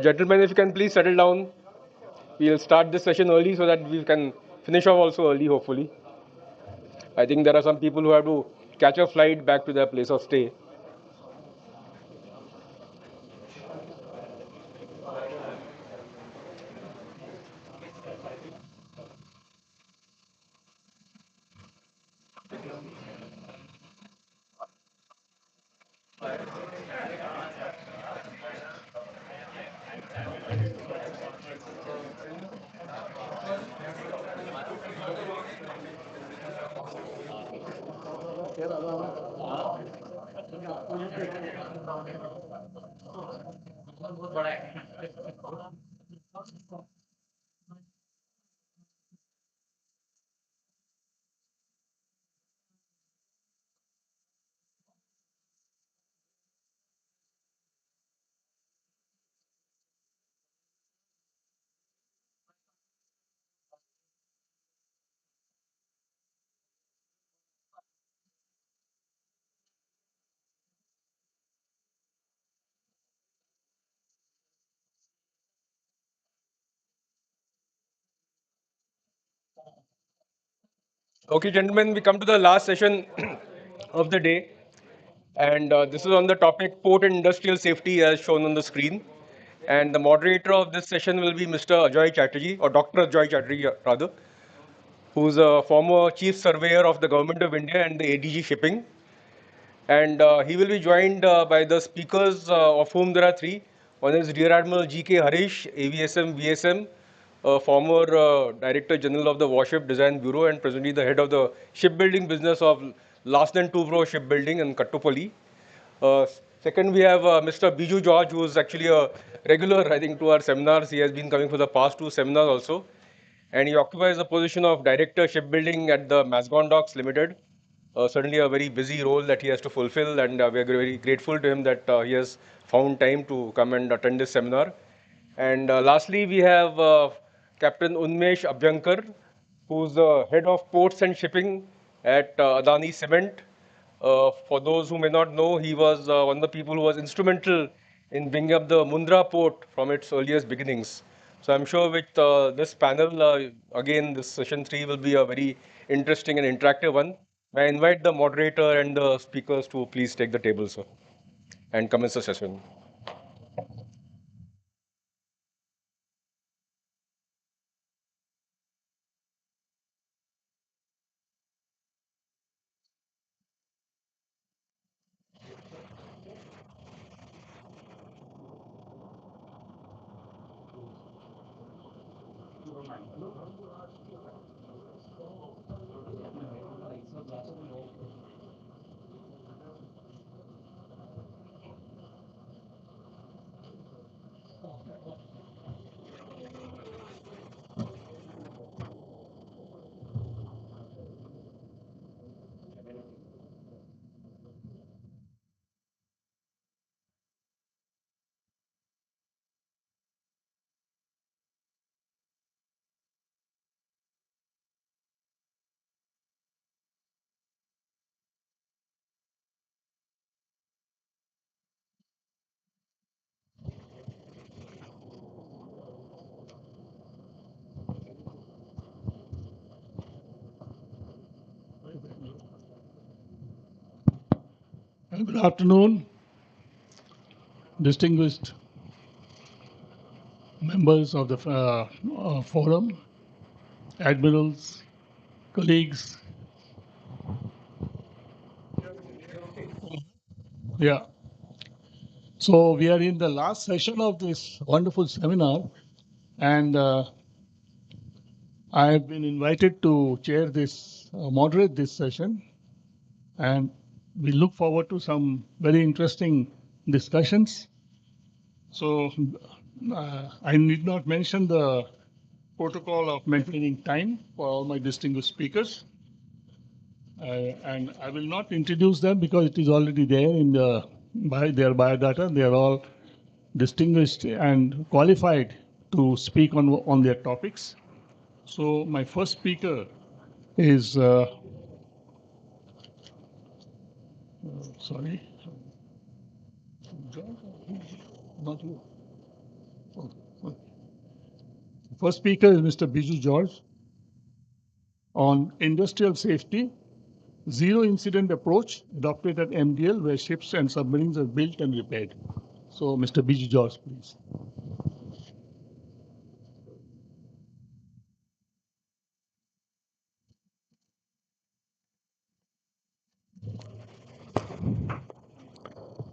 Gentlemen, if you can please settle down. We'll start this session early so that we can finish off also early, hopefully. I think there are some people who have to catch a flight back to their place of stay. Okay, gentlemen, we come to the last session of the day. And this is on the topic port and industrial safety as shown on the screen. And the moderator of this session will be Mr. Ajoy Chatterjee, or Dr. Ajoy Chatterjee rather, who's a former chief surveyor of the Government of India and the ADG Shipping. And he will be joined by the speakers, of whom there are three. One is Rear Admiral G.K. Harish, AVSM, VSM, former Director General of the Warship Design Bureau and presently the head of the shipbuilding business of Larsen & Toubro Shipbuilding in Kattupalli. Second, we have Mr. Biju George, who is actually a regular, I think, to our seminars. He has been coming for the past two seminars also. And he occupies the position of Director Shipbuilding at the Mazgon Docks Limited. Certainly a very busy role that he has to fulfill, and we are very grateful to him that he has found time to come and attend this seminar. And lastly, we have Captain Unmesh Abhyankar, who's the head of ports and shipping at Adani Cement. For those who may not know, he was one of the people who was instrumental in bringing up the Mundra port from its earliest beginnings. So I'm sure with this panel, again, this session 3 will be a very interesting and interactive one. May I invite the moderator and the speakers to please take the table, sir, and commence the session. Good afternoon, distinguished members of the forum, admirals, colleagues. Yeah. So we are in the last session of this wonderful seminar, and I have been invited to chair this, moderate this session, and we look forward to some very interesting discussions. So I need not mention the protocol of maintaining time for all my distinguished speakers. And I will not introduce them because it is already there in their biodata. They are all distinguished and qualified to speak on their topics. So my first speaker is, sorry, not you. Okay. First speaker is Mr. Biju George on industrial safety, zero incident approach adopted at MDL where ships and submarines are built and repaired. So Mr. Biju George, please.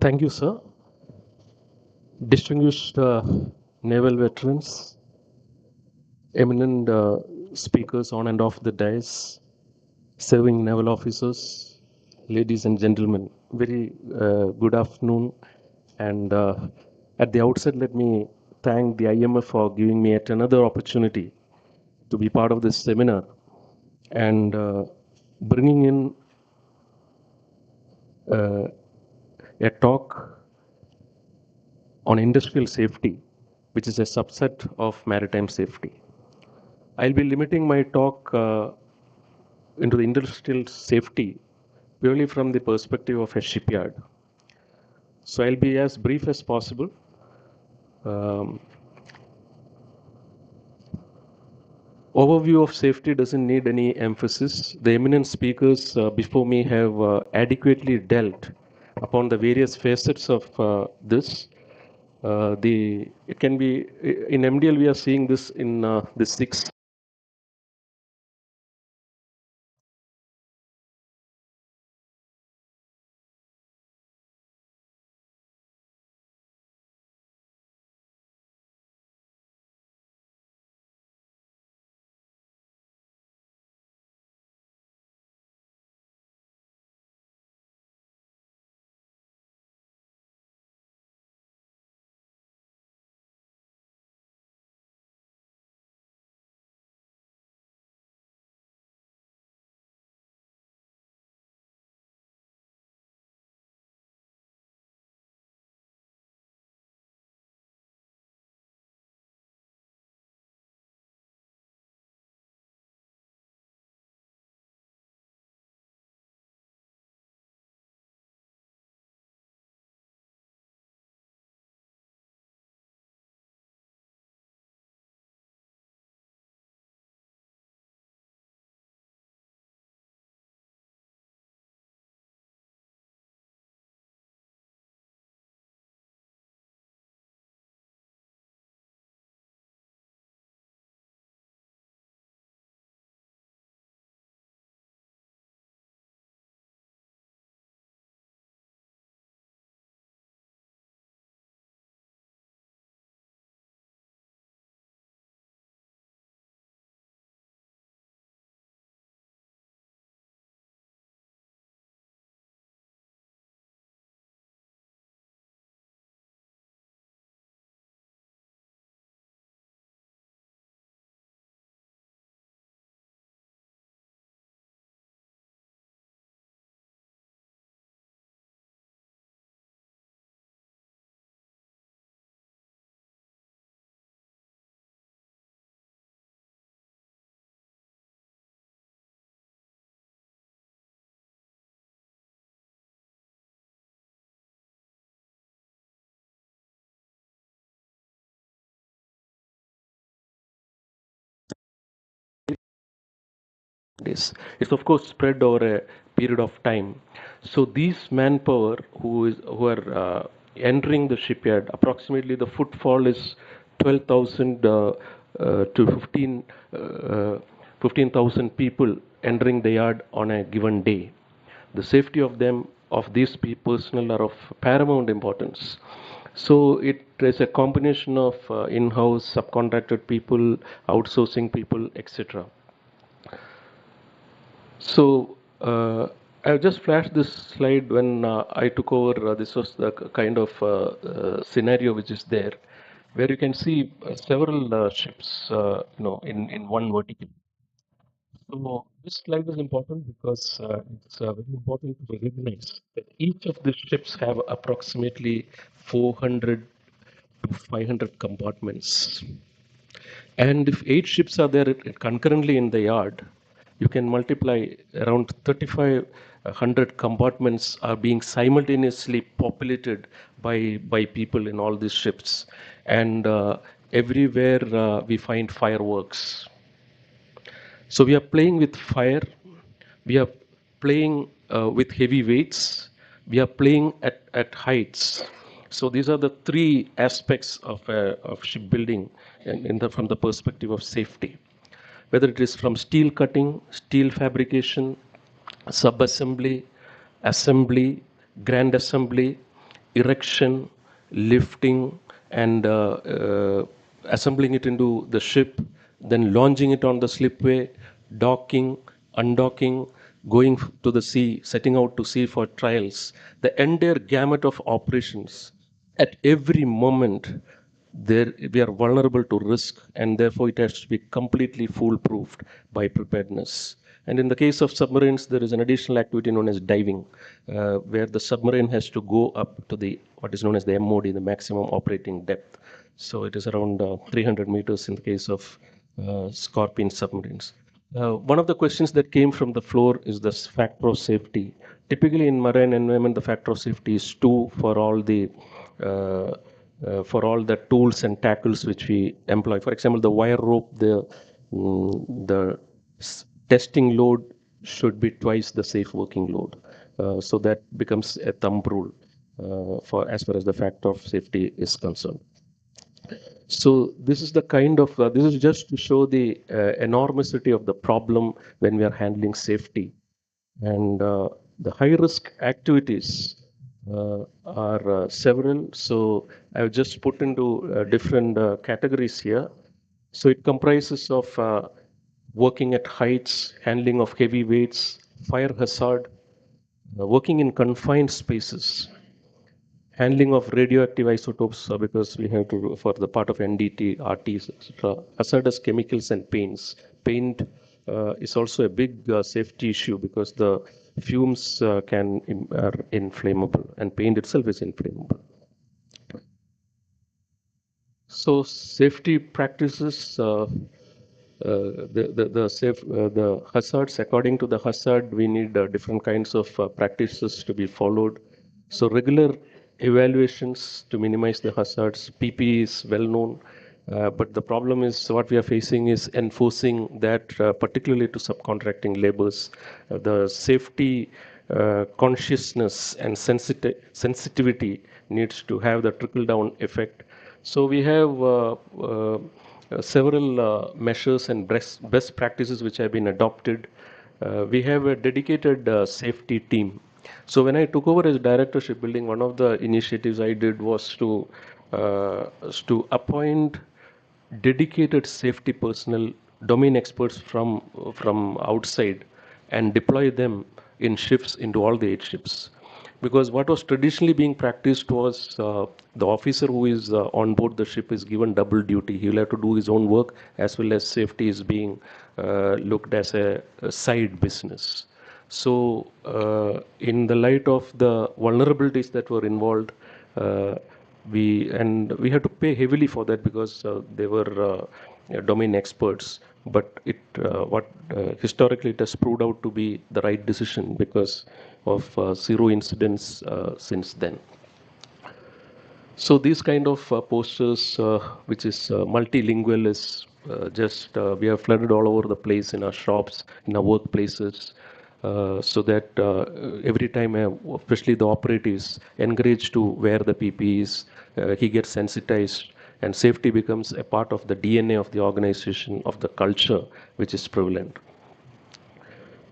Thank you, sir. Distinguished naval veterans, eminent speakers on and off the dais, serving naval officers, ladies and gentlemen, very good afternoon. And at the outset, let me thank the IMF for giving me yet another opportunity to be part of this seminar and bringing in a talk on industrial safety, which is a subset of maritime safety. I'll be limiting my talk into the industrial safety purely from the perspective of a shipyard. So I'll be as brief as possible. Overview of safety doesn't need any emphasis. The eminent speakers before me have adequately dealt upon the various facets of this. It can be in MDL we are seeing this in the 6. Days. It's of course spread over a period of time. So these manpower who are entering the shipyard, approximately the footfall is 12,000 to 15,000 people entering the yard on a given day. The safety of them, of these personnel, are of paramount importance. So it is a combination of in-house, subcontracted people, outsourcing people, etc. So I've just flashed this slide when I took over. This was the kind of scenario which is there, where you can see several ships, in one vertical. So this slide is important because it's very important to recognize that each of the ships have approximately 400 to 500 compartments. And if 8 ships are there concurrently in the yard, you can multiply around 3,500 compartments are being simultaneously populated by people in all these ships. And everywhere we find fireworks. So we are playing with fire, we are playing with heavy weights, we are playing at heights. So these are the three aspects of shipbuilding from the perspective of safety. Whether it is from steel cutting, steel fabrication, sub-assembly, assembly, grand assembly, erection, lifting, and assembling it into the ship, then launching it on the slipway, docking, undocking, going to the sea, setting out to sea for trials. The entire gamut of operations at every moment there we are vulnerable to risk, and therefore it has to be completely foolproofed by preparedness. And in the case of submarines, there is an additional activity known as diving, where the submarine has to go up to the what is known as the MOD, the maximum operating depth. So it is around 300 meters in the case of Scorpion submarines. One of the questions that came from the floor is this factor of safety. Typically in marine environment, the factor of safety is 2 for all the tools and tackles which we employ. For example, the wire rope, the testing load should be twice the safe working load. So that becomes a thumb rule for as far as the factor of safety is concerned. So this is the kind of, this is just to show the enormity of the problem when we are handling safety. And the high risk activities are several. So I've just put into different categories here. So it comprises of working at heights, handling of heavy weights, fire hazard, working in confined spaces, handling of radioactive isotopes because we have to for the part of NDT, RTs, etc. Hazardous chemicals and paints. Paint is also a big safety issue because the fumes are inflammable and paint itself is inflammable. So safety practices, the hazards, according to the hazard, we need different kinds of practices to be followed. So regular evaluations to minimize the hazards. PPE is well known, but the problem is what we are facing is enforcing that, particularly to subcontracting labors. The safety consciousness and sensitivity needs to have the trickle-down effect. So we have several measures and best practices which have been adopted. We have a dedicated safety team. So when I took over as director shipbuilding, one of the initiatives I did was to appoint dedicated safety personnel, domain experts from outside, and deploy them in shifts into all the 8 ships. Because what was traditionally being practiced was the officer who is on board the ship is given double duty. He will have to do his own work as well as safety is being looked as a side business. So in the light of the vulnerabilities that were involved, we had to pay heavily for that because they were domain experts. But historically it has proved out to be the right decision because of 0 incidents since then. So these kind of posters, which is multilingual, is we have flooded all over the place in our shops, in our workplaces, so that every time, especially the operator is encouraged to wear the PPEs, he gets sensitized, and safety becomes a part of the DNA of the organization, of the culture which is prevalent.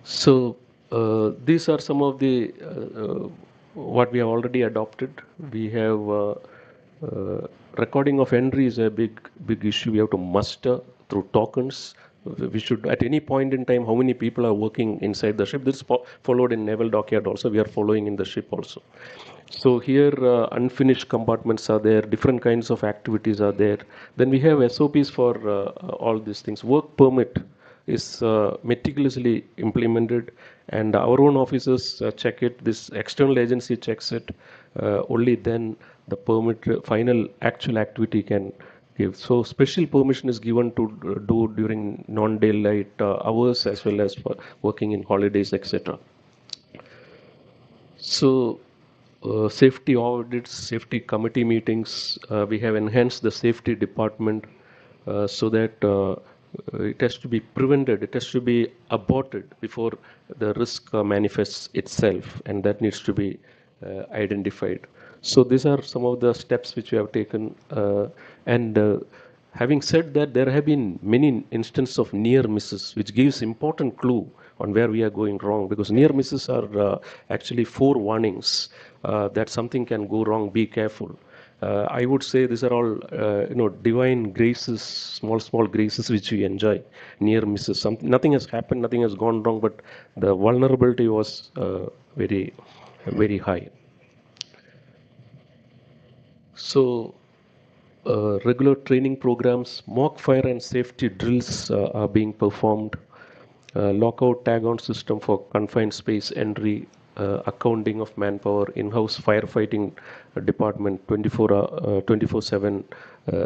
So these are some of the what we have already adopted. We have recording of entry is a big issue. We have to muster through tokens. We should, at any point in time, how many people are working inside the ship. This is followed in naval dockyard also. We are following in the ship also. So here unfinished compartments are there, different kinds of activities are there. Then we have SOPs for all these things. Work permit is meticulously implemented, and our own officers check it. This external agency checks it. Only then the final actual activity can give. So special permission is given to do during non-daylight hours as well as for working in holidays, etc. So, safety audits, safety committee meetings, we have enhanced the safety department so that it has to be prevented, it has to be aborted before the risk manifests itself, and that needs to be identified. So these are some of the steps which we have taken, and having said that, there have been many instances of near misses, which gives important clue on where we are going wrong, because near misses are actually forewarnings that something can go wrong, be careful. I would say these are all, divine graces, small graces which we enjoy. Near misses, nothing has happened, nothing has gone wrong, but the vulnerability was very, very high. So, regular training programs, mock fire and safety drills are being performed. Lockout tag-on system for confined space entry, accounting of manpower, in-house firefighting department, 24/7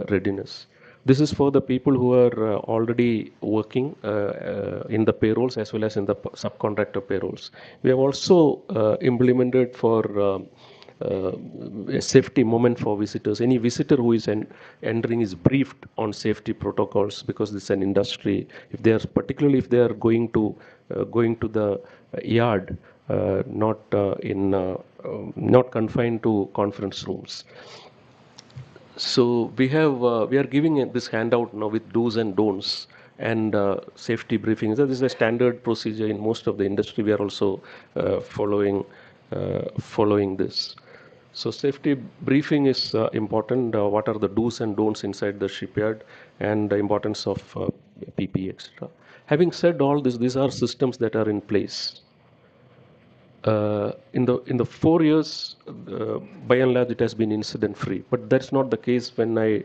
readiness. This is for the people who are already working in the payrolls as well as in the subcontractor payrolls. We have also implemented for a safety moment for visitors. Any visitor who is entering is briefed on safety protocols, because this is an industry. If they are, particularly if they are going to the yard, not confined to conference rooms. So we are giving this handout now with do's and don'ts and safety briefings. This is a standard procedure in most of the industry. We are also following this. So safety briefing is important. What are the do's and don'ts inside the shipyard, and the importance of PPE, etc. Having said all this, these are systems that are in place. In the 4 years, by and large, it has been incident free. But that's not the case when I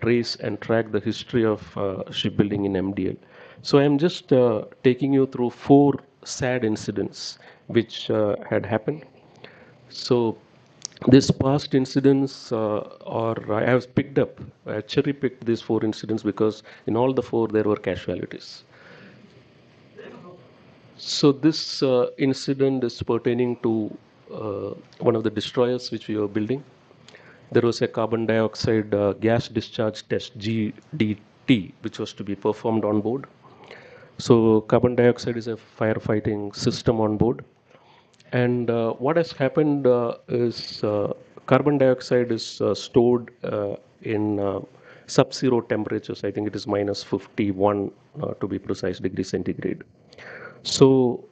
trace and track the history of shipbuilding in MDL. So I'm just taking you through 4 sad incidents which had happened. So these past incidents, I have cherry picked these 4 incidents because in all the 4 there were casualties. So this incident is pertaining to one of the destroyers which we were building. There was a carbon dioxide gas discharge test, GDT, which was to be performed on board. So carbon dioxide is a firefighting system on board. And what has happened is carbon dioxide is stored in sub-zero temperatures. I think it is minus 51 to be precise, degree centigrade. So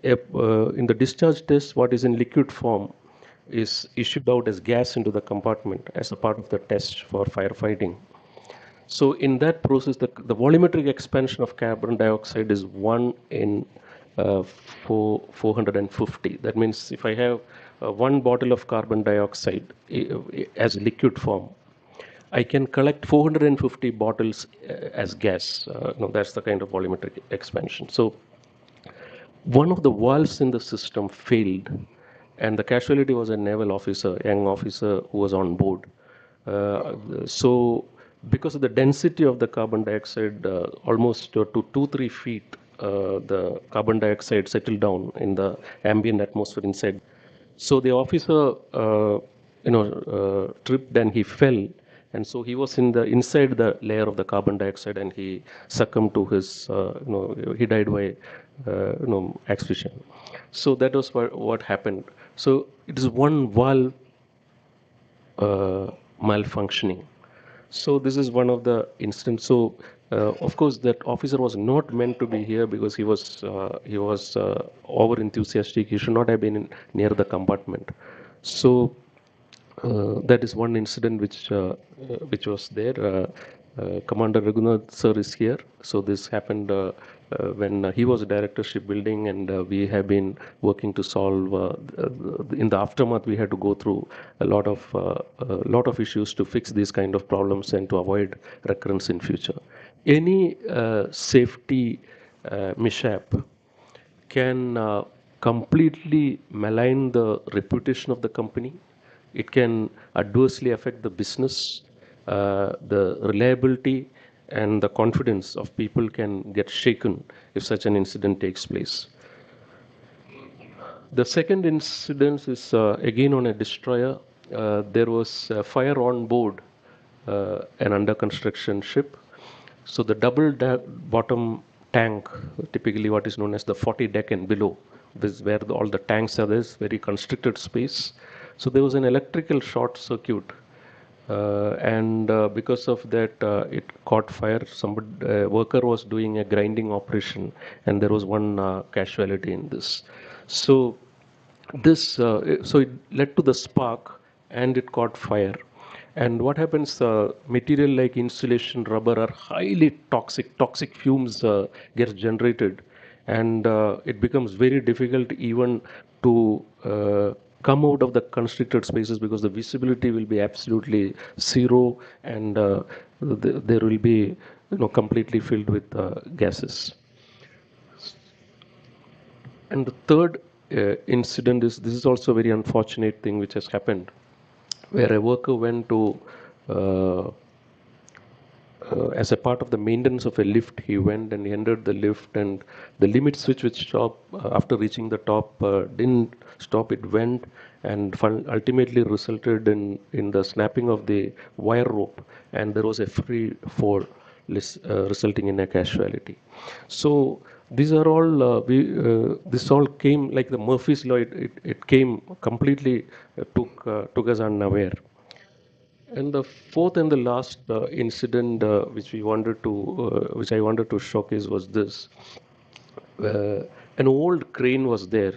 in the discharge test, what is in liquid form is issued out as gas into the compartment as a part of the test for firefighting. So in that process, the volumetric expansion of carbon dioxide is 1 in 450. That means if I have 1 bottle of carbon dioxide as liquid form, I can collect 450 bottles as gas. That's the kind of volumetric expansion. So one of the valves in the system failed, and the casualty was a naval officer, young officer who was on board. So because of the density of the carbon dioxide, almost to 2-3 feet, the carbon dioxide settled down in the ambient atmosphere inside. So the officer, tripped and he fell, and so he was inside the layer of the carbon dioxide, and he succumbed to his, he died by, asphyxiation. So that was what happened. So it is one valve malfunctioning. So this is one of the instances. So of course that officer was not meant to be here because he was over enthusiastic. He should not have been near the compartment. So that is one incident which was there. Commander Raghunath sir is here. So this happened when he was director shipbuilding, and we have been working to solve. In the aftermath, we had to go through a lot of issues to fix these kind of problems and to avoid recurrence in future. any safety mishap can completely malign the reputation of the company. It can adversely affect the business, the reliability, and the confidence of people can get shaken if such an incident takes place. The second incident is again on a destroyer. There was a fire on board an under construction ship. So the double bottom tank, typically what is known as the 40 deck and below, this is where all the tanks are. There's very constricted space. So there was an electrical short circuit, and because of that, it caught fire. Somebody worker was doing a grinding operation, and there was one casualty in this. So so it led to the spark, and it caught fire. And what happens, material like insulation, rubber are highly toxic. Toxic fumes get generated, and it becomes very difficult even to come out of the constricted spaces because the visibility will be absolutely zero, and there will be completely filled with gases. And the third incident is, this is also a very unfortunate thing which has happened, where a worker went to as a part of the maintenance of a lift, he went and he entered the lift, and the limit switch which stopped after reaching the top didn't stop. It went and ultimately resulted in the snapping of the wire rope, and there was a free fall resulting in a casualty. So these are all this all came like the Murphy's law. It came completely took us unaware. And the fourth and the last incident which I wanted to showcase was this. An old crane was there.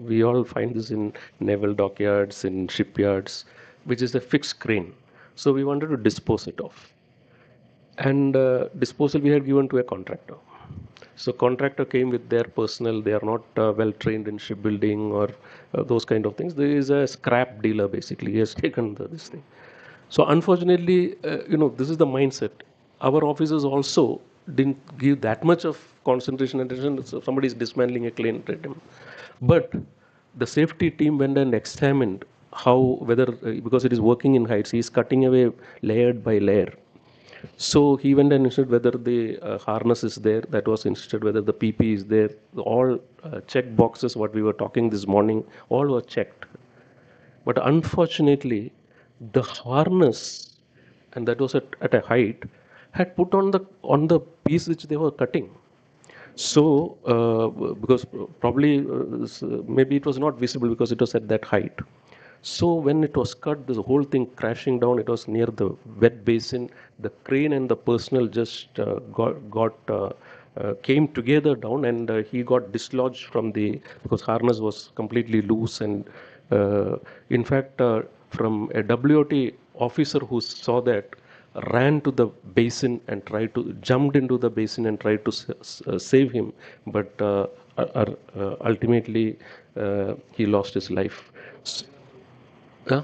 We all find this in naval dockyards, in shipyards, which is a fixed crane. So we wanted to dispose it off. And disposal we had given to a contractor. So contractor came with their personnel. They are not well trained in shipbuilding or those kind of things. There is a scrap dealer basically. He has taken this thing. So unfortunately, this is the mindset. Our officers also didn't give that much of concentration and attention. So somebody is dismantling a crane, but the safety team went and examined whether because it is working in heights, he is cutting away layered by layer. So he went and inspected whether the harness is there. That was inspected, whether the PP is there. All check boxes, what we were talking this morning, all were checked. But unfortunately, the harness, and that was at a height, had put on the piece which they were cutting. So because probably maybe it was not visible because it was at that height. So when it was cut, the whole thing crashing down. It was near the wet basin. The crane and the personnel just came together down, and he got dislodged from because harness was completely loose. And in fact, from a WOT officer who saw that, ran to the basin and jumped into the basin and tried to save him, but ultimately he lost his life. Yeah.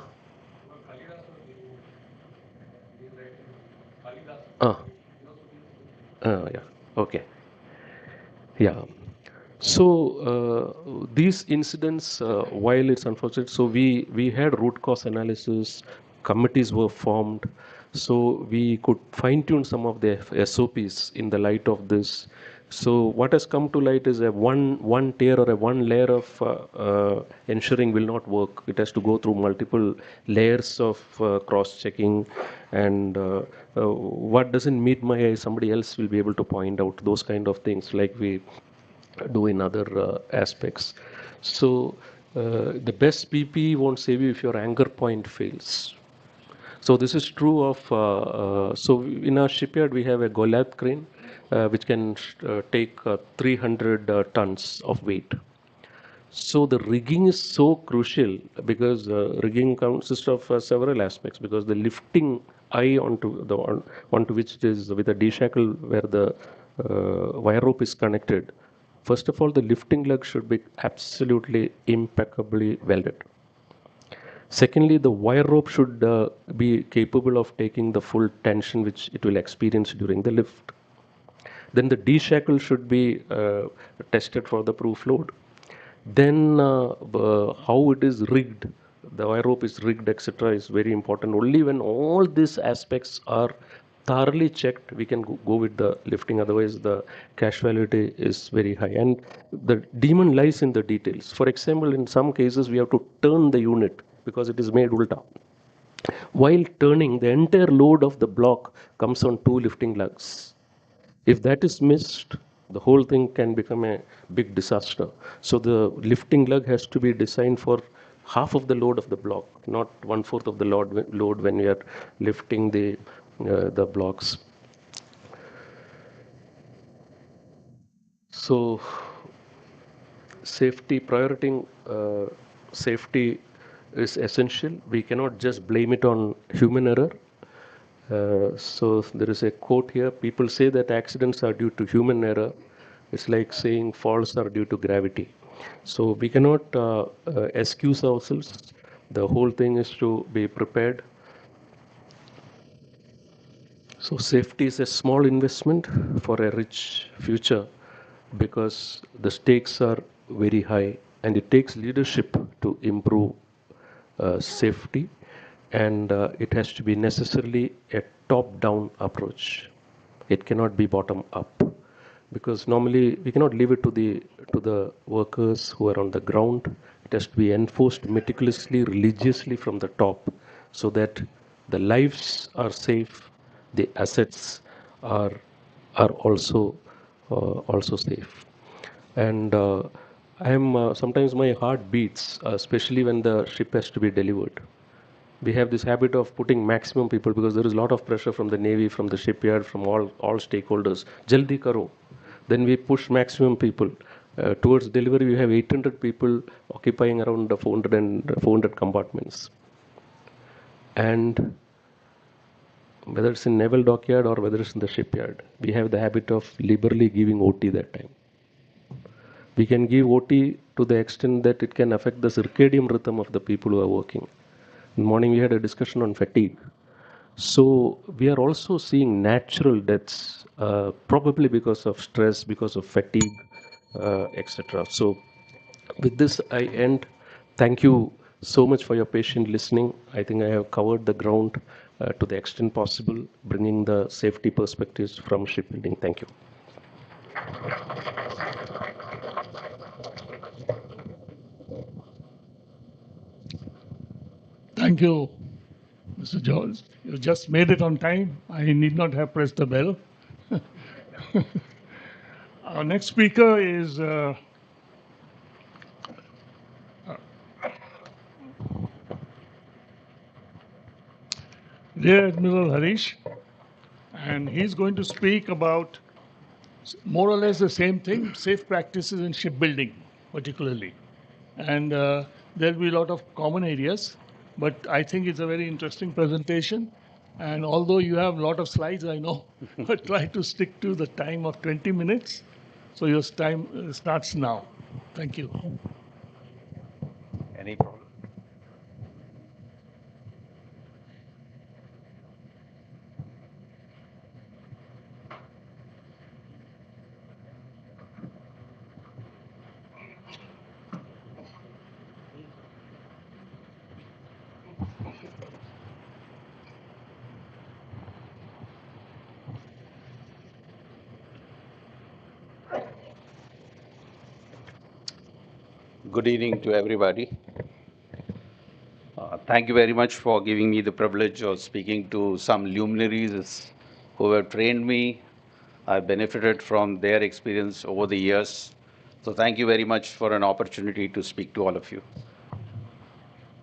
Yeah. Okay. Yeah. So these incidents, while it's unfortunate, so we had root cause analysis, committees were formed, so we could fine tune some of the SOPs in the light of this. So what has come to light is a one tier or a one layer of ensuring will not work. It has to go through multiple layers of cross-checking, and what doesn't meet my eye, somebody else will be able to point out those kind of things, like we do in other aspects. So the best PP won't save you if your anchor point fails. So this is true of, so in our shipyard we have a Goliath crane which can take 300 tons of weight. So the rigging is so crucial because rigging consists of several aspects, because the lifting eye onto which it is with a D-shackle where the wire rope is connected. First of all, the lifting leg should be absolutely impeccably welded. Secondly, the wire rope should be capable of taking the full tension which it will experience during the lift. Then the D-shackle should be tested for the proof load. Then how it is rigged, the wire rope is rigged, etc., is very important. Only when all these aspects are thoroughly checked, we can go with the lifting. Otherwise, the casualty is very high. And the demon lies in the details. For example, in some cases, we have to turn the unit because it is made ulta. While turning, the entire load of the block comes on two lifting lugs. If that is missed, the whole thing can become a big disaster. So the lifting lug has to be designed for half of the load of the block, not 1/4 of the load when we are lifting the blocks. So safety, prioritizing safety is essential. We cannot just blame it on human error. So there is a quote here. People say that accidents are due to human error. It's like saying faults are due to gravity. So we cannot excuse ourselves. The whole thing is to be prepared. So safety is a small investment for a rich future because the stakes are very high and it takes leadership to improve safety, and it has to be necessarily a top-down approach. It cannot be bottom-up because normally we cannot leave it to the workers who are on the ground. It has to be enforced meticulously, religiously from the top, so that the lives are safe, the assets are also safe. And I am sometimes my heart beats, especially when the ship has to be delivered. We have this habit of putting maximum people because there is a lot of pressure from the navy, from the shipyard, from all stakeholders. Jaldi karo. Then we push maximum people. Towards delivery, we have 800 people occupying around 400 compartments. And whether it's in naval dockyard or whether it's in the shipyard, we have the habit of liberally giving OT that time. We can give OT to the extent that it can affect the circadian rhythm of the people who are working. In the morning, we had a discussion on fatigue. So we are also seeing natural deaths, probably because of stress, because of fatigue, etc. So with this, I end. Thank you so much for your patient listening. I think I have covered the ground to the extent possible, bringing the safety perspectives from shipbuilding. Thank you. Thank you, Mr. George. You just made it on time. I need not have pressed the bell. Our next speaker is Rear Admiral Harish, and he's going to speak about more or less the same thing, safe practices in shipbuilding, particularly. And there'll be a lot of common areas, but I think it's a very interesting presentation. And although you have a lot of slides, I know, but try to stick to the time of 20 minutes. So your time starts now. Thank you. Any problem? Good evening to everybody. Thank you very much for giving me the privilege of speaking to some luminaries who have trained me. I've benefited from their experience over the years. So thank you very much for an opportunity to speak to all of you.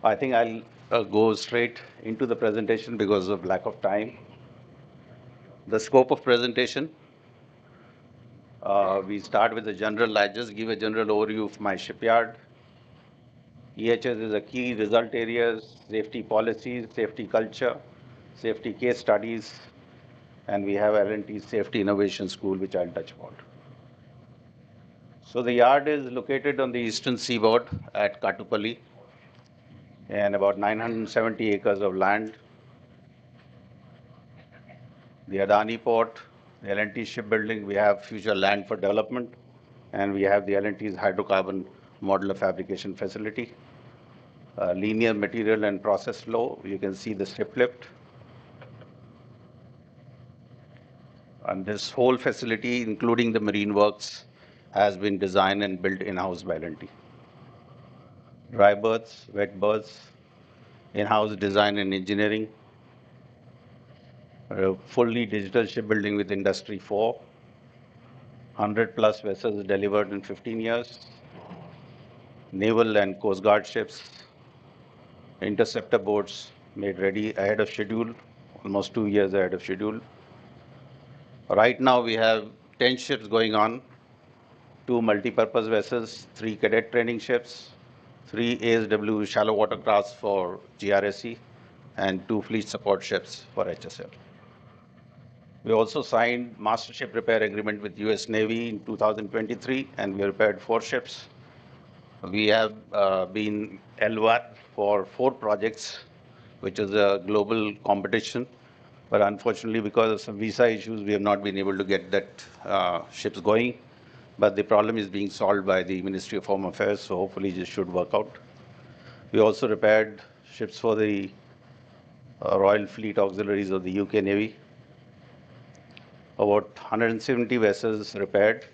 I think I'll go straight into the presentation because of lack of time. The scope of presentation. We start with the general. I just give a general overview of my shipyard. EHS is a key result areas, safety policies, safety culture, safety case studies, and we have L&T Safety Innovation School, which I'll touch upon. So the yard is located on the eastern seaboard at Katupalli. and about 970 acres of land. The Adani port, the L&T shipbuilding, we have future land for development, and we have the L&T's hydrocarbon modular fabrication facility. Linear material and process flow, you can see the strip lift. And this whole facility, including the marine works, has been designed and built in-house by L&T. Dry berths, wet berths, in-house design and engineering, fully digital shipbuilding with Industry 4, 100+ vessels delivered in 15 years, naval and coast guard ships, interceptor boats made ready ahead of schedule, almost 2 years ahead of schedule. Right now we have 10 ships going on, 2 multi-purpose vessels, 3 cadet training ships, 3 ASW shallow water crafts for GRSE, and 2 fleet support ships for HSL. We also signed master ship repair agreement with US Navy in 2023, and we repaired 4 ships. We have been L1 for 4 projects, which is a global competition. But unfortunately, because of some visa issues, we have not been able to get that ships going. But the problem is being solved by the Ministry of Home Affairs, so hopefully this should work out. We also repaired ships for the Royal Fleet Auxiliaries of the UK Navy. About 170 vessels repaired.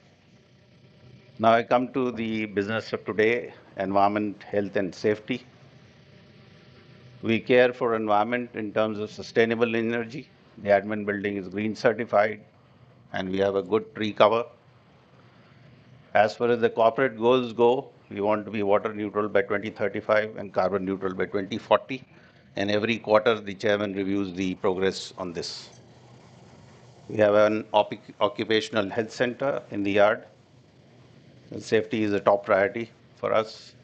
Now I come to the business of today, environment, health and safety. We care for environment in terms of sustainable energy. The admin building is green certified and we have a good tree cover. As far as the corporate goals go, we want to be water neutral by 2035 and carbon neutral by 2040. And every quarter, the chairman reviews the progress on this. We have an occupational health center in the yard. Safety is a top priority for us.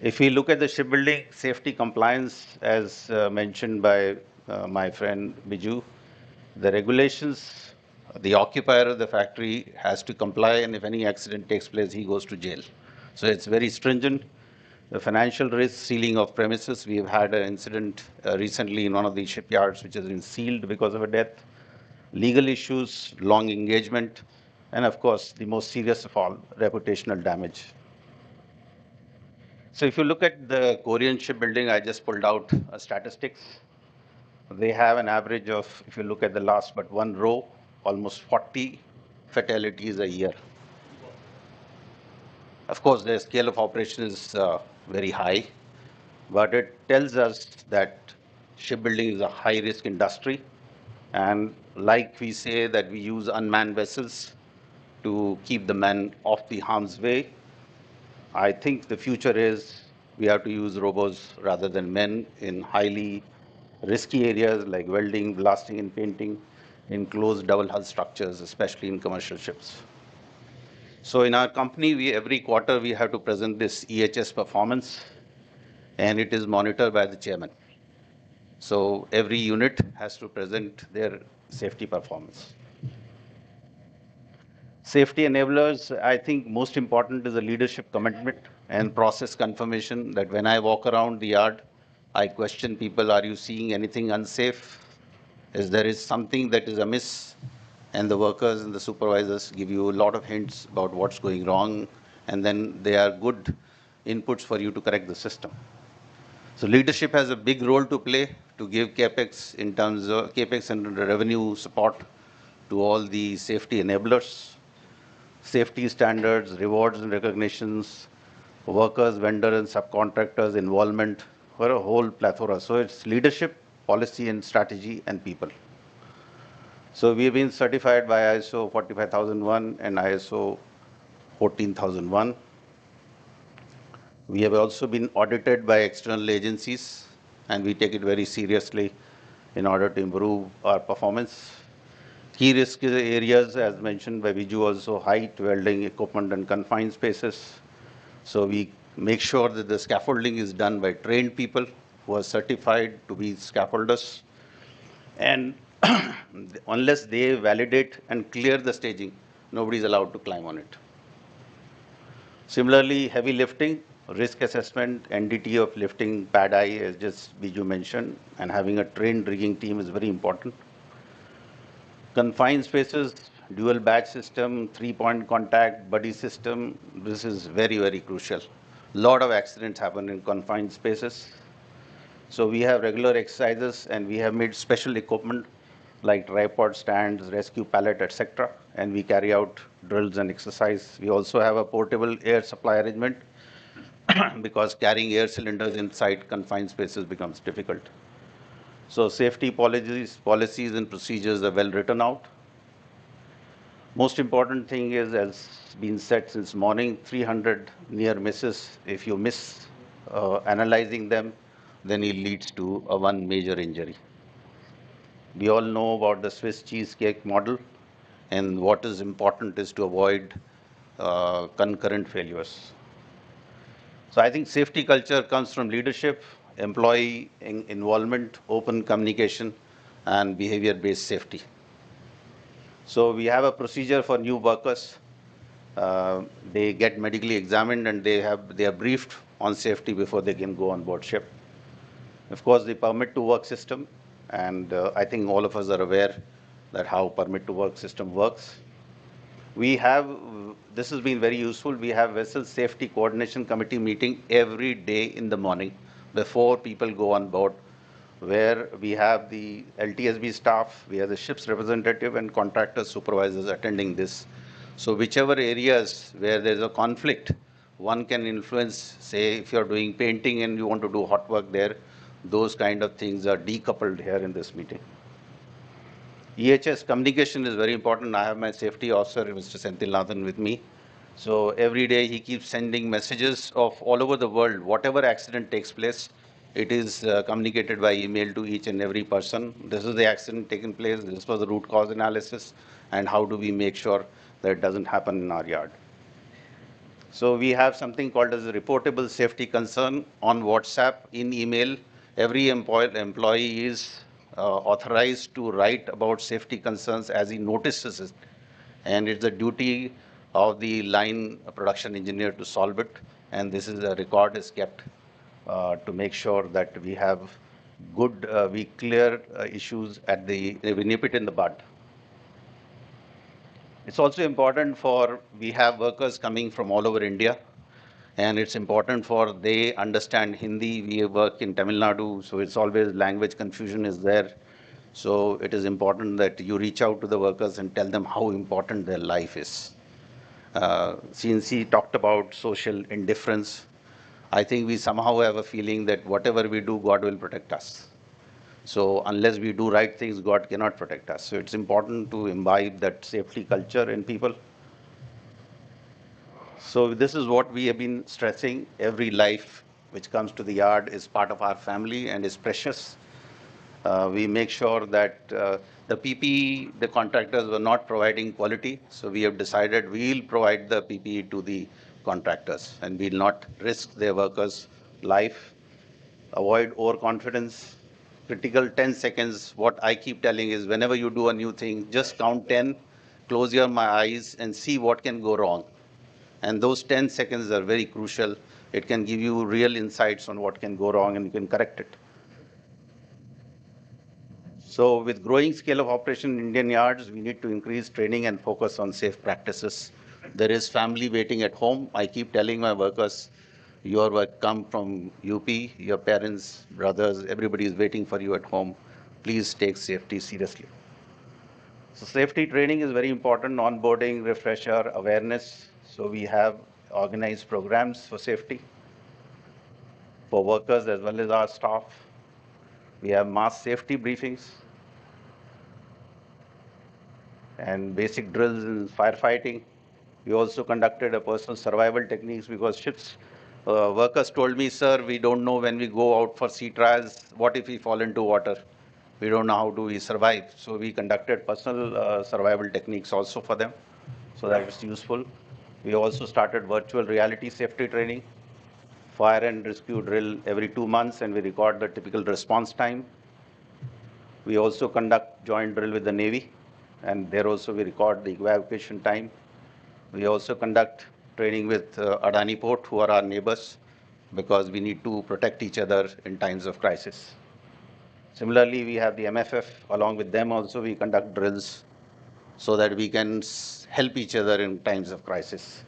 If we look at the shipbuilding safety compliance, as mentioned by my friend Biju, the regulations, the occupier of the factory has to comply, and if any accident takes place, he goes to jail. So it's very stringent. The financial risk, sealing of premises, we have had an incident recently in one of the shipyards which has been sealed because of a death. Legal issues, long engagement, and of course, the most serious of all, reputational damage. So if you look at the Korean shipbuilding, I just pulled out statistics. They have an average of, if you look at the last but one row, almost 40 fatalities a year. Of course, the scale of operation is very high, but it tells us that shipbuilding is a high-risk industry. And like we say that we use unmanned vessels to keep the men off the harm's way, I think the future is we have to use robots rather than men in highly risky areas like welding, blasting, and painting in closed double hull structures, especially in commercial ships. So in our company, every quarter we have to present this EHS performance, and it is monitored by the chairman. So every unit has to present their safety performance. Safety enablers, I think most important is the leadership commitment and process confirmation that when I walk around the yard, I question people, are you seeing anything unsafe? Is there something that is amiss? And the workers and the supervisors give you a lot of hints about what's going wrong, and then they are good inputs for you to correct the system. So leadership has a big role to play to give CAPEX in terms of CAPEX and revenue support to all the safety enablers. Safety standards, rewards and recognitions, workers, vendors and subcontractors involvement for a whole plethora. So it's leadership, policy and strategy and people. So we have been certified by ISO 45001 and ISO 14001. We have also been audited by external agencies, and we take it very seriously in order to improve our performance. Key risk areas, as mentioned by Viju, also height, welding, equipment, and confined spaces. So we make sure that the scaffolding is done by trained people who are certified to be scaffolders. And unless they validate and clear the staging, nobody is allowed to climb on it. Similarly, heavy lifting, risk assessment, NDT of lifting pad eye, as just Biju mentioned, and having a trained rigging team is very important. Confined spaces, dual batch system, 3-point contact, buddy system, this is very, very crucial. Lot of accidents happen in confined spaces. So we have regular exercises and we have made special equipment like tripod stands, rescue pallet, etc. And we carry out drills and exercise. We also have a portable air supply arrangement because carrying air cylinders inside confined spaces becomes difficult. So safety policies and procedures are well written out. Most important thing is, as been said since morning, 300 near misses. If you miss analyzing them, then it leads to a one major injury. We all know about the Swiss cheesecake model, and what is important is to avoid concurrent failures. So I think safety culture comes from leadership, employee involvement, open communication, and behavior-based safety. So we have a procedure for new workers. They get medically examined and they are briefed on safety before they can go on board ship. Of course, the permit to work system, and I think all of us are aware that how permit to work system works. We have, this has been very useful, we have vessel safety coordination committee meeting every day in the morning before people go on board, where we have the LTSB staff, we have the ship's representative and contractor supervisors attending this. So whichever areas where there's a conflict, one can influence, say if you're doing painting and you want to do hot work there, those kind of things are decoupled here in this meeting. EHS communication is very important. I have my safety officer, Mr. Senthilnathan, with me. So every day he keeps sending messages of all over the world. Whatever accident takes place, it is communicated by email to each and every person. This is the accident taken place. This was the root cause analysis. And how do we make sure that it doesn't happen in our yard? So we have something called as a reportable safety concern on WhatsApp, in email. Every employee is authorized to write about safety concerns as he notices it. And it's the duty of the line production engineer to solve it. And this is a record is kept to make sure that we have good, we clear issues at we nip it in the bud. It's also important for, we have workers coming from all over India, and it's important for they understand Hindi. We work in Tamil Nadu, so it's always language confusion is there. So it is important that you reach out to the workers and tell them how important their life is. CNC talked about social indifference. I think we somehow have a feeling that whatever we do, God will protect us. So unless we do right things, God cannot protect us. So it's important to imbibe that safety culture in people. So this is what we have been stressing. Every life which comes to the yard is part of our family and is precious. We make sure that the PPE, the contractors were not providing quality. So we have decided we'll provide the PPE to the contractors and we'll not risk their workers' life. Avoid overconfidence. Critical 10 seconds. What I keep telling is whenever you do a new thing, just count 10, close your eyes and see what can go wrong. And those 10 seconds are very crucial. It can give you real insights on what can go wrong and you can correct it. So with growing scale of operation in Indian yards, we need to increase training and focus on safe practices. There is family waiting at home. I keep telling my workers, your work come from UP, your parents, brothers, everybody is waiting for you at home. Please take safety seriously. So safety training is very important, onboarding, refresher, awareness. So we have organized programs for safety for workers as well as our staff. We have mass safety briefings and basic drills in firefighting. We also conducted a personal survival techniques because ships, workers told me, sir, we don't know when we go out for sea trials, what if we fall into water? We don't know how do we survive. So we conducted personal survival techniques also for them. So that was useful. We also started virtual reality safety training, fire and rescue drill every 2 months, and we record the typical response time. We also conduct joint drill with the Navy, and there also we record the evacuation time. We also conduct training with Adani Port, who are our neighbors. because we need to protect each other in times of crisis. Similarly, we have the MFF. Along with them also, we conduct drills so that we can help each other in times of crisis.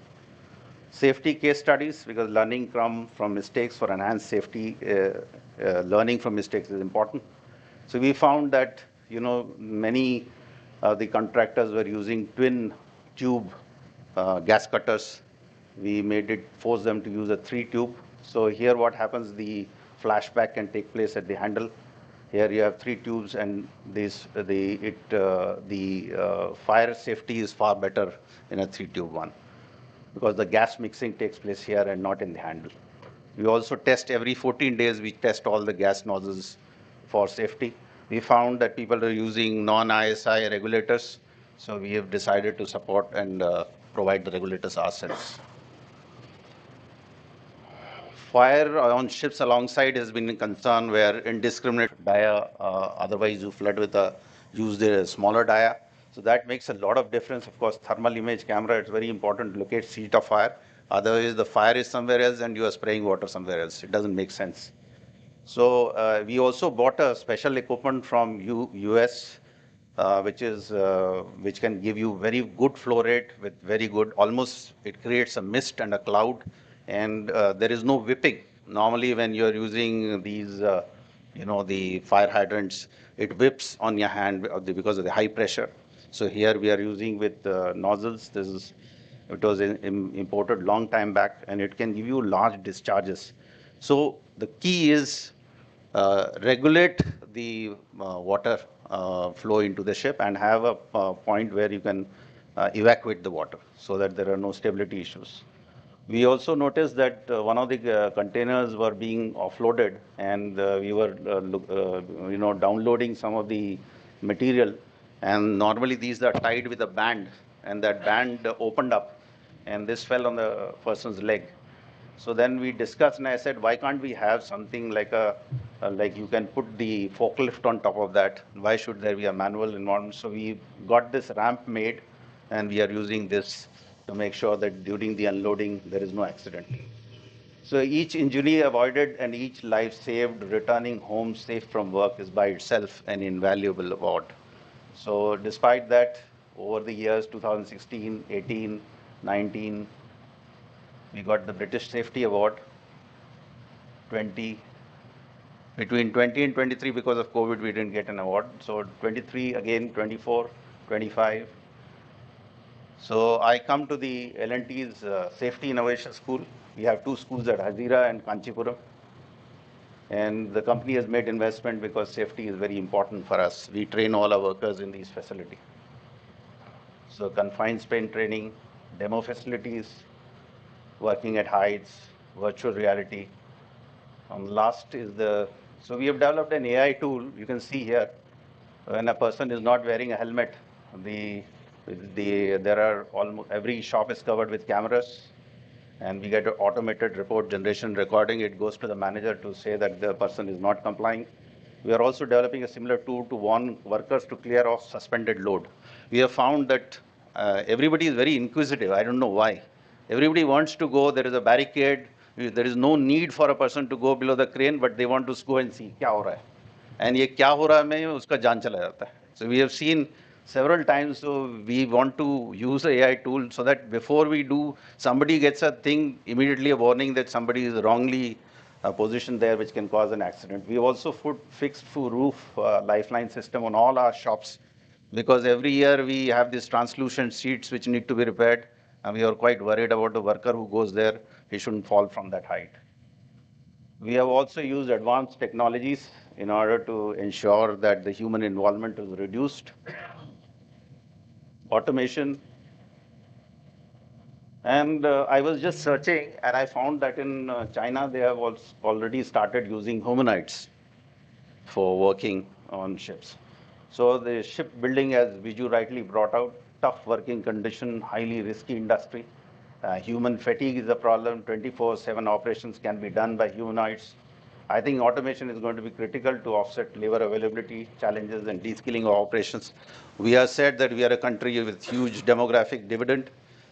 Safety case studies, because learning from mistakes for enhanced safety, learning from mistakes is important. So we found that, many the contractors were using twin tube gas cutters. We force them to use a 3-tube. So here what happens, the flashback can take place at the handle. Here you have 3 tubes, and the fire safety is far better in a 3-tube one, because the gas mixing takes place here and not in the handle. We also test every 14 days, we test all the gas nozzles for safety. We found that people are using non-ISI regulators, so we have decided to support and provide the regulators ourselves. Fire on ships alongside has been a concern where indiscriminate dia, otherwise you flood with use the smaller dia. So that makes a lot of difference. Of course, thermal image camera, it's very important to locate seat of fire. Otherwise, the fire is somewhere else and you are spraying water somewhere else. It doesn't make sense. So we also bought a special equipment from US, which can give you very good flow rate with very good, almost it creates a mist and a cloud, and there is no whipping. Normally when you're using these, the fire hydrants, it whips on your hand because of the high pressure. So here we are using with nozzles. It was imported long time back, and it can give you large discharges. So the key is regulate the water flow into the ship and have a point where you can evacuate the water so that there are no stability issues. We also noticed that one of the containers were being offloaded, and we were downloading some of the material, and normally these are tied with a band, and that band opened up and this fell on the person's leg. So then we discussed, and I said, why can't we have something like like you can put the forklift on top of that? Why should there be a manual involvement? So we got this ramp made, and we are using this to make sure that during the unloading there is no accident. So each injury avoided and each life saved, returning home safe from work, is by itself an invaluable award. So despite that, over the years 2016, 18, 19, we got the British Safety Award. 20, between 20 and 23, because of COVID, we didn't get an award. So 23 again, 24, 25. So I come to the L&T's Safety Innovation School. We have 2 schools at Hazira and Kanchipuram. And the company has made investment because safety is very important for us. We train all our workers in these facilities. So confined space training, demo facilities, working at heights, virtual reality. Last is so we have developed an AI tool. You can see here, when a person is not wearing a helmet, there are almost every shop is covered with cameras, and we get an automated report generation recording. It goes to the manager to say that the person is not complying. We are also developing a similar tool to warn workers to clear off suspended load. We have found that everybody is very inquisitive. I don't know why. Everybody wants to go. There is a barricade. There is no need for a person to go below the crane, but they want to go and see क्या हो रहा है. And ये क्या हो रहा है में उसका जान चला जाता है. So we have seen several times. So we want to use the AI tool so that before we do, somebody gets a thing, immediately a warning that somebody is wrongly positioned there, which can cause an accident. We also fixed roof lifeline system on all our shops, because every year we have these translucent sheets which need to be repaired, and we are quite worried about the worker who goes there. He shouldn't fall from that height. We have also used advanced technologies in order to ensure that the human involvement is reduced. Automation. And I was just searching, and I found that in China, they have already started using humanoids for working on ships. So the shipbuilding, as Viju rightly brought out, tough working condition, highly risky industry. Human fatigue is a problem. 24/7 operations can be done by humanoids. I think automation is going to be critical to offset labor availability challenges and de-skilling of operations. We have said that we are a country with huge demographic dividend.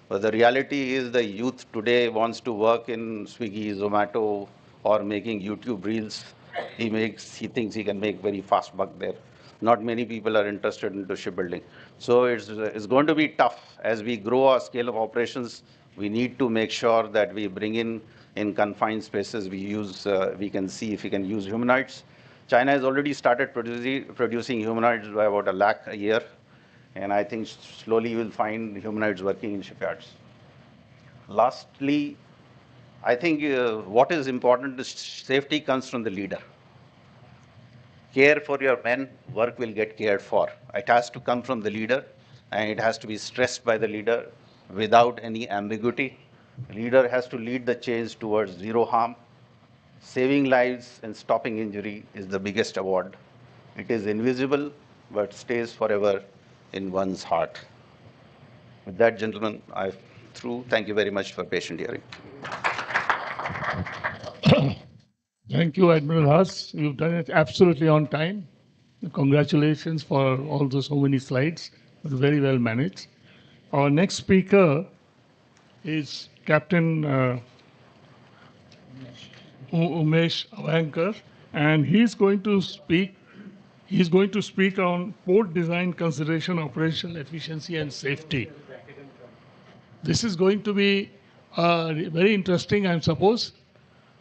But the reality is the youth today wants to work in Swiggy, Zomato, or making YouTube reels. He thinks he can make very fast buck there. Not many people are interested into shipbuilding. So it's going to be tough as we grow our scale of operations. We need to make sure that we bring in confined spaces. We can see if we can use humanoids. China has already started producing humanoids by about 1 lakh a year. And I think slowly you will find humanoids working in shipyards. Lastly, I think what is important is safety comes from the leader. Care for your men, work will get cared for. It has to come from the leader, and it has to be stressed by the leader without any ambiguity. The leader has to lead the change towards zero harm. Saving lives and stopping injury is the biggest award. It is invisible, but stays forever in one's heart. With that, gentlemen, I'm through. Thank you very much for patient hearing. Thank you, Admiral Haas. You've done it absolutely on time. Congratulations for all those so many slides. It was very well managed. Our next speaker is Captain Umesh Avankar, and he's going to speak. He's going to speak on port design consideration, operational efficiency, and safety. This is going to be very interesting, I suppose.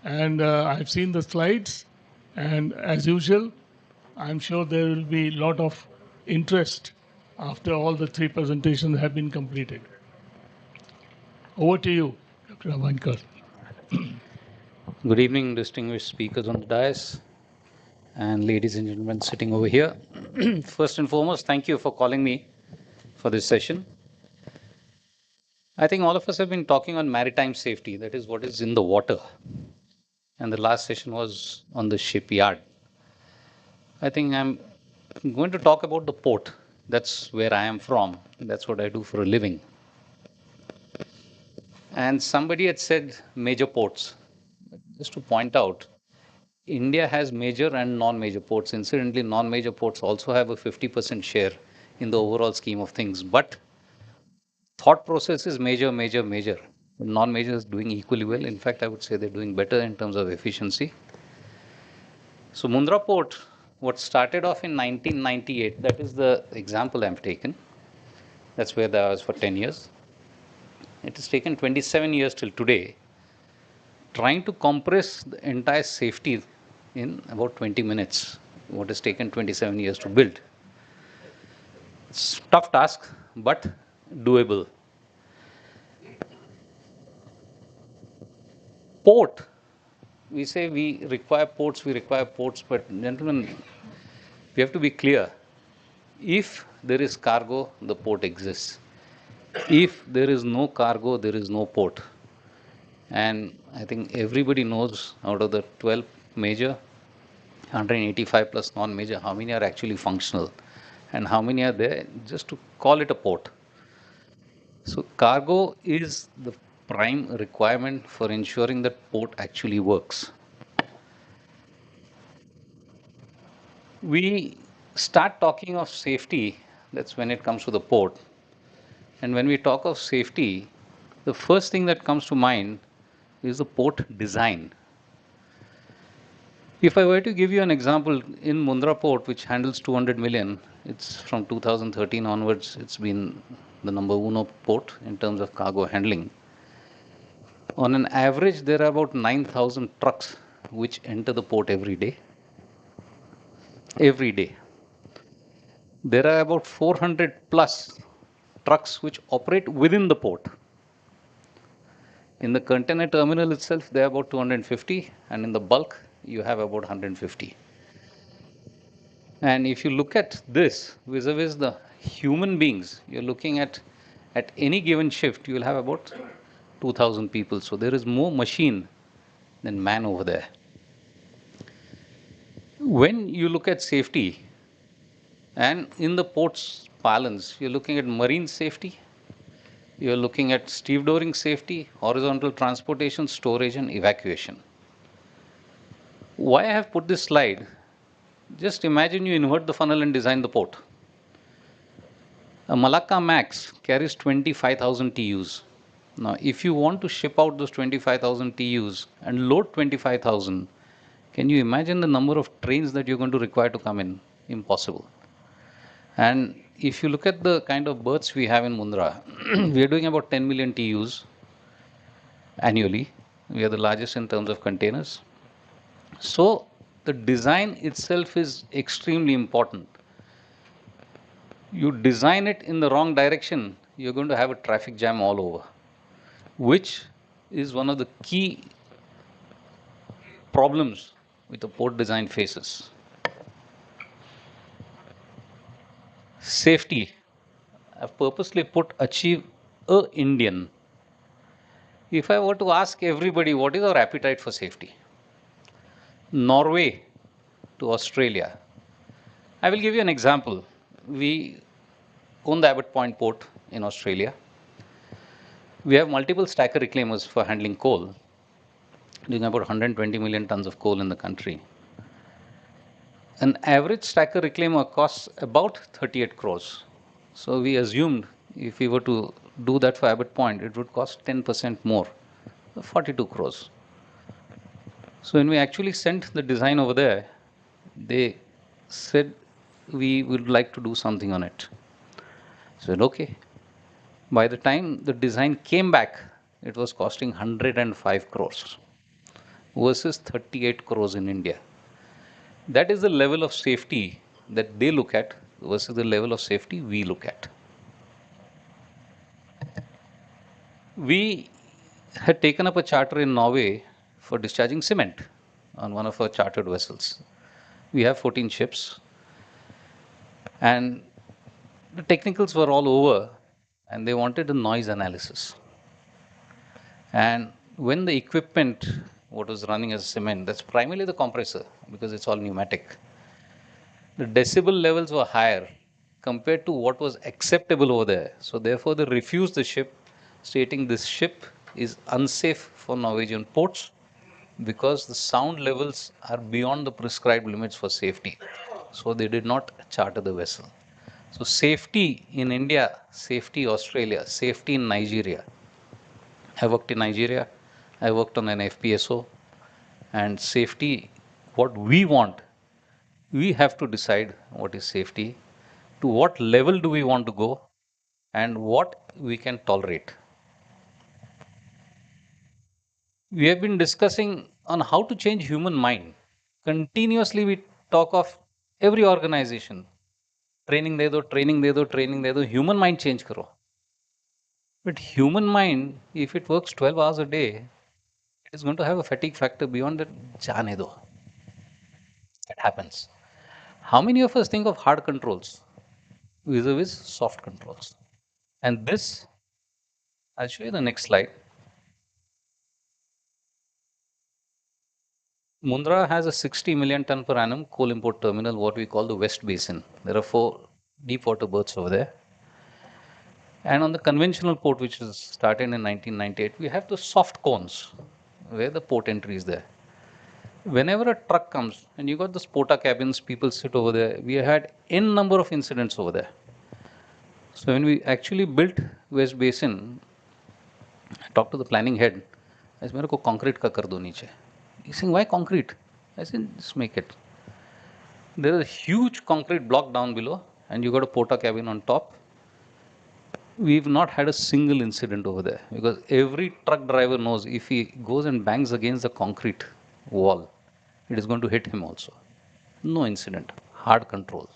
And I've seen the slides, and as usual, I'm sure there will be a lot of interest after all the 3 presentations have been completed. Over to you, Dr. Avankar. Good evening, distinguished speakers on the dais and ladies and gentlemen sitting over here. First and foremost, thank you for calling me for this session. I think all of us have been talking on maritime safety, that is what is in the water. And the last session was on the shipyard. I think I'm going to talk about the port. That's where I am from. That's what I do for a living. And somebody had said major ports. Just to point out, India has major and non-major ports. Incidentally, non-major ports also have a 50% share in the overall scheme of things. But thought process is major, major, major. Non-major is doing equally well. In fact, I would say they're doing better in terms of efficiency. So Mundra Port, what started off in 1998, that is the example I've taken. That's where I was for 10 years. It has taken 27 years till today, trying to compress the entire safety in about 20 minutes, what has taken 27 years to build. It's a tough task, but doable. Port, we say we require ports, but gentlemen, we have to be clear. If there is cargo, the port exists. If there is no cargo, there is no port. And I think everybody knows out of the 12 major, 185 plus non-major, how many are actually functional and how many are there just to call it a port. So cargo is the prime requirement for ensuring that port actually works. We start talking of safety, that's when it comes to the port. And when we talk of safety, the first thing that comes to mind is the port design. If I were to give you an example, in Mundra Port, which handles 200 million, it's from 2013 onwards, it's been the number uno port in terms of cargo handling. On an average, there are about 9,000 trucks which enter the port every day. Every day. There are about 400 plus trucks which operate within the port. In the container terminal itself, there are about 250, and in the bulk, you have about 150. And if you look at this vis-a-vis the human beings, you're looking at any given shift, you will have about 2,000 people. So there is more machine than man over there. When you look at safety, and in the port's parlance, you're looking at marine safety, you're looking at stevedoring safety, horizontal transportation, storage, and evacuation. Why I have put this slide, just imagine you invert the funnel and design the port. A Malacca Max carries 25,000 TEUs. Now, if you want to ship out those 25,000 TUs and load 25,000, can you imagine the number of trains that you're going to require to come in? Impossible. And if you look at the kind of berths we have in Mundra, we are doing about 10 million TUs annually. We are the largest in terms of containers. So the design itself is extremely important. You design it in the wrong direction, you're going to have a traffic jam all over, which is one of the key problems with the port design faces. Safety. I've purposely put achieve a Indian. If I were to ask everybody what is our appetite for safety, Norway to Australia. I will give you an example. We own the Abbott Point port in Australia. We have multiple stacker reclaimers for handling coal, doing about 120 million tons of coal in the country. An average stacker reclaimer costs about 38 crores. So we assumed if we were to do that for Abbott Point, it would cost 10% more, 42 crores. So when we actually sent the design over there, they said we would like to do something on it. I said, okay. By the time the design came back, it was costing 105 crores versus 38 crores in India. That is the level of safety that they look at versus the level of safety we look at. We had taken up a charter in Norway for discharging cement on one of our chartered vessels. We have 14 ships, and the technicals were all over, and they wanted a noise analysis. And when the equipment, what was running as cement, that's primarily the compressor because it's all pneumatic, the decibel levels were higher compared to what was acceptable over there. So therefore they refused the ship, stating this ship is unsafe for Norwegian ports because the sound levels are beyond the prescribed limits for safety. So they did not charter the vessel. So safety in India, safety Australia, safety in Nigeria. I worked in Nigeria, I worked on an FPSO, and safety, what we want, we have to decide what is safety, to what level do we want to go, and what we can tolerate. We have been discussing on how to change human mind. Continuously we talk of every organization. Training de do, training de do, training de do, human mind change karo. But human mind, if it works 12 hours a day, it is going to have a fatigue factor beyond that. Jane do. That happens. How many of us think of hard controls vis-a-vis soft controls? And this, I'll show you the next slide. Mundra has a 60 million ton per annum coal import terminal, what we call the West Basin. There are 4 deep water berths over there. And on the conventional port, which was started in 1998, we have the soft cones where the port entry is there. Whenever a truck comes and you got the porta cabins, people sit over there, we had n number of incidents over there. So when we actually built West Basin, I talked to the planning head. I said, "Mere ko concrete ka kar do niche." He's saying, "Why concrete?" I said, "Just make it." There is a huge concrete block down below, and you got a porta cabin on top. We've not had a single incident over there because every truck driver knows if he goes and bangs against the concrete wall, it is going to hit him also. No incident, hard control.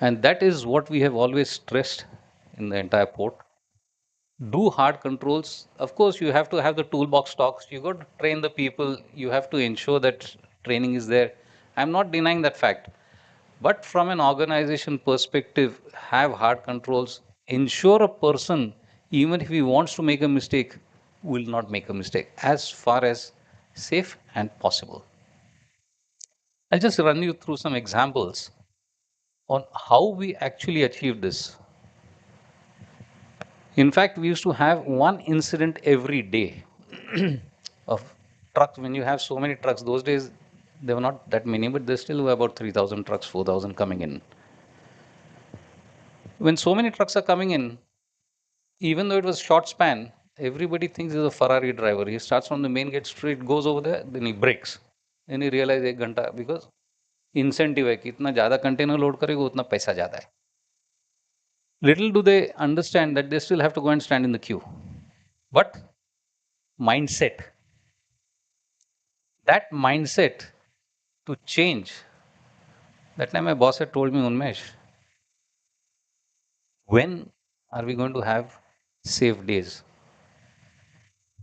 And that is what we have always stressed in the entire port. Do hard controls. Of course, you have to have the toolbox stocks. You got to train the people. You have to ensure that training is there. I'm not denying that fact. But from an organization perspective, have hard controls. Ensure a person, even if he wants to make a mistake, will not make a mistake as far as safe and possible. I'll just run you through some examples on how we actually achieved this. In fact, we used to have one incident every day of trucks. When you have so many trucks, those days there were not that many, but there still were about 3,000 trucks, 4,000 coming in. When so many trucks are coming in, Even though it was short span, everybody thinks he's a Ferrari driver. He starts from the main gate straight, goes over there, then he breaks. Then he realizes 1 घंटा because incentive है कि इतना ज़्यादा container load करेगा उतना पैसा ज़्यादा है. Little do they understand that they still have to go and stand in the queue. But mindset, that mindset to change. That time my boss had told me, Unmesh, when are we going to have safe days?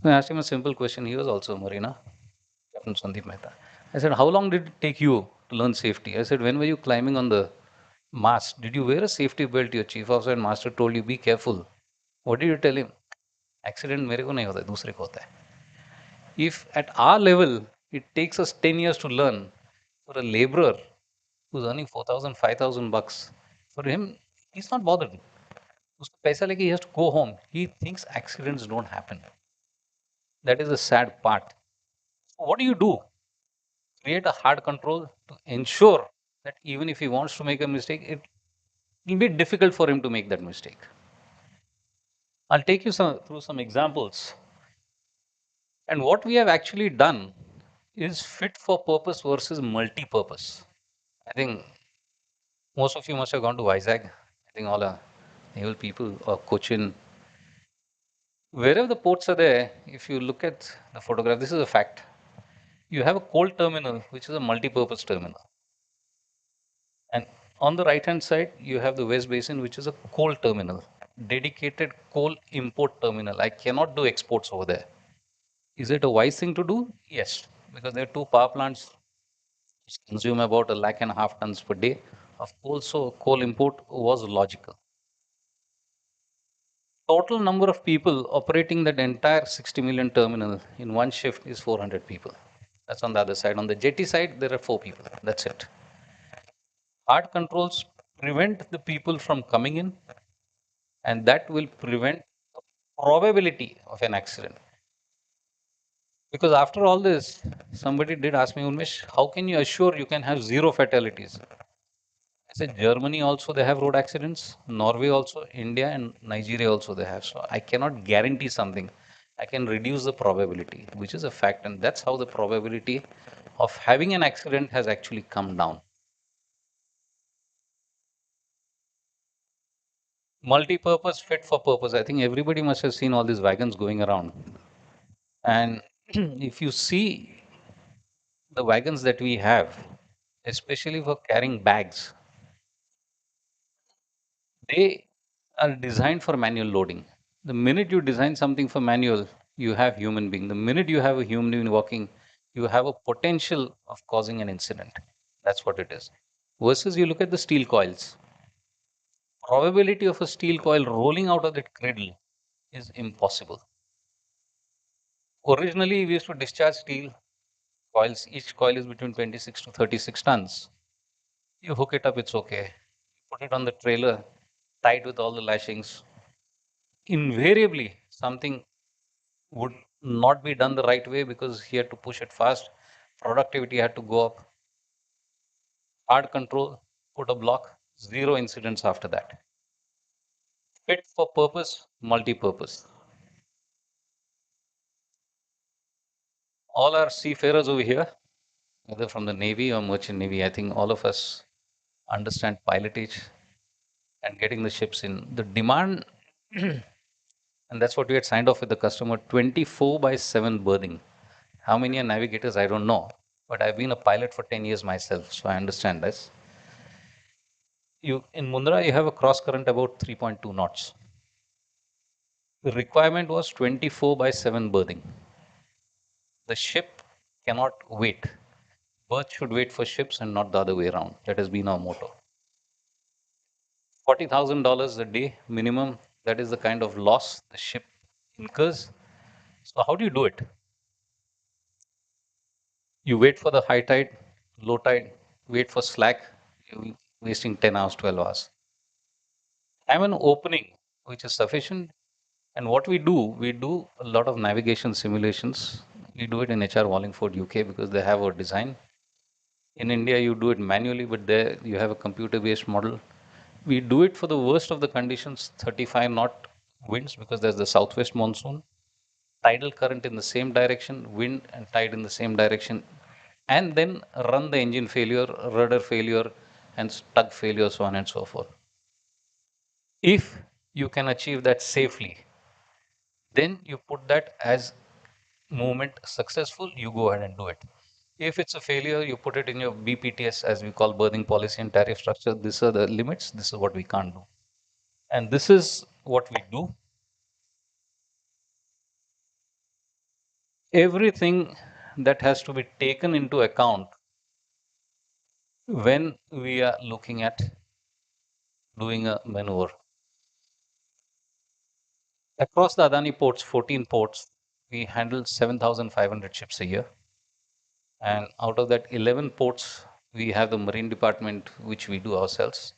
I asked him a simple question. He was also a Marina, Captain Sandeep Mehta. I said, how long did it take you to learn safety? I said, when were you climbing on the mast? Did you wear a safety belt? Your chief officer and master told you, be careful. What did you tell him? Accident मेरे को नहीं होता है, दूसरे को होता है. If at our level, it takes us 10 years to learn, for a laborer who's earning 4,000, 5,000 bucks, for him, he's not bothered. उसको पैसा लेके he has to go home. He thinks accidents don't happen. That is the sad part. What do you do? Create a hard control to ensure that even if he wants to make a mistake, it will be difficult for him to make that mistake. I'll take you through some examples. And what we have actually done is fit for purpose versus multi-purpose. I think most of you must have gone to Vizag. I think all are naval people or Cochin. Wherever the ports are there, if you look at the photograph, this is a fact. You have a coal terminal, which is a multi-purpose terminal. And on the right-hand side, you have the West Basin, which is a coal terminal, dedicated coal import terminal. I cannot do exports over there. Is it a wise thing to do? Yes, because there are 2 power plants which consume about 1.5 lakh tons per day of coal, so coal import was logical. Total number of people operating that entire 60 million terminal in one shift is 400 people. That's on the other side. On the jetty side, there are 4 people. That's it. Hard controls prevent the people from coming in, and that will prevent the probability of an accident. Because after all this, somebody did ask me, Unmesh, how can you assure you can have 0 fatalities? I said, Germany also they have road accidents, Norway also, India and Nigeria also they have. So I cannot guarantee something. I can reduce the probability, which is a fact, and that's how the probability of having an accident has actually come down. Multi-purpose, fit for purpose. I think everybody must have seen all these wagons going around. And if you see the wagons that we have, especially for carrying bags, they are designed for manual loading. The minute you design something for manual, you have human being. The minute you have a human being walking, you have a potential of causing an incident. That's what it is. Versus you look at the steel coils. Probability of a steel coil rolling out of that cradle is impossible. Originally, we used to discharge steel coils. Each coil is between 26 to 36 tons. You hook it up, it's okay. You put it on the trailer, tied with all the lashings. Invariably, something would not be done the right way because he had to push it fast. Productivity had to go up. Hard control, put a block, 0 incidents after that. Fit for purpose, multi-purpose. All our seafarers over here, whether from the Navy or Merchant Navy, I think all of us understand pilotage and getting the ships in. The demand, and that's what we had signed off with the customer, 24/7 berthing. How many are navigators, I don't know. But I've been a pilot for 10 years myself, so I understand this. In Mundra, you have a cross current about 3.2 knots. The requirement was 24/7 berthing. The ship cannot wait. Berth should wait for ships and not the other way around. That has been our motto. $40,000 a day minimum. That is the kind of loss the ship incurs. So how do you do it? You wait for the high tide, low tide, wait for slack, you're wasting 10 hours, 12 hours. Have an opening which is sufficient. And what we do a lot of navigation simulations. We do it in HR Wallingford, UK, because they have a design. In India, you do it manually, but there you have a computer-based model. We do it for the worst of the conditions, 35 knot winds because there's the southwest monsoon, tidal current in the same direction, wind and tide in the same direction, and then run the engine failure, rudder failure, and tug failure, so on and so forth. If you can achieve that safely, then you put that as movement successful, you go ahead and do it. If it's a failure, you put it in your BPTS, as we call berthing policy and tariff structure. These are the limits. This is what we can't do. And this is what we do. Everything that has to be taken into account when we are looking at doing a maneuver. Across the Adani ports, 14 ports, we handle 7,500 ships a year. And out of that 11 ports, we have the marine department, which we do ourselves.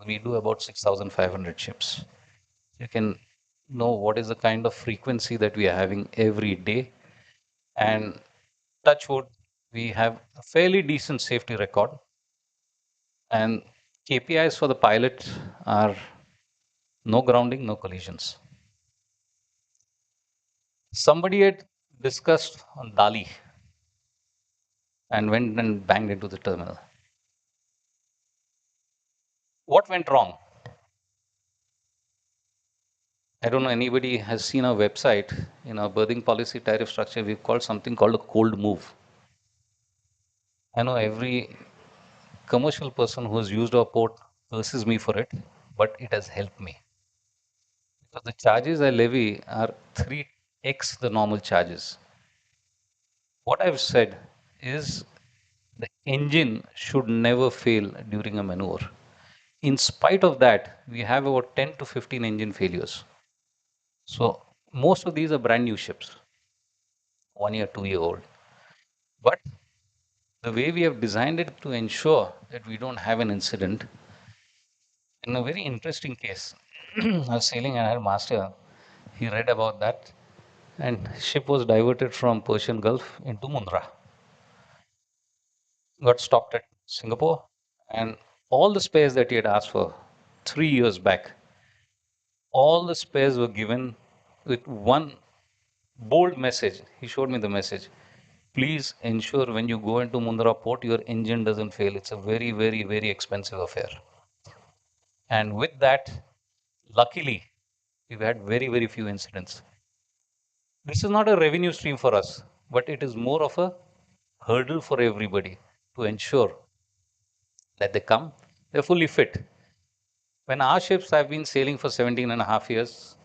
We do about 6,500 ships. You can know what is the kind of frequency that we are having every day. And touch wood, we have a fairly decent safety record. And KPIs for the pilot are no grounding, no collisions. Somebody had discussed on Dali and went and banged into the terminal. What went wrong? I don't know anybody has seen our website. In our berthing policy tariff structure, we've called something called a cold move. I know every commercial person who has used our port curses me for it, but it has helped me. Because the charges I levy are 3x the normal charges. What I've said is the engine should never fail during a maneuver. In spite of that, we have about 10 to 15 engine failures. So most of these are brand new ships, 1 year, 2 year old. But the way we have designed it to ensure that we don't have an incident, in a very interesting case, I was sailing and I had a master, he read about that, and ship was diverted from Persian Gulf into Mundra. Got stopped at Singapore, and all the spares that he had asked for 3 years back, all the spares were given with one bold message. He showed me the message. Please ensure when you go into Mundra port, your engine doesn't fail. It's a very, very, very expensive affair. And with that, luckily, we've had very, very few incidents. This is not a revenue stream for us, but it is more of a hurdle for everybody to ensure that they come, they're fully fit. When our ships have been sailing for 17 and a half years,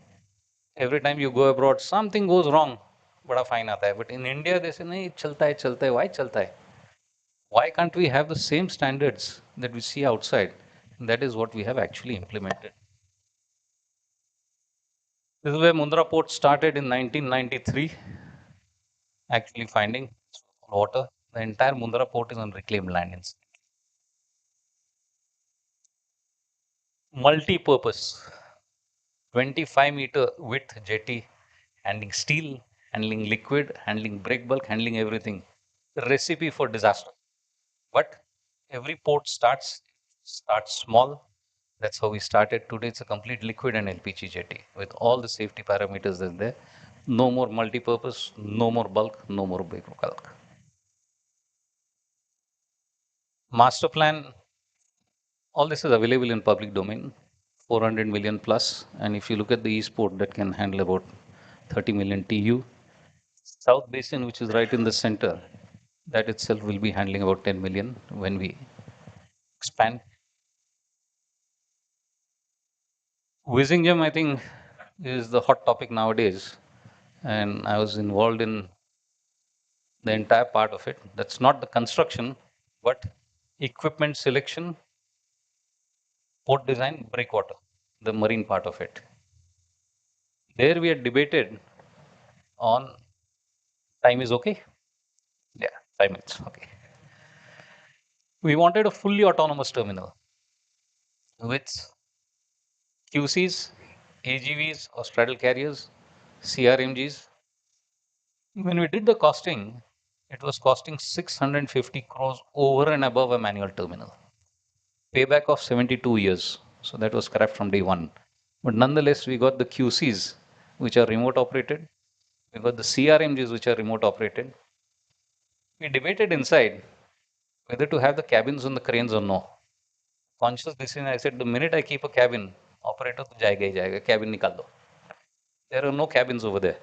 every time you go abroad, something goes wrong. Bada fine aata hai. But in India, they say, nahi, chalta hai. Why chalta hai? Why can't we have the same standards that we see outside? And that is what we have actually implemented. This is where Mundra Port started in 1993, actually finding water. The entire Mundra Port is on reclaimed land. Multi-purpose, 25-meter width jetty, handling steel, handling liquid, handling break bulk, handling everything. The recipe for disaster. But every port starts small. That's how we started. Today it's a complete liquid and LPG jetty with all the safety parameters that are there. No more multi-purpose, no more bulk, no more break bulk. Master plan, all this is available in public domain, 400 million plus. And if you look at the East Port, that can handle about 30 million TU. South Basin, which is right in the center, that itself will be handling about 10 million when we expand. Whizzing I think, is the hot topic nowadays. And I was involved in the entire part of it. That's not the construction, but equipment selection, port design, breakwater, the marine part of it. There we had debated on time is okay. Yeah, 5 minutes. Okay. We wanted a fully autonomous terminal with QCs, AGVs or straddle carriers, CRMGs. When we did the costing, it was costing 650 crores over and above a manual terminal. Payback of 72 years. So that was scrapped from day one. But nonetheless, we got the QCs, which are remote operated. We got the CRMGs, which are remote operated. We debated inside whether to have the cabins on the cranes or no. Conscious decision, I said, the minute I keep a cabin, operator to jayega hi jayega, cabin nikal do. There are no cabins over there.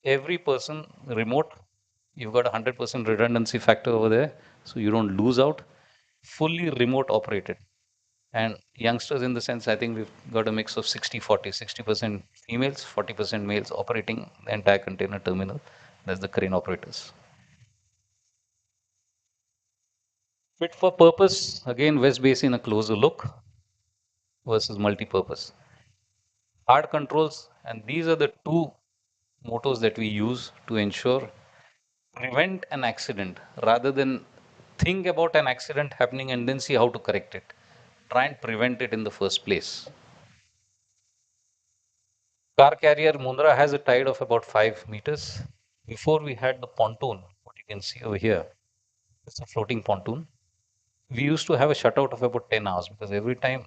Every person remote, you've got a 100% redundancy factor over there, so you don't lose out. Fully remote operated. And youngsters, in the sense, I think we've got a mix of 60-40, 60% females, 40% males operating the entire container terminal. That's the crane operators. Fit for purpose, again, West Basin, a closer look versus multi-purpose. Hard controls, and these are the two mottos that we use to ensure prevent an accident rather than think about an accident happening and then see how to correct it. Try and prevent it in the first place. Car carrier Mundra has a tide of about 5 meters. Before we had the pontoon, what you can see over here, it's a floating pontoon. We used to have a shutout of about 10 hours because every time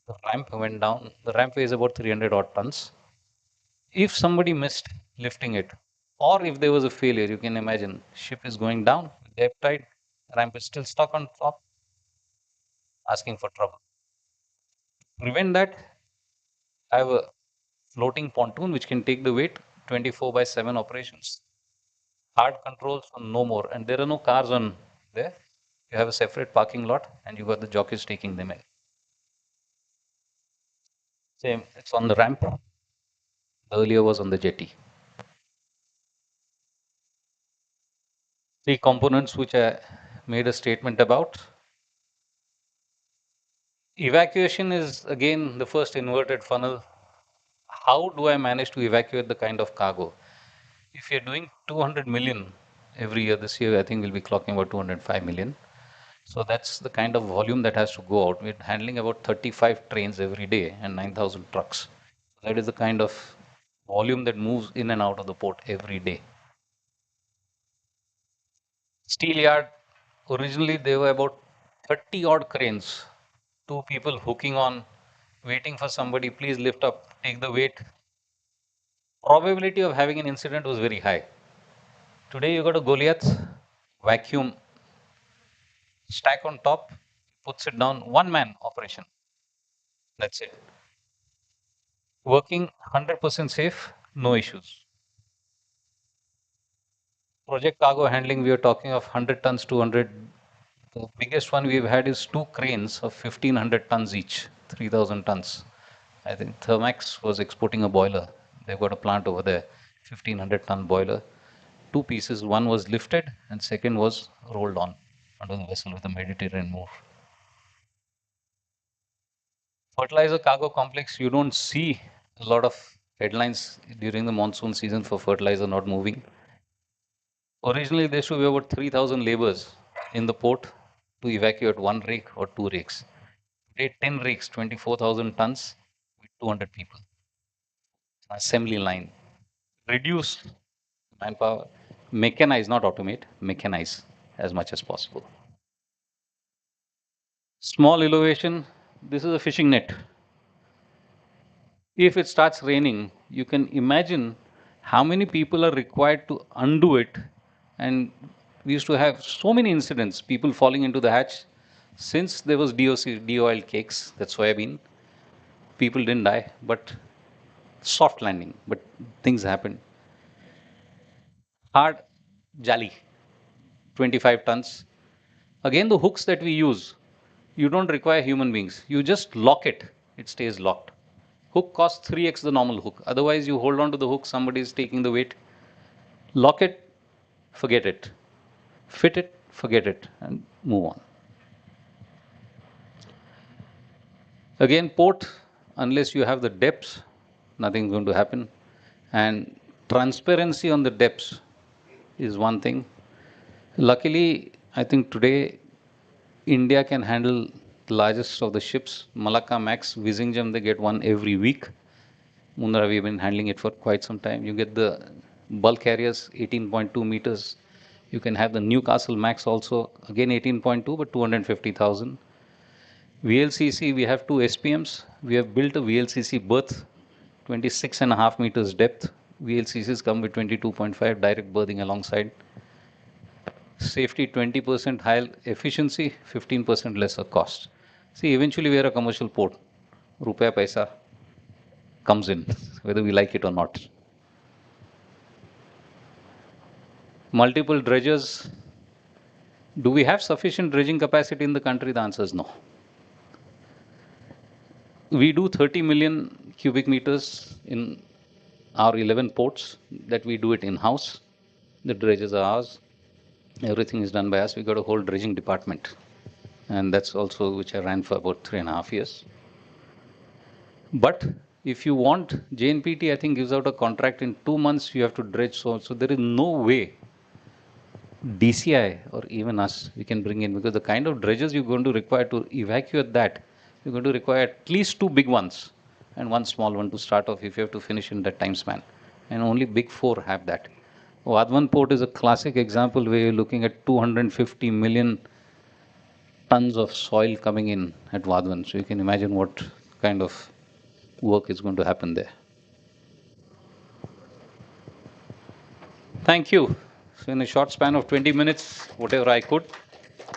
the ramp went down, the ramp weighs about 300 odd tons. If somebody missed lifting it, or if there was a failure, you can imagine ship is going down, the ebb tide, ramp is still stuck on top, asking for trouble. Prevent that, have a floating pontoon which can take the weight, 24/7 operations. Hard controls on no more, and there are no cars on there. You have a separate parking lot and you got the jockeys taking them in. Same, it's on the ramp. Earlier was on the jetty. Three components which I made a statement about. Evacuation is again the first inverted funnel. How do I manage to evacuate the kind of cargo? If you're doing 200 million every year, this year I think we'll be clocking about 205 million. So that's the kind of volume that has to go out. We're handling about 35 trains every day and 9,000 trucks. That is the kind of volume that moves in and out of the port every day. Steel yard, originally there were about 30 odd cranes, two people hooking on, waiting for somebody, please lift up, take the weight. Probability of having an incident was very high. Today you got a Goliath, vacuum, stack on top, puts it down, one man operation. That's it. Working 100% safe, no issues. Project cargo handling, we are talking of 100 tons, 200. The biggest one we've had is two cranes of 1,500 tons each, 3,000 tons. I think Thermax was exporting a boiler. They've got a plant over there, 1,500 ton boiler. Two pieces, one was lifted and second was rolled on under the vessel with the Mediterranean move. Fertilizer cargo complex, you don't see a lot of headlines during the monsoon season for fertilizer not moving. Originally, there should be about 3,000 laborers in the port to evacuate one rake or two rakes. Today, 10 rakes, 24,000 tons with 200 people. Assembly line. Reduce manpower. Mechanize, not automate, mechanize as much as possible. Small elevation. This is a fishing net. If it starts raining, you can imagine how many people are required to undo it. And we used to have so many incidents, people falling into the hatch. Since there was DOC, de-oiled cakes, that's soybean, people didn't die, but soft landing, but things happened. Hard jali, 25 tons. Again, the hooks that we use, you don't require human beings. You just lock it, it stays locked. Hook costs 3x the normal hook. Otherwise, you hold on to the hook, somebody is taking the weight. Lock it, forget it. Fit it, forget it, and move on. Again, port, unless you have the depths, nothing's going to happen. And transparency on the depths is one thing. Luckily, I think today India can handle the largest of the ships. Malacca Max, Vizhinjam, they get one every week. Mundra, we've been handling it for quite some time. You get the bulk carriers, 18.2 meters. You can have the Newcastle Max also, again 18.2, but 250,000. VLCC, we have 2 SPMs. We have built a VLCC berth, 26.5 meters depth. VLCCs come with 22.5 direct berthing alongside. Safety 20% higher efficiency, 15% lesser cost. See, eventually we are a commercial port. Rupaya paisa comes in, whether we like it or not. Multiple dredgers. Do we have sufficient dredging capacity in the country? The answer is no. We do 30 million cubic meters in our 11 ports that we do it in-house. The dredges are ours. Everything is done by us. We got a whole dredging department. And that's also which I ran for about 3.5 years. But if you want, JNPT, I think, gives out a contract in 2 months, you have to dredge. So there is no way DCI or even us, we can bring in, because the kind of dredges you're going to require to evacuate that, you're going to require at least 2 big ones and 1 small one to start off if you have to finish in that time span. And only big 4 have that. Vadhavan port is a classic example where you're looking at 250 million tons of soil coming in at Vadhavan. So you can imagine what kind of work is going to happen there. Thank you. So in a short span of 20 minutes, whatever I could.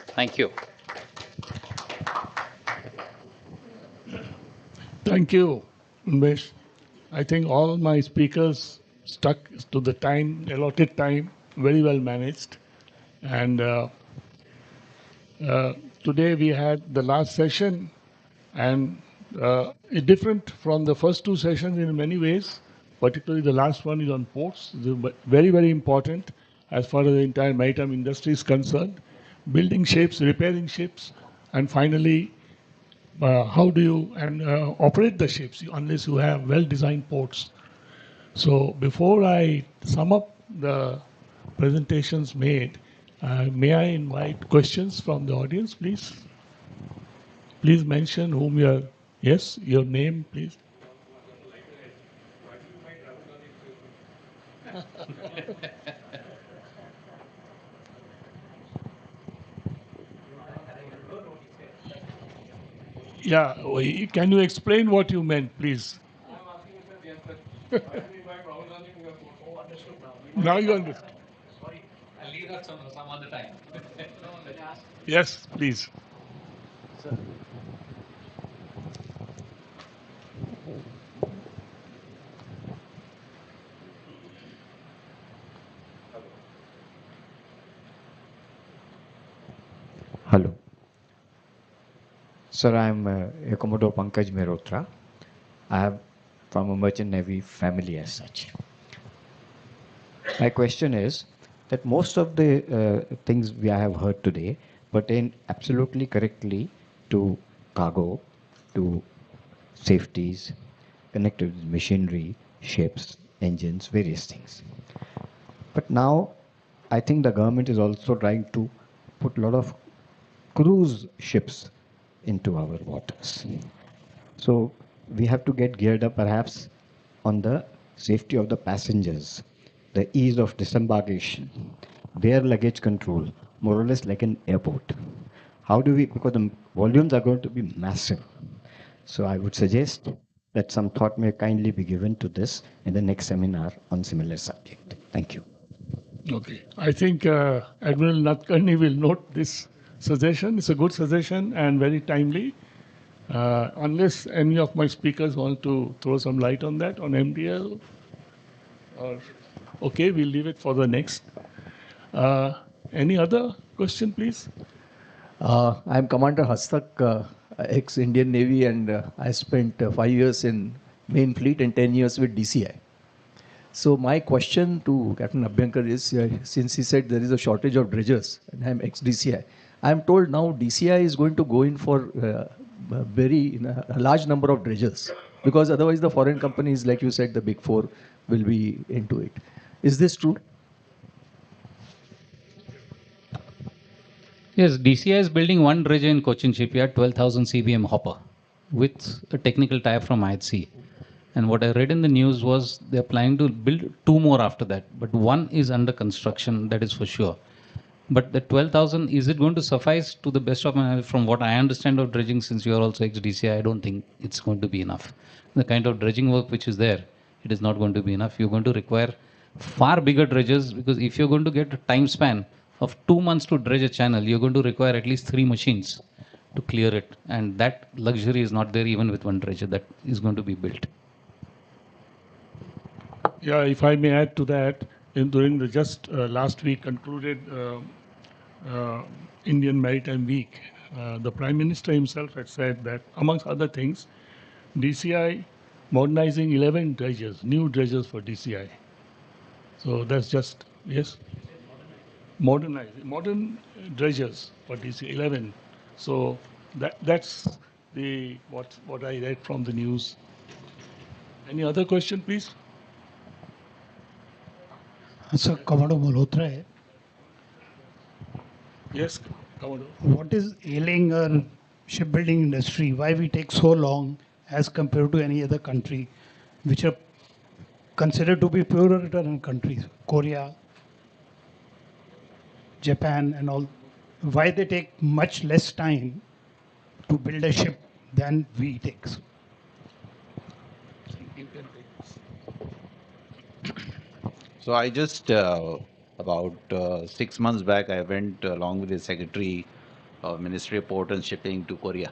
Thank you. Thank you, Unmesh. I think all my speakers stuck to the time, allotted time, very well managed. And today we had the last session, and it's different from the first 2 sessions in many ways. Particularly the last one is on ports. Very, very important as far as the entire maritime industry is concerned. Building ships, repairing ships, and finally, how do you operate the ships unless you have well-designed ports. So before I sum up the presentations made, may I invite questions from the audience, please? Please mention whom you are. Yes, your name, please. Yeah, can you explain what you meant, please? Now you understand. Sorry, I'll leave that some other time. Yes, please. Sir. Hello. Sir, I'm Commodore Pankaj Mehrotra. I am from a merchant navy family as such. My question is that most of the things we have heard today pertain absolutely correctly to cargo, to safeties, connected machinery, ships, engines, various things. But now I think the government is also trying to put a lot of cruise ships into our waters. So we have to get geared up perhaps on the safety of the passengers, the ease of disembarkation, their luggage control, more or less like an airport. How do we, because the volumes are going to be massive. So I would suggest that some thought may kindly be given to this in the next seminar on similar subject. Thank you. Okay. I think Admiral Nadkarni will note this suggestion. It's a good suggestion and very timely. Unless any of my speakers want to throw some light on that, on MDL, or okay, we'll leave it for the next. Any other question, please? I'm Commander Hastak, ex-Indian Navy, and I spent 5 years in main fleet and 10 years with DCI. So my question to Captain Abhyankar is, since he said there is a shortage of dredgers, and I'm ex-DCI, I'm told now DCI is going to go in for a large number of dredgers, because otherwise the foreign companies, like you said, the big 4 will be into it. Is this true? Yes, DCI is building 1 dredger in Cochin shipyard, 12,000 CBM hopper, with a technical tie-up from IHC. And what I read in the news was they're planning to build 2 more after that, but 1 is under construction, that is for sure. But the 12,000, is it going to suffice? To the best of my knowledge, from what I understand of dredging, since you are also ex-DCI, I don't think it's going to be enough. The kind of dredging work which is there, it is not going to be enough. You're going to require far bigger dredges, because if you're going to get a time span of 2 months to dredge a channel, you're going to require at least 3 machines to clear it. And that luxury is not there even with one dredger that is going to be built. Yeah, if I may add to that, during the just last week concluded Indian Maritime Week, the Prime Minister himself had said that, amongst other things, DCI modernizing 11 dredgers, new dredgers for DCI. So that's just, yes, modern dredgers for DCI, 11. So that's the what I read from the news. Any other question, please? Sir, Commodore Malhotra hai. Yes, Commodore. What is ailing our shipbuilding industry? Why we take so long as compared to any other country, which are considered to be poorer return countries, Korea, Japan, and all? Why they take much less time to build a ship than we take? So I just, about 6 months back, I went along with the Secretary of Ministry of Port and Shipping to Korea.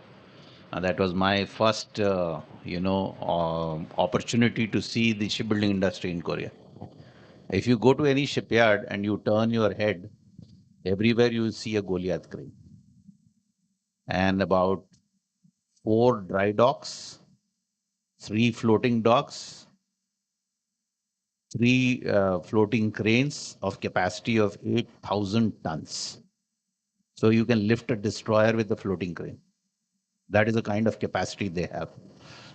And that was my first, opportunity to see the shipbuilding industry in Korea. If you go to any shipyard and you turn your head, everywhere you will see a Goliath crane. And about 4 dry docks, 3 floating docks, 3 floating cranes of capacity of 8,000 tons. So you can lift a destroyer with a floating crane. That is the kind of capacity they have.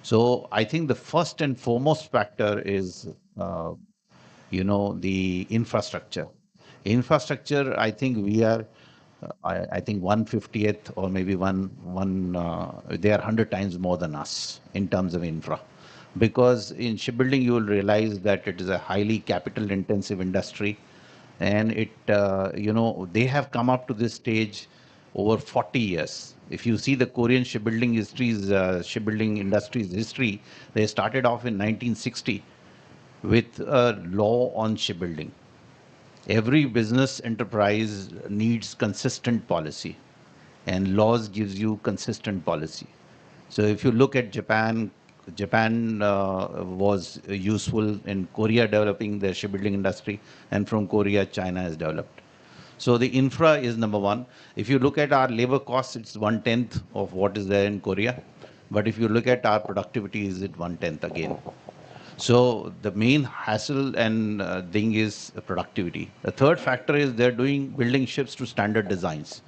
So I think the first and foremost factor is, the infrastructure. Infrastructure, I think we are, I think 150th or maybe they are 100 times more than us in terms of infra. Because in shipbuilding, you will realize that it is a highly capital intensive industry. And they have come up to this stage over 40 years. If you see the Korean shipbuilding industry's history, they started off in 1960 with a law on shipbuilding. Every business enterprise needs consistent policy, and laws gives you consistent policy. So if you look at Japan was useful in Korea developing their shipbuilding industry, and from Korea, China has developed. So the infra is number one. If you look at our labor costs, it's 1/10 of what is there in Korea. But if you look at our productivity, is it 1/10 again? So the main hassle and thing is productivity. The third factor is they're building ships to standard designs.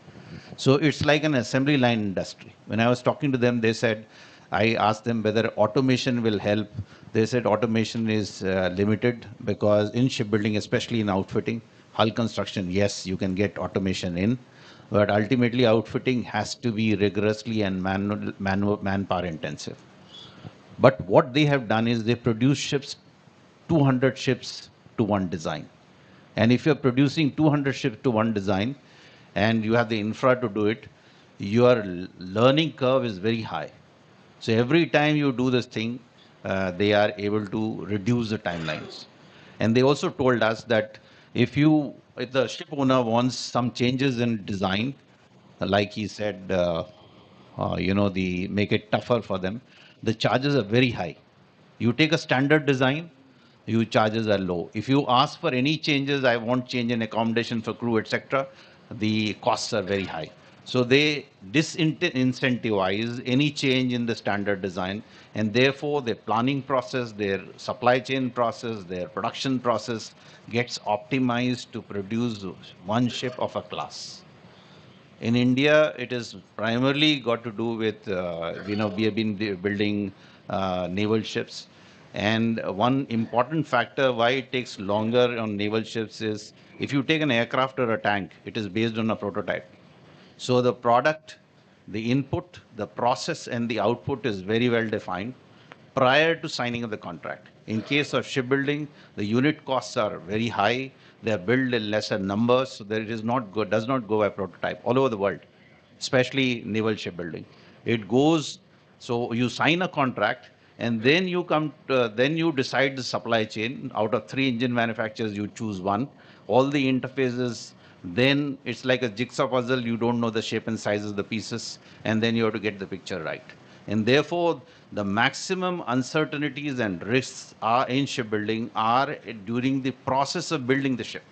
So it's like an assembly line industry. When I was talking to them, they said, I asked them whether automation will help. They said automation is limited because in shipbuilding, especially in outfitting, hull construction, yes, you can get automation in, but ultimately outfitting has to be rigorously and manpower intensive. But what they have done is they produce ships, 200 ships to one design. And if you're producing 200 ships to one design and you have the infra to do it, your learning curve is very high. So every time you do this thing, they are able to reduce the timelines. And they also told us that if the ship owner wants some changes in design, like he said, make it tougher for them, the charges are very high. You take a standard design, your charges are low. If you ask for any changes, I want change in accommodation for crew, etc., the costs are very high. So they disincentivize any change in the standard design, and therefore their planning process, their supply chain process, their production process gets optimized to produce one ship of a class. In India, it is primarily got to do with, we have been building naval ships. And one important factor why it takes longer on naval ships is if you take an aircraft or a tank, it is based on a prototype. So the product, the input, the process, and the output is very well defined prior to signing of the contract. In case of shipbuilding, the unit costs are very high. They are built in lesser numbers, so that it is not go, does not go by prototype all over the world, especially naval shipbuilding. It goes, so you sign a contract, and then you then you decide the supply chain. Out of 3 engine manufacturers, you choose one. All the interfaces, then it's like a jigsaw puzzle. You don't know the shape and size of the pieces, and then you have to get the picture right. And therefore, the maximum uncertainties and risks are in shipbuilding are during the process of building the ship.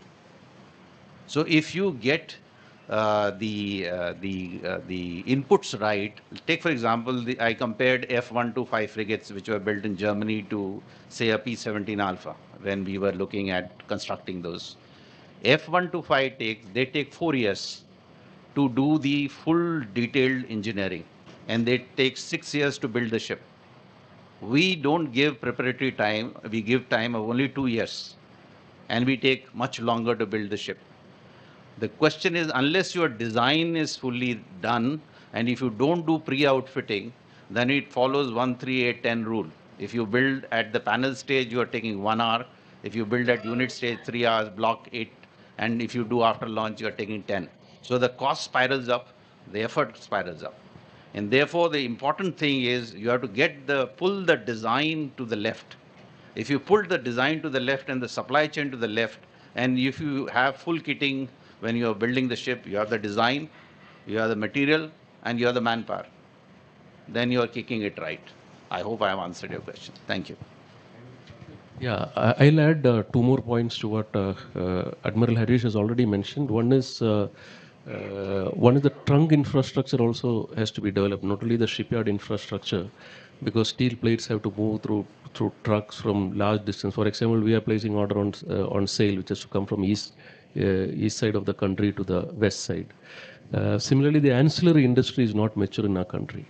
So if you get the inputs right, take for example, I compared F-125 frigates which were built in Germany to say a P-17 Alpha when we were looking at constructing those. F-125 they take 4 years to do the full detailed engineering, and they take 6 years to build the ship. We don't give preparatory time, we give time of only 2 years, and we take much longer to build the ship. The question is, unless your design is fully done, and if you don't do pre-outfitting, then it follows 13810 rule. If you build at the panel stage, you are taking 1 hour. If you build at unit stage, 3 hours, block 8, and if you do after launch, you are taking 10. So the cost spirals up, the effort spirals up. And therefore, the important thing is you have to pull the design to the left. If you pull the design to the left and the supply chain to the left, and if you have full kitting when you are building the ship, you have the design, you have the material, and you have the manpower, then you are kicking it right. I hope I have answered your question. Thank you. Yeah, I'll add 2 more points to what Admiral Harish has already mentioned. One is the trunk infrastructure also has to be developed, not only the shipyard infrastructure, because steel plates have to move through trucks from large distance. For example, we are placing order on sale, which has to come from east side of the country to the west side. Similarly, the ancillary industry is not mature in our country.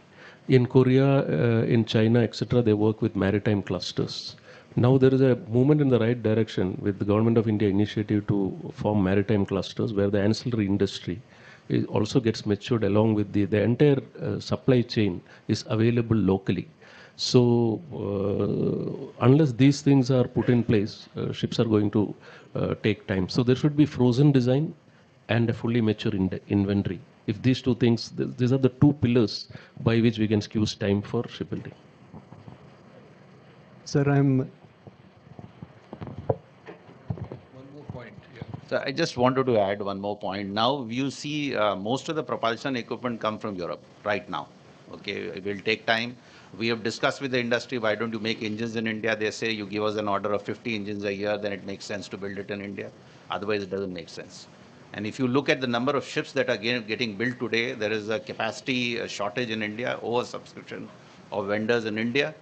In Korea, in China, etc., they work with maritime clusters. Now there is a movement in the right direction with the Government of India initiative to form maritime clusters where the ancillary industry also gets matured along with the entire supply chain is available locally. So unless these things are put in place, ships are going to take time. So there should be frozen design and a fully mature inventory. If these 2 things, these are the 2 pillars by which we can squeeze time for shipbuilding. Sir, So I just wanted to add one more point. Now you see most of the propulsion equipment come from Europe right now. Okay, it will take time. We have discussed with the industry, why don't you make engines in India? They say you give us an order of 50 engines a year, then it makes sense to build it in India. Otherwise, it doesn't make sense. And if you look at the number of ships that are getting built today, there is a capacity shortage in India, oversubscription of vendors in India,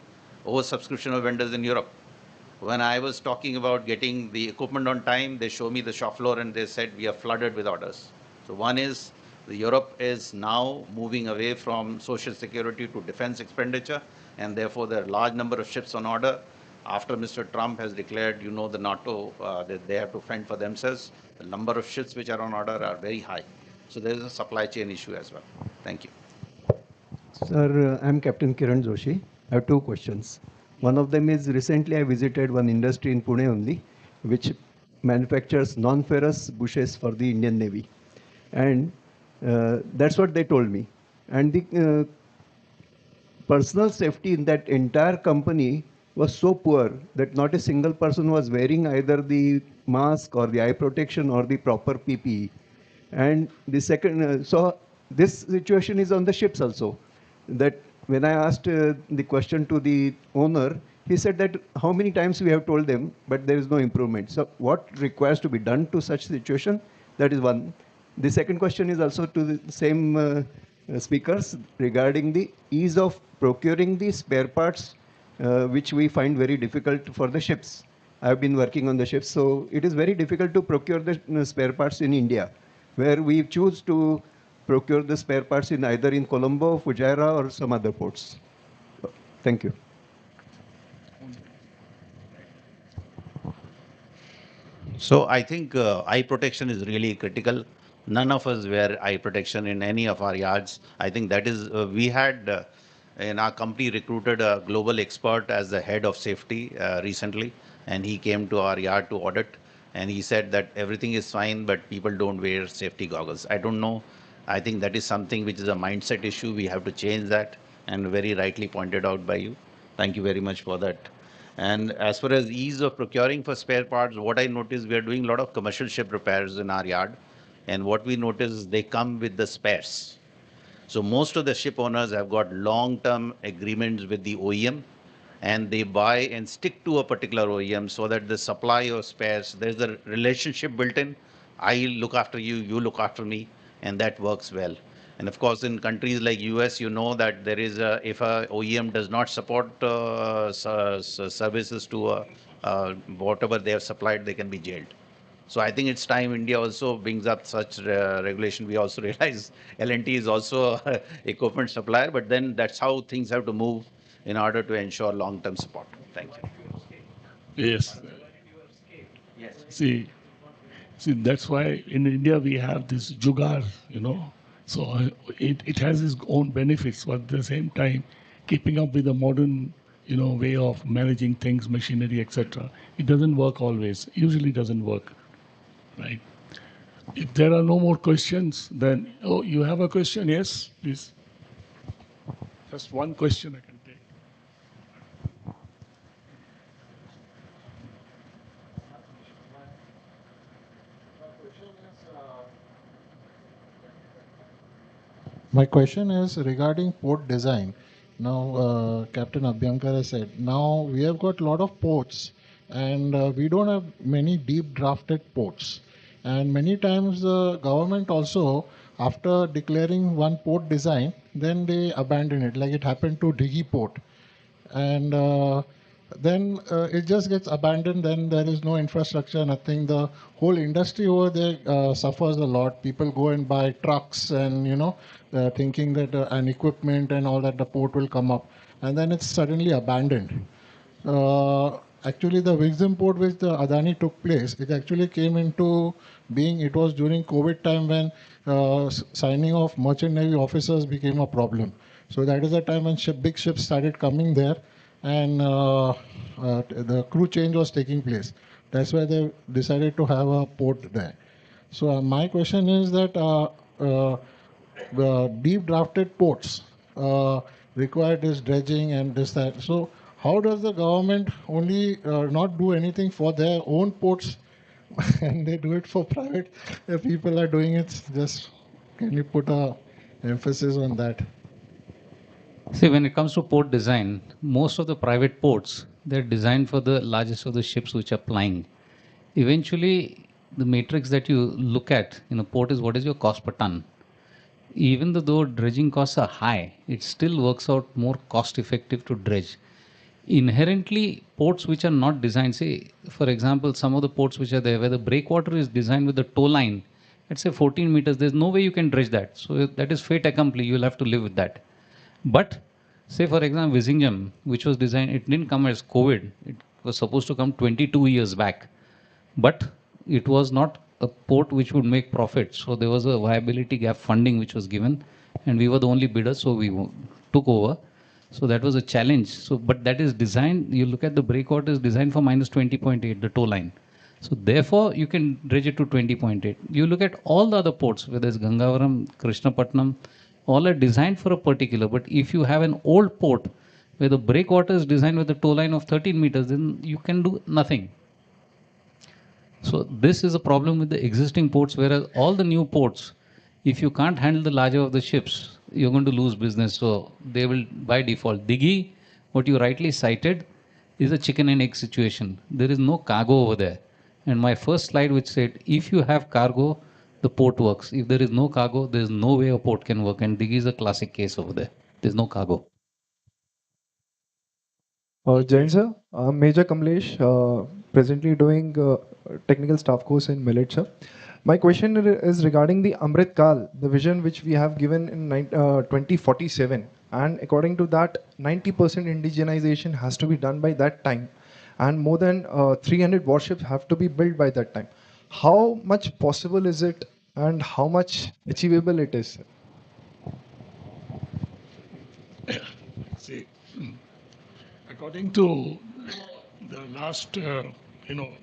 oversubscription of vendors in Europe. When I was talking about getting the equipment on time, they show me the shop floor and they said we are flooded with orders. So one is Europe is now moving away from social security to defense expenditure, and therefore there are a large number of ships on order. After Mr. Trump has declared, the NATO, that they have to fend for themselves, the number of ships which are on order are very high. So there is a supply chain issue as well. Thank you. Sir, I'm Captain Kiran Joshi. I have 2 questions. One of them is recently I visited one industry in Pune only, which manufactures non-ferrous bushes for the Indian Navy. And that's what they told me. And the personal safety in that entire company was so poor that not a single person was wearing either the mask or the eye protection or the proper PPE. And the second, so this situation is on the ships also. That when I asked the question to the owner, he said that how many times we have told them, but there is no improvement. So what requires to be done to such situation? That is one. The second question is also to the same speakers regarding the ease of procuring the spare parts, which we find very difficult for the ships. I have been working on the ships, so it is very difficult to procure the spare parts in India, where we choose to procure the spare parts in either in Colombo, Fujairah, or some other ports. Thank you. So I think eye protection is really critical. None of us wear eye protection in any of our yards. I think that is, we had And our company recruited a global expert as the head of safety recently, and he came to our yard to audit. And he said that everything is fine, but people don't wear safety goggles. I don't know. I think that is something which is a mindset issue. We have to change that, and very rightly pointed out by you. Thank you very much for that. And as far as ease of procuring for spare parts, what I noticed, we are doing a lot of commercial ship repairs in our yard. And what we notice is they come with the spares. So most of the ship owners have got long-term agreements with the OEM, and they buy and stick to a particular OEM so that the supply of spares, there's a relationship built in. I look after you, you look after me, and that works well. And of course, in countries like US, you know that there is a, if a OEM does not support services to whatever they have supplied, they can be jailed. So I think it's time India also brings up such regulation. We also realize L&T is also a equipment supplier, but then that's how things have to move in order to ensure long-term support. Thank you. Yes. See, that's why in India we have this jugaad, So it has its own benefits, but at the same time, keeping up with the modern, way of managing things, machinery, etc. It doesn't work always. Usually doesn't work, right? If there are no more questions, then you have a question? Yes, please. Just one question I can take. My question is regarding port design. Now, Captain Abhyankar has said, now we have got a lot of ports and we don't have many deep drafted ports. And many times the government also, after declaring one port design, then they abandon it, like it happened to Dighi Port. And then it just gets abandoned, then there is no infrastructure, nothing. The whole industry over there suffers a lot. People go and buy trucks and, thinking that and equipment and all that, the port will come up. And then it's suddenly abandoned. Actually, the Vizag port which the Adani took place, it actually came into being, it was during COVID time when signing of merchant navy officers became a problem. So that is the time when big ships started coming there, and the crew change was taking place. That's why they decided to have a port there. So my question is that the deep drafted ports require this dredging and this that. So how does the government only not do anything for their own ports and they do it for private people are doing it? Just can you put a emphasis on that? See, when it comes to port design, most of the private ports, they're designed for the largest of the ships which are plying. Eventually, the matrix that you look at in a port is what is your cost per ton. Even though dredging costs are high, it still works out more cost effective to dredge. Inherently, ports which are not designed, say, for example, some of the ports which are there where the breakwater is designed with the tow line, let's say 14 meters, there's no way you can dredge that. So that is fait accompli, you'll have to live with that. But say for example, Vizag, which was designed, it didn't come as COVID. It was supposed to come 22 years back. But it was not a port which would make profit. So there was a viability gap funding which was given, and we were the only bidder, so we took over. So that was a challenge. So, but that is designed, you look at the breakwater is designed for minus 20.8, the tow line. So therefore, you can dredge it to 20.8. You look at all the other ports, whether it's Gangavaram, Krishnapatnam, all are designed for a particular. But if you have an old port where the breakwater is designed with a tow line of 13 meters, then you can do nothing. So this is a problem with the existing ports, whereas all the new ports, if you can't handle the larger of the ships, you're going to lose business. So they will by default. Dighi, what you rightly cited, is a chicken and egg situation. There is no cargo over there. And my first slide which said, if you have cargo, the port works. If there is no cargo, there is no way a port can work. And Dighi is a classic case over there. There's no cargo. Jain sir, Major Kamlesh, presently doing technical staff course in Millet sir. My question is regarding the Amrit Kal, the vision which we have given in 2047. And according to that, 90% indigenization has to be done by that time. And more than 300 warships have to be built by that time. How much possible is it and how much achievable it is? According to the last,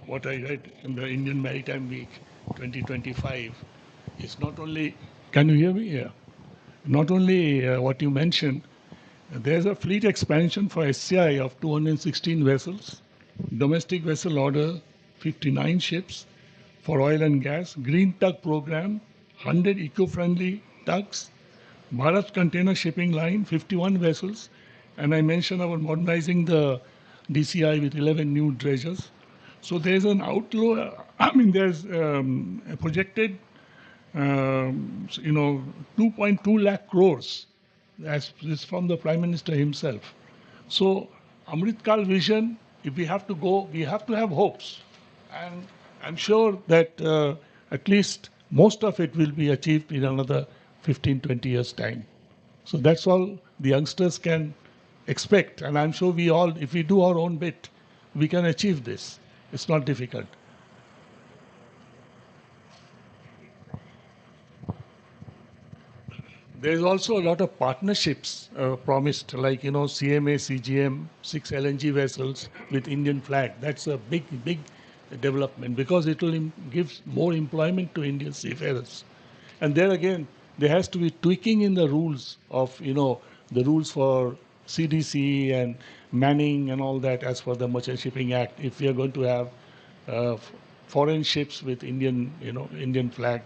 what I read in the Indian Maritime Week 2025, it's not only, can you hear me? Yeah. Not only what you mentioned, there's a fleet expansion for SCI of 216 vessels, domestic vessel order 59 ships for oil and gas, green tug program, 100 eco-friendly tugs, Bharat Container Shipping Line, 51 vessels, and I mentioned about modernizing the DCI with 11 new dredgers. So there's an outlaw, there's a projected, 2.2 lakh crores. That's this from the Prime Minister himself. So Amrit Kal vision, if we have to go, we have to have hopes. And I'm sure that at least most of it will be achieved in another 15, 20 years' time. So that's all the youngsters can expect. And I'm sure we all, if we do our own bit, we can achieve this. It's not difficult. There's also a lot of partnerships promised, like, CMA, CGM, 6 LNG vessels with Indian flag. That's a big, big development because it will give more employment to Indian seafarers. And there again, there has to be tweaking in the rules of, the rules for CDC and manning and all that as per the Merchant Shipping Act. If we are going to have foreign ships with Indian flag.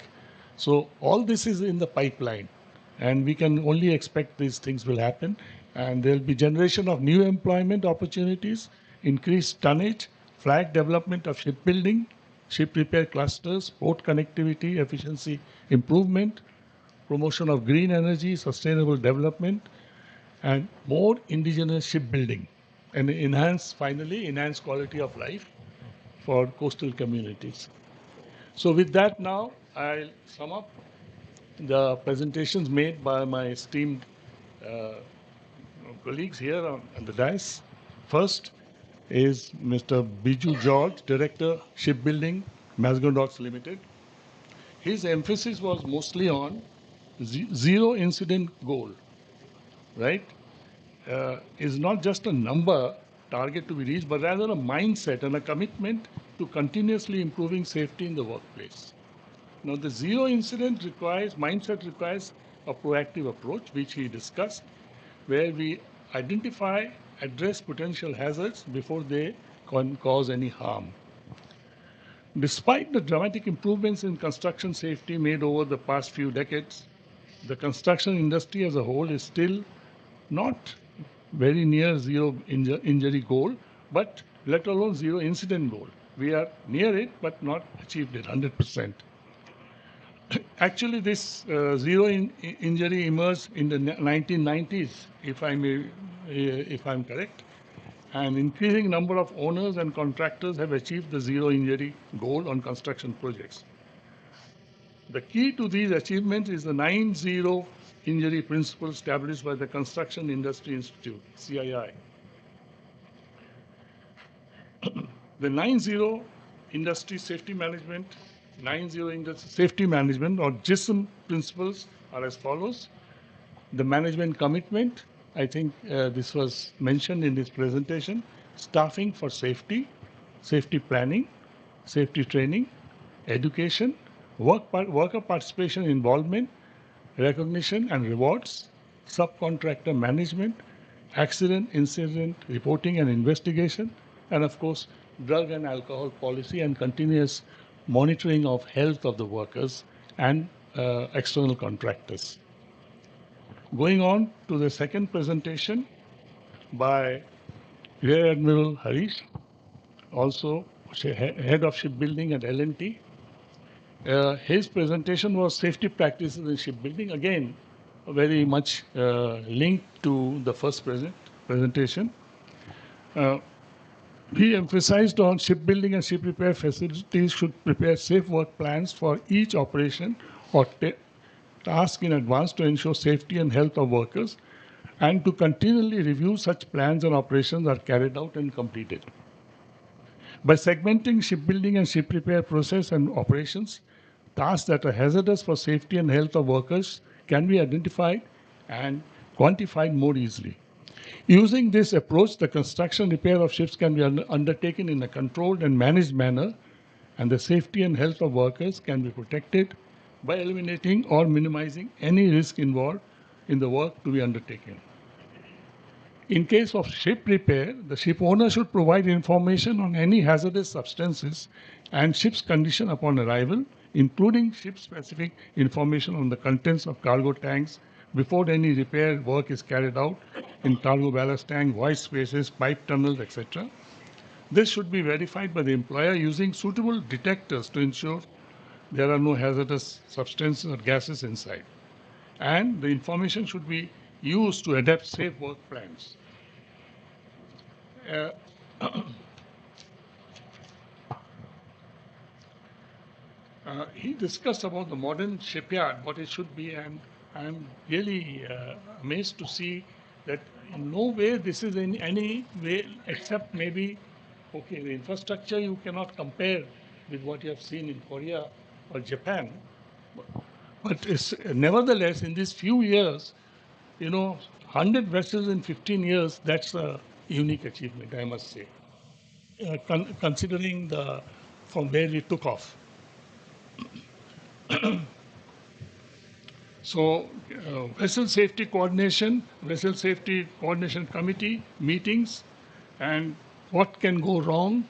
So all this is in the pipeline. And we can only expect these things will happen. And there will be generation of new employment opportunities, increased tonnage, flag development of shipbuilding, ship repair clusters, port connectivity, efficiency improvement, promotion of green energy, sustainable development, and more indigenous shipbuilding. And finally, enhance quality of life for coastal communities. So with that now, I'll sum up the presentations made by my esteemed colleagues here on the dais. First is Mr. Biju George, Director, Shipbuilding, Mazgo Docks Limited. His emphasis was mostly on zero incident goal, right? Is not just a number target to be reached, but rather a mindset and a commitment to continuously improving safety in the workplace. Now, the zero incident mindset requires a proactive approach, which he discussed, where we identify, address potential hazards before they can cause any harm. Despite the dramatic improvements in construction safety made over the past few decades, the construction industry as a whole is still not very near zero injury goal, but let alone zero incident goal. We are near it, but not achieved it 100%. Actually, this zero injury emerged in the 1990s, if I'm correct. An increasing number of owners and contractors have achieved the zero injury goal on construction projects. The key to these achievements is the 9-0 injury principle established by the Construction Industry Institute, CII. The 9-0 industry safety management, 9-0 industry safety management or GISM principles are as follows. The management commitment, I think this was mentioned in this presentation, staffing for safety, safety planning, safety training, education, worker participation involvement, recognition and rewards, subcontractor management, accident incident reporting and investigation, and of course, drug and alcohol policy and continuous monitoring of health of the workers and external contractors. Going on to the second presentation by Rear Admiral Harish, also head of shipbuilding at L&T. His presentation was safety practices in shipbuilding, again, very much linked to the first presentation. He emphasized on shipbuilding and ship repair facilities should prepare safe work plans for each operation or task in advance to ensure safety and health of workers, and to continually review such plans and operations are carried out and completed. By segmenting shipbuilding and ship repair process and operations, tasks that are hazardous for safety and health of workers can be identified and quantified more easily. Using this approach, the construction repair of ships can be undertaken in a controlled and managed manner, and the safety and health of workers can be protected by eliminating or minimizing any risk involved in the work to be undertaken. In case of ship repair, the ship owner should provide information on any hazardous substances and ship's condition upon arrival, including ship-specific information on the contents of cargo tanks before any repair work is carried out in cargo ballast tank, void spaces, pipe tunnels, etc. This should be verified by the employer using suitable detectors to ensure there are no hazardous substances or gases inside. And the information should be used to adapt safe work plans. He discussed about the modern shipyard, what it should be, and I'm really amazed to see that in no way this is in any way, except maybe, okay, the infrastructure you cannot compare with what you have seen in Korea or Japan, but it's, nevertheless, in these few years, 100 vessels in 15 years, that's a unique achievement, I must say, considering from where we took off. So, vessel safety coordination committee meetings, and what can go wrong.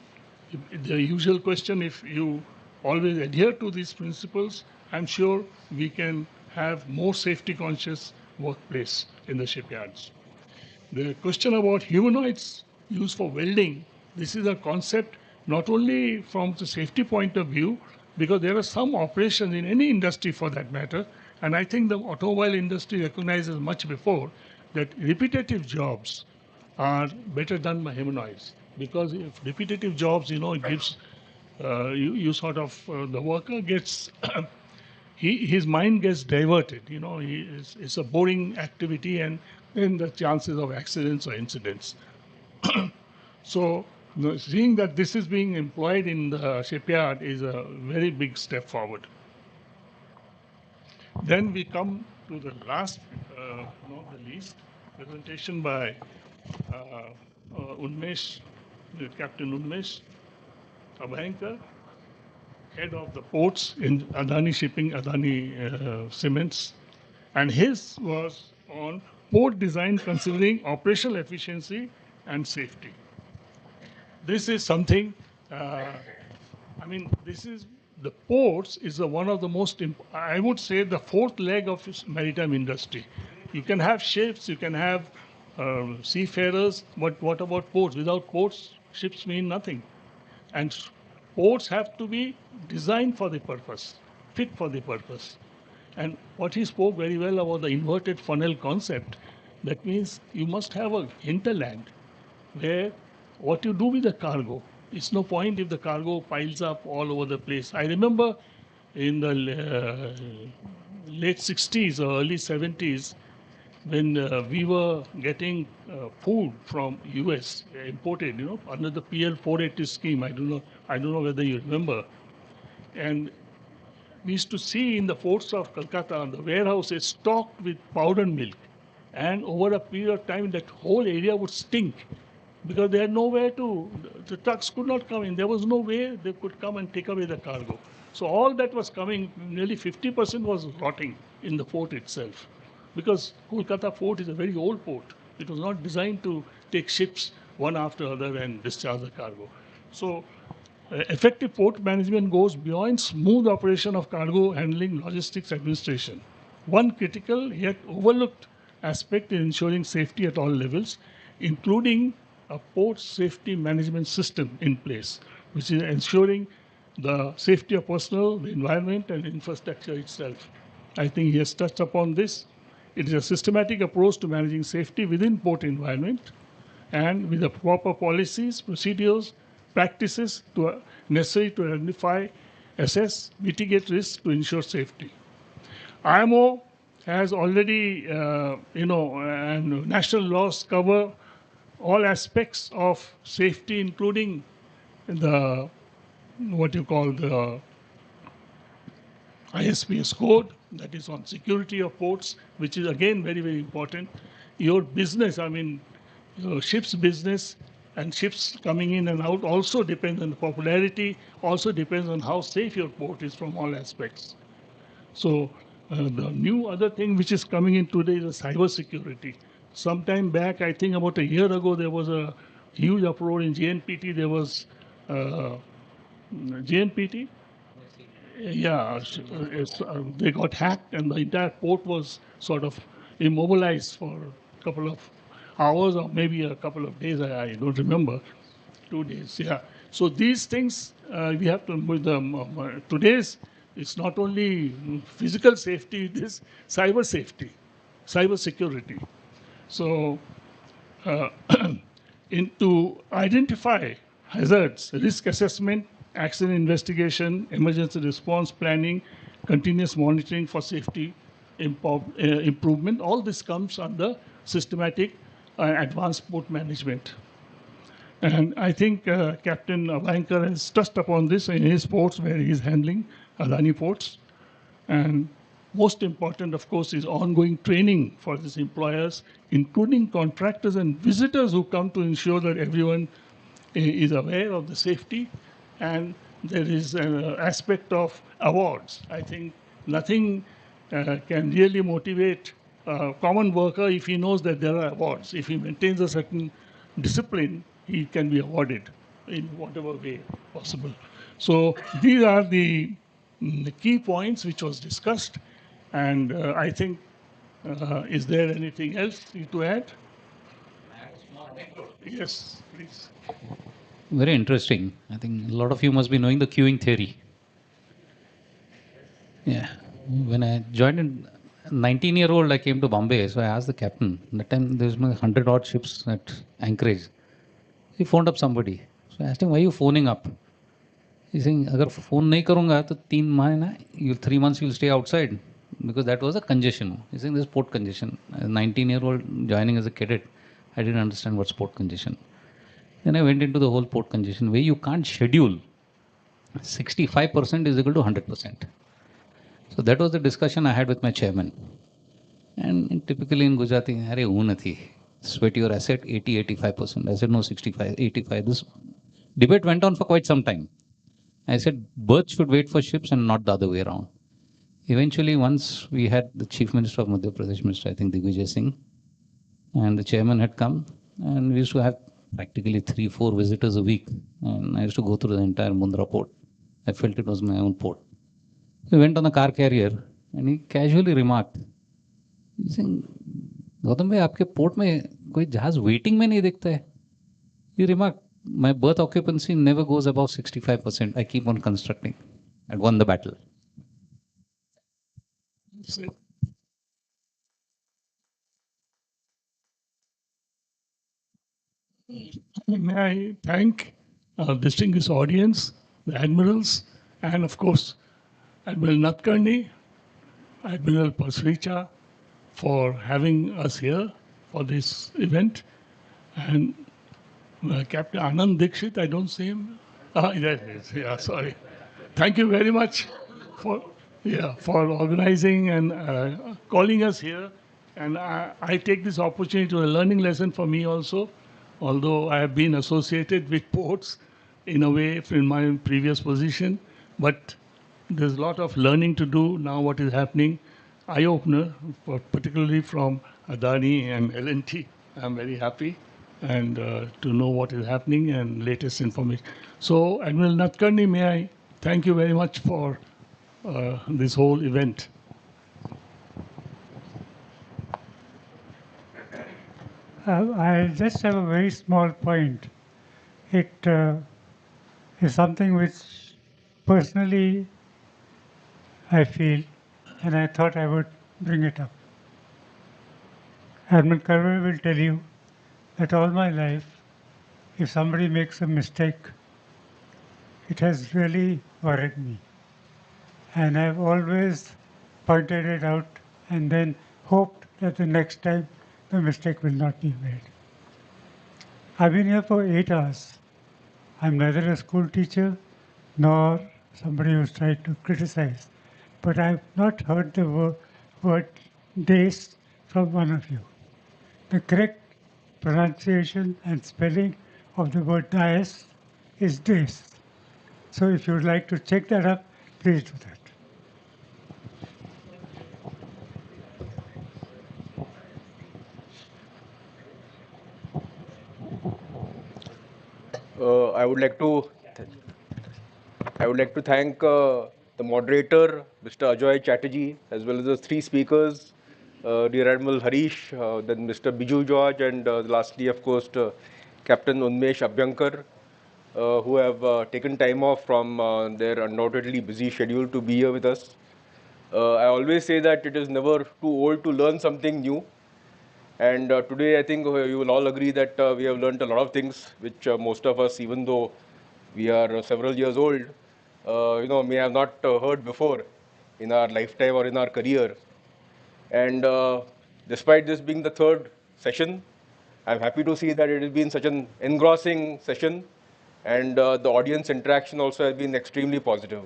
The usual question, if you always adhere to these principles, I'm sure we can have more safety conscious workplace in the shipyards. The question about humanoids used for welding, this is a concept not only from the safety point of view, because there are some operations in any industry for that matter, and I think the automobile industry recognizes much before that repetitive jobs are better done by humanoids. Because if repetitive jobs, it gives, you sort of, the worker gets, his mind gets diverted, it's a boring activity, and then the chances of accidents or incidents. So, seeing that this is being employed in the shipyard is a very big step forward. Then we come to the last, not the least, presentation by Unmesh, Captain Unmesh Abhankar, head of the ports in Adani Shipping, Adani Cements. And his was on port design considering operational efficiency and safety. This is something, the ports is one of the most, I would say, the fourth leg of maritime industry. You can have ships, you can have seafarers, but what about ports? Without ports, ships mean nothing. And ports have to be designed for the purpose, fit for the purpose. And what he spoke very well about the inverted funnel concept, that means you must have a hinterland where what you do with the cargo, it's no point if the cargo piles up all over the place. I remember in the late 60s or early 70s, when we were getting food from US imported, under the PL 480 scheme. I don't know whether you remember. And we used to see in the ports of Calcutta, the warehouses stocked with powdered milk. And over a period of time, that whole area would stink because they had nowhere to, the trucks could not come in. There was no way they could come and take away the cargo. So all that was coming, nearly 50% was rotting in the port itself. Because Kolkata port is a very old port. It was not designed to take ships one after other and discharge the cargo. So effective port management goes beyond smooth operation of cargo handling logistics administration. One critical yet overlooked aspect is ensuring safety at all levels, including a port safety management system in place, which is ensuring the safety of personnel, the environment, and infrastructure itself. I think he has touched upon this. It is a systematic approach to managing safety within port environment, and with the proper policies, procedures, practices necessary to identify, assess, mitigate risks to ensure safety. IMO has already, and national laws cover all aspects of safety, including what you call the ISPS code, that is on security of ports, which is again very, very important. Your business, Ships business and ships coming in and out also depends on the popularity, also depends on how safe your port is from all aspects. So the new other thing which is coming in today is cyber security. Sometime back, I think about a year ago, there was a huge uproar in JNPT. There was JNPT. Yeah, they got hacked and the entire port was sort of immobilized for a couple of hours or maybe a couple of days. I don't remember. 2 days, yeah. So these things we have to with today's. It's not only physical safety; it is cyber safety, cyber security. So, uh, to identify hazards, risk assessment, accident investigation, emergency response planning, continuous monitoring for safety improvement. All this comes under systematic advanced port management. And I think Captain Vankar has touched upon this in his ports where he is handling Adani ports. And most important, of course, is ongoing training for these employers, including contractors and visitors who come to ensure that everyone is aware of the safety. And there is an aspect of awards. I think nothing can really motivate a common worker if he knows that there are awards. If he maintains a certain discipline, he can be awarded in whatever way possible. So these are the key points which was discussed. And I think, is there anything else to add? Yes, please. Very interesting. I think a lot of you must be knowing the queuing theory. Yeah. When I joined in 19-year-old, I came to Bombay. So I asked the captain. That time there's 100 odd ships at anchorage. He phoned up somebody. So I asked him, why are you phoning up? He's saying, अगर phone नहीं करूँगा तो 3 months you'll stay outside, because that was a congestion. He's saying there's port congestion. As a 19-year-old joining as a cadet, I didn't understand what's port congestion. Then I went into the whole port congestion where you can't schedule. 65% is equal to 100%. So that was the discussion I had with my chairman. And typically in Gujarati, अरे हूँ नहीं. Sweat your asset 80-85%. I said no, 65, 85. This debate went on for quite some time. I said berth should wait for ships and not the other way around. Eventually, once we had the Chief Minister of Madhya Pradesh, Mr. I think Digvijay Singh, and the chairman had come, and we used to have practically 3-4 visitors a week. And I used to go through the entire Mundra port. I felt it was my own port. We went on a car carrier, and he casually remarked, saying, Gautam भाई आपके port में कोई जहाज waiting में नहीं दिखता है. He remarked, my berth occupancy never goes above 65%. I keep on constructing. I won the battle. May I thank our distinguished audience, the admirals, and of course, Admiral Natkarni, Admiral Pasricha, for having us here for this event. And Captain Anand Dixit, I don't see him. There he is. Yeah, sorry. Thank you very much for organizing and calling us here. And I take this opportunity to a learning lesson for me also, although I have been associated with ports in a way in my previous position. But there's a lot of learning to do now. What is happening, eye-opener, particularly from Adani and L&T. I'm very happy and to know what is happening and latest information. So, Admiral Natkarni, may I thank you very much for this whole event. I just have a very small point. It is something which personally I feel, and I thought I would bring it up. Admiral Karve will tell you that all my life, if somebody makes a mistake, it has really worried me. And I've always pointed it out and then hoped that the next time the mistake will not be made. I've been here for 8 hours. I'm neither a school teacher nor somebody who's tried to criticize, but I've not heard the word days from one of you. The correct pronunciation and spelling of the word dais is days. So if you'd like to check that up, please do that. I would like to thank the moderator, Mr. Ajoy Chatterjee, as well as the three speakers, Rear Admiral Harish, then Mr. Biju George, and lastly, of course, Captain Unmesh Abhyankar, who have taken time off from their undoubtedly busy schedule to be here with us. I always say that it is never too old to learn something new. And today, I think you will all agree that we have learned a lot of things, which most of us, even though we are several years old, may have not heard before in our lifetime or in our career. And despite this being the third session, I'm happy to see that it has been such an engrossing session, and the audience interaction also has been extremely positive.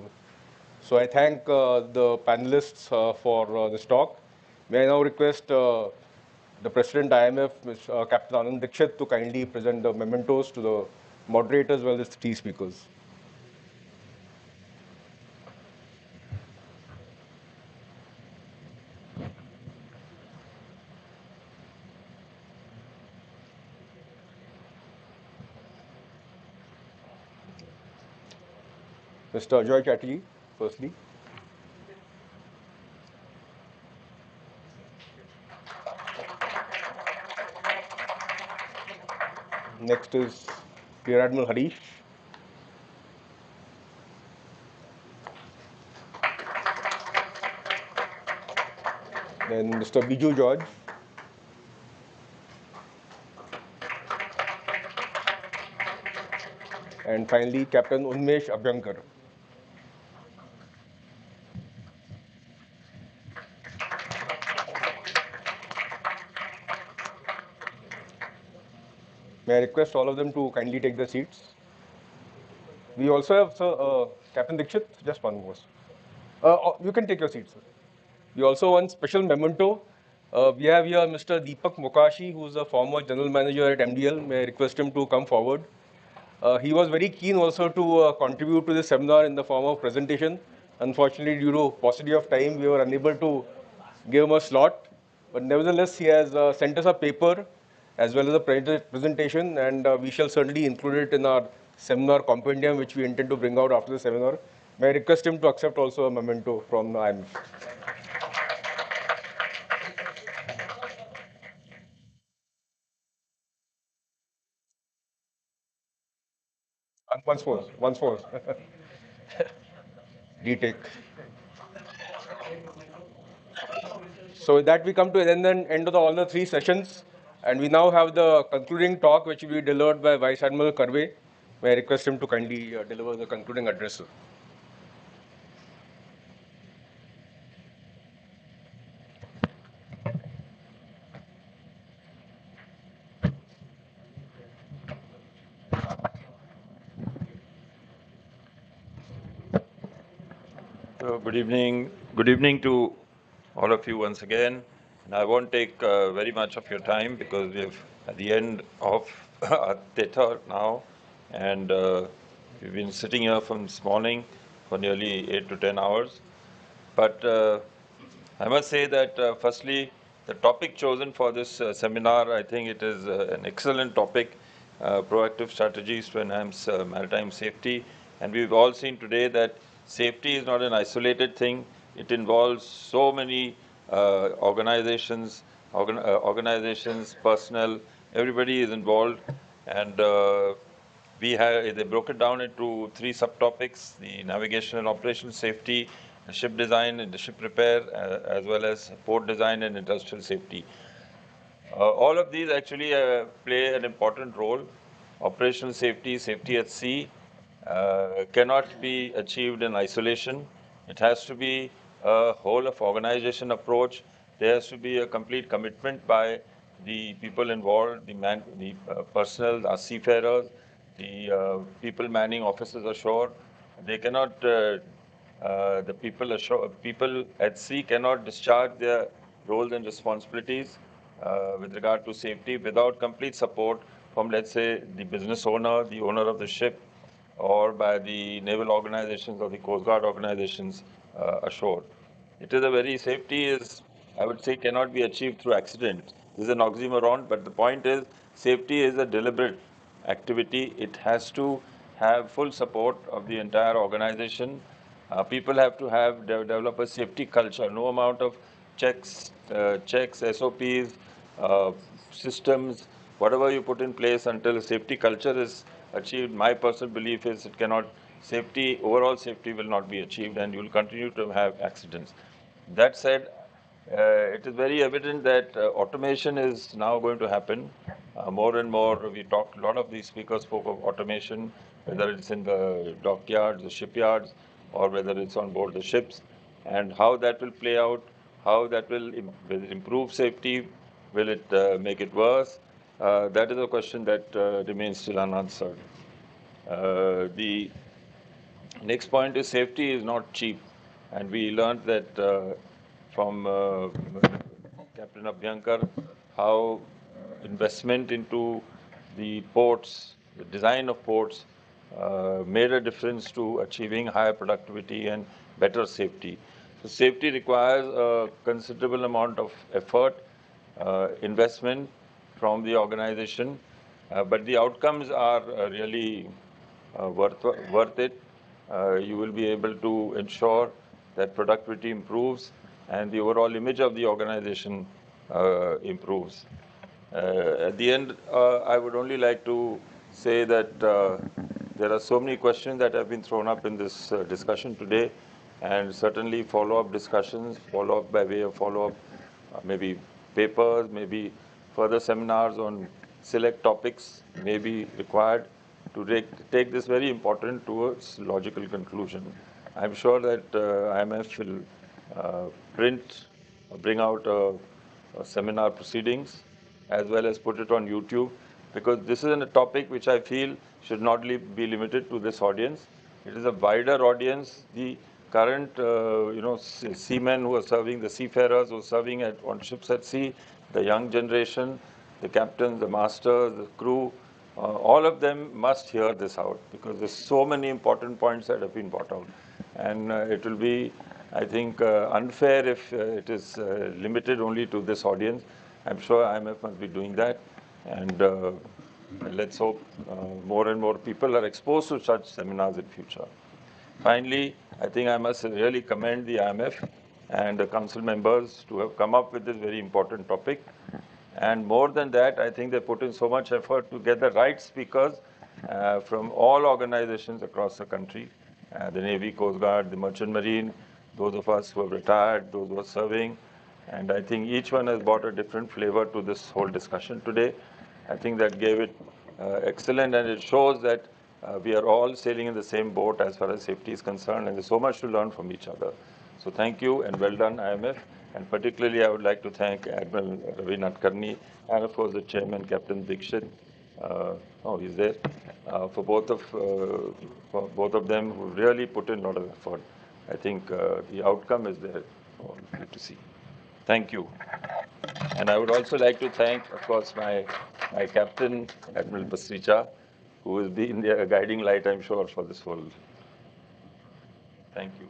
So I thank the panelists for this talk. May I now request the President IMF, Captain Anand Dixit, to kindly present the mementos to the moderators as well as the three speakers. Mr. Ajoy Chatterjee, firstly. Next is Rear Admiral Harish. Then Mr. Biju George. And finally, Captain Unmesh Abhyankar. May I request all of them to kindly take their seats? We also have Captain Dixit, just one more. You can take your seat, sir. We also want special memento. We have here Mr. Deepak Mokashi, who is a former general manager at MDL. May I request him to come forward? He was very keen also to contribute to this seminar in the form of presentation. Unfortunately, due to paucity of time, we were unable to give him a slot. But nevertheless, he has sent us a paper as well as a presentation, and we shall certainly include it in our seminar compendium, which we intend to bring out after the seminar. May I request him to accept also a memento from the IMF? Once more. Retake. So with that, we come to the end of all the three sessions. And we now have the concluding talk, which will be delivered by Vice Admiral Karve. May I request him to kindly deliver the concluding address, sir. So good evening. Good evening to all of you once again. And I won't take very much of your time because we're at the end of our theta now. And we've been sitting here from this morning for nearly 8 to 10 hours. But I must say that, firstly, the topic chosen for this seminar, I think it is an excellent topic, proactive strategies to enhance maritime safety. And we've all seen today that safety is not an isolated thing. It involves so many organizations, personnel, everybody is involved. And they broke it down into three subtopics: the navigation and operational safety, the ship design and the ship repair, as well as port design and industrial safety. All of these actually play an important role. Operational safety, safety at sea, cannot be achieved in isolation. It has to be a whole of organization approach. There has to be a complete commitment by the people involved, the personnel, our seafarers, the people manning officers ashore. They cannot, people at sea cannot discharge their roles and responsibilities with regard to safety without complete support from, let's say, the business owner, the owner of the ship, or by the naval organizations or the Coast Guard organizations ashore. It is a very, safety is, I would say, cannot be achieved through accident. This is an oxymoron, but the point is, safety is a deliberate activity. It has to have full support of the entire organization. People have to have develop a safety culture. No amount of checks, SOPs, systems, whatever you put in place until a safety culture is achieved. My personal belief is it cannot. Overall safety will not be achieved, and you will continue to have accidents. That said, it is very evident that automation is now going to happen more and more. We talked, a lot of these speakers spoke of automation, whether it's in the dockyards, the shipyards, or whether it's on board the ships, and how that will play out, how that will improve safety, will it make it worse? That is a question that remains still unanswered. The next point is safety is not cheap, and we learned that from Captain Abhyankar how investment into the ports, the design of ports, made a difference to achieving higher productivity and better safety. So safety requires a considerable amount of effort, investment from the organization, but the outcomes are really worth it. You will be able to ensure that productivity improves and the overall image of the organization improves. At the end, I would only like to say that there are so many questions that have been thrown up in this discussion today, and certainly follow-up discussions, follow-up by way of follow-up, maybe papers, maybe further seminars on select topics may be required to take this very important towards logical conclusion. I'm sure that IMF will bring out seminar proceedings as well as put it on YouTube, because this is a topic which I feel should not be limited to this audience. It is a wider audience. The current, seamen who are serving, the seafarers who are serving on ships at sea, the young generation, the captains, the masters, the crew, all of them must hear this out, because there's so many important points that have been brought out. And it will be, I think, unfair if it is limited only to this audience. I'm sure IMF must be doing that. And let's hope more and more people are exposed to such seminars in future. Finally, I think I must really commend the IMF and the council members to have come up with this very important topic. And more than that, I think they put in so much effort to get the right speakers from all organizations across the country, the Navy, Coast Guard, the Merchant Marine, those of us who have retired, those who are serving. And I think each one has brought a different flavor to this whole discussion today. I think that gave it excellent, and it shows that we are all sailing in the same boat as far as safety is concerned, and there's so much to learn from each other. So thank you and well done, IMF. And particularly, I would like to thank Admiral Ravi Nadkarni and, of course, the Chairman, Captain Dikshit. He's there. For both of them who really put in a lot of effort. I think the outcome is there for you to see. Thank you. And I would also like to thank, of course, my captain, Admiral Basricha, who has been the guiding light, I'm sure, for this whole. Thank you.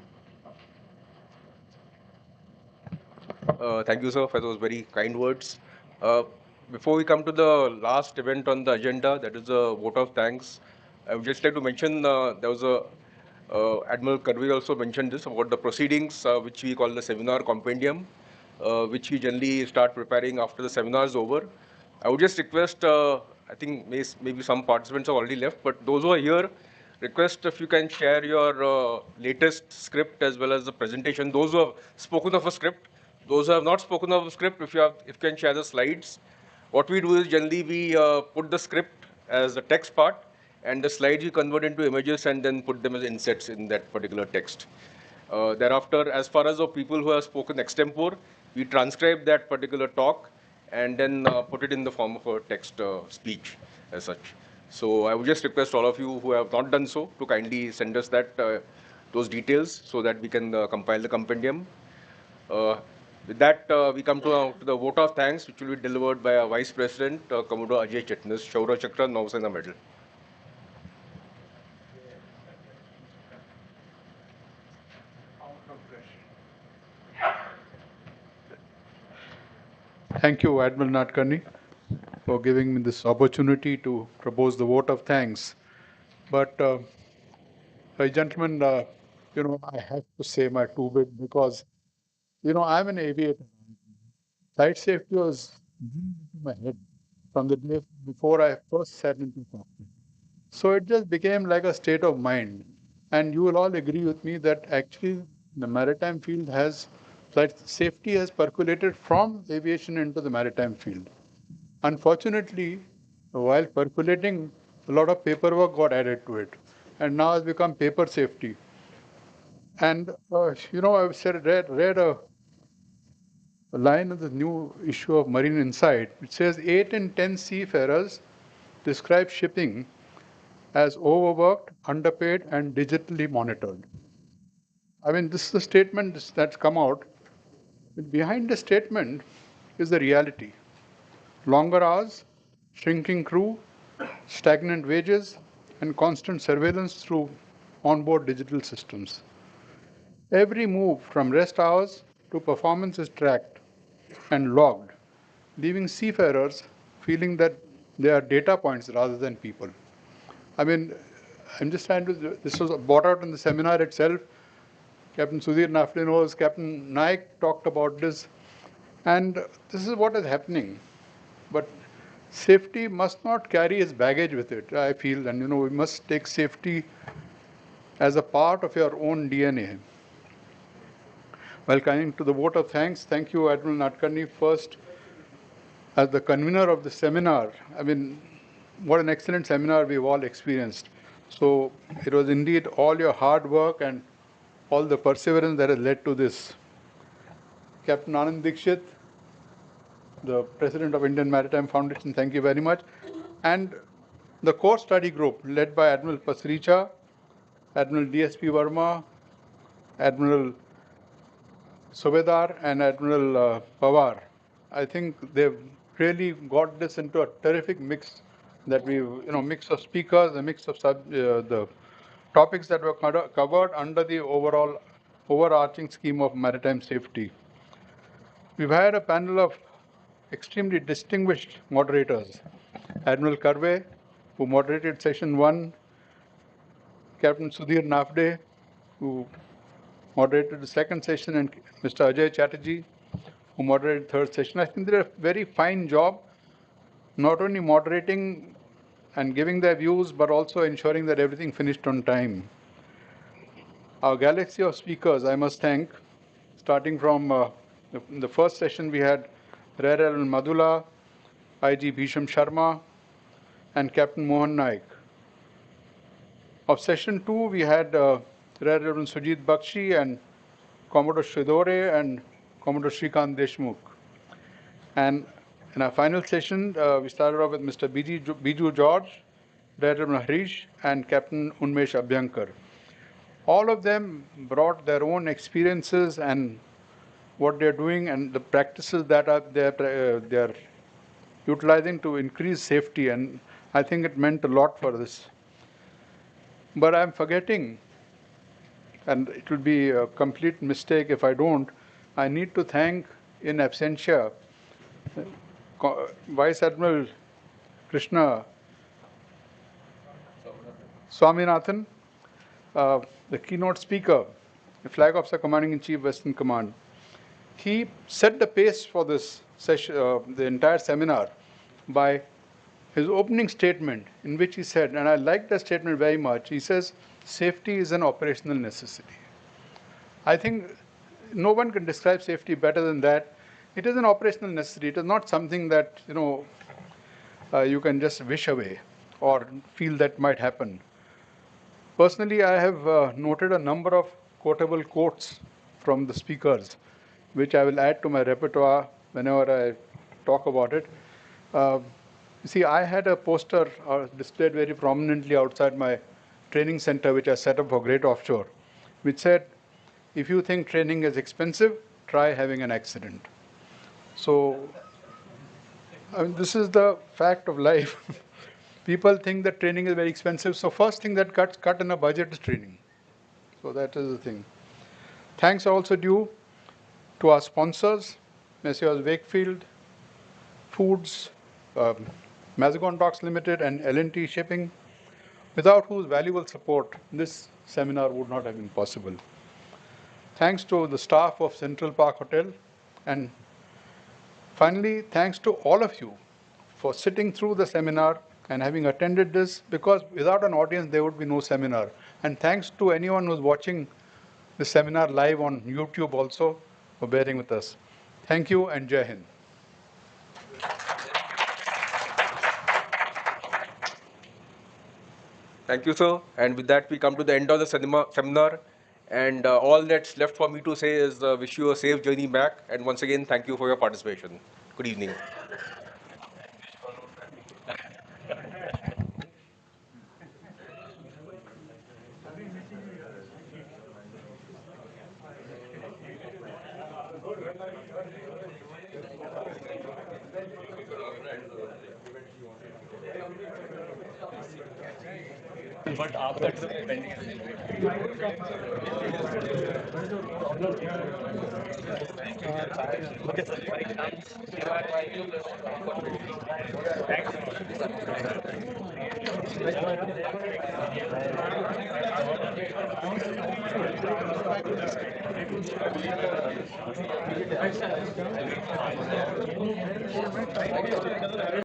Thank you, sir, for those very kind words. Before we come to the last event on the agenda, that is a vote of thanks, I would just like to mention there was a Admiral Karvi also mentioned this about the proceedings, which we call the seminar compendium, which we generally start preparing after the seminar is over. I would just request, I think maybe some participants have already left, but those who are here, request if you can share your latest script as well as the presentation. Those who have spoken of a script, those who have not spoken of a script, if you can share the slides. What we do is generally we put the script as the text part, and the slides we convert into images and then put them as insets in that particular text. Thereafter, as far as the people who have spoken extempore, we transcribe that particular talk and then put it in the form of a text speech as such. So I would just request all of you who have not done so to kindly send us that those details so that we can compile the compendium. With that, we come to the vote of thanks, which will be delivered by our Vice President, Commodore Ajay Chitnis, Shaura Chakra, Nausena Medal. Thank you, Admiral Nadkarni, for giving me this opportunity to propose the vote of thanks. But, gentlemen, I have to say my two bit because, I'm an aviator. Flight safety was into my head from the day before I first sat into cockpit. So it just became like a state of mind. And you will all agree with me that actually the maritime field has, flight safety has percolated from aviation into the maritime field. Unfortunately, while percolating, a lot of paperwork got added to it. And now it's become paper safety. And, I've read a line in the new issue of Marine Insight, which says 8 in 10 seafarers describe shipping as overworked, underpaid, and digitally monitored. I mean, this is the statement that's come out. Behind the statement is the reality. Longer hours, shrinking crew, stagnant wages, and constant surveillance through onboard digital systems. Every move from rest hours to performance is tracked and logged, leaving seafarers feeling that they are data points rather than people. I mean, I'm just trying to, this was brought out in the seminar itself. Captain Sudhir Nafle knows, Captain Naik talked about this. And this is what is happening. But safety must not carry its baggage with it, I feel. And, we must take safety as a part of your own DNA. While coming to the vote of thanks, thank you, Admiral Nadkarni, first as the convener of the seminar. I mean, what an excellent seminar we've all experienced. So it was indeed all your hard work and all the perseverance that has led to this. Captain Anand Dikshit, the President of Indian Maritime Foundation, thank you very much. And the core study group led by Admiral Pasricha, Admiral DSP Verma, Admiral Subedar, and Admiral Pawar. I think they've really got this into a terrific mix that we, mix of speakers, a mix of the topics that were covered under the overall overarching scheme of maritime safety. We've had a panel of extremely distinguished moderators. Admiral Karve, who moderated session 1, Captain Sudhir Nafde, who moderated the second session, and Mr. Ajay Chatterjee, who moderated the third session. I think they did a very fine job, not only moderating and giving their views, but also ensuring that everything finished on time. Our galaxy of speakers, I must thank, starting from the first session we had Rear Admiral Madula, IG Bhisham Sharma, and Captain Mohan Naik. Of session 2, we had Rear Admiral Sujit Bakshi and Commodore Shridore and Commodore Shrikant Deshmukh. And in our final session, we started off with Mr. Biju George, Rear Admiral Harish, and Captain Unmesh Abhyankar. All of them brought their own experiences and what they're doing and the practices that they're utilizing to increase safety, and I think it meant a lot for this. But I'm forgetting, and it will be a complete mistake if I don't. I need to thank in absentia Vice Admiral Krishna Swaminathan, the keynote speaker, the Flag Officer Commanding in Chief, Western Command. He set the pace for this session, the entire seminar, by his opening statement, in which he said, and I like that statement very much, he says, safety is an operational necessity. I think no one can describe safety better than that. It is an operational necessity. It is not something that, you can just wish away or feel that might happen. Personally, I have noted a number of quotable quotes from the speakers, which I will add to my repertoire whenever I talk about it. You see, I had a poster displayed very prominently outside my training center, which I set up for Great Offshore, which said, if you think training is expensive, try having an accident. So, I mean, this is the fact of life. People think that training is very expensive. So first thing that gets cut in a budget is training. So that is the thing. Thanks also due to our sponsors, Messrs. Wakefield Foods, Mazagon Docks Limited, and L&T Shipping, without whose valuable support this seminar would not have been possible. Thanks to the staff of Central Park Hotel, and finally, thanks to all of you for sitting through the seminar and having attended this, because without an audience, there would be no seminar. And thanks to anyone who's watching the seminar live on YouTube also for bearing with us. Thank you and Jai Hind. Thank you, sir. And with that, we come to the end of the seminar. And all that's left for me to say is wish you a safe journey back. And once again, thank you for your participation. Good evening. But after pending.